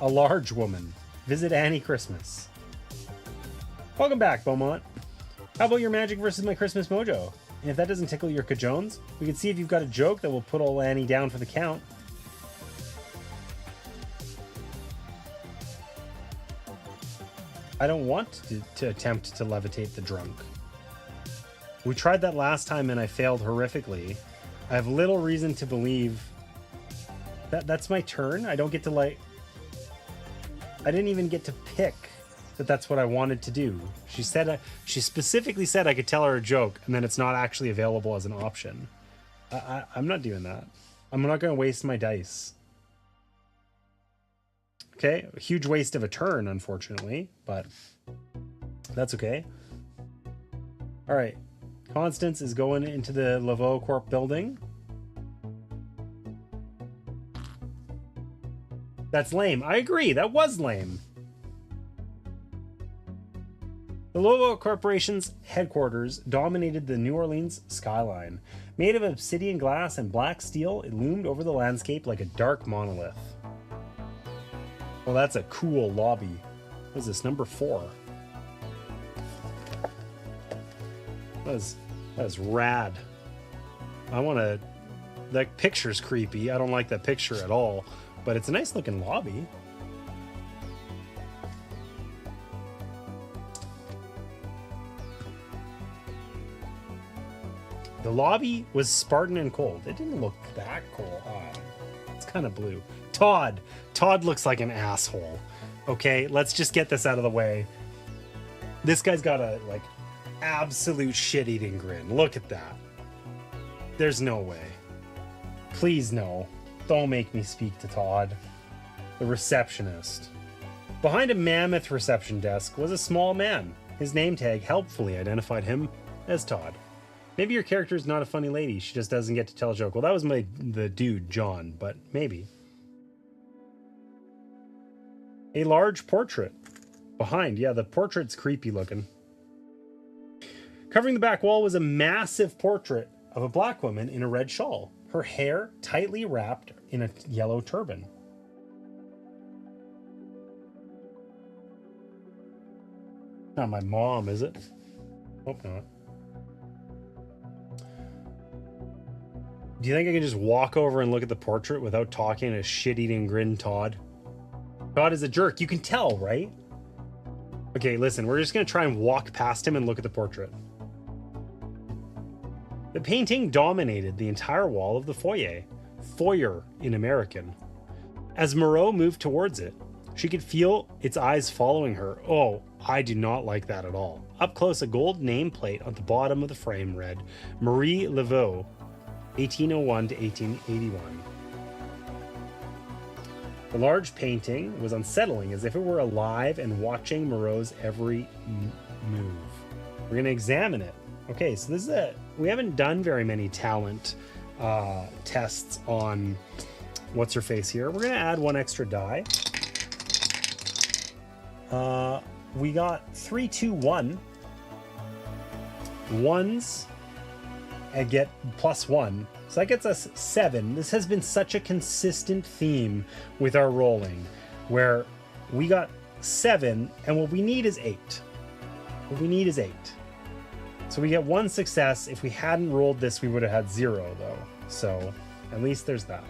A large woman. Visit Annie Christmas. Welcome back, Beaumont. How about your magic versus my Christmas mojo? And if that doesn't tickle your cajones, we can see if you've got a joke that will put old Annie down for the count. I don't want to attempt to levitate the drunk. We tried that last time and I failed horrifically. I have little reason to believe that that's my turn. I don't get to I didn't even get to pick that that's what I wanted to do. She specifically said I could tell her a joke and then it's not actually available as an option. I'm not doing that. I'm not going to waste my dice. Okay, a huge waste of a turn, unfortunately, but that's okay. All right, Constance is going into the ₹ Corp building. That's lame. I agree, that was lame. The ₹ Corporation's headquarters dominated the New Orleans skyline. Made of obsidian glass and black steel, it loomed over the landscape like a dark monolith. Well, that's a cool lobby. What is this, number 4? That is rad. I want to... That picture's creepy. I don't like that picture at all. But it's a nice looking lobby. The lobby was Spartan and cold. It didn't look that cool. It's kind of blue. Todd. Todd looks like an asshole. Okay, let's just get this out of the way. This guy's got a, like, absolute shit-eating grin. Look at that. There's no way. Please no. Don't make me speak to Todd. The receptionist. Behind a mammoth reception desk was a small man. His name tag helpfully identified him as Todd. Maybe your character is not a funny lady. She just doesn't get to tell a joke. Well, that was the dude, John, but maybe. A large portrait. Behind, yeah, the portrait's creepy looking. Covering the back wall was a massive portrait of a black woman in a red shawl. Her hair tightly wrapped in a yellow turban. Not my mom, is it? Hope not. Do you think I can just walk over and look at the portrait without talking to shit-eating grin Todd? Todd is a jerk. You can tell, right? Okay, listen, we're just going to try and walk past him and look at the portrait. The painting dominated the entire wall of the foyer. Foyer in American. As Moreau moved towards it, she could feel its eyes following her. Oh, I do not like that at all. Up close, a gold nameplate at the bottom of the frame read, Marie Laveau, 1801 to 1881. The large painting was unsettling, as if it were alive and watching Moreau's every move. We're going to examine it. Okay, so this is we haven't done very many talent tests on what's her face here. We're gonna add one extra die. We got 3, 2, 1 ones and get +1. So that gets us 7. This has been such a consistent theme with our rolling, where we got 7, and what we need is 8. What we need is 8. So we get 1 success. If we hadn't rolled this, we would have had 0, though. So at least there's that.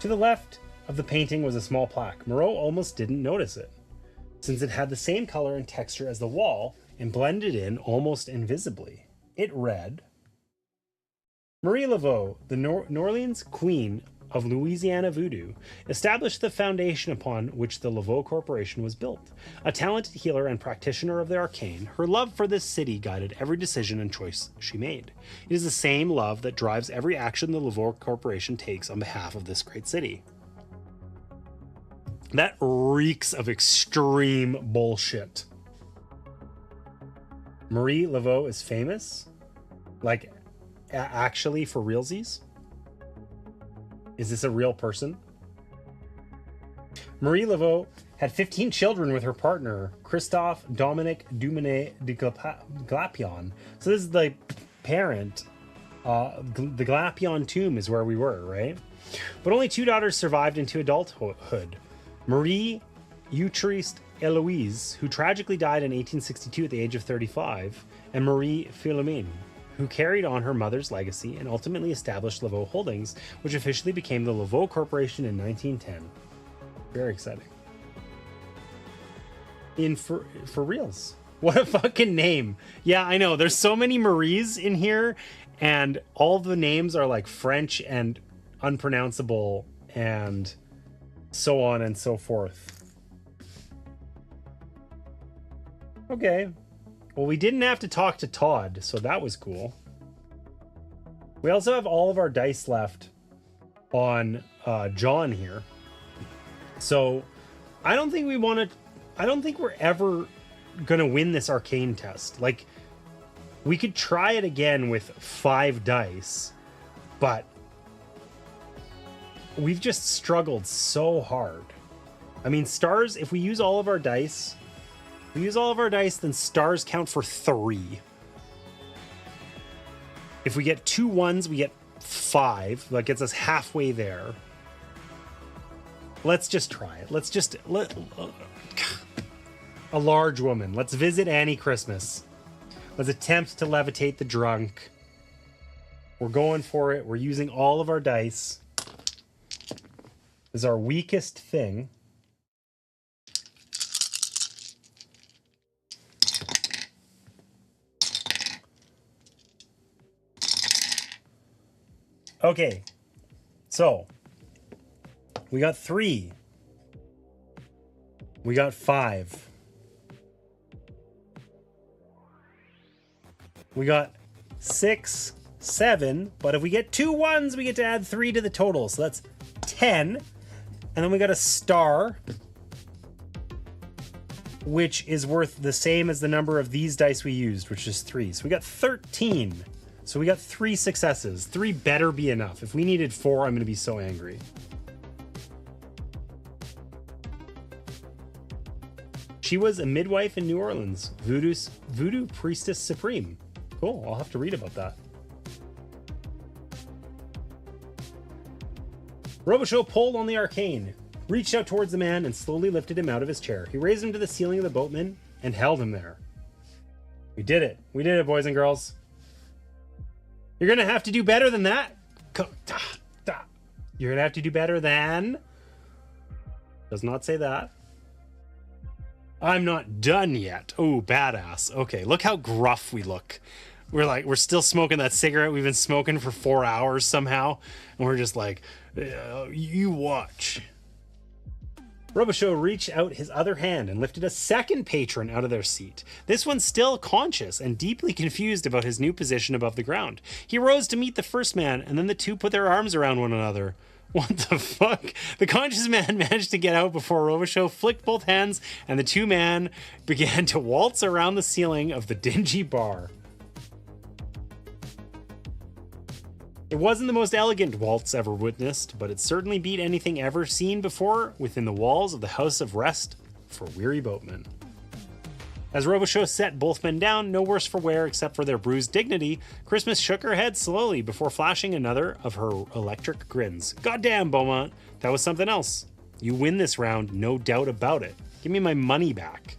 To the left of the painting was a small plaque. Moreau almost didn't notice it, since it had the same color and texture as the wall and blended in almost invisibly. It read, Marie Laveau, the New Orleans queen of Louisiana voodoo, established the foundation upon which the Laveau Corporation was built. A talented healer and practitioner of the arcane, her love for this city guided every decision and choice she made. It is the same love that drives every action the Laveau Corporation takes on behalf of this great city. That reeks of extreme bullshit. Marie Laveau is famous? Like, actually for realsies? Is this a real person? Marie Laveau had 15 children with her partner, Christophe Dominique Dumene de Glapion. So this is the parent. The Glapion tomb is where we were, right? But only 2 daughters survived into adulthood. Marie Eutriste Eloise, who tragically died in 1862 at the age of 35, and Marie Philomene, who carried on her mother's legacy and ultimately established Laveau Holdings, which officially became the Laveau Corporation in 1910. Very exciting. For reals. What a fucking name. Yeah, I know. There's so many Maries in here, and all the names are like French and unpronounceable and so on and so forth. Okay. Well, we didn't have to talk to Todd, so that was cool. We also have all of our dice left on John here. So I don't think we're ever going to win this arcane test. Like, we could try it again with 5 dice, but we've just struggled so hard. I mean, stars, if we use all of our dice, then stars count for 3. If we get 2 ones, we get 5. That gets us halfway there. Let's just try it. A large woman. Let's visit Annie Christmas. Let's attempt to levitate the drunk. We're going for it. We're using all of our dice. This is our weakest thing. Okay, so we got 3. We got 5. We got 6, 7, but if we get 2 ones, we get to add 3 to the total. So that's 10. And then we got a star, which is worth the same as the number of these dice we used, which is 3. So we got 13. So we got 3 successes. 3 better be enough. If we needed 4, I'm going to be so angry. She was a midwife in New Orleans. Voodoo priestess supreme. Cool. I'll have to read about that. Robichaud pulled on the arcane, reached out towards the man, and slowly lifted him out of his chair. He raised him to the ceiling of the boatman and held him there. We did it. We did it, boys and girls. You're going to have to do better than that. You're going to have to do better than... Does not say that. I'm not done yet. Oh, badass. Okay, look how gruff we look. We're still smoking that cigarette we've been smoking for 4 hours somehow. And we're just like, you watch. Robichaud reached out his other hand and lifted a second patron out of their seat. This one still conscious and deeply confused about his new position above the ground. He rose to meet the first man, and then the two put their arms around one another. What the fuck? The conscious man managed to get out before Robichaux flicked both hands, and the two men began to waltz around the ceiling of the dingy bar. It wasn't the most elegant waltz ever witnessed, but it certainly beat anything ever seen before within the walls of the House of Rest for weary boatmen. As Robichaux set both men down, no worse for wear except for their bruised dignity, Christmas shook her head slowly before flashing another of her electric grins. Goddamn, Beaumont, that was something else. You win this round, no doubt about it. Give me my money back.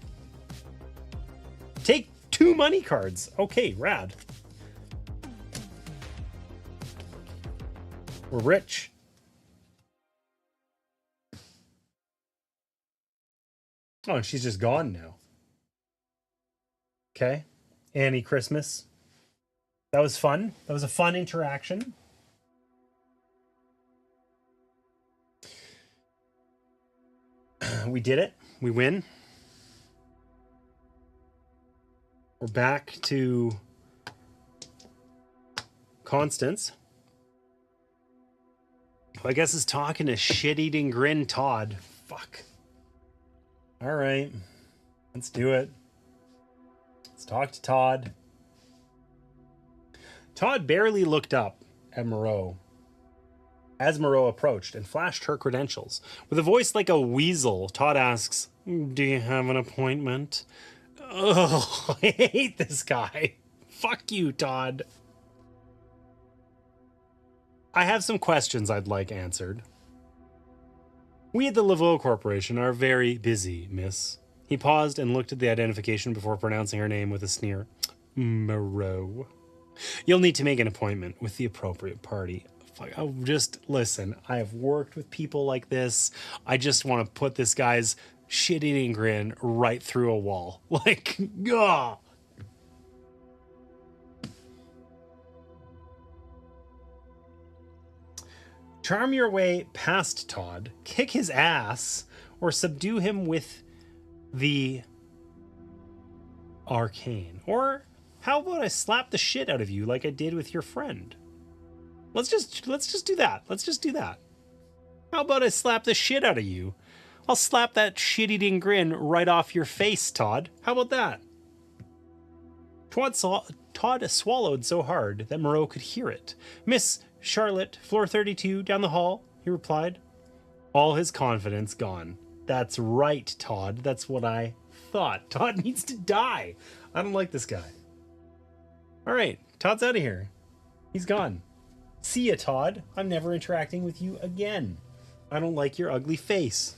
Take 2 money cards. Okay, rad. We're rich. Oh, and she's just gone now. Okay. Annie Christmas. That was fun. That was a fun interaction. We did it. We win. We're back to Constance. I guess it's talking to shit-eating grin Todd. Fuck. All right. Let's do it. Let's talk to Todd. Todd barely looked up at Moreau as Moreau approached and flashed her credentials. With a voice like a weasel, Todd asks, "Do you have an appointment?" Oh, I hate this guy. Fuck you, Todd. I have some questions I'd like answered. We at the Ľawed Corporation are very busy, miss. He paused and looked at the identification before pronouncing her name with a sneer. Moreau. You'll need to make an appointment with the appropriate party. Oh, just listen, I have worked with people like this. I just want to put this guy's shit-eating grin right through a wall. Like, gah! Charm your way past Todd, kick his ass, or subdue him with the arcane. Or how about I slap the shit out of you like I did with your friend? Let's just do that. Let's just do that. How about I slap the shit out of you? I'll slap that shit-eating grin right off your face, Todd. How about that? Todd swallowed so hard that Moreau could hear it. Miss Charlotte, floor 32, down the hall, he replied. All his confidence gone. That's right, Todd. That's what I thought. Todd needs to die. I don't like this guy. All right, Todd's out of here. He's gone. See ya, Todd. I'm never interacting with you again. I don't like your ugly face.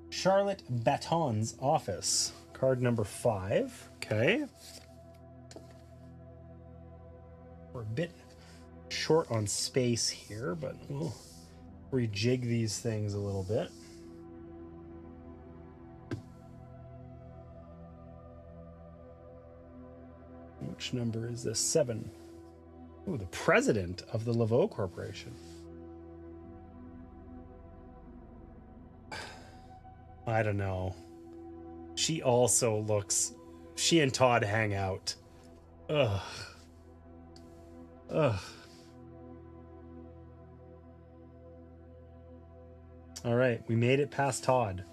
Charlotte Baton's office. Card number 5. Okay. We're a bit short on space here, but we'll rejig these things a little bit. Which number is this? 7. Ooh, the president of the Ľawed Corporation. I don't know. She also looks... She and Todd hang out. Ugh. Ugh. All right, we made it past Todd.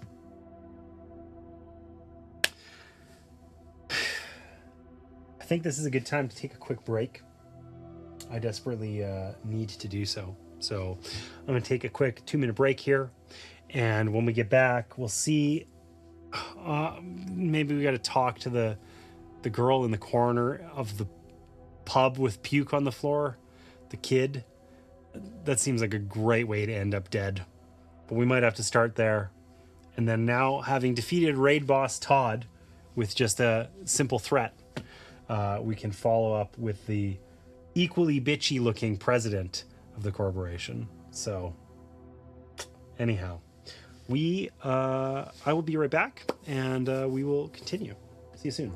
I think this is a good time to take a quick break. I desperately need to do so. So I'm going to take a quick 2-minute break here. And when we get back, we'll see. Maybe we got to talk to the girl in the corner of the pub with puke on the floor. The kid. That seems like a great way to end up dead. But we might have to start there. And then now, having defeated raid boss Todd with just a simple threat, we can follow up with the equally bitchy looking president of the corporation. So anyhow, I will be right back, and we will continue. See you soon.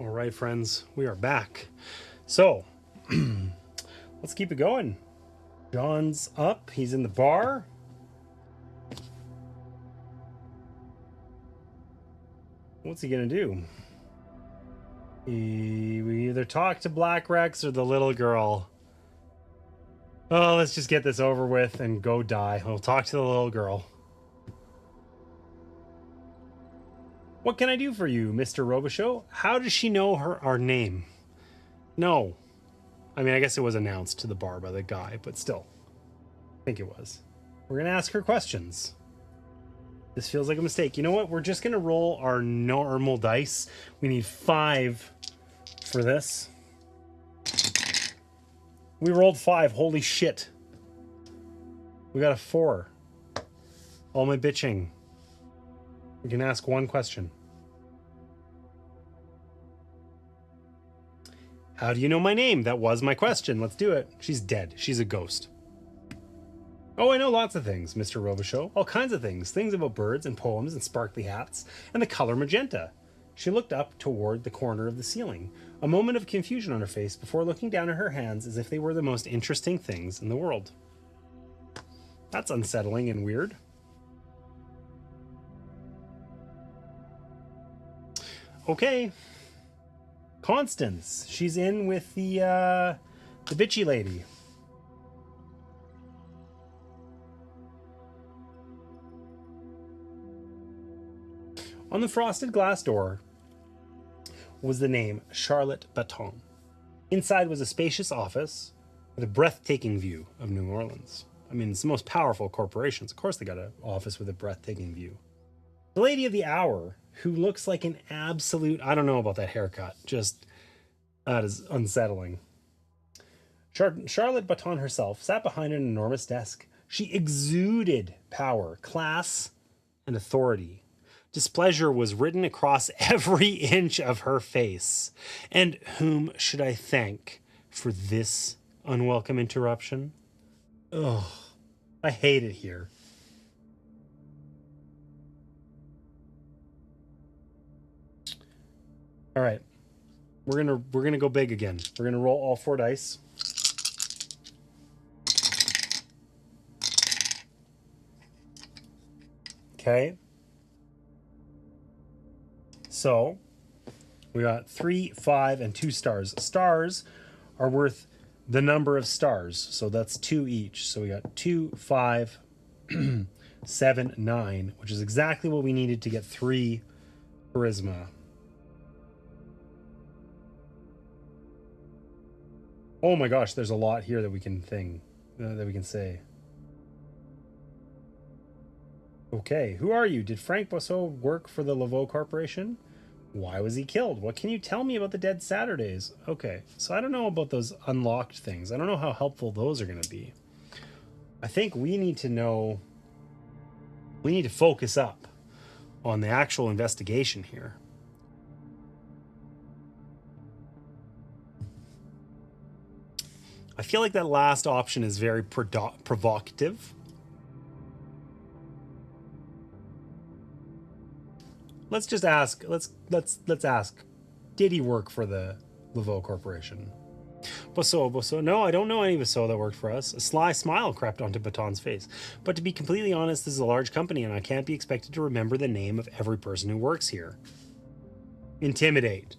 All right, friends, we are back. So, let's keep it going. John's up. He's in the bar. What's he gonna do? We either talk to Black Rex or the little girl. Oh, let's just get this over with and go die. We'll talk to the little girl. What can I do for you, Mr. Robichaux? How does she know our name? No. I mean, I guess it was announced to the bar by the guy, but still. I think it was. We're going to ask her questions. This feels like a mistake. You know what? We're just going to roll our normal dice. We need 5 for this. We rolled 5. Holy shit. We got a 4. All my bitching. We can ask one question. How do you know my name? That was my question. Let's do it. She's dead. She's a ghost. Oh, I know lots of things, Mr. Robichaux. All kinds of things. Things about birds and poems and sparkly hats and the color magenta. She looked up toward the corner of the ceiling, a moment of confusion on her face before looking down at her hands as if they were the most interesting things in the world. That's unsettling and weird. Okay. Constance. She's in with the bitchy lady. On the frosted glass door was the name Charlotte Baton. Inside was a spacious office with a breathtaking view of New Orleans. I mean, it's the most powerful corporations. Of course they got an office with a breathtaking view. The lady of the hour, who looks like an absolute... I don't know about that haircut. Just, that is unsettling. Charlotte Baton herself sat behind an enormous desk. She exuded power, class, and authority. Displeasure was written across every inch of her face. And whom should I thank for this unwelcome interruption? Ugh, I hate it here. All right, we're gonna go big again. We're gonna roll all 4 dice. Okay. So we got 3, 5, and 2 stars. Stars are worth the number of stars, so that's 2 each. So we got 2, 5, 7, 9, which is exactly what we needed to get 3 charisma. Oh my gosh, there's a lot here that we can say. Okay, who are you? Did Frank Boisseau work for the Ľawed Corporation? Why was he killed? What can you tell me about the dead Saturdays? Okay, so I don't know about those unlocked things. I don't know how helpful those are going to be. I think we need to know... We need to focus up on the actual investigation here. I feel like that last option is very provocative. Let's just ask. Let's ask. Did he work for the Ľawed Corporation? Boisseau. No, I don't know any Boisseau that worked for us. A sly smile crept onto Baton's face. But to be completely honest, this is a large company, and I can't be expected to remember the name of every person who works here. Intimidate.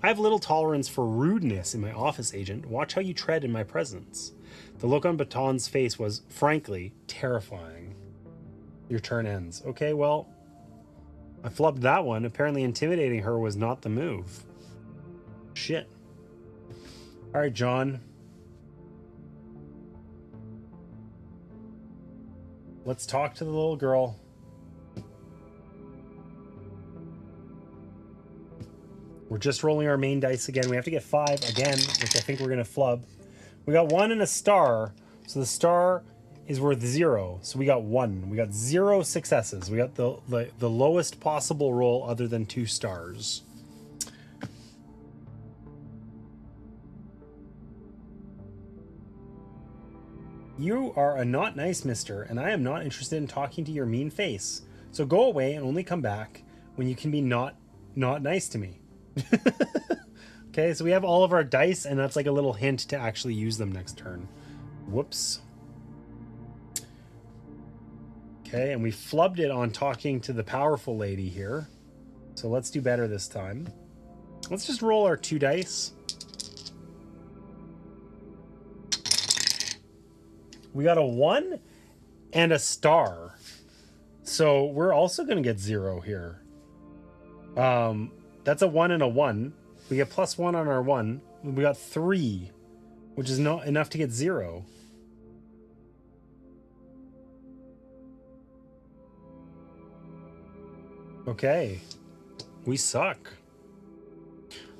I have little tolerance for rudeness in my office, agent. Watch how you tread in my presence. The look on Baton's face was, frankly, terrifying. Your turn ends. Okay, well, I flubbed that one. Apparently intimidating her was not the move. Shit. All right, John. Let's talk to the little girl. We're just rolling our main dice again. We have to get 5 again, which I think we're going to flub. We got 1 and a star, so the star is worth 0. So we got 1. We got 0 successes. We got the lowest possible roll other than 2 stars. You are a not nice mister, and I am not interested in talking to your mean face. So go away and only come back when you can be not nice to me. Okay, so we have all of our dice, and that's like a little hint to actually use them next turn. Whoops. Okay, and we flubbed it on talking to the powerful lady here. So let's do better this time. Let's just roll our 2 dice. We got a 1 and a star. So we're also going to get 0 here. That's a 1 and a 1. We get +1 on our 1. We got 3, which is not enough to get 0. Okay. We suck.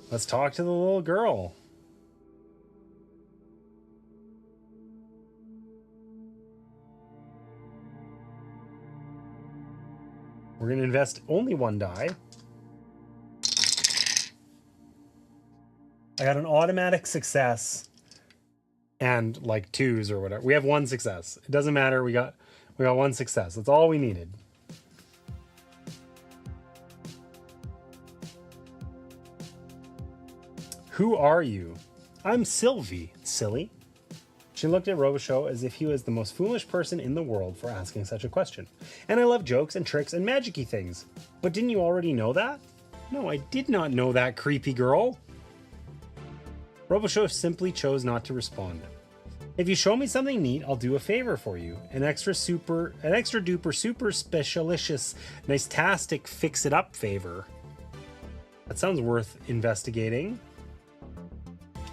Let's talk to the little girl. We're going to invest only 1 die. I got an automatic success and like 2s or whatever. We have 1 success. It doesn't matter. We got 1 success. That's all we needed. Who are you? I'm Sylvie, silly. She looked at Robichaux as if he was the most foolish person in the world for asking such a question. And I love jokes and tricks and magic-y things. But didn't you already know that? No, I did not know that, creepy girl. Robichaux simply chose not to respond. If you show me something neat, I'll do a favor for you. An extra duper super specialicious nice-tastic fix-it-up favor. That sounds worth investigating.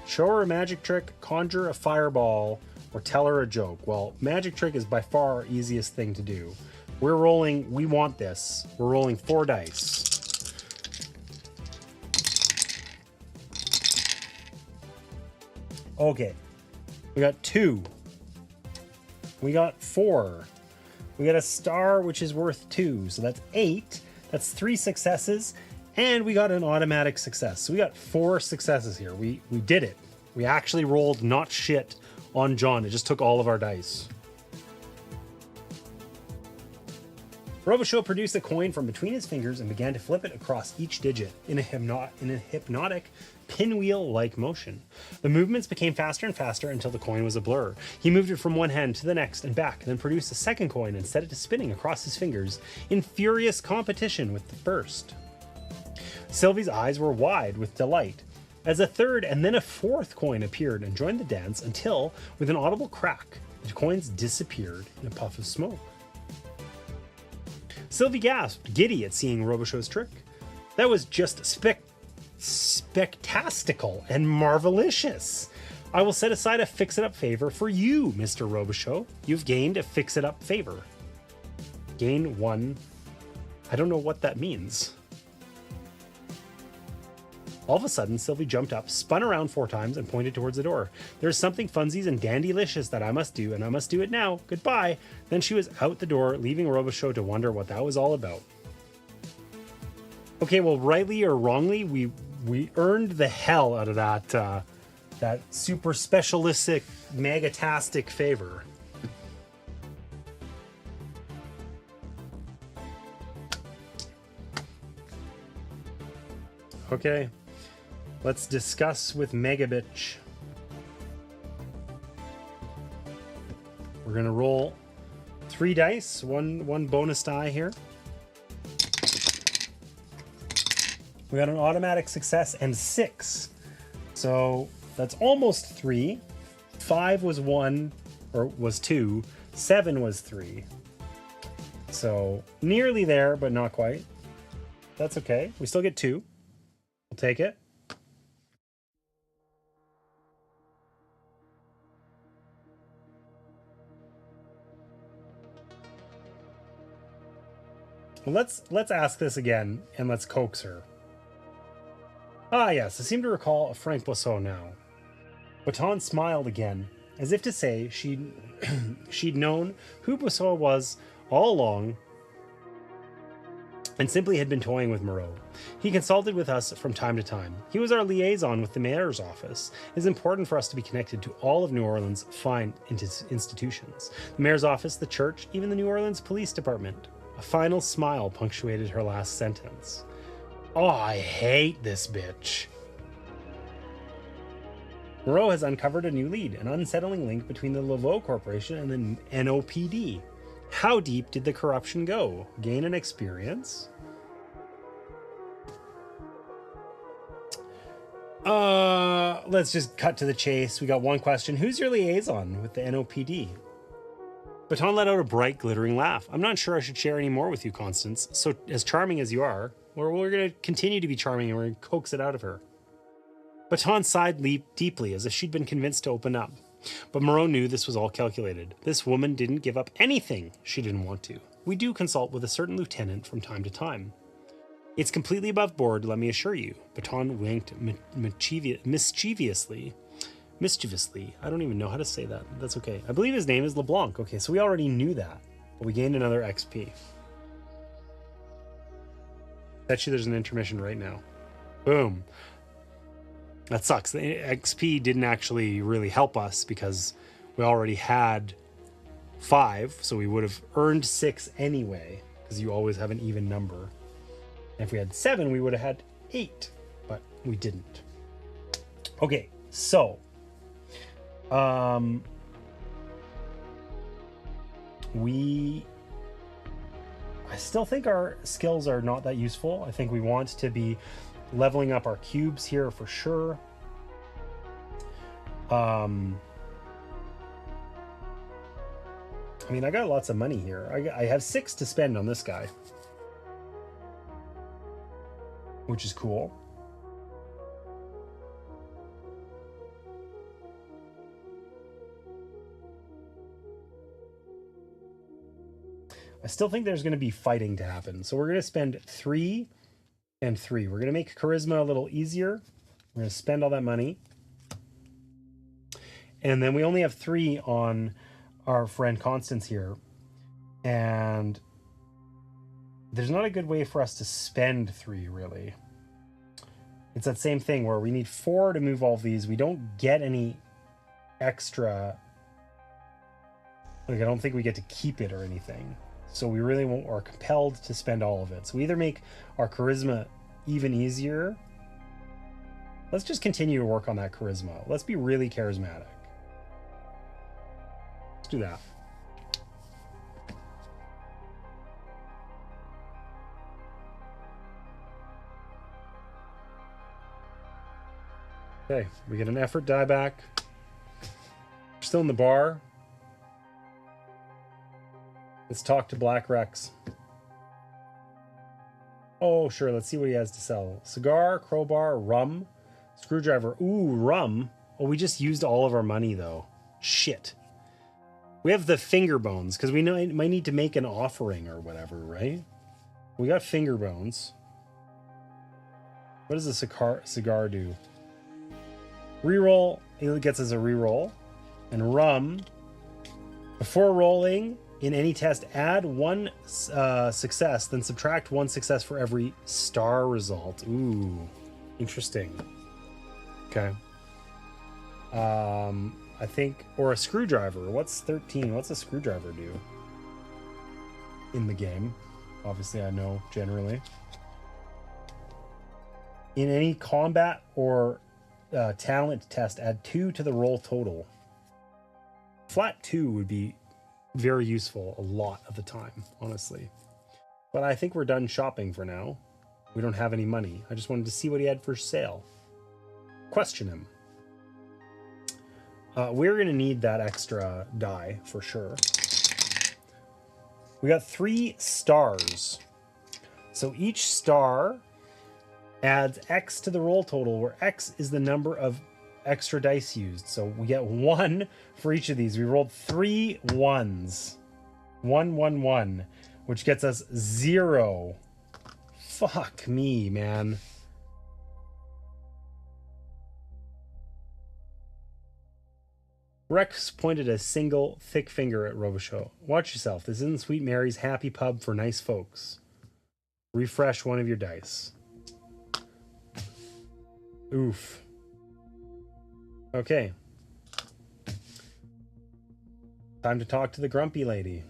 Show her a magic trick, conjure a fireball, or tell her a joke. Well, magic trick is by far our easiest thing to do. We want this. We're rolling 4 dice. Okay. We got 2. We got 4. We got a star, which is worth 2. So that's 8. That's 3 successes. And we got an automatic success. So we got 4 successes here. We did it. We actually rolled not shit on John. It just took all of our dice. Robichaux produced a coin from between his fingers and began to flip it across each digit in a hypnotic pinwheel-like motion. The movements became faster and faster until the coin was a blur. He moved it from one hand to the next and back, then produced a second coin and set it to spinning across his fingers in furious competition with the first. Sylvie's eyes were wide with delight as a third and then a fourth coin appeared and joined the dance until, with an audible crack, the coins disappeared in a puff of smoke. Sylvie gasped, giddy at seeing Robichaux's trick. That was just spectastical and marvelicious. I will set aside a fix-it-up favor for you, Mr. Robichaux. You've gained a fix-it-up favor. Gain 1. I don't know what that means. All of a sudden, Sylvie jumped up, spun around 4 times, and pointed towards the door. There's something funsies and dandylicious that I must do, and I must do it now. Goodbye. Then she was out the door, leaving Robichaux to wonder what that was all about. Okay, well, rightly or wrongly, we earned the hell out of that super specialistic, magatastic favor. Okay. Let's discuss with Megabitch. We're gonna roll 3 dice, one bonus die here. We got an automatic success and 6. So that's almost 3. 5 was 1, or was 2. 7 was 3. So nearly there, but not quite. That's okay. We still get 2. We'll take it. Well, let's ask this again, and let's coax her. Ah, yes, I seem to recall a Frank Boisseau now. Bouton smiled again, as if to say she'd known who Boisseau was all along, and simply had been toying with Moreau. He consulted with us from time to time. He was our liaison with the mayor's office. It is important for us to be connected to all of New Orleans' fine institutions. The mayor's office, the church, even the New Orleans Police Department. A final smile punctuated her last sentence. Oh, I hate this bitch. Moreau has uncovered a new lead, an unsettling link between the awed Corporation and the NOPD. How deep did the corruption go? Gain an experience? Let's just cut to the chase. We got one question. Who's your liaison with the NOPD? Baton let out a bright, glittering laugh. I'm not sure I should share any more with you, Constance. So as charming as you are, we're going to continue to be charming and we're going to coax it out of her. Baton sighed deeply as if she'd been convinced to open up. But Moreau knew this was all calculated. This woman didn't give up anything she didn't want to. We do consult with a certain lieutenant from time to time. It's completely above board, let me assure you. Baton winked mischievously. I don't even know how to say that. That's okay. I believe his name is LeBlanc. Okay, so we already knew that. But we gained another XP. Bet you there's an intermission right now. Boom. That sucks. The XP didn't actually really help us because we already had 5, so we would have earned 6 anyway, because you always have an even number. And if we had 7, we would have had 8, but we didn't. Okay, so I still think our skills are not that useful. I think we want to be leveling up our cubes here for sure. I mean, I got lots of money here. I have 6 to spend on this guy, which is cool. I still think there's going to be fighting to happen. So we're going to spend 3 and 3. We're going to make charisma a little easier. We're going to spend all that money. And then we only have 3 on our friend Constance here. And there's not a good way for us to spend 3, really. It's that same thing where we need 4 to move all of these. We don't get any extra. Like, I don't think we get to keep it or anything. So we really won't, are compelled to spend all of it. So we either make our charisma even easier. Let's just continue to work on that charisma. Let's be really charismatic. Let's do that. Okay, we get an effort die back. We're still in the bar. Let's talk to Black Rex. Oh, sure. Let's see what he has to sell. Cigar, crowbar, rum, screwdriver. Ooh, rum. Oh, we just used all of our money, though. Shit. We have the finger bones, because we might need to make an offering or whatever, right? We got finger bones. What does a cigar do? Reroll. It gets us a reroll. And rum. Before rolling, in any test, add 1 success, then subtract 1 success for every star result. Ooh, interesting. Okay. I think, or a screwdriver. What's 13? What's a screwdriver do in the game? Obviously, I know generally. In any combat or talent test, add 2 to the roll total. Flat 2 would be very useful a lot of the time, honestly. But I think we're done shopping for now. We don't have any money. I just wanted to see what he had for sale. Question him. We're going to need that extra die for sure. We got 3 stars. So each star adds X to the roll total, where X is the number of extra dice used. So we get 1 for each of these. We rolled 3 1s. 1 1 1, which gets us 0. Fuck me, man. Rex pointed a single thick finger at Robichaud. Watch yourself. This isn't Sweet Mary's happy pub for nice folks. Refresh one of your dice. Oof. Okay. Time to talk to the grumpy lady.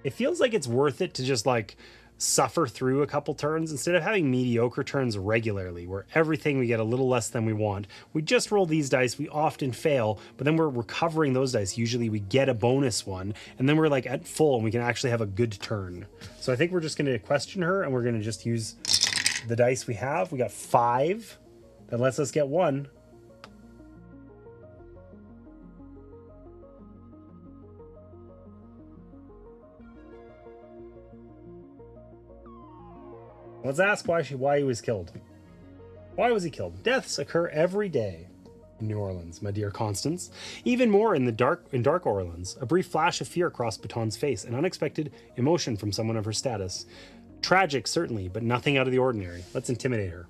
It feels like it's worth it to just like suffer through a couple turns, instead of having mediocre turns regularly where everything we get a little less than we want, we just roll these dice, we often fail, but then we're recovering those dice. Usually we get a bonus one, and then we're like at full and we can actually have a good turn. So I think we're just going to question her, and we're going to just use the dice we have. We got 5. That lets us get 1. Let's ask why he was killed. Why was he killed? Deaths occur every day in New Orleans, my dear Constance. Even more in dark Orleans. A brief flash of fear crossed Baton's face, an unexpected emotion from someone of her status. Tragic, certainly, but nothing out of the ordinary. Let's intimidate her.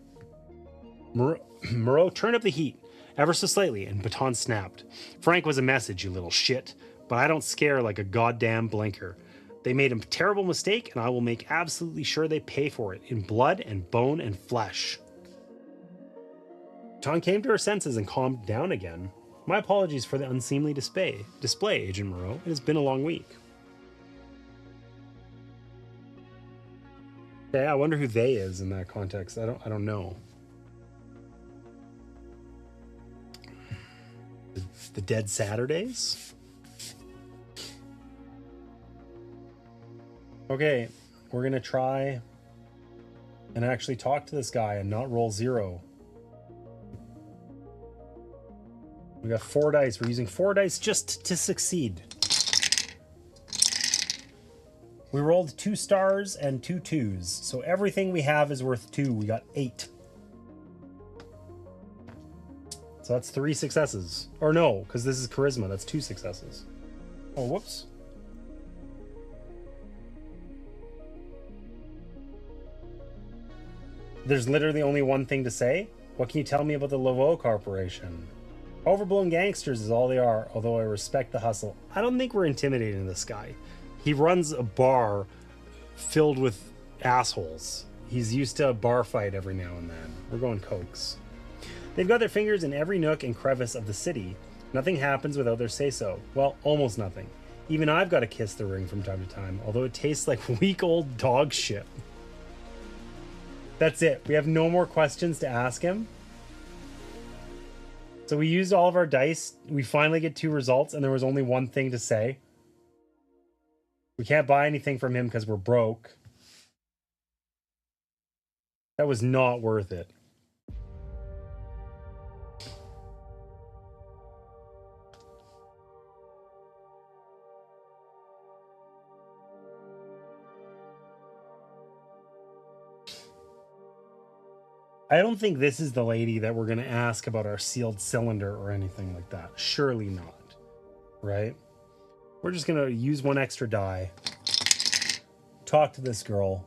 Moreau turned up the heat, ever so slightly, and Baton snapped. Frank was a message, you little shit, but I don't scare like a goddamn blinker. They made a terrible mistake, and I will make absolutely sure they pay for it in blood and bone and flesh. Baton came to her senses and calmed down again. My apologies for the unseemly display, Agent Moreau. It has been a long week. Okay, I wonder who they is in that context. I don't know. The Dead Saturdays? Okay, we're gonna try and actually talk to this guy and not roll 0. We got 4 dice. We're using 4 dice just to succeed. We rolled 2 stars and 2 2s, so everything we have is worth 2. We got 8. So that's 3 successes. Or no, because this is charisma. That's 2 successes. Oh, whoops. There's literally only one thing to say. What can you tell me about the Ľawed Corporation? Overblown gangsters is all they are, although I respect the hustle. I don't think we're intimidating this guy. He runs a bar filled with assholes. He's used to a bar fight every now and then. We're going cokes. They've got their fingers in every nook and crevice of the city. Nothing happens without their say-so. Well, almost nothing. Even I've got to kiss the ring from time to time, although it tastes like weak old dog shit. That's it. We have no more questions to ask him. So we used all of our dice. We finally get 2 results, and there was only one thing to say. We can't buy anything from him because we're broke. That was not worth it. I don't think this is the lady that we're going to ask about our sealed cylinder or anything like that. Surely not. Right? We're just going to use 1 extra die. Talk to this girl.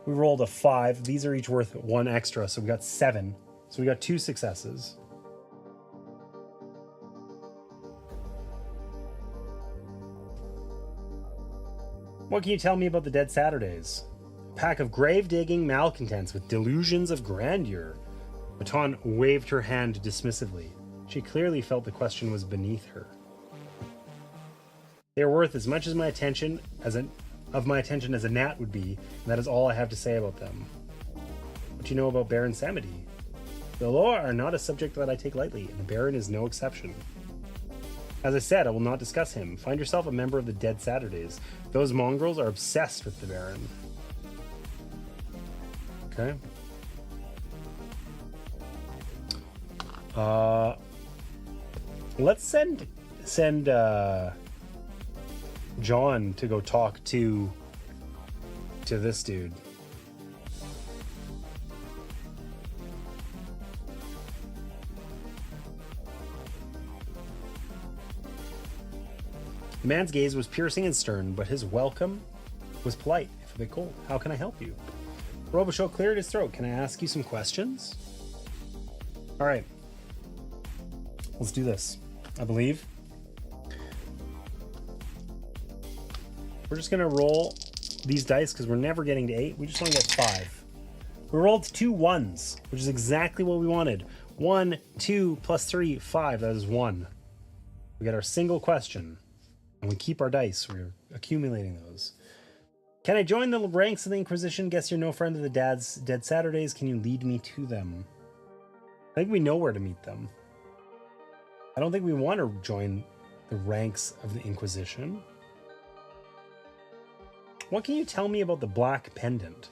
We rolled a 5. These are each worth 1 extra, so we got 7. So we got 2 successes. What can you tell me about the Dead Saturdays? Pack of grave-digging malcontents with delusions of grandeur. Baton waved her hand dismissively. She clearly felt the question was beneath her. They are worth as much as my attention as a gnat would be, and that is all I have to say about them. What do you know about Baron Samedi? The Ľawed are not a subject that I take lightly, and the Baron is no exception. As I said, I will not discuss him. Find yourself a member of the Dead Saturdays. Those mongrels are obsessed with the Baron. Okay. Let's send John to go talk to this dude. The man's gaze was piercing and stern, but his welcome was polite, if a bit cold. How can I help you? Robichaud cleared his throat. Can I ask you some questions? All right. Let's do this. I believe. We're just going to roll these dice because we're never getting to 8. We just want to get 5. We rolled 2 1s, which is exactly what we wanted. 1, 2, plus 3, 5. That is 1. We got our single question. And we keep our dice. We're accumulating those. Can I join the ranks of the Inquisition? Guess you're no friend of the Dead Saturdays. Can you lead me to them? I think we know where to meet them. I don't think we want to join the ranks of the Inquisition. What can you tell me about the Black Pendant?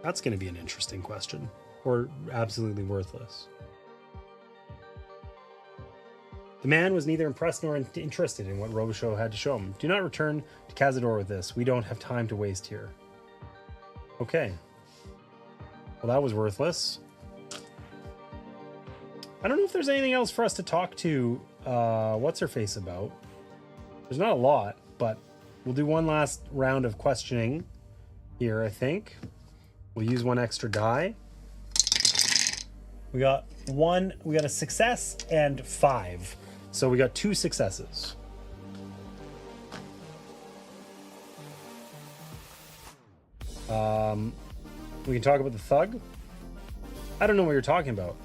That's going to be an interesting question. Or absolutely worthless. The man was neither impressed nor interested in what Robichaud had to show him. Do not return to Cazador with this. We don't have time to waste here. Okay. Well, that was worthless. I don't know if there's anything else for us to talk to what's-her-face about. There's not a lot, but we'll do one last round of questioning here, I think. We'll use one extra die. We got a success and 5. So we got 2 successes. We can talk about the thug. I don't know what you're talking about.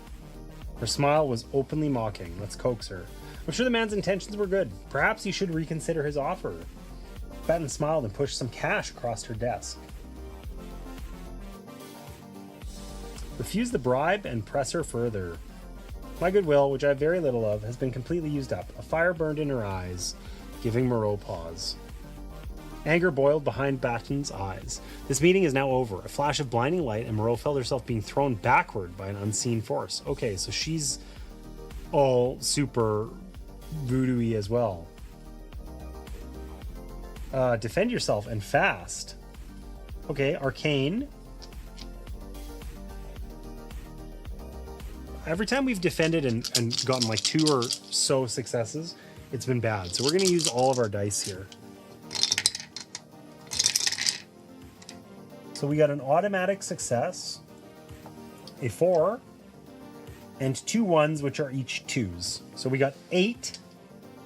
Her smile was openly mocking. Let's coax her. I'm sure the man's intentions were good. Perhaps you should reconsider his offer. Batten smiled and pushed some cash across her desk. Refuse the bribe and press her further. My goodwill, which I have very little of, has been completely used up. A fire burned in her eyes, giving Moreau pause. Anger boiled behind Batten's eyes. This meeting is now over. A flash of blinding light, and Moreau felt herself being thrown backward by an unseen force. Okay, so she's all super voodoo-y as well. Defend yourself and fast. Okay, arcane. Every time we've defended and gotten like 2 or so successes, it's been bad. So we're going to use all of our dice here. So we got an automatic success, a 4, and 2 1s, which are each 2s. So we got 8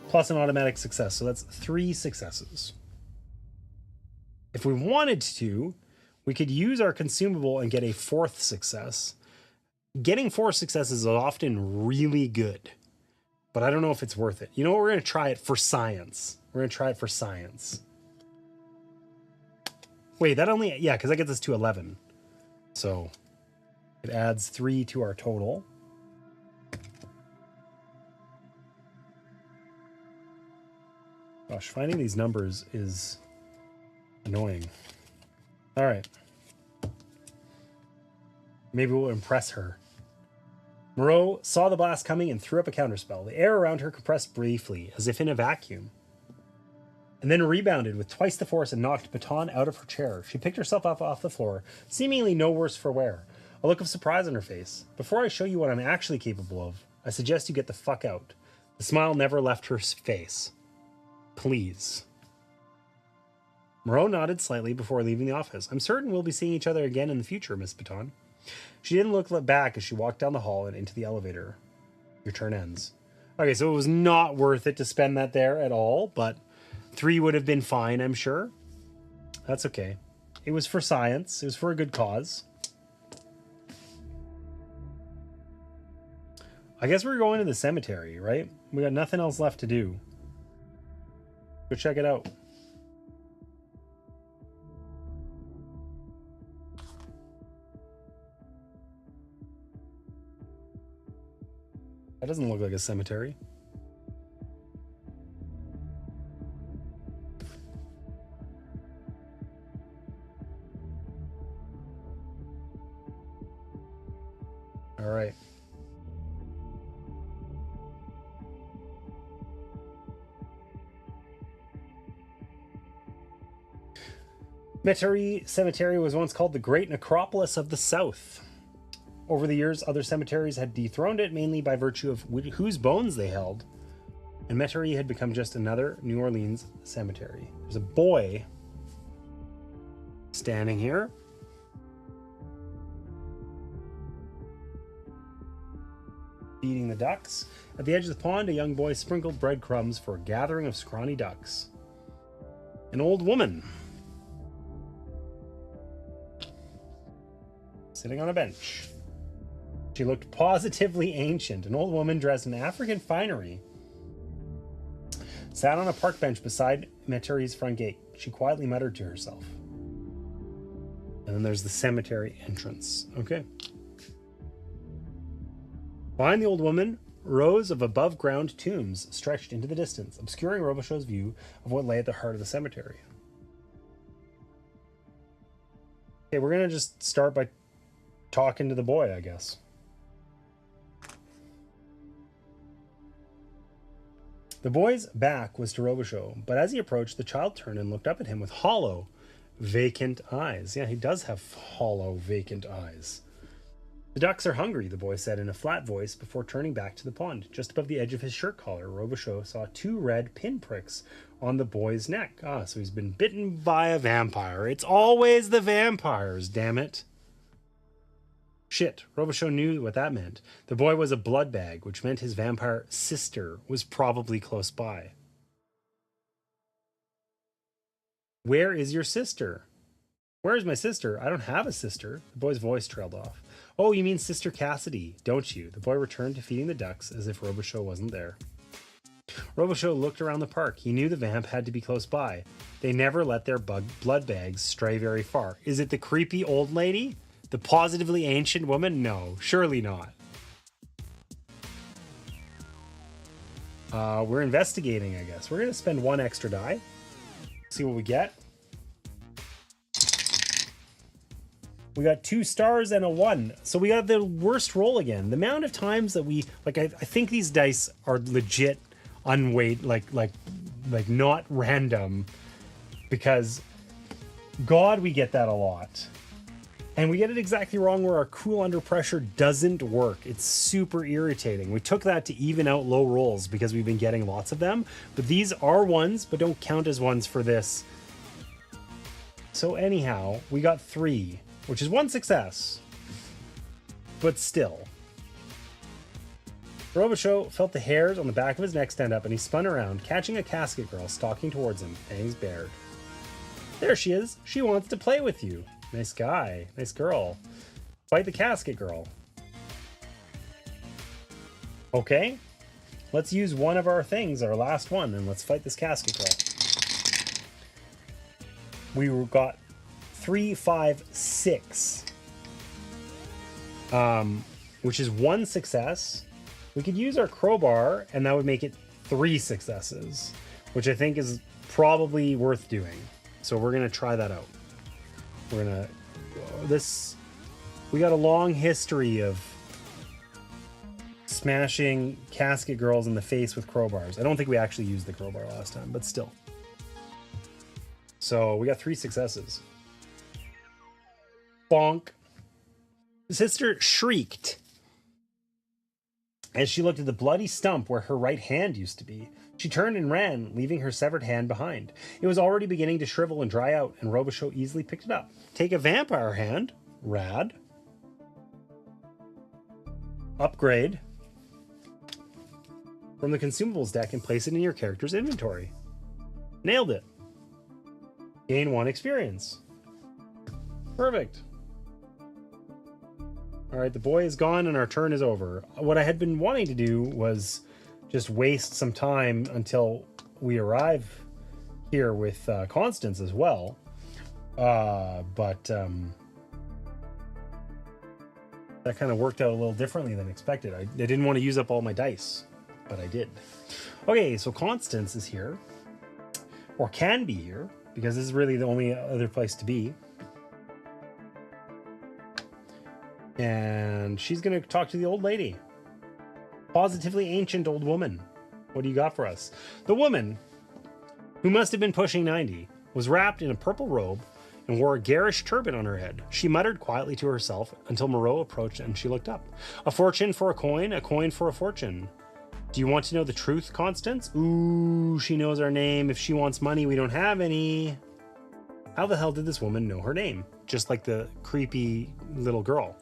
plus an automatic success. So that's 3 successes. If we wanted to, we could use our consumable and get a 4th success. Getting 4 successes is often really good, but I don't know if it's worth it. You know what? We're going to try it for science. We're going to try it for science. Wait, that only... Yeah, because that gets us to 11. So it adds 3 to our total. Gosh, finding these numbers is annoying. All right. Maybe we'll impress her. Moreau saw the blast coming and threw up a counterspell. The air around her compressed briefly, as if in a vacuum, and then rebounded with twice the force and knocked Baton out of her chair. She picked herself up off the floor, seemingly no worse for wear, a look of surprise on her face. Before I show you what I'm actually capable of, I suggest you get the fuck out. The smile never left her face. Please. Moreau nodded slightly before leaving the office. I'm certain we'll be seeing each other again in the future, Miss Baton. She didn't look back as she walked down the hall and into the elevator. Your turn ends. Okay, so it was not worth it to spend that there at all, but 3 would have been fine, I'm sure. That's okay. It was for science. It was for a good cause. I guess we're going to the cemetery, right? We got nothing else left to do. Go check it out. That doesn't look like a cemetery. All right. Metairie Cemetery was once called the Great Necropolis of the South. Over the years, other cemeteries had dethroned it, mainly by virtue of whose bones they held, and Metairie had become just another New Orleans cemetery. There's a boy standing here. Feeding the ducks. At the edge of the pond, a young boy sprinkled breadcrumbs for a gathering of scrawny ducks. An old woman sitting on a bench. She looked positively ancient, an old woman dressed in African finery. sat on a park bench beside Meteri's front gate. She quietly muttered to herself. And then there's the cemetery entrance. Okay. Behind the old woman, rows of above-ground tombs stretched into the distance, obscuring Robichaud's view of what lay at the heart of the cemetery. Okay, we're going to just start by talking to the boy, I guess. The boy's back was to Robichaud, but as he approached, the child turned and looked up at him with hollow, vacant eyes. Yeah, he does have hollow, vacant eyes. The ducks are hungry, the boy said in a flat voice before turning back to the pond. Just above the edge of his shirt collar, Robichaud saw 2 red pinpricks on the boy's neck. Ah, so he's been bitten by a vampire. It's always the vampires, damn it. Shit, Robichaud knew what that meant. The boy was a blood bag, which meant his vampire sister was probably close by. Where is your sister? Where is my sister? I don't have a sister. The boy's voice trailed off. Oh, you mean Sister Cassidy, don't you? The boy returned to feeding the ducks as if Robichaud wasn't there. Robichaud looked around the park. He knew the vamp had to be close by. They never let their blood bags stray very far. Is it the creepy old lady? The positively ancient woman? No, surely not. We're investigating, I guess. We're going to spend 1 extra die. See what we get. We got 2 stars and a 1. So we got the worst roll again. The amount of times that we... Like, I think these dice are legit unweighted, like not random. Because, God, we get that a lot. And we get it exactly wrong where our cool under pressure doesn't work. It's super irritating. We took that to even out low rolls because we've been getting lots of them. But these are 1s, but don't count as 1s for this. So anyhow, we got 3, which is 1 success. But still. Robichaud felt the hairs on the back of his neck stand up and he spun around, catching a casket girl stalking towards him, fangs bared. There she is. She wants to play with you. Nice guy. Nice girl. Fight the casket girl. Okay. Let's use one of our things, our last one, and let's fight this casket girl. We got 3, 5, 6. Which is 1 success. We could use our crowbar, and that would make it 3 successes, which I think is probably worth doing. So we're going to try that out. We're going to... We got a long history of smashing casket girls in the face with crowbars. I don't think we actually used the crowbar last time, but still. So we got 3 successes. Bonk. The sister shrieked as she looked at the bloody stump where her right hand used to be. She turned and ran, leaving her severed hand behind. It was already beginning to shrivel and dry out, and Robichaud easily picked it up. Take a vampire hand. Rad. Upgrade from the consumables deck and place it in your character's inventory. Nailed it. Gain 1 experience. Perfect. Alright, the boy is gone and our turn is over. What I had been wanting to do was just waste some time until we arrive here with Constance as well. But that kind of worked out a little differently than expected. I didn't want to use up all my dice, but I did. Okay, so Constance is here. Or can be here, because this is really the only other place to be. And she's going to talk to the old lady. Positively ancient old woman. What do you got for us? The woman, who must have been pushing 90, was wrapped in a purple robe and wore a garish turban on her head. She muttered quietly to herself until Moreau approached and she looked up. A fortune for a coin for a fortune. Do you want to know the truth, Constance? Ooh, she knows our name. If she wants money, we don't have any. How the hell did this woman know her name? Just like the creepy little girl.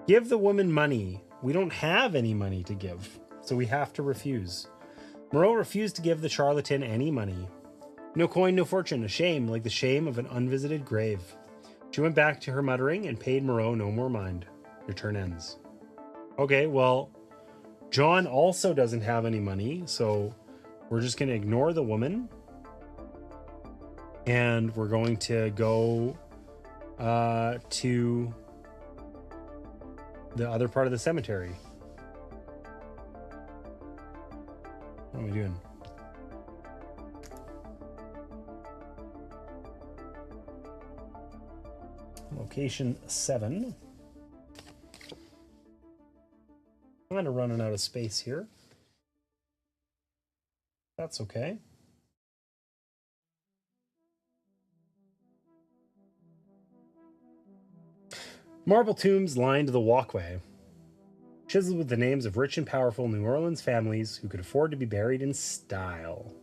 Give the woman money. We don't have any money to give, so we have to refuse. Moreau refused to give the charlatan any money. No coin, no fortune, a shame, like the shame of an unvisited grave. She went back to her muttering and paid Moreau no more mind. Your turn ends. Okay, well, John also doesn't have any money, so We're just going to ignore the woman. And we're going to go to the other part of the cemetery. What are we doing? Location 7. I'm kind of running out of space here. That's okay. Marble tombs lined the walkway, chiseled with the names of rich and powerful New Orleans families who could afford to be buried in style.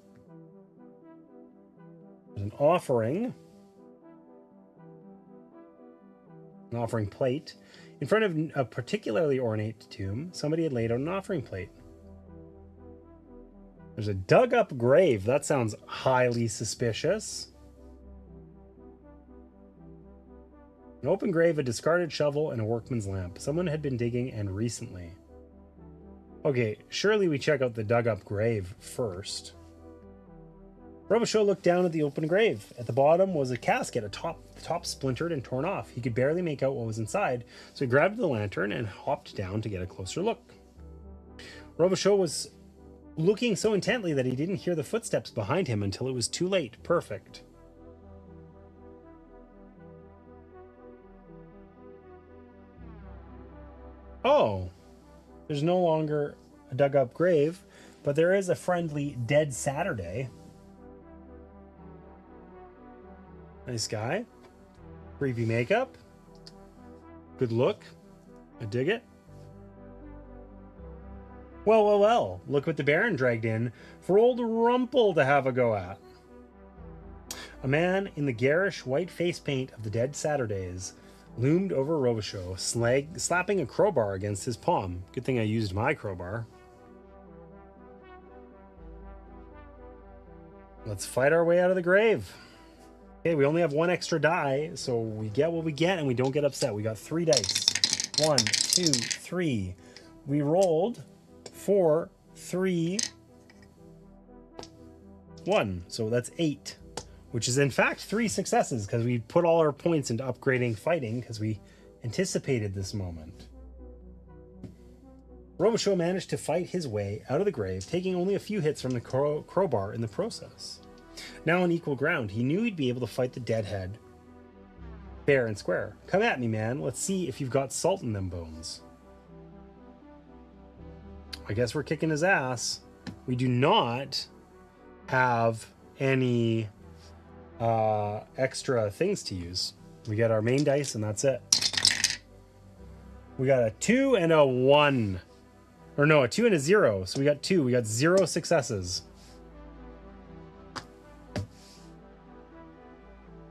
There's an offering plate. In front of a particularly ornate tomb, somebody had laid out an offering plate. There's a dug-up grave. That sounds highly suspicious. An open grave, a discarded shovel, and a workman's lamp. Someone had been digging, and recently. Okay, surely we check out the dug-up grave first. Robichaud looked down at the open grave. At the bottom was a casket, the top splintered and torn off. He could barely make out what was inside, so he grabbed the lantern and hopped down to get a closer look. Robichaud was looking so intently that he didn't hear the footsteps behind him until it was too late. Perfect. Oh, there's no longer a dug-up grave, but there is a friendly Dead Saturday. Nice guy. Creepy makeup. Good look. I dig it. Well, well, well. Look what the Baron dragged in for old Rumple to have a go at. A man in the garish white face paint of the Dead Saturdays loomed over Robichaud, slapping a crowbar against his palm. Good thing I used my crowbar. Let's fight our way out of the grave. Okay, we only have one extra die, so we get what we get and we don't get upset. We got 3 dice. 1, 2, 3. We rolled 4, 3, 1. So that's 8, which is in fact 3 successes because we put all our points into upgrading fighting because we anticipated this moment. Robichaud managed to fight his way out of the grave, taking only a few hits from the crowbar in the process. Now on equal ground, he knew he'd be able to fight the deadhead fair and square. Come at me, man. Let's see if you've got salt in them bones. I guess we're kicking his ass. We do not have any extra things to use. We got our main dice and that's it. We got a 2 and a 1. Or no, a 2 and a 0. So we got 2. We got 0 successes.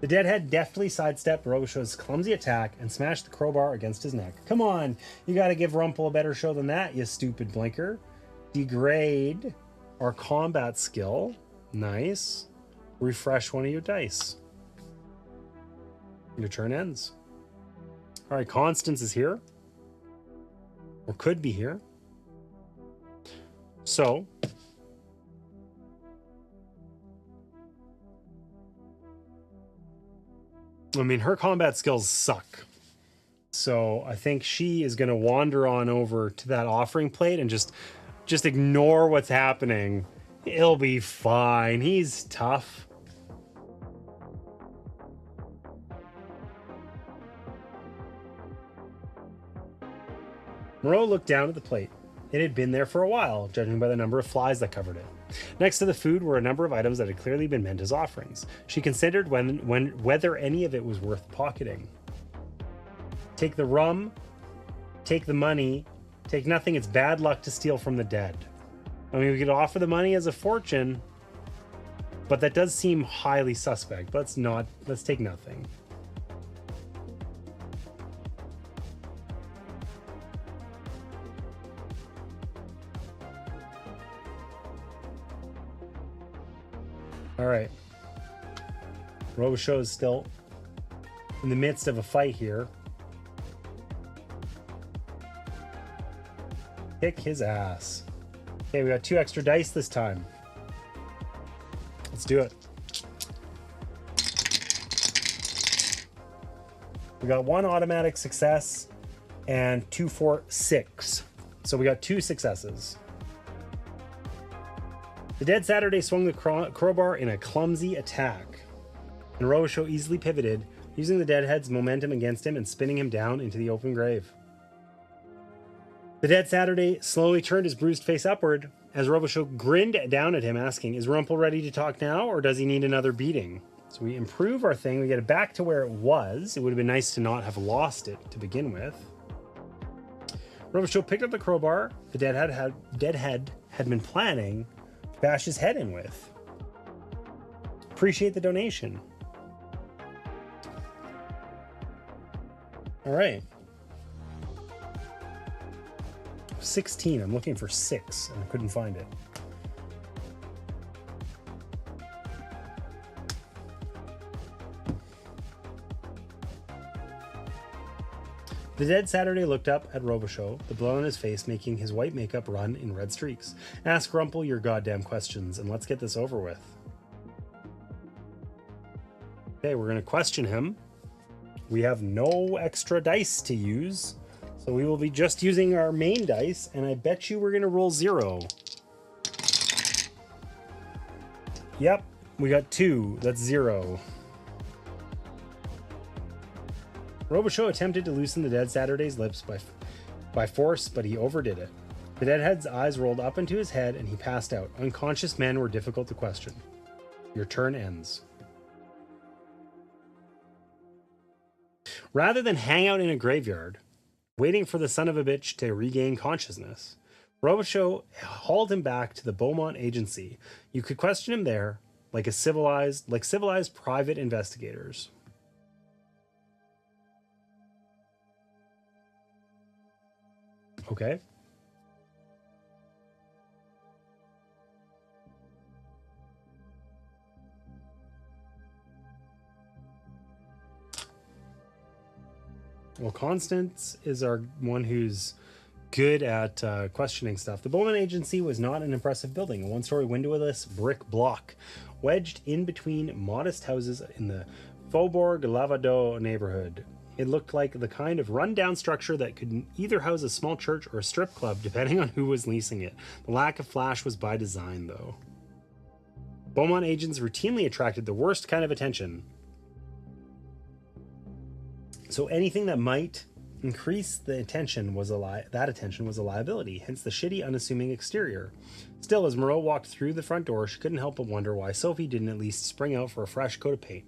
The deadhead deftly sidestepped Robichaud's clumsy attack and smashed the crowbar against his neck. Come on, you gotta give Rumple a better show than that, you stupid blinker. Degrade our combat skill. Nice. Refresh one of your dice. Your turn ends. All right, Constance is here. Or could be here. So, I mean, her combat skills suck. So I think she is going to wander on over to that offering plate and just ignore what's happening. He'll be fine. He's tough. Moreau looked down at the plate. It had been there for a while, judging by the number of flies that covered it. Next to the food were a number of items that had clearly been meant as offerings. She considered whether any of it was worth pocketing. Take the rum, take the money, take nothing. It's bad luck to steal from the dead. I mean, we could offer the money as a fortune, but that does seem highly suspect. Let's take nothing. All right. Robichaud is still in the midst of a fight here. Kick his ass. Okay, we got 2 extra dice this time. Let's do it. We got 1 automatic success and 2, 4, 6. So we got 2 successes. The dead Saturday swung the crowbar in a clumsy attack, and Robichaud easily pivoted, using the deadhead's momentum against him and spinning him down into the open grave. The dead Saturday slowly turned his bruised face upward as Robichaud grinned down at him, asking, "Is Rumpel ready to talk now, or does he need another beating?" So we improve our thing, we get it back to where it was. It would have been nice to not have lost it to begin with. Robichaud picked up the crowbar the deadhead had been planning to bash his head in with. Appreciate the donation. All right. 16. I'm looking for 6 and I couldn't find it. The dead Saturday looked up at Robichaud, the blood on his face making his white makeup run in red streaks. "Ask Rumpel your goddamn questions and let's get this over with." Okay, we're going to question him. We have no extra dice to use, so we will be just using our main dice, and I bet you we're going to roll 0. Yep, we got 2. That's 0. Robichaud attempted to loosen the dead Saturday's lips by force, but he overdid it. The deadhead's eyes rolled up into his head and he passed out. Unconscious men were difficult to question. Your turn ends. Rather than hang out in a graveyard, waiting for the son of a bitch to regain consciousness, Robichaud hauled him back to the Beaumont Agency. You could question him there, like civilized private investigators. Okay. Well, Constance is our one who's good at questioning stuff. The Bourbon Agency was not an impressive building, a one-story windowless brick block wedged in between modest houses in the Faubourg Lavado neighborhood. It looked like the kind of run-down structure that could either house a small church or a strip club, depending on who was leasing it. The lack of flash was by design, though. Beaumont agents routinely attracted the worst kind of attention, so anything that might increase the attention was a liability, hence the shitty, unassuming exterior. Still, as Moreau walked through the front door, she couldn't help but wonder why Sophie didn't at least spring out for a fresh coat of paint.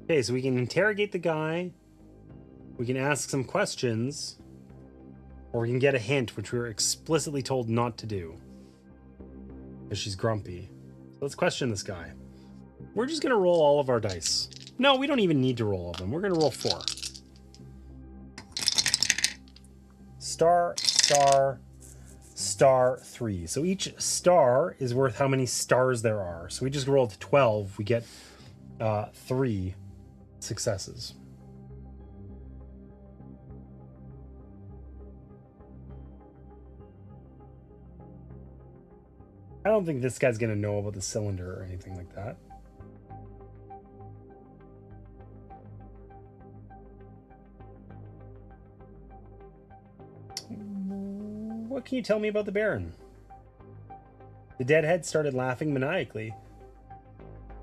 Okay, so we can interrogate the guy, we can ask some questions, or we can get a hint, which we were explicitly told not to do, because she's grumpy. So let's question this guy. We're just going to roll all of our dice. No, we don't even need to roll all of them. We're going to roll 4. Star, star, star, 3. So each star is worth how many stars there are. So we just rolled 12. We get 3 successes. I don't think this guy's going to know about the cylinder or anything like that. What can you tell me about the Baron? The deadhead started laughing maniacally.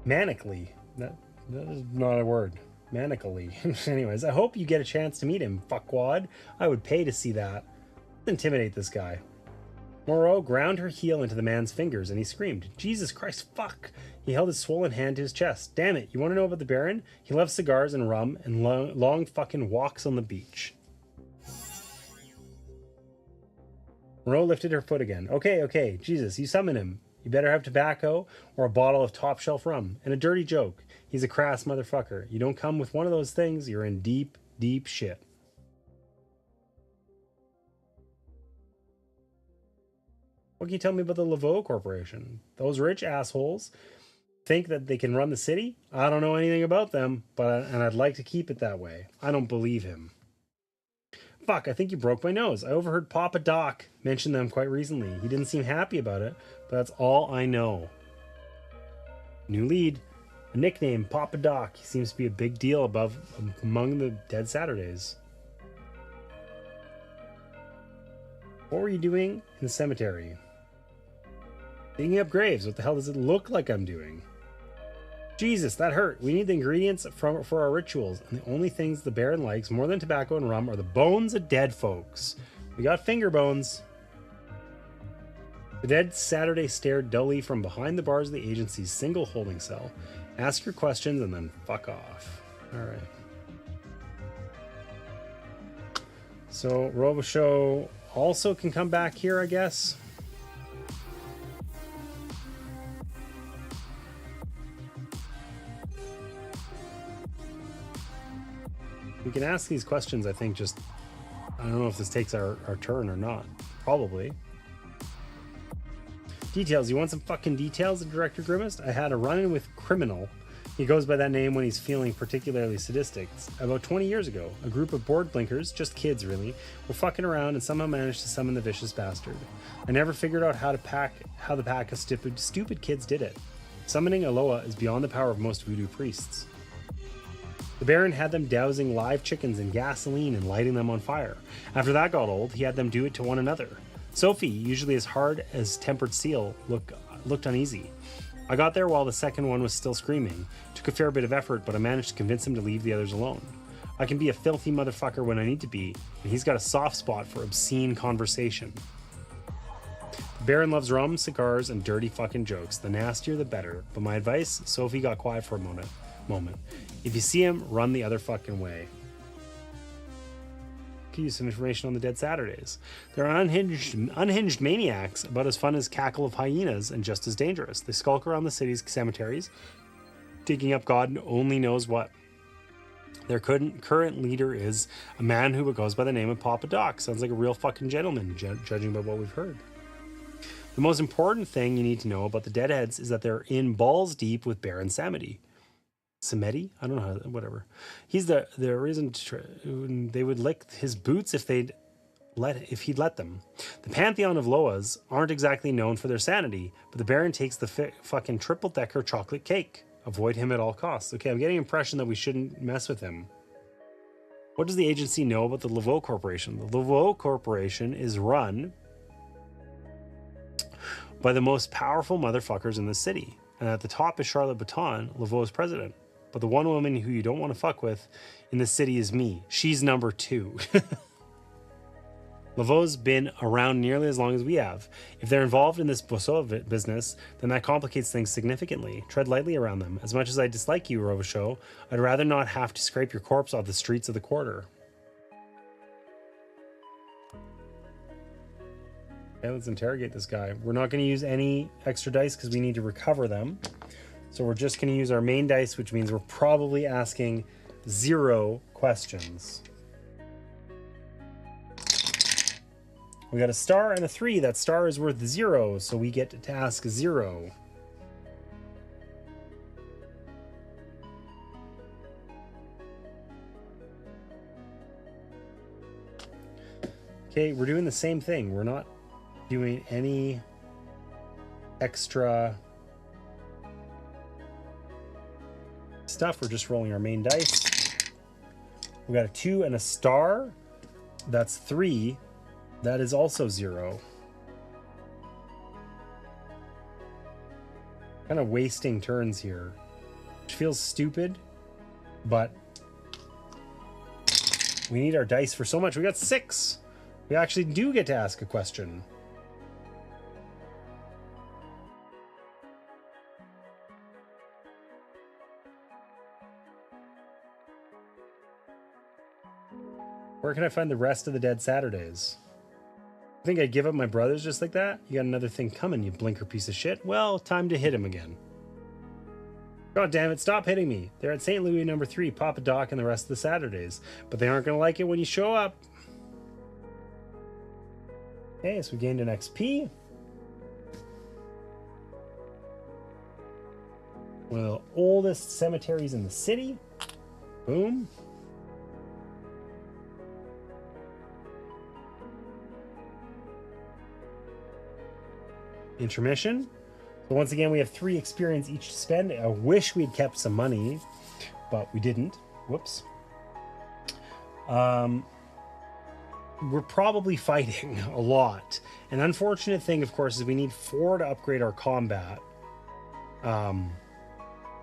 Manically. That is not a word. Manically. Anyways, I hope you get a chance to meet him, fuckwad. I would pay to see that. Let's intimidate this guy. Moreau ground her heel into the man's fingers and he screamed, "Jesus Christ, fuck!" He held his swollen hand to his chest. "Damn it, you want to know about the Baron? He loves cigars and rum and long fucking walks on the beach." Moreau lifted her foot again. Okay, Jesus, you summon him. You better have tobacco or a bottle of top shelf rum. And a dirty joke. He's a crass motherfucker. You don't come with one of those things, you're in deep, deep shit. What can you tell me about the Corporation? Those rich assholes think that they can run the city? I don't know anything about them, and I'd like to keep it that way. I don't believe him. Fuck, I think you broke my nose. I overheard Papa Doc mention them quite recently. He didn't seem happy about it, but that's all I know. New lead. A nickname, Papa Doc. He seems to be a big deal among the dead Saturdays. What were you doing in the cemetery? Digging up graves. What the hell does it look like I'm doing? Jesus, that hurt. We need the ingredients for our rituals, and the only things the Baron likes more than tobacco and rum are the bones of dead folks. We got finger bones. The dead Saturday stared dully from behind the bars of the agency's single holding cell. Ask your questions and then fuck off. All right. So Robo also can come back here, I guess. We can ask these questions, I think, just... I don't know if this takes our turn or not. Probably. Details. You want some fucking details? The director grimaced. I had a run-in with Criminal. He goes by that name when he's feeling particularly sadistic. About 20 years ago, a group of bored blinkers, just kids really, were fucking around and somehow managed to summon the vicious bastard. I never figured out how the pack of stupid kids did it. Summoning awed is beyond the power of most voodoo priests. The Baron had them dousing live chickens in gasoline and lighting them on fire. After that got old, he had them do it to one another. Sophie, usually as hard as tempered steel, looked uneasy. I got there while the second one was still screaming. Took a fair bit of effort, but I managed to convince him to leave the others alone. I can be a filthy motherfucker when I need to be, and he's got a soft spot for obscene conversation. The Baron loves rum, cigars, and dirty fucking jokes. The nastier the better. But my advice, Sophie got quiet for a moment. If you see him, run the other fucking way. Could use some information on the dead Saturdays. They're unhinged maniacs, about as fun as cackle of hyenas and just as dangerous. They skulk around the city's cemeteries, digging up God only knows what. Their current leader is a man who goes by the name of Papa Doc. Sounds like a real fucking gentleman, judging by what we've heard. The most important thing you need to know about the Deadheads is that they're in balls deep with Baron Samedi. Samedi? I don't know how, whatever. He's the reason they would lick his boots if he'd let them. The pantheon of Ɂaweds aren't exactly known for their sanity, but the Baron takes the fucking triple-decker chocolate cake. Avoid him at all costs. Okay, I'm getting an impression that we shouldn't mess with him. What does the agency know about the Ľawed Corporation? The Ľawed Corporation is run by the most powerful motherfuckers in the city. And at the top is Charlotte Baton, Ľawed's president. But the one woman who you don't want to fuck with in the city is me. She's number 2. Ľawed's been around nearly as long as we have. If they're involved in this Ľawed business, then that complicates things significantly. Tread lightly around them. As much as I dislike you, Robo, I'd rather not have to scrape your corpse off the streets of the quarter. Okay, let's interrogate this guy. We're not going to use any extra dice because we need to recover them. So we're just going to use our main dice, which means we're probably asking 0 questions. We got a star and a 3. That star is worth 0, so we get to ask 0. Okay, we're doing the same thing. We're not doing any extra stuff. We're just rolling our main dice. We got a 2 and a star. That's 3. That is also 0. Kind of wasting turns here, which feels stupid, but we need our dice for so much. We got 6. We actually do get to ask a question. Where can I find the rest of the dead Saturdays? I think I'd give up my brothers just like that? You got another thing coming, you blinker piece of shit. Well, time to hit him again. God damn it, stop hitting me. They're at St. Louis number 3, Papa Doc and the rest of the Saturdays. But they aren't going to like it when you show up. Okay, so we gained an XP. One of the oldest cemeteries in the city. Boom. Intermission. So once again, we have 3 experience each to spend. I wish we'd kept some money, but we didn't. Whoops. We're probably fighting a lot. An unfortunate thing, of course, is we need 4 to upgrade our combat. The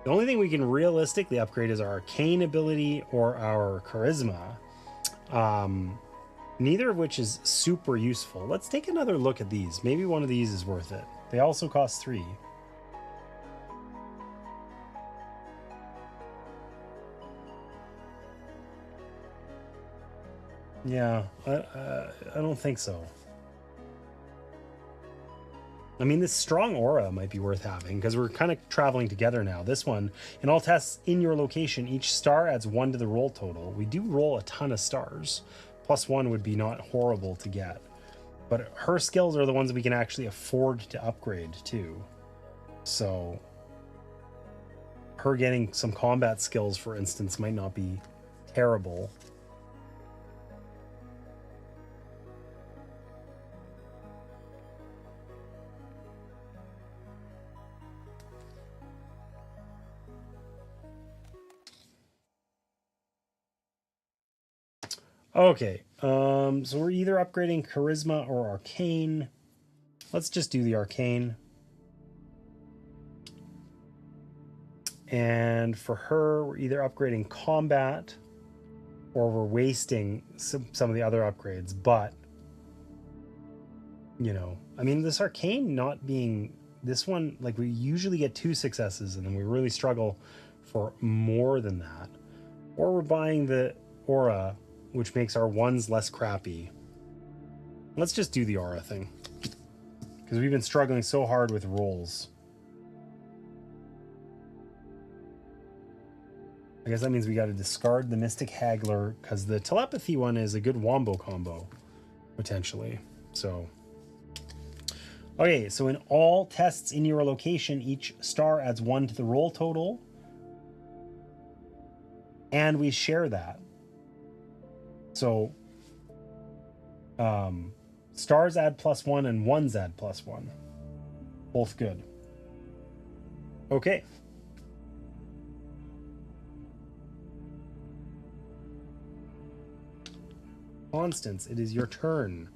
only thing we can realistically upgrade is our arcane ability or our charisma. Neither of which is super useful. Let's take another look at these. Maybe one of these is worth it. They also cost 3. Yeah, I don't think so. I mean, this strong aura might be worth having because we're kind of traveling together now. This one, in all tests in your location, each star adds 1 to the roll total. We do roll a ton of stars. +1 would be not horrible to get. But her skills are the ones we can actually afford to upgrade too. So her getting some combat skills, for instance, might not be terrible. Okay, so we're either upgrading charisma or arcane. Let's just do the arcane. And for her, we're either upgrading combat or we're wasting some of the other upgrades. But, you know, I mean, this arcane not being... This one, like, we usually get 2 successes and then we really struggle for more than that. Or we're buying the aura, which makes our 1s less crappy. Let's just do the aura thing, because we've been struggling so hard with rolls. I guess that means we got to discard the Mystic Haggler, because the telepathy one is a good wombo combo, potentially. So, okay, so in all tests in your location, each star adds 1 to the roll total, and we share that. So, stars add +1 and 1s add +1. Both good. Okay. Constance, it is your turn.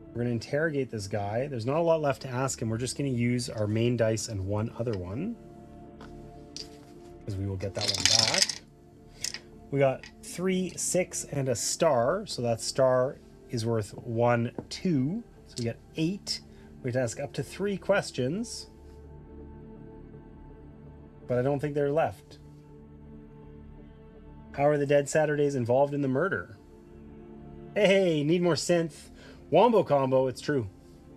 We're going to interrogate this guy. There's not a lot left to ask him. We're just going to use our main dice and 1 other one, because we will get that one back. We got 3, 6, and a star. So that star is worth 1, 2. So we get 8. We have to ask up to 3 questions. But I don't think they're left. How are the Dead Saturdays involved in the murder? Hey, need more synth. Wombo combo, it's true.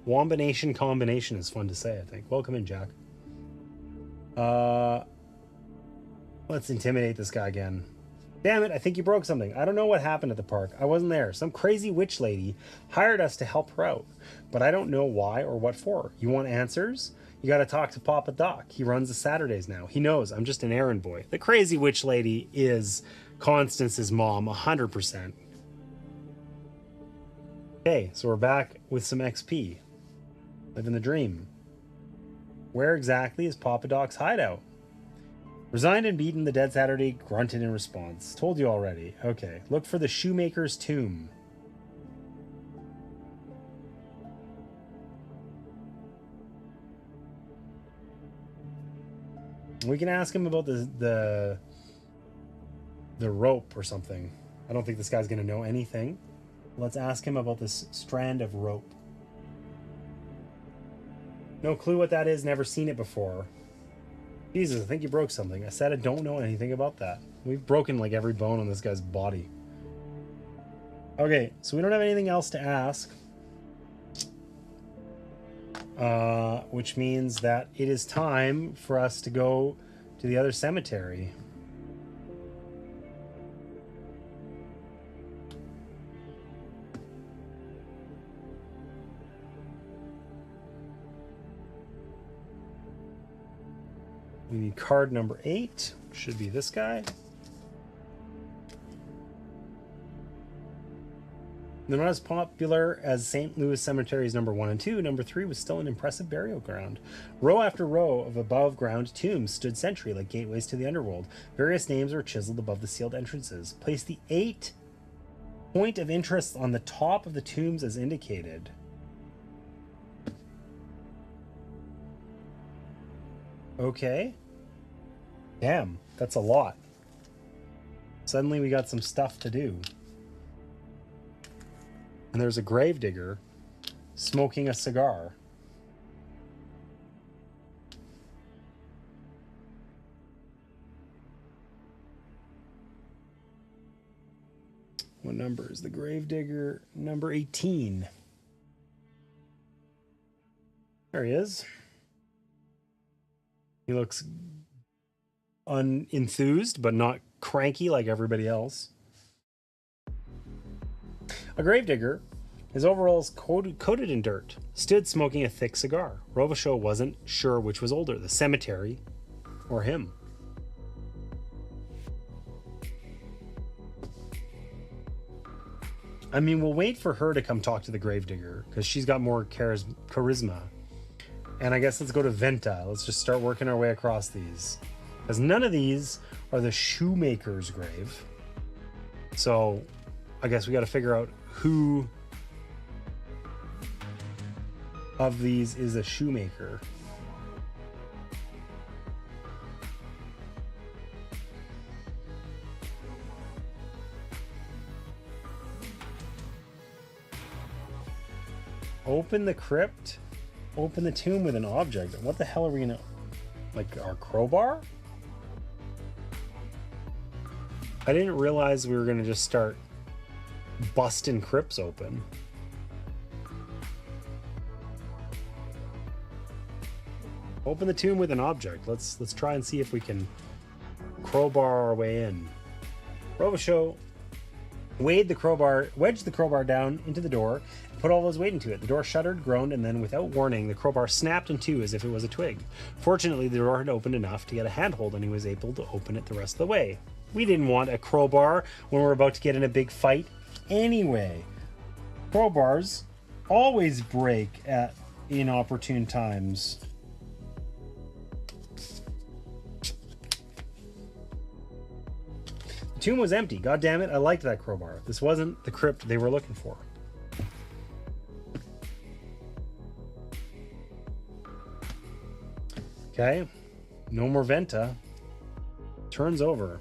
Wombination combination is fun to say, I think. Welcome in, Jack. Let's intimidate this guy again. Damn it, I think you broke something. I don't know what happened at the park. I wasn't there. Some crazy witch lady hired us to help her out, but I don't know why or what for. You want answers? You got to talk to Papa Doc. He runs the Saturdays now. He knows I'm just an errand boy. The crazy witch lady is Constance's mom, 100%. Okay, so we're back with some XP. Living the dream. Where exactly is Papa Doc's hideout? Resigned and beaten, the Dead Saturday grunted in response. Told you already. Okay. Look for the shoemaker's tomb. We can ask him about the rope or something. I don't think this guy's going to know anything. Let's ask him about this strand of rope. No clue what that is. Never seen it before. Jesus, I think you broke something. I said I don't know anything about that. We've broken like every bone on this guy's body. Okay, so we don't have anything else to ask. Which means that it is time for us to go to the other cemetery. We need card number 8, should be this guy. They're not as popular as St. Louis cemeteries number 1 and 2. Number 3 was still an impressive burial ground. Row after row of above-ground tombs stood sentry like gateways to the underworld. Various names were chiseled above the sealed entrances. Place the 8 point of interest on the top of the tombs as indicated. Okay. Damn, that's a lot. Suddenly we got some stuff to do. And there's a gravedigger smoking a cigar. What number is the gravedigger? Number 18. There he is. He looks unenthused, but not cranky like everybody else. A gravedigger, his overalls coated in dirt, stood smoking a thick cigar. Rovachot wasn't sure which was older, the cemetery or him. I mean, we'll wait for her to come talk to the gravedigger because she's got more charisma. And I guess let's go to Venta. Let's just start working our way across these. Because none of these are the shoemaker's grave. So I guess we got to figure out who of these is a shoemaker. Open the crypt. Open the tomb with an object. What the hell are we gonna... Like our crowbar? I didn't realize we were gonna just start busting crypts open. Open the tomb with an object. Let's try and see if we can crowbar our way in. Rovachot wedged the crowbar down into the door and put all those weight into it. The door shuddered, groaned, and then without warning, the crowbar snapped in two as if it was a twig. Fortunately, the door had opened enough to get a handhold and he was able to open it the rest of the way. We didn't want a crowbar when we're about to get in a big fight anyway. Crowbars always break at inopportune times. The tomb was empty. God damn it, I liked that crowbar. This wasn't the crypt they were looking for. Okay, no more Venta. Turns over.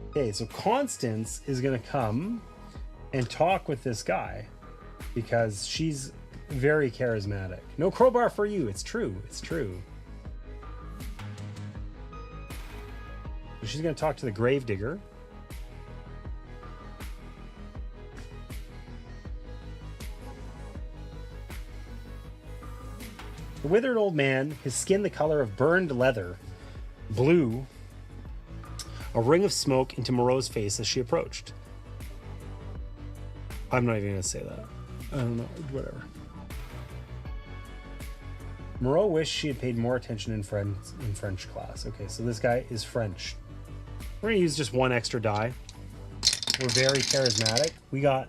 Okay, so Constance is gonna come and talk with this guy because she's very charismatic. No crowbar for you. It's true. It's true. She's going to talk to the gravedigger. The withered old man, his skin the color of burned leather, blew a ring of smoke into Moreau's face as she approached. I'm not even going to say that. I don't know. Whatever. Moreau wished she had paid more attention in French class. Okay, so this guy is French. We're going to use just one extra die. We're very charismatic. We got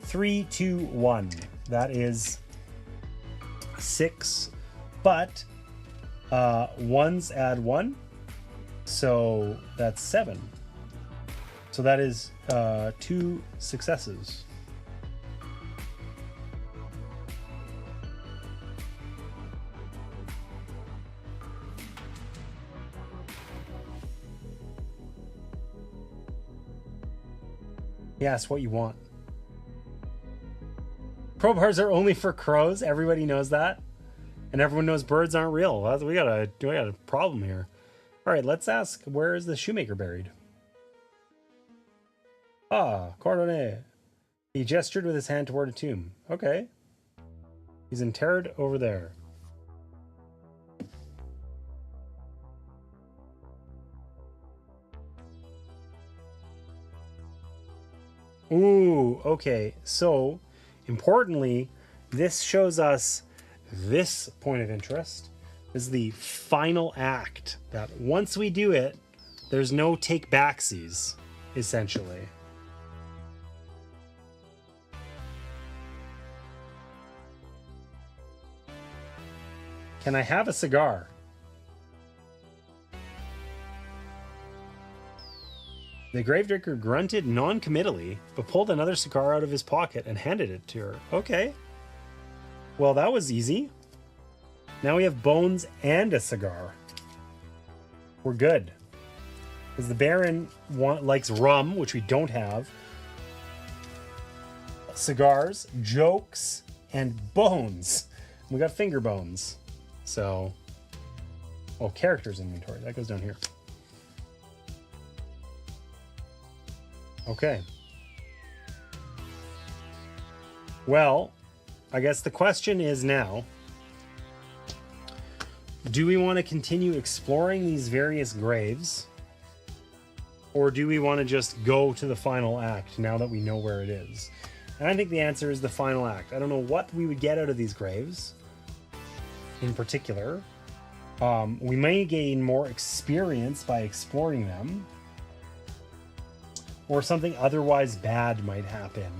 3, 2, 1. That is 6. But ones add 1. So that's 7. So that is 2 successes. Yes, what you want. Crowbars are only for crows. Everybody knows that. And everyone knows birds aren't real. We got a problem here. All right, let's ask, where is the shoemaker buried? Ah, Cordonnet. He gestured with his hand toward a tomb. Okay. He's interred over there. Ooh, okay. So, importantly, this shows us this point of interest. This is the final act. That once we do it, there's no take backsies, essentially. Can I have a cigar? The gravedigger grunted non-committally, but pulled another cigar out of his pocket and handed it to her. Okay. Well, that was easy. Now we have bones and a cigar. We're good. Because the Baron likes rum, which we don't have. Cigars, jokes, and bones. We got finger bones. So, oh, characters inventory. That goes down here. Okay. Well, I guess the question is now, do we want to continue exploring these various graves? Or do we want to just go to the final act now that we know where it is? And I think the answer is the final act. I don't know what we would get out of these graves in particular. We may gain more experience by exploring them. Or something otherwise bad might happen.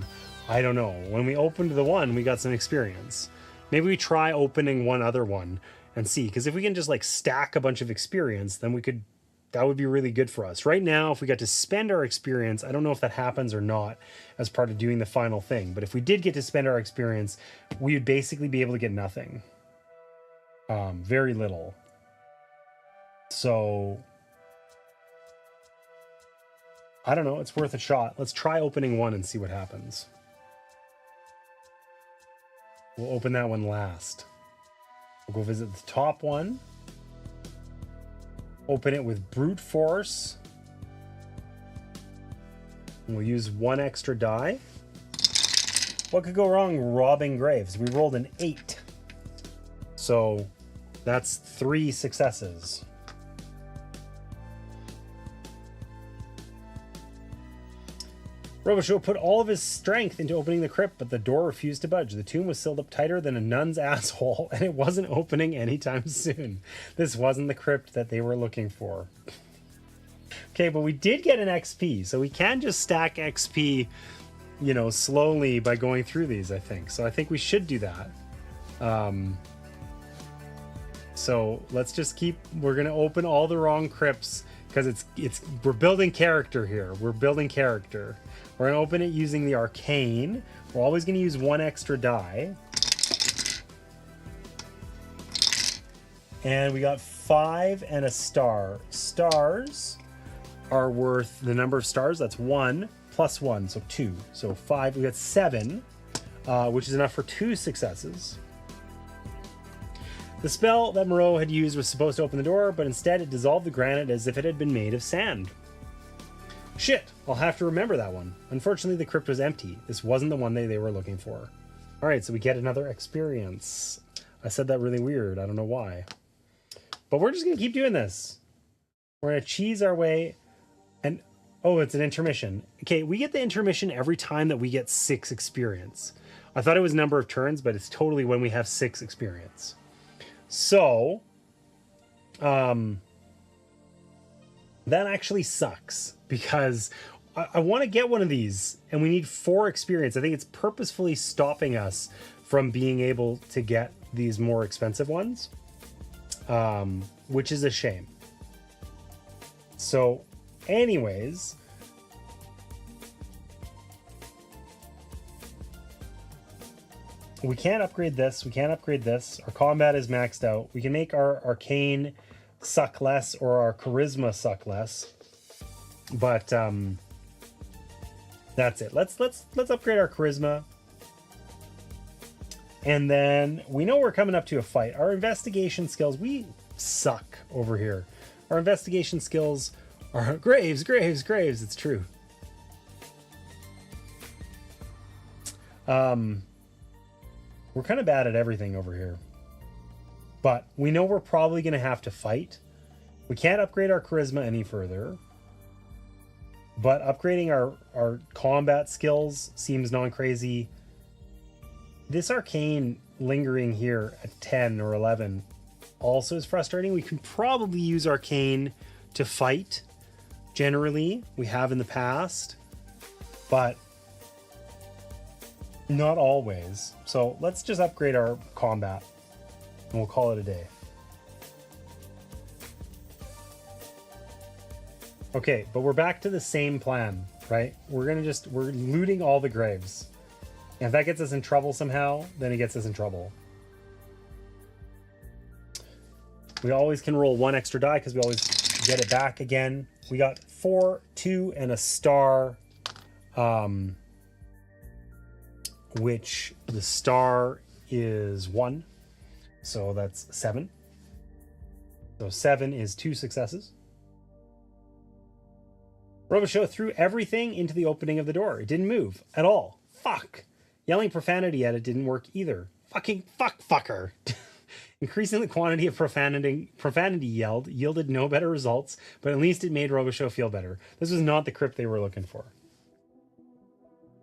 I don't know. When we opened the one, we got some experience. Maybe we try opening one other one and see. Because if we can just like stack a bunch of experience, then that would be really good for us. Right now, if we got to spend our experience, I don't know if that happens or not as part of doing the final thing. But if we did get to spend our experience, we would basically be able to get nothing. Very little. So I don't know. It's worth a shot. Let's try opening one and see what happens. We'll open that one last. We'll go visit the top one. Open it with brute force. And we'll use one extra die. What could go wrong robbing graves? We rolled an 8. So that's 3 successes. Robichaud put all of his strength into opening the crypt, but the door refused to budge. The tomb was sealed up tighter than a nun's asshole, and it wasn't opening anytime soon. This wasn't the crypt that they were looking for. Okay, but we did get an XP, so we can just stack XP, you know, slowly by going through these, I think. So I think we should do that. So let's just we're going to open all the wrong crypts, because we're building character here. We're building character. We're going to open it using the arcane. We're always going to use one extra die. And we got 5 and a star. Stars are worth the number of stars. That's 1 plus 1, so 2. So 5. We got 7, which is enough for 2 successes. The spell that Moreau had used was supposed to open the door, but instead it dissolved the granite as if it had been made of sand. Shit, I'll have to remember that one. Unfortunately, the crypt was empty. This wasn't the one they were looking for. All right, so we get another experience. I said that really weird. I don't know why. But we're just going to keep doing this. We're going to cheese our way. And, oh, it's an intermission. Okay, we get the intermission every time that we get 6 experience. I thought it was number of turns, but it's totally when we have 6 experience. So, that actually sucks because I want to get one of these and we need 4 experience. I think it's purposefully stopping us from being able to get these more expensive ones, which is a shame. So anyways, we can't upgrade this. We can't upgrade this. Our combat is maxed out. We can make our arcane suck less or our charisma suck less. But that's it. Let's upgrade our charisma. And then we know we're coming up to a fight. Our investigation skills, we suck over here. Our investigation skills are graves. It's true. We're kind of bad at everything over here. But we know we're probably going to have to fight. We can't upgrade our charisma any further. But upgrading our combat skills seems non-crazy. This arcane lingering here at 10 or 11 also is frustrating. We can probably use arcane to fight. Generally, we have in the past. But not always. So let's just upgrade our combat and we'll call it a day. Okay, but we're back to the same plan, right? We're looting all the graves. And if that gets us in trouble somehow, then it gets us in trouble. We always can roll one extra die because we always get it back again. We got 4, 2, and a star. Which the star is 1. So that's 7. So 7 is 2 successes. Robichaux threw everything into the opening of the door. It didn't move at all. Fuck. Yelling profanity at it didn't work either. Fucking fucker. Increasing the quantity of profanity yielded no better results, but at least it made Robichaux feel better. This was not the crypt they were looking for.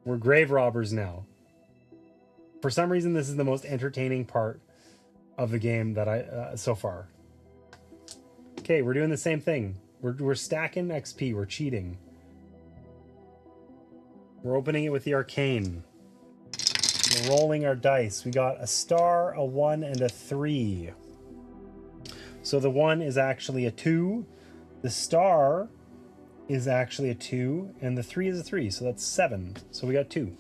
We're grave robbers now. For some reason, this is the most entertaining part of the game that I so far. Okay, we're doing the same thing. We're stacking XP. We're cheating. We're opening it with the arcane. We're rolling our dice. We got a star, a 1, and a 3. So the 1 is actually a 2. The star is actually a 2. And the 3 is a 3. So that's 7. So we got 2.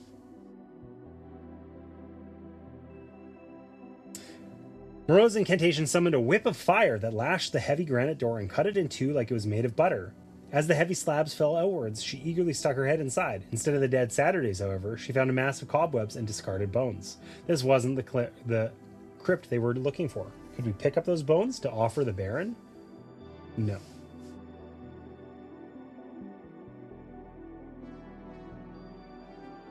Moreau's incantation summoned a whip of fire that lashed the heavy granite door and cut it in two like it was made of butter. As the heavy slabs fell outwards, she eagerly stuck her head inside. Instead of the dead Saturdays, however, she found a mass of cobwebs and discarded bones. This wasn't the crypt they were looking for. Could we pick up those bones to offer the Baron? No.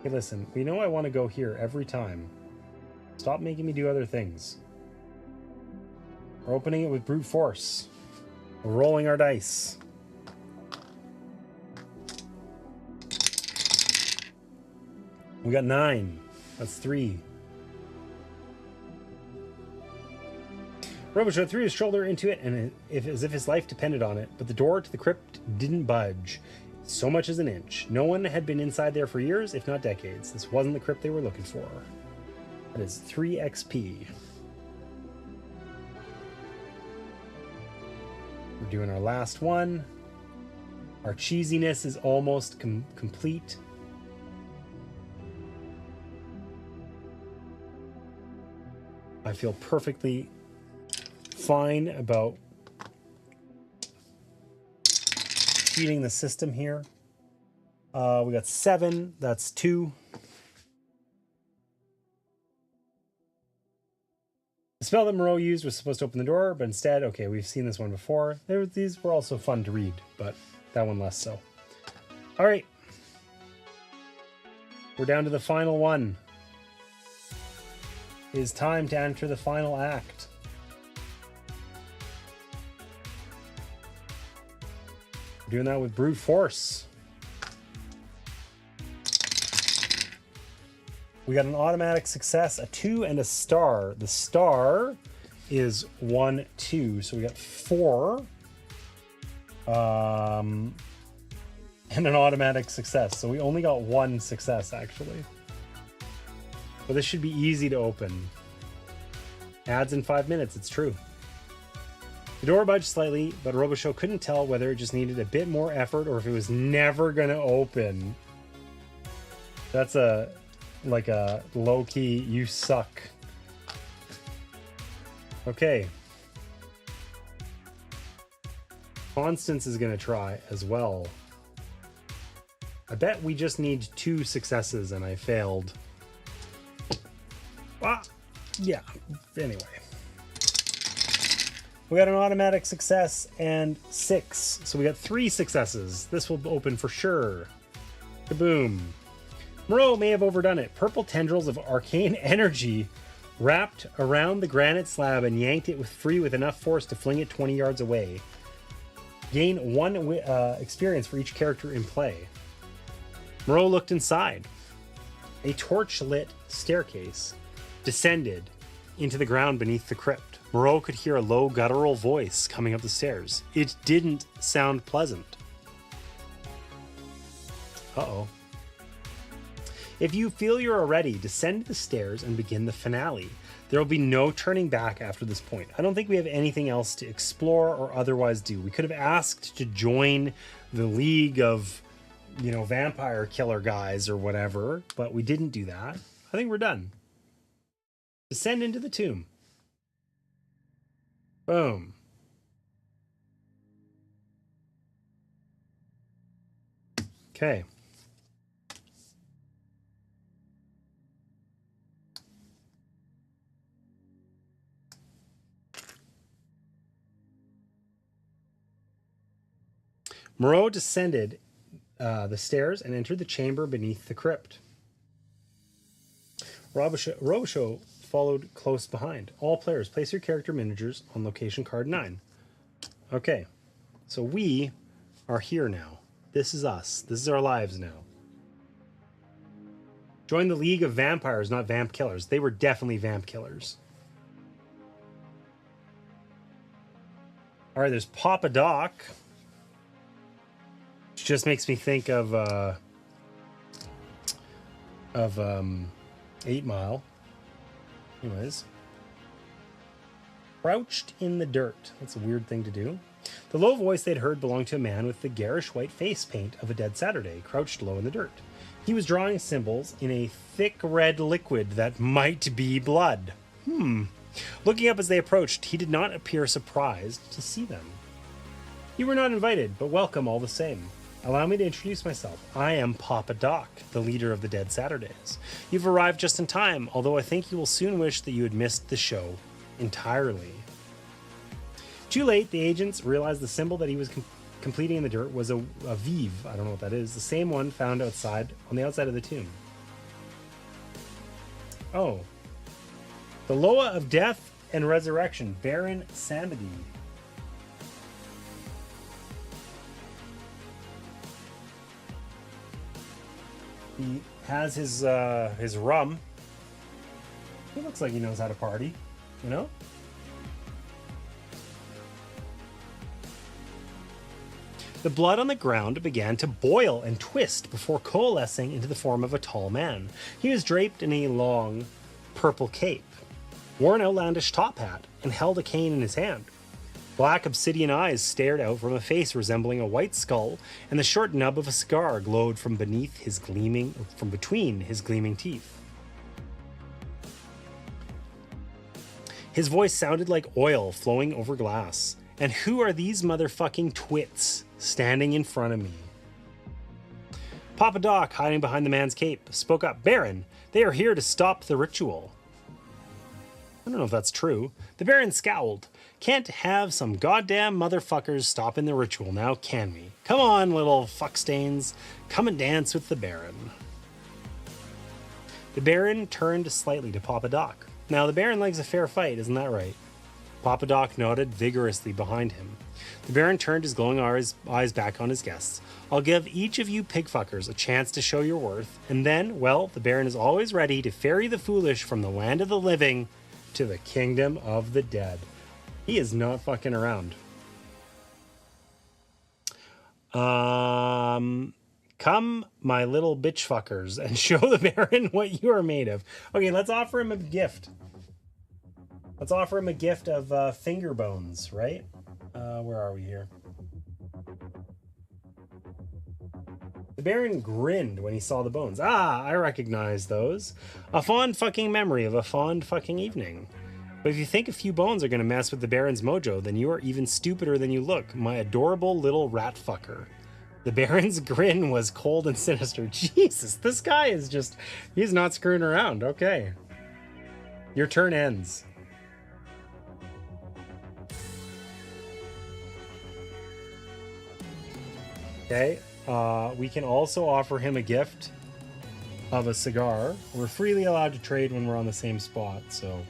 Hey, listen, we know I want to go here every time. Stop making me do other things. We're opening it with brute force. We're rolling our dice. We got 9. That's 3. Robichaux threw his shoulder into it and as if his life depended on it, but the door to the crypt didn't budge so much as an inch. No one had been inside there for years, if not decades. This wasn't the crypt they were looking for. That is 3 XP. We're doing our last one. Our cheesiness is almost complete. I feel perfectly fine about cheating the system here. We got 7. That's 2. The spell that Moreau used was supposed to open the door, but instead, okay, we've seen this one before. These were also fun to read, but that one less so. All right. We're down to the final one. It is time to enter the final act. We're doing that with brute force. We got an automatic success, a 2, and a star. The star is 1, 2, so we got 4. And an automatic success. So we only got 1 success, actually. But this should be easy to open. Adds in 5 minutes, it's true. The door budged slightly, but Robichaux couldn't tell whether it just needed a bit more effort or if it was never going to open. That's like a low-key, you suck. Okay. Constance is going to try as well. I bet we just need 2 successes and I failed. Ah, yeah, anyway. We got an automatic success and 6. So we got 3 successes. This will open for sure. Kaboom. Moreau may have overdone it. Purple tendrils of arcane energy wrapped around the granite slab and yanked it free with enough force to fling it 20 yards away. Gain 1 experience for each character in play. Moreau looked inside. A torch-lit staircase descended into the ground beneath the crypt. Moreau could hear a low guttural voice coming up the stairs. It didn't sound pleasant. Uh-oh. If you feel you're ready, descend the stairs and begin the finale. There will be no turning back after this point. I don't think we have anything else to explore or otherwise do. We could have asked to join the league of, you know, vampire killer guys or whatever, but we didn't do that. I think we're done. Descend into the tomb. Boom. Okay. Moreau descended the stairs and entered the chamber beneath the crypt. Robichaud followed close behind. All players, place your character miniatures on location card 9. Okay, so we are here now. This is us. This is our lives now. Join the League of Vampires, not Vamp Killers. They were definitely Vamp Killers. All right, there's Papa Doc. Which just makes me think of 8 Mile. Anyways. Crouched in the dirt. That's a weird thing to do. The low voice they'd heard belonged to a man with the garish white face paint of a dead Saturday, crouched low in the dirt. He was drawing symbols in a thick red liquid that might be blood. Looking up as they approached, he did not appear surprised to see them. You were not invited, but welcome all the same. Allow me to introduce myself. I am Papa Doc, the leader of the Dead Saturdays. You've arrived just in time, although I think you will soon wish that you had missed the show entirely. Too late, the agents realized the symbol that he was completing in the dirt was a vive. I don't know what that is. The same one found outside, on the outside of the tomb. Oh. The Loa of Death and Resurrection, Baron Samedi. He has his rum. He looks like he knows how to party, you know? The blood on the ground began to boil and twist before coalescing into the form of a tall man. He was draped in a long purple cape, wore an outlandish top hat, and held a cane in his hand. Black obsidian eyes stared out from a face resembling a white skull, and the short nub of a cigar glowed from between his gleaming teeth. His voice sounded like oil flowing over glass. And who are these motherfucking twits standing in front of me? Papa Doc, hiding behind the man's cape, spoke up. Baron, they are here to stop the ritual. I don't know if that's true. The Baron scowled. Can't have some goddamn motherfuckers stopping the ritual now, can we? Come on, little fuckstains. Come and dance with the Baron. The Baron turned slightly to Papa Doc. Now, the Baron likes a fair fight, isn't that right? Papa Doc nodded vigorously behind him. The Baron turned his glowing eyes back on his guests. I'll give each of you pigfuckers a chance to show your worth, and then, well, the Baron is always ready to ferry the foolish from the land of the living to the kingdom of the dead. He is not fucking around. Come, my little bitch fuckers, and show the Baron what you are made of. Okay, let's offer him a gift. Let's offer him a gift of finger bones, right? Where are we here? The Baron grinned when he saw the bones. Ah, I recognize those. A fond fucking memory of a fond fucking evening. But if you think a few bones are going to mess with the Baron's mojo, then you are even stupider than you look, my adorable little rat fucker. The Baron's grin was cold and sinister. Jesus, this guy is just... He's not screwing around. Okay. Your turn ends. Okay, we can also offer him a gift of a cigar. We're freely allowed to trade when we're on the same spot, so...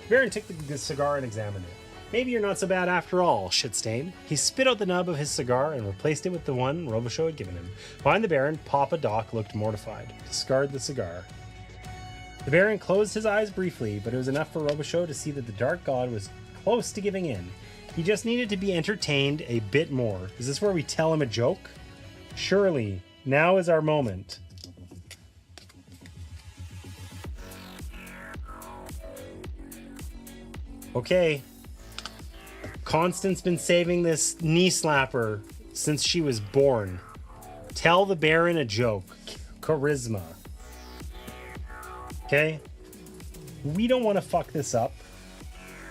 Baron took the cigar and examined it. Maybe you're not so bad after all, shitstain. He spit out the nub of his cigar and replaced it with the one Robichaud had given him. Behind the Baron, Papa Doc looked mortified. Discard the cigar. The Baron closed his eyes briefly, but it was enough for Robichaud to see that the Dark God was close to giving in. He just needed to be entertained a bit more. Is this where we tell him a joke? Surely, now is our moment. Okay. Constant's been saving this knee slapper since she was born. Tell the Baron a joke. Charisma. Okay. We don't want to fuck this up,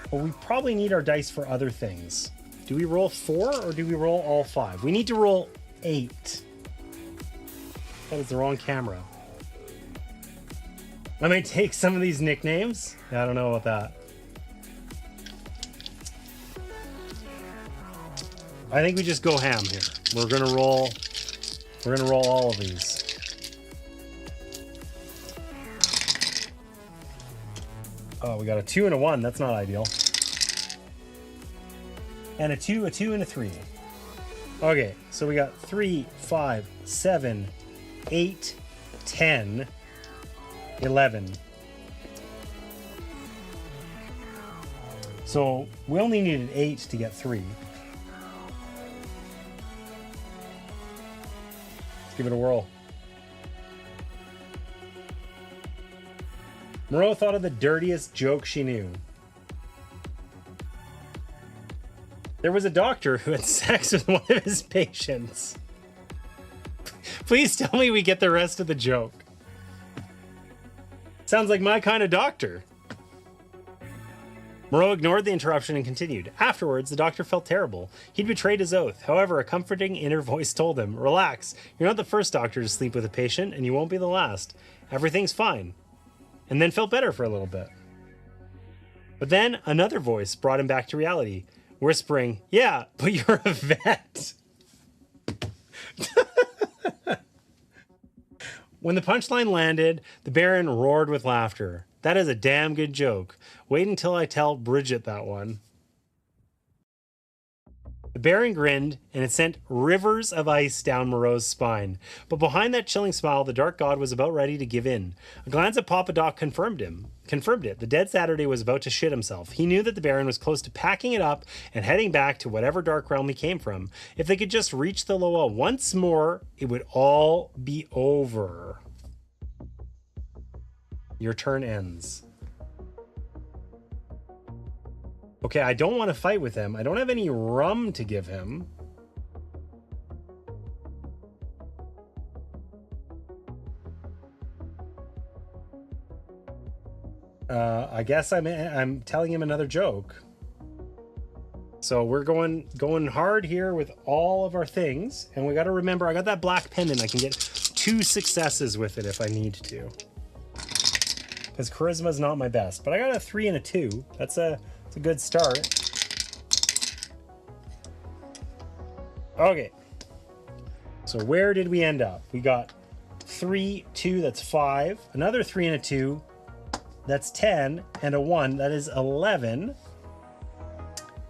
but we probably need our dice for other things. Do we roll 4 or do we roll all 5? We need to roll 8. That was the wrong camera. I might take some of these nicknames. I don't know about that. I think we just go ham here. We're gonna roll all of these. Oh, we got a 2 and a 1. That's not ideal. And a 2, and a 3. Okay, so we got 3, 5, 7, 8, 10, 11. So we only needed 8 to get 3. Let's give it a whirl. Moreau thought of the dirtiest joke she knew. There was a doctor who had sex with one of his patients. Please tell me we get the rest of the joke. Sounds like my kind of doctor. Moreau ignored the interruption and continued. Afterwards, the doctor felt terrible. He'd betrayed his oath. However, a comforting inner voice told him, "Relax. You're not the first doctor to sleep with a patient, and you won't be the last. Everything's fine." And then felt better for a little bit. But then another voice brought him back to reality, whispering, "Yeah, but you're a vet." When the punchline landed, the Baron roared with laughter. That is a damn good joke. Wait until I tell Bridget that one. The Baron grinned, and it sent rivers of ice down Moreau's spine. But behind that chilling smile, the Dark God was about ready to give in. A glance at Papa Doc confirmed it. The dead Saturday was about to shit himself. He knew that the Baron was close to packing it up and heading back to whatever dark realm he came from. If they could just reach the Ɂawed once more, it would all be over. Your turn ends. Okay, I don't want to fight with him. I don't have any rum to give him. I guess I'm telling him another joke. So we're going hard here with all of our things, and we got to remember I got that black pendant. I can get 2 successes with it if I need to. Because charisma is not my best, but I got a 3 and a 2. That's a good start. Okay. So where did we end up? We got 3, 2, that's 5. Another 3 and a 2, that's 10. And a 1, that is 11.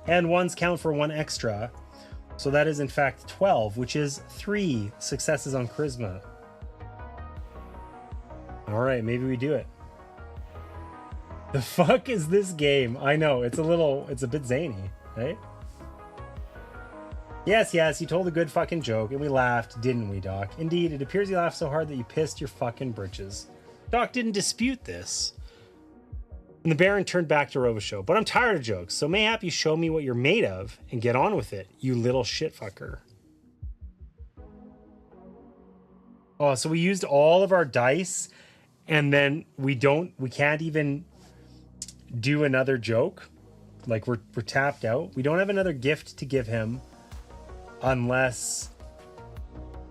And 1s count for 1 extra. So that is in fact 12, which is 3 successes on charisma. All right, maybe we do it. The fuck is this game? I know, it's a bit zany, right? Yes, you told a good fucking joke, and we laughed, didn't we, Doc? Indeed, it appears you laughed so hard that you pissed your fucking britches. Doc didn't dispute this. And the Baron turned back to Robichaux. But I'm tired of jokes, so mayhap you show me what you're made of, and get on with it, you little shitfucker. Oh, so we used all of our dice, and then we can't even do another joke. Like we're tapped out. We don't have another gift to give him unless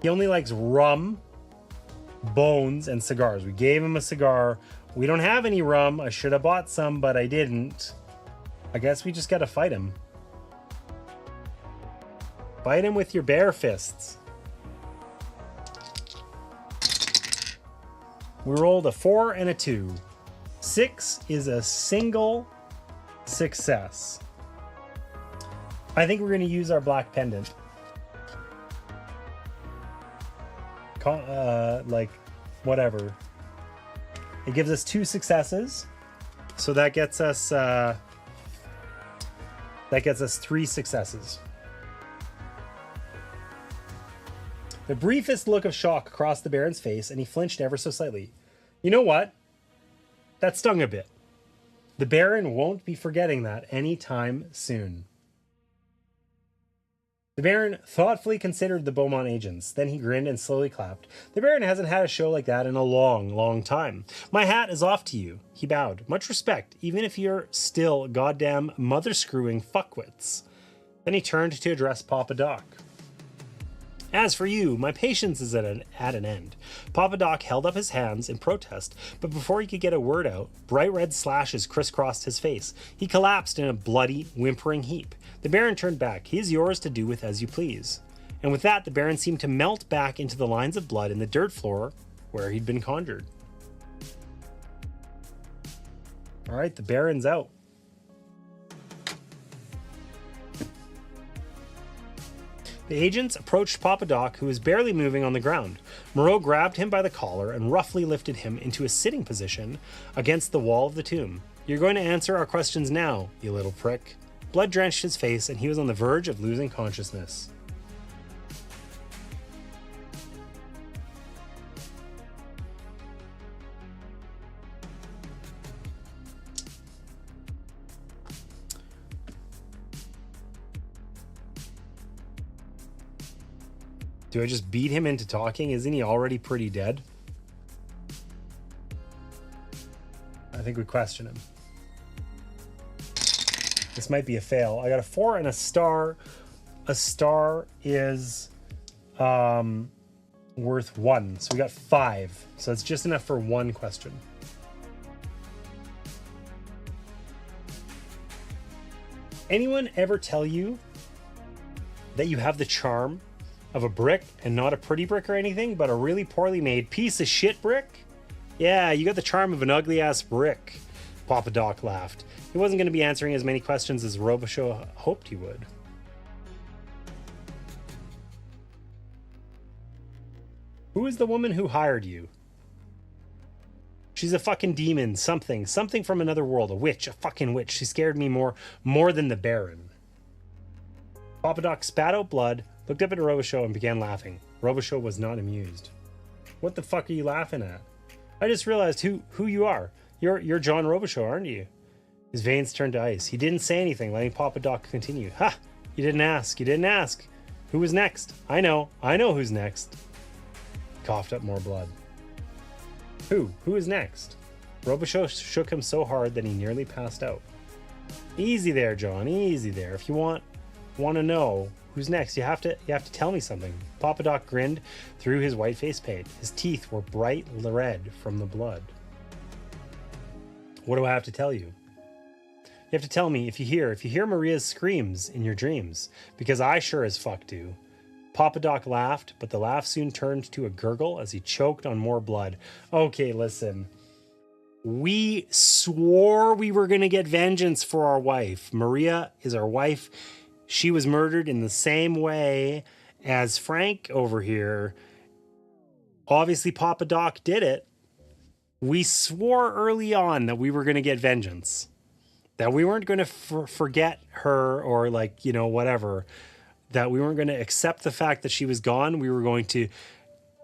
he only likes rum, bones, and cigars. We gave him a cigar. We don't have any rum. I should have bought some, but I didn't. I guess we just gotta fight him. Fight him with your bare fists. We rolled a 4 and a 2. 6 is a single success. I think we're going to use our black pendant. Like, whatever. It gives us 2 successes. So that gets us 3 successes. The briefest look of shock crossed the Baron's face, and he flinched ever so slightly. You know what? That stung a bit. The Baron won't be forgetting that anytime soon. The Baron thoughtfully considered the Beaumont agents. Then he grinned and slowly clapped. The Baron hasn't had a show like that in a long, long time. My hat is off to you. He bowed. Much respect, even if you're still goddamn mother-screwing fuckwits. Then he turned to address Papa Doc. As for you, my patience is at an end. Papa Doc held up his hands in protest, but before he could get a word out, bright red slashes crisscrossed his face. He collapsed in a bloody, whimpering heap. The Baron turned back. He is yours to do with as you please. And with that, the Baron seemed to melt back into the lines of blood in the dirt floor where he'd been conjured. All right, the Baron's out. The agents approached Papa Doc, who was barely moving on the ground. Moreau grabbed him by the collar and roughly lifted him into a sitting position against the wall of the tomb. You're going to answer our questions now, you little prick. Blood drenched his face, and he was on the verge of losing consciousness. Do I just beat him into talking? Isn't he already pretty dead? I think we question him. This might be a fail. I got a 4 and a star. A star is worth 1. So we got 5. So it's just enough for 1 question. Anyone ever tell you that you have the charm of a brick and not a pretty brick or anything, but a really poorly made piece of shit brick? Yeah, you got the charm of an ugly ass brick. Papa Doc laughed. He wasn't going to be answering as many questions as Robichaud hoped he would. Who is the woman who hired you? She's a fucking demon, something from another world, a witch, a fucking witch. She scared me more than the Baron. Papa Doc spat out blood, looked up at Robichaud and began laughing. Robichaud was not amused. What the fuck are you laughing at? I just realized who you are. You're John Robichaud, aren't you? His veins turned to ice. He didn't say anything, letting Papa Doc continue. Ha! You didn't ask. Who was next? I know who's next. Coughed up more blood. Who is next? Robichaud shook him so hard that he nearly passed out. Easy there, John, easy there. If you want to know who's next, you have to tell me something. Papa Doc grinned through his white face paint. His teeth were bright red from the blood. What do I have to tell you? You have to tell me if you hear Maria's screams in your dreams, because I sure as fuck do. Papa Doc laughed, but the laugh soon turned to a gurgle as he choked on more blood. Okay, listen. We swore we were going to get vengeance for our wife. Maria is our wife. She was murdered in the same way as Frank over here. Obviously, Papa Doc did it. We swore early on that we were going to get vengeance. That we weren't going to forget her or whatever. That we weren't going to accept the fact that she was gone. We were going to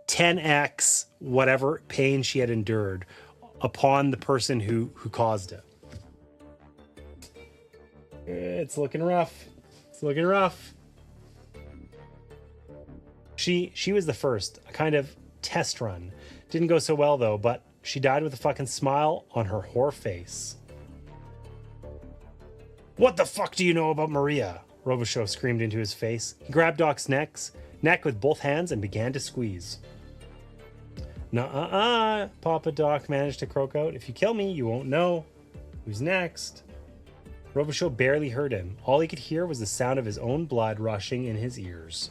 10x whatever pain she had endured upon the person who caused it. It's looking rough. It's looking rough. She was the first, a kind of test run. Didn't go so well though, but she died with a fucking smile on her whore face. What the fuck do you know about Maria? Robichaud screamed into his face. He grabbed Doc's neck with both hands and began to squeeze. Nuh-uh-uh, Papa Doc managed to croak out. If you kill me, you won't know. Who's next? Robichaud barely heard him. All he could hear was the sound of his own blood rushing in his ears.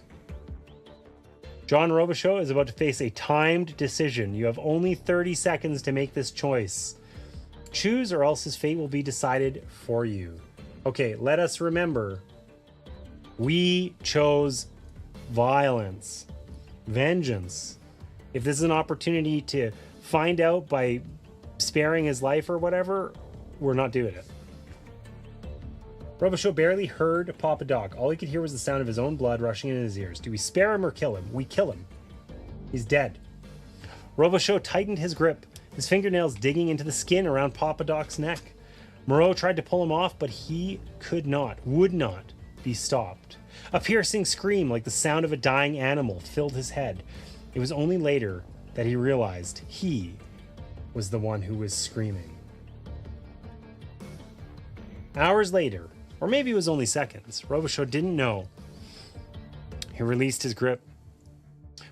John Robichaud is about to face a timed decision. You have only 30 seconds to make this choice. Choose or else his fate will be decided for you. Okay, let us remember. We chose violence, vengeance. If this is an opportunity to find out by sparing his life or whatever, we're not doing it. Robichaud barely heard Papa Doc. All he could hear was the sound of his own blood rushing in his ears. Do we spare him or kill him? We kill him. He's dead. Robichaud tightened his grip, his fingernails digging into the skin around Papa Doc's neck. Moreau tried to pull him off, but he would not be stopped. A piercing scream like the sound of a dying animal filled his head. It was only later that he realized he was the one who was screaming. Hours later, or maybe it was only seconds, Robichaud didn't know. He released his grip.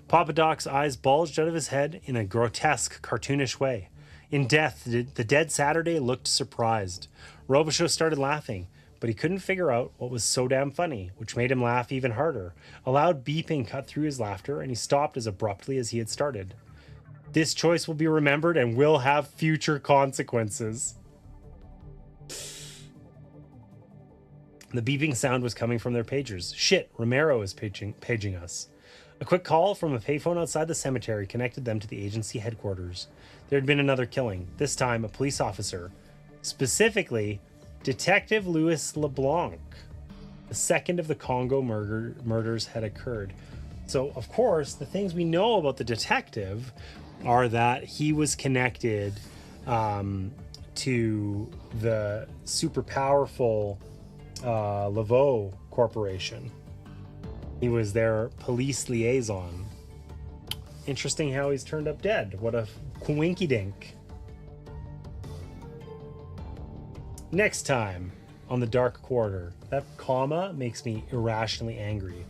Papa Doc's eyes bulged out of his head in a grotesque, cartoonish way. In death, the dead Saturday looked surprised. Robichaud started laughing, but he couldn't figure out what was so damn funny, which made him laugh even harder. A loud beeping cut through his laughter, and he stopped as abruptly as he had started. This choice will be remembered and will have future consequences. The beeping sound was coming from their pagers. Shit, Romero is paging us. A quick call from a payphone outside the cemetery connected them to the agency headquarters. There had been another killing, this time a police officer. Specifically, Detective Louis LeBlanc. The second of the Congo murders had occurred. So, of course, the things we know about the detective are that he was connected to the super powerful Ɂawed Corporation. He was their police liaison. Interesting how he's turned up dead. What a winky dink. Next time on the Dark Quarter. That comma makes me irrationally angry.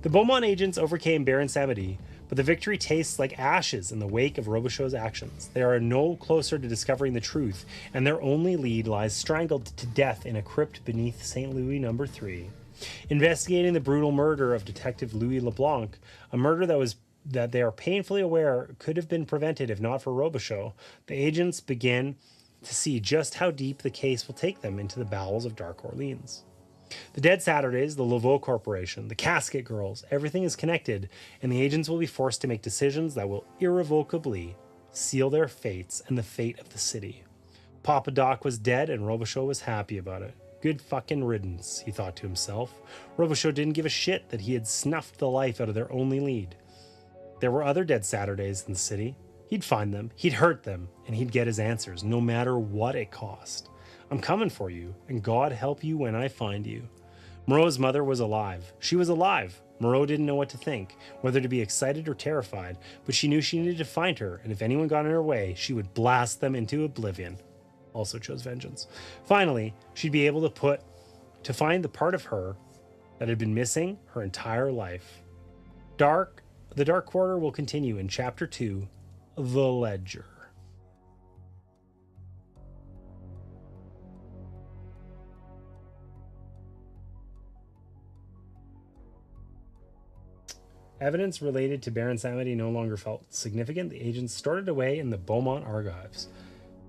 The Beaumont agents overcame Baron Samedi, but the victory tastes like ashes in the wake of Robichaud's actions. They are no closer to discovering the truth, and their only lead lies strangled to death in a crypt beneath St. Louis No. 3. Investigating the brutal murder of Detective Louis LeBlanc, a murder that they are painfully aware could have been prevented if not for Robichaud, the agents begin to see just how deep the case will take them into the bowels of Dark Orleans. The Dead Saturdays, the 噚awed Corporation, the Casket Girls, everything is connected, and the agents will be forced to make decisions that will irrevocably seal their fates and the fate of the city. Papa Doc was dead, and Robichaud was happy about it. Good fucking riddance, he thought to himself. Robichaud didn't give a shit that he had snuffed the life out of their only lead. There were other Dead Saturdays in the city. He'd find them, he'd hurt them, and he'd get his answers, no matter what it cost. I'm coming for you, and God help you when I find you. Moreau's mother was alive. She was alive. Moreau didn't know what to think, whether to be excited or terrified, but she knew she needed to find her, and if anyone got in her way, she would blast them into oblivion. Also chose vengeance. Finally, she'd be able to find the part of her that had been missing her entire life. The Dark Quarter will continue in Chapter 2, The Ledger. Evidence related to Baron Samedi no longer felt significant. The agents stored it away in the Beaumont archives.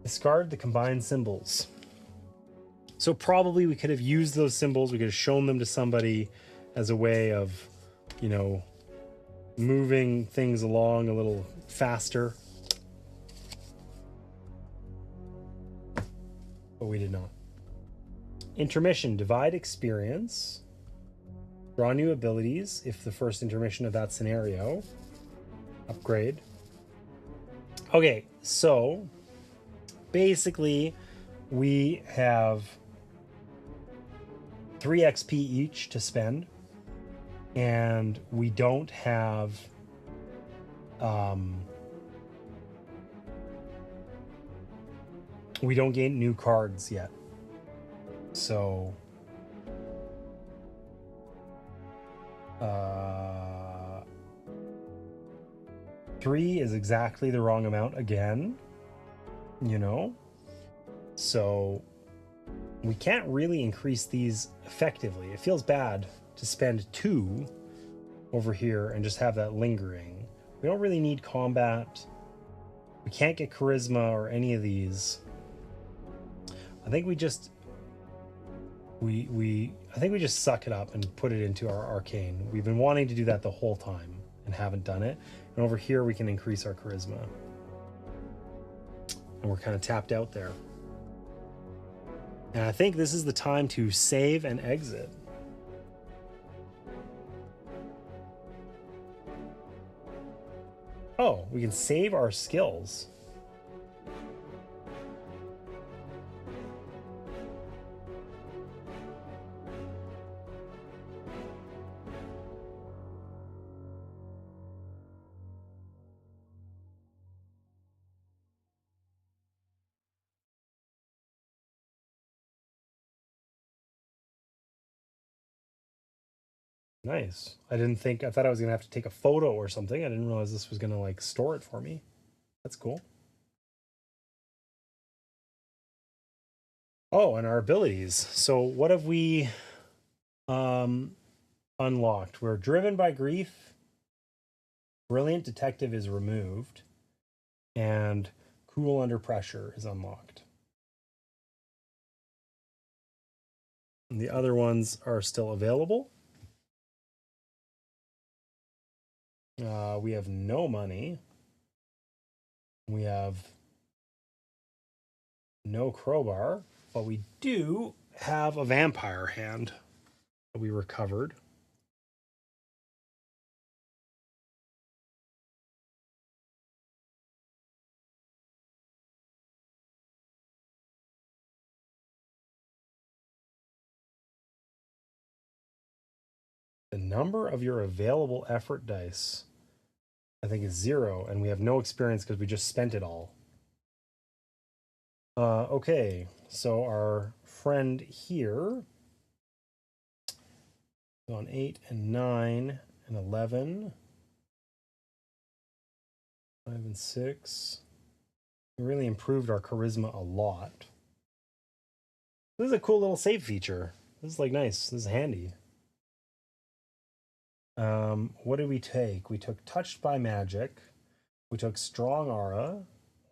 Discard the combined symbols. So probably we could have used those symbols. We could have shown them to somebody as a way of, moving things along a little faster. But we did not. Intermission. Divide experience. Draw new abilities if the first intermission of that scenario. Upgrade. Okay, so basically we have 3 XP each to spend, and we don't have we don't gain new cards yet. So 3 is exactly the wrong amount again, so we can't really increase these effectively. It feels bad to spend 2 over here and just have that lingering. We don't really need combat. We can't get charisma or any of these. I think we just I think we just suck it up and put it into our arcane. We've been wanting to do that the whole time and haven't done it. And over here we can increase our charisma. And we're kind of tapped out there. And I think this is the time to save and exit. Oh, we can save our skills. Nice. I thought I was gonna have to take a photo or something. I didn't realize this was gonna like store it for me. That's cool. Oh, and our abilities. So what have we unlocked? We're driven by grief. Brilliant detective is removed. And cool under pressure is unlocked. And the other ones are still available. We have no money. We have no crowbar, but we do have a vampire hand that we recovered. The number of your available effort dice, I think, is 0, and we have no experience because we just spent it all. Okay, so our friend here on 8 and 9 and 11, 5 and 6. We really improved our charisma a lot. This is a cool little save feature. This is like nice. This is handy. What did we take? We took touched by magic. We took strong aura.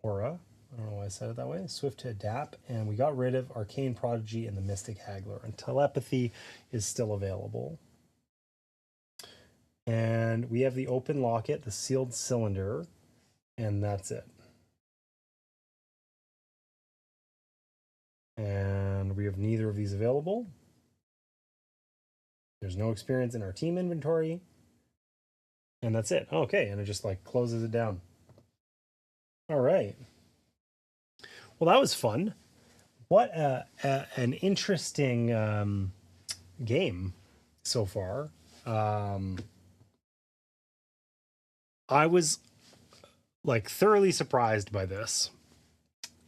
I don't know why I said it that way. Swift to adapt, and we got rid of arcane prodigy and the mystic haggler. And telepathy is still available. And we have the open locket, the sealed cylinder, and that's it. And we have neither of these available. There's no experience in our team inventory. And that's it. Okay, and it just like closes it down. All right. Well, that was fun. What an interesting game so far. I was like thoroughly surprised by this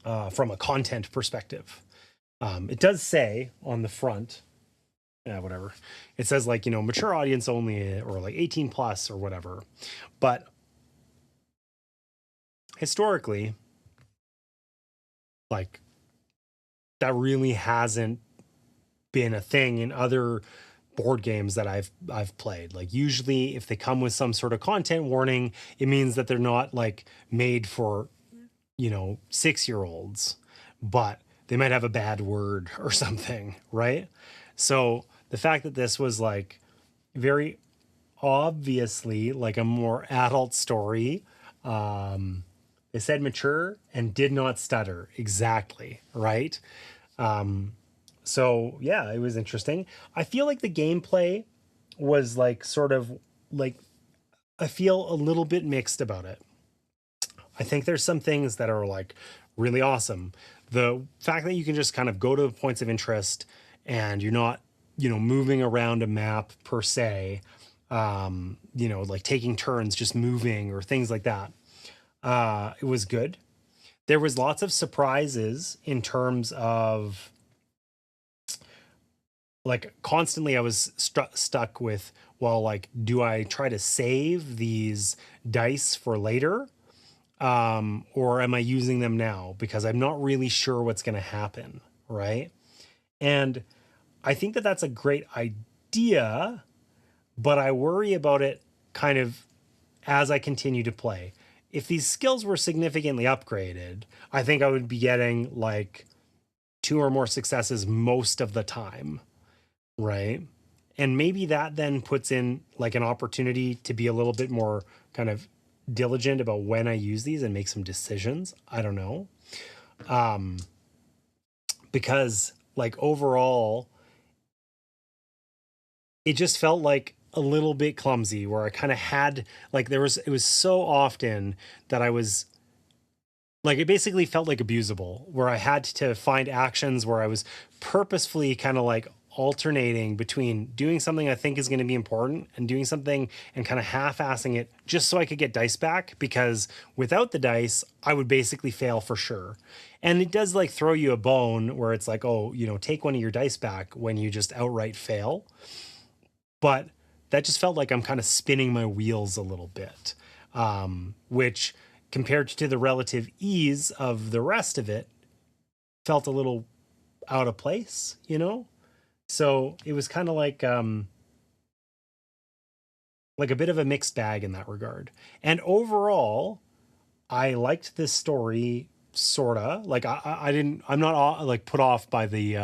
from a content perspective. It does say on the front, yeah, whatever. It says like, mature audience only or like 18 plus or whatever. But historically, like that really hasn't been a thing in other board games that I've played. Like usually if they come with some sort of content warning, it means that they're not like made for, 6-year-olds, but they might have a bad word or something, right? So the fact that this was like very obviously like a more adult story, they said mature and did not stutter exactly, right? So yeah, it was interesting. I feel like the gameplay was like sort of like, I feel a little bit mixed about it. I think there's some things that are like really awesome. The fact that you can just kind of go to points of interest and you're not, moving around a map per se, like taking turns just moving or things like that. It was good. There was lots of surprises in terms of like constantly I was stuck with, well, like, do I try to save these dice for later? Or am I using them now? Because I'm not really sure what's going to happen. Right. And I think that that's a great idea, but I worry about it kind of as I continue to play. If these skills were significantly upgraded, I think I would be getting like 2 or more successes most of the time. Right. And maybe that then puts in like an opportunity to be a little bit more kind of diligent about when I use these and make some decisions. I don't know. Because like overall, it just felt like a little bit clumsy where I kind of had like it was so often that I was like, it basically felt like abusable where I had to find actions where I was purposefully kind of like alternating between doing something I think is going to be important and doing something and kind of half-assing it just so I could get dice back, because without the dice, I would basically fail for sure. And it does like throw you a bone where it's like, oh, take one of your dice back when you just outright fail. But that just felt like I'm kind of spinning my wheels a little bit, which compared to the relative ease of the rest of it felt a little out of place, you know? So it was kind of like a bit of a mixed bag in that regard. And overall, I liked this story sorta. Like I didn't, I'm not like put off by the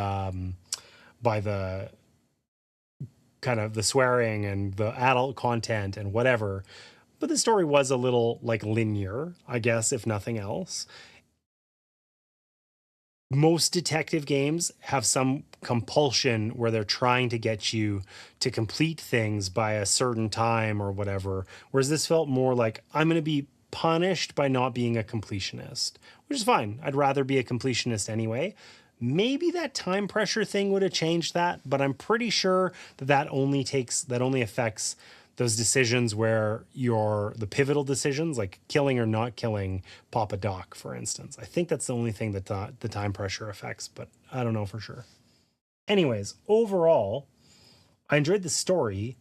kind of the swearing and the adult content and whatever. But the story was a little like linear, I guess, if nothing else. Most detective games have some compulsion where they're trying to get you to complete things by a certain time or whatever. Whereas this felt more like I'm going to be punished by not being a completionist, which is fine. I'd rather be a completionist anyway. Maybe that time pressure thing would have changed that, but I'm pretty sure that only affects those decisions where the pivotal decisions, like killing or not killing Papa Doc, for instance. I think that's the only thing that the time pressure affects, but I don't know for sure. Anyways, overall, I enjoyed the story,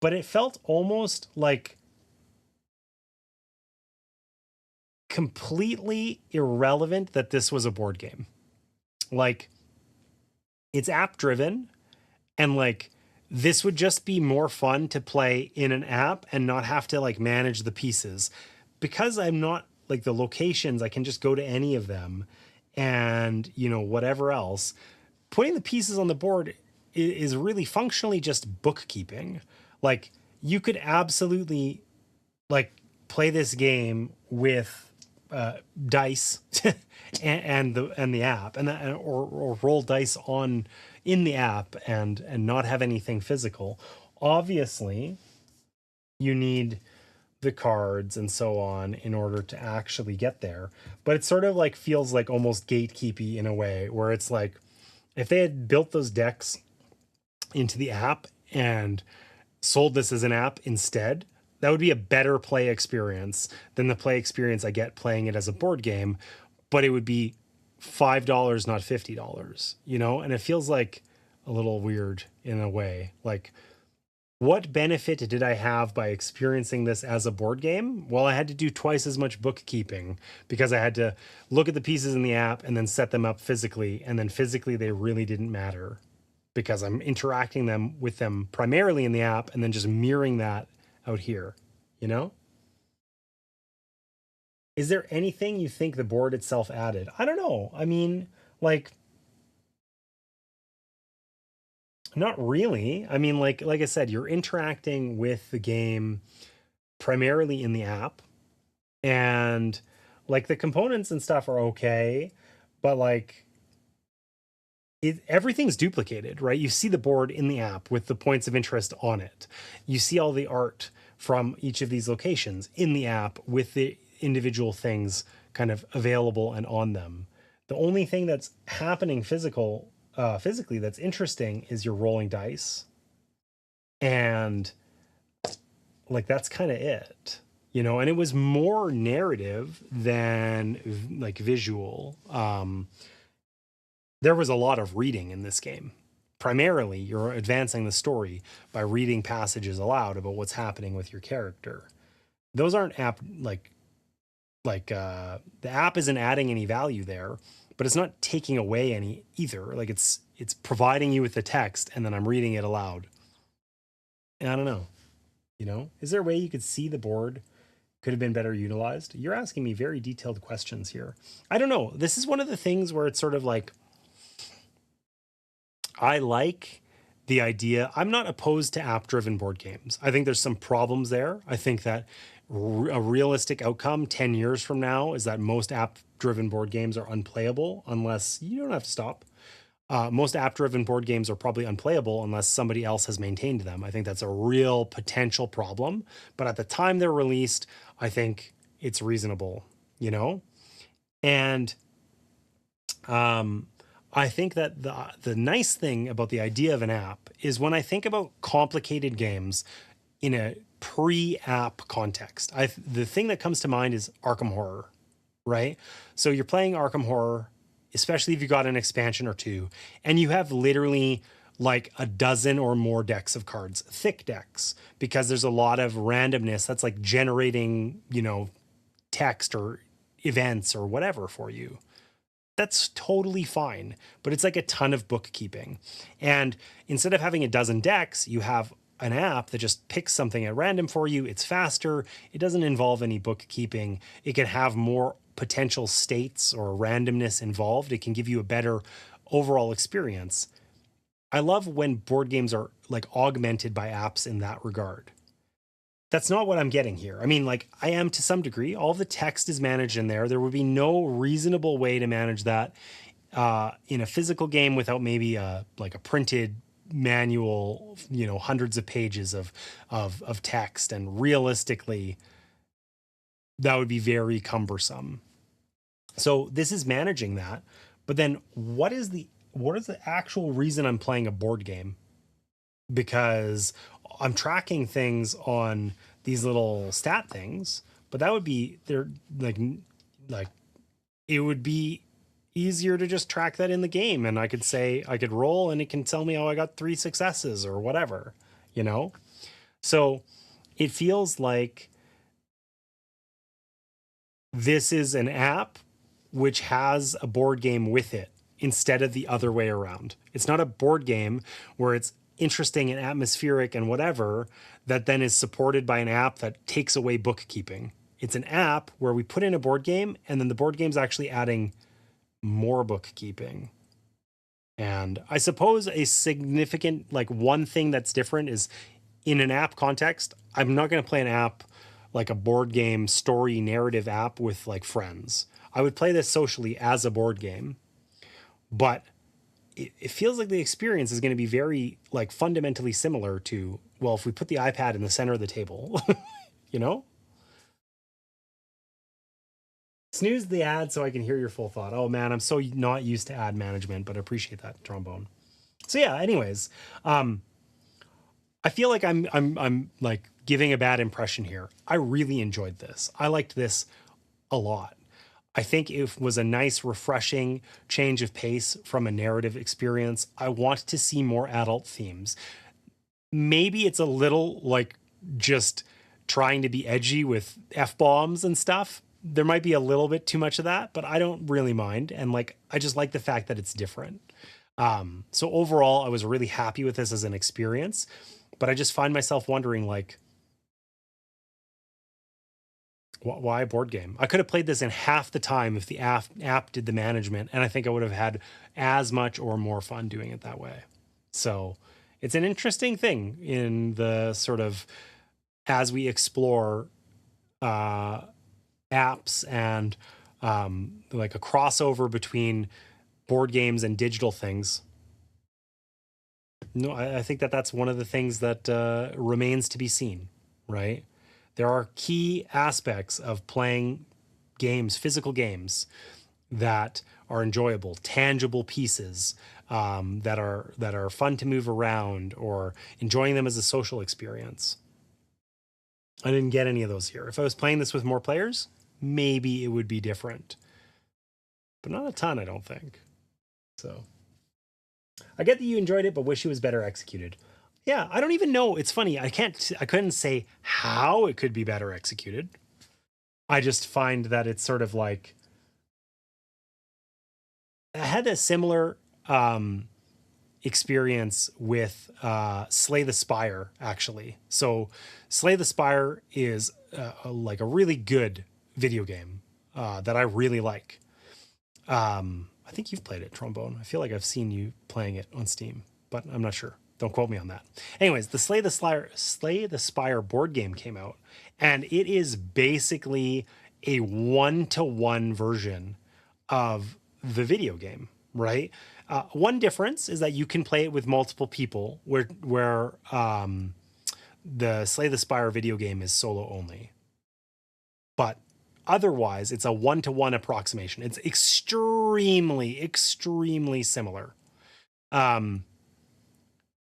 but it felt almost like completely irrelevant that this was a board game. Like, it's app driven, and like, this would just be more fun to play in an app and not have to like manage the pieces. Because I'm not like the locations, I can just go to any of them and, you know, whatever else. Putting the pieces on the board is really functionally just bookkeeping. Like, you could absolutely like play this game with dice and the app or roll dice on in the app and not have anything physical. Obviously, you need the cards and so on in order to actually get there. But it sort of like feels like almost gatekeepy in a way, where it's like if they had built those decks into the app and sold this as an app instead, that would be a better play experience than the play experience I get playing it as a board game. But it would be $5, not $50, you know? And it feels like a little weird in a way. Like, what benefit did I have by experiencing this as a board game? Well, I had to do twice as much bookkeeping because I had to look at the pieces in the app and then set them up physically. And then physically, they really didn't matter because I'm interacting with them primarily in the app and then just mirroring that out here, you know? Is there anything you think the board itself added? I don't know. I mean, like, not really. I mean, like I said, you're interacting with the game primarily in the app, and like the components and stuff are okay, but like everything's duplicated, right? You see the board in the app with the points of interest on it. You see all the art from each of these locations in the app with the individual things kind of available and on them. The only thing that's happening physically that's interesting is you're rolling dice, and like that's kind of it, you know. And it was more narrative than like visual. There was a lot of reading in this game. Primarily, you're advancing the story by reading passages aloud about what's happening with your character. Those aren't the app isn't adding any value there, but it's not taking away any either. Like it's providing you with the text and then I'm reading it aloud. And I don't know, you know, is there a way you could see the board could have been better utilized? You're asking me very detailed questions here. I don't know. This is one of the things where it's sort of like, I like the idea. I'm not opposed to app-driven board games. I think there's some problems there. I think that a realistic outcome 10 years from now is that most app-driven board games are unplayable unless you don't have to stop. Most app-driven board games are probably unplayable unless somebody else has maintained them. I think that's a real potential problem. But at the time they're released, I think it's reasonable, you know? And I think that the nice thing about the idea of an app is when I think about complicated games in a pre-app context, the thing that comes to mind is Arkham Horror, right? So you're playing Arkham Horror, especially if you got an expansion or two, and you have literally like a dozen or more decks of cards, thick decks, because there's a lot of randomness that's like generating, you know, text or events or whatever for you. That's totally fine, but it's like a ton of bookkeeping. And instead of having a dozen decks, you have an app that just picks something at random for you. It's faster. It doesn't involve any bookkeeping. It can have more potential states or randomness involved. It can give you a better overall experience. I love when board games are like augmented by apps in that regard. That's not what I'm getting here. I mean, like, I am to some degree. All the text is managed in there. There would be no reasonable way to manage that in a physical game without maybe like a printed manual, you know, hundreds of pages of text. And realistically, that would be very cumbersome. So this is managing that. But then what is the actual reason I'm playing a board game? Because I'm tracking things on these little stat things, but that would be they're like it would be easier to just track that in the game, and I could say I could roll and it can tell me, oh, I got 3 successes or whatever, you know. So it feels like this is an app which has a board game with it instead of the other way around. It's not a board game where it's interesting and atmospheric and whatever that then is supported by an app that takes away bookkeeping. It's an app where we put in a board game and then the board game's actually adding more bookkeeping. And I suppose a significant, like, one thing that's different is in an app context, I'm not going to play an app like a board game story narrative app with like friends. I would play this socially as a board game, but it feels like the experience is going to be very like fundamentally similar to, well, if we put the iPad in the center of the table, you know? Snooze the ad so I can hear your full thought. Oh man, I'm so not used to ad management, but I appreciate that, Trombone. So yeah, anyways, I feel like I'm like giving a bad impression here. I really enjoyed this. I liked this a lot. I think it was a nice, refreshing change of pace from a narrative experience. I want to see more adult themes. Maybe it's a little like just trying to be edgy with F-bombs and stuff. There might be a little bit too much of that, but I don't really mind. And like, I just like the fact that it's different. So overall, I was really happy with this as an experience, but I just find myself wondering, like, why a board game? I could have played this in half the time if the app did the management, and I think I would have had as much or more fun doing it that way. So it's an interesting thing in the sort of, as we explore apps and like a crossover between board games and digital things. No, I think that that's one of the things that remains to be seen, right? There are key aspects of playing games, physical games, that are enjoyable, tangible pieces that are fun to move around, or enjoying them as a social experience. I didn't get any of those here. If I was playing this with more players, maybe it would be different, but not a ton, I don't think. So I get that you enjoyed it, but wish it was better executed. Yeah, I don't even know. It's funny. I couldn't say how it could be better executed. I just find that it's sort of like, I had a similar experience with Slay the Spire, actually. So Slay the Spire is like a really good video game that I really like. I think you've played it, Trombone. I feel like I've seen you playing it on Steam, but I'm not sure. Don't quote me on that. Anyways, the Slay the Spire board game came out, and it is basically a 1-to-1 version of the video game, right? One difference is that you can play it with multiple people, where the Slay the Spire video game is solo only. But otherwise, it's a 1-to-1 approximation. It's extremely, extremely similar.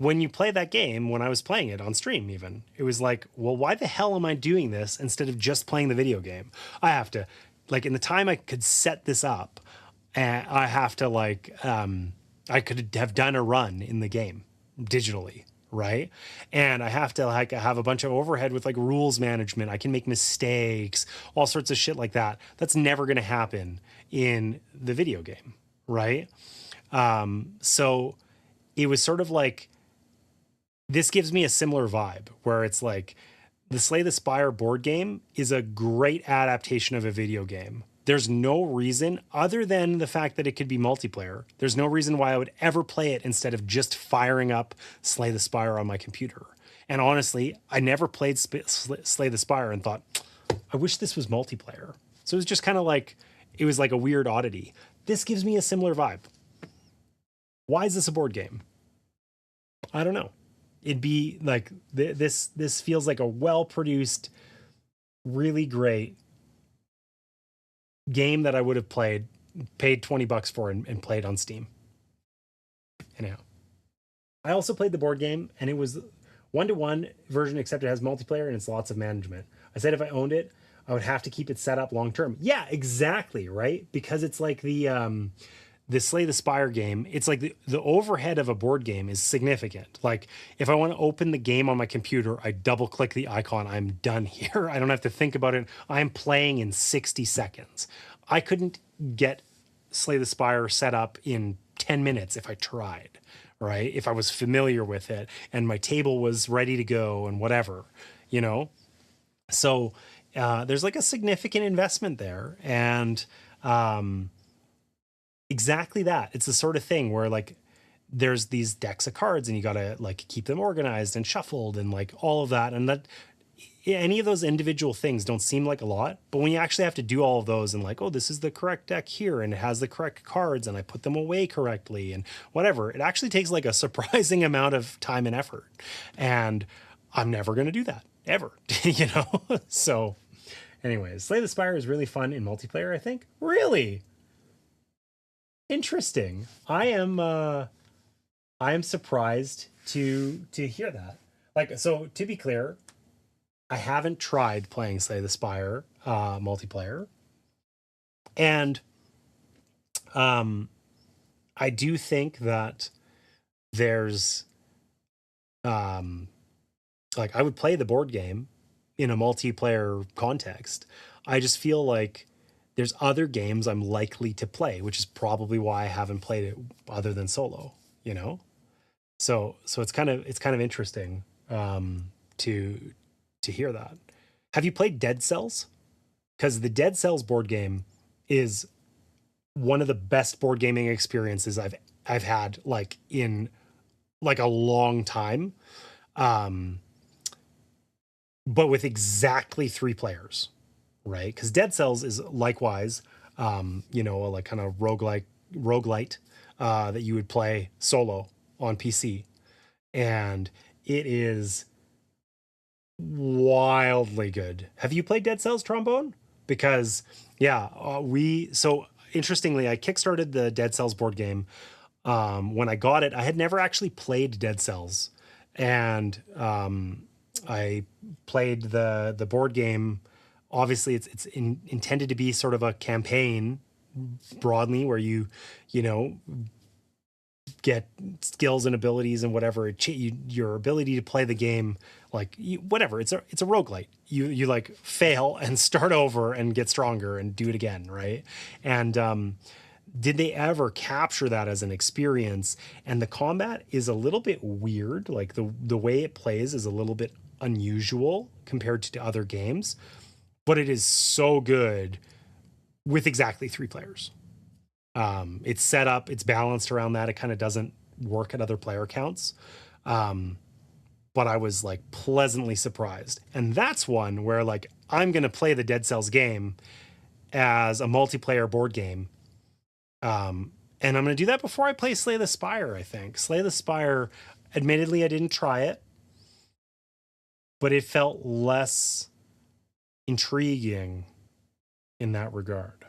When you play that game, when I was playing it on stream even, it was like, well, why the hell am I doing this instead of just playing the video game? I have to, like, in the time I could set this up, I have to, like, I could have done a run in the game digitally, right? And I have to like have a bunch of overhead with like rules management. I can make mistakes, all sorts of shit like that. That's never going to happen in the video game, right? So it was sort of like, this gives me a similar vibe where it's like the Slay the Spire board game is a great adaptation of a video game. There's no reason, other than the fact that it could be multiplayer, there's no reason why I would ever play it instead of just firing up Slay the Spire on my computer. And honestly, I never played Slay the Spire and thought, I wish this was multiplayer. So it was just kind of like, it was like a weird oddity. This gives me a similar vibe. Why is this a board game? I don't know. It'd be like, this feels like a well-produced, really great game that I would have paid $20 for and played on Steam. Anyhow, I also played the board game, and it was 1-to-1 version, except it has multiplayer and it's lots of management. I said if I owned it, I would have to keep it set up long term. Yeah, exactly, right? Because it's like the Slay the Spire game, it's like the overhead of a board game is significant. Like if I want to open the game on my computer, I double click the icon, I'm done here. I don't have to think about it. I'm playing in 60 seconds. I couldn't get Slay the Spire set up in 10 minutes if I tried, right? If I was familiar with it and my table was ready to go and whatever, you know? So there's like a significant investment there. And exactly that. It's the sort of thing where like there's these decks of cards and you got to like keep them organized and shuffled and like all of that. And that any of those individual things don't seem like a lot, but when you actually have to do all of those and like, oh, this is the correct deck here and it has the correct cards and I put them away correctly and whatever, it actually takes like a surprising amount of time and effort. And I'm never going to do that ever, you know? So anyways, Slay the Spire is really fun in multiplayer, I think. Really? Interesting. I am surprised to hear that. Like, so to be clear, I haven't tried playing Slay the Spire multiplayer. And I do think that there's like I would play the board game in a multiplayer context. I just feel like there's other games I'm likely to play, which is probably why I haven't played it other than solo, you know? So it's kind of interesting to hear that. Have you played Dead Cells? Because the Dead Cells board game is one of the best board gaming experiences I've had like in like a long time. But with exactly 3 players, right? Because Dead Cells is likewise, you know, like kind of roguelite that you would play solo on PC. And it is wildly good. Have you played Dead Cells, Trombone? Because yeah, so interestingly, I kickstarted the Dead Cells board game. When I got it, I had never actually played Dead Cells, and I played the board game. Obviously, it's intended to be sort of a campaign broadly, where you know, get skills and abilities and whatever. Your ability to play the game, like whatever. It's a roguelite. You like fail and start over and get stronger and do it again, right? And did they ever capture that as an experience? And the combat is a little bit weird. Like the way it plays is a little bit unusual compared to other games, but it is so good with exactly 3 players. It's set up, it's balanced around that. It kind of doesn't work at other player counts. But I was like pleasantly surprised. And that's one where like, I'm going to play the Dead Cells game as a multiplayer board game. And I'm going to do that before I play Slay the Spire, I think. Slay the Spire, admittedly, I didn't try it, but it felt less intriguing in that regard.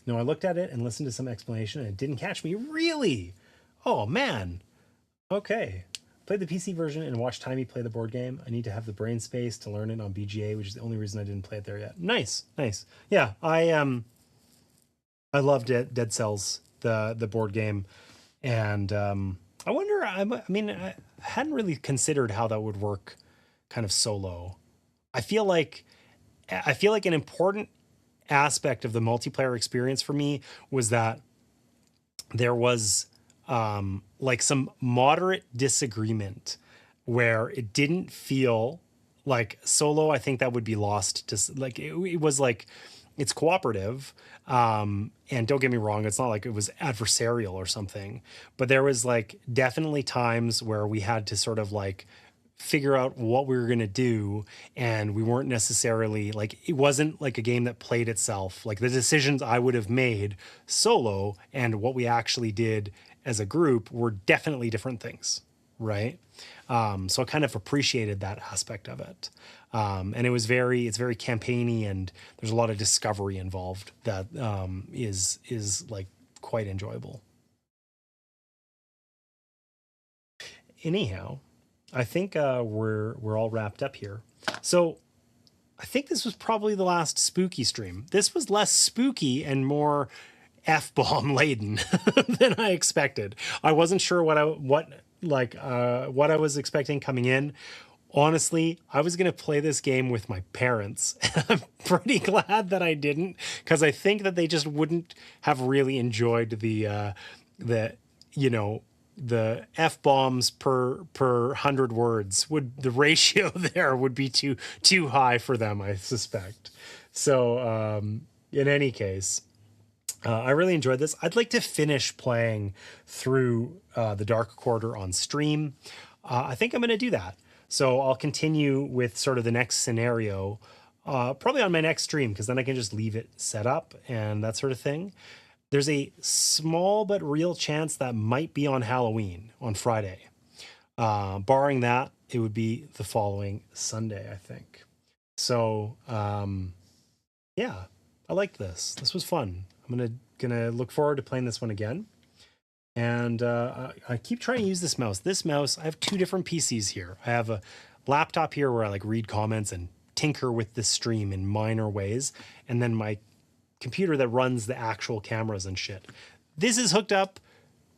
No, I looked at it and listened to some explanation and it didn't catch me. Really? Oh, man. Okay. Played the PC version and watched Timey play the board game. I need to have the brain space to learn it on BGA, which is the only reason I didn't play it there yet. Nice. Nice. Yeah, I loved it, Dead Cells, the board game, and I wonder. I mean, I hadn't really considered how that would work, kind of solo. I feel like an important aspect of the multiplayer experience for me was that there was like some moderate disagreement where it didn't feel like solo. I think that would be lost to like it was like it's cooperative. And don't get me wrong, it's not like it was adversarial or something, but there was like definitely times where we had to sort of like figure out what we were going to do, and we weren't necessarily like, it wasn't like a game that played itself. Like the decisions I would have made solo and what we actually did as a group were definitely different things, right? So I kind of appreciated that aspect of it. And it's very campaigny, and there's a lot of discovery involved that is like quite enjoyable. Anyhow, I think we're all wrapped up here. So I think this was probably the last spooky stream. This was less spooky and more F-bomb laden than I expected. I wasn't sure what I was expecting coming in. Honestly, I was going to play this game with my parents. I'm pretty glad that I didn't, because I think that they just wouldn't have really enjoyed the the F-bombs per 100 words. The ratio there would be too high for them, I suspect. So in any case, I really enjoyed this. I'd like to finish playing through the Dark Quarter on stream. I think I'm going to do that. So I'll continue with sort of the next scenario, probably on my next stream, because then I can just leave it set up and that sort of thing. There's a small but real chance that might be on Halloween on Friday. Barring that, it would be the following Sunday, I think. So, yeah, I liked this. This was fun. I'm gonna look forward to playing this one again. And I keep trying to use this mouse. This mouse, I have two different PCs here. I have a laptop here where I like read comments and tinker with the stream in minor ways, and then my computer that runs the actual cameras and shit. This is hooked up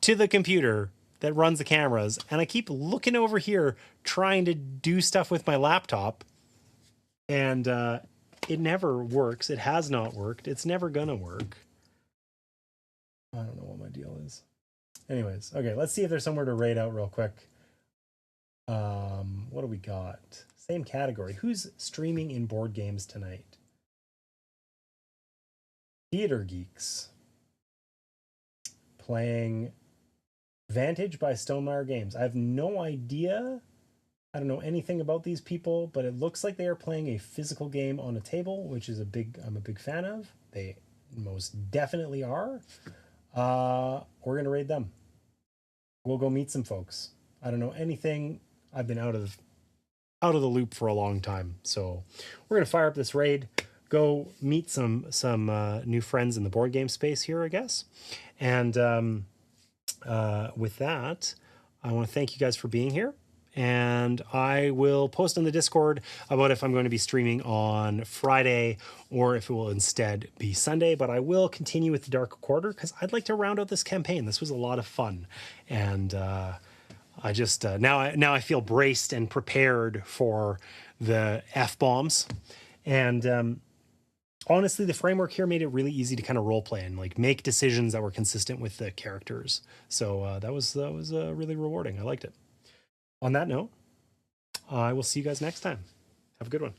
to the computer that runs the cameras, and I keep looking over here trying to do stuff with my laptop, and it never works. It has not worked. It's never gonna work. I don't know what my deal is. Anyways, okay, let's see if there's somewhere to rate out real quick. What do we got? Same category. Who's streaming in board games tonight? Theater Geeks. Playing Vantage by Stonemaier Games. I have no idea. I don't know anything about these people, but it looks like they are playing a physical game on a table, which is I'm a big fan of. They most definitely are. We're gonna raid them. We'll go meet some folks. I don't know anything. I've been out of the loop for a long time, so we're gonna fire up this raid, go meet some new friends in the board game space here, I guess. And with that, I want to thank you guys for being here. And I will post on the Discord about if I'm going to be streaming on Friday or if it will instead be Sunday. But I will continue with the Dark Quarter because I'd like to round out this campaign. This was a lot of fun. And I just now I feel braced and prepared for the F-bombs. And honestly, the framework here made it really easy to kind of role play and like make decisions that were consistent with the characters. So that was really rewarding. I liked it. On that note, I will see you guys next time. Have a good one.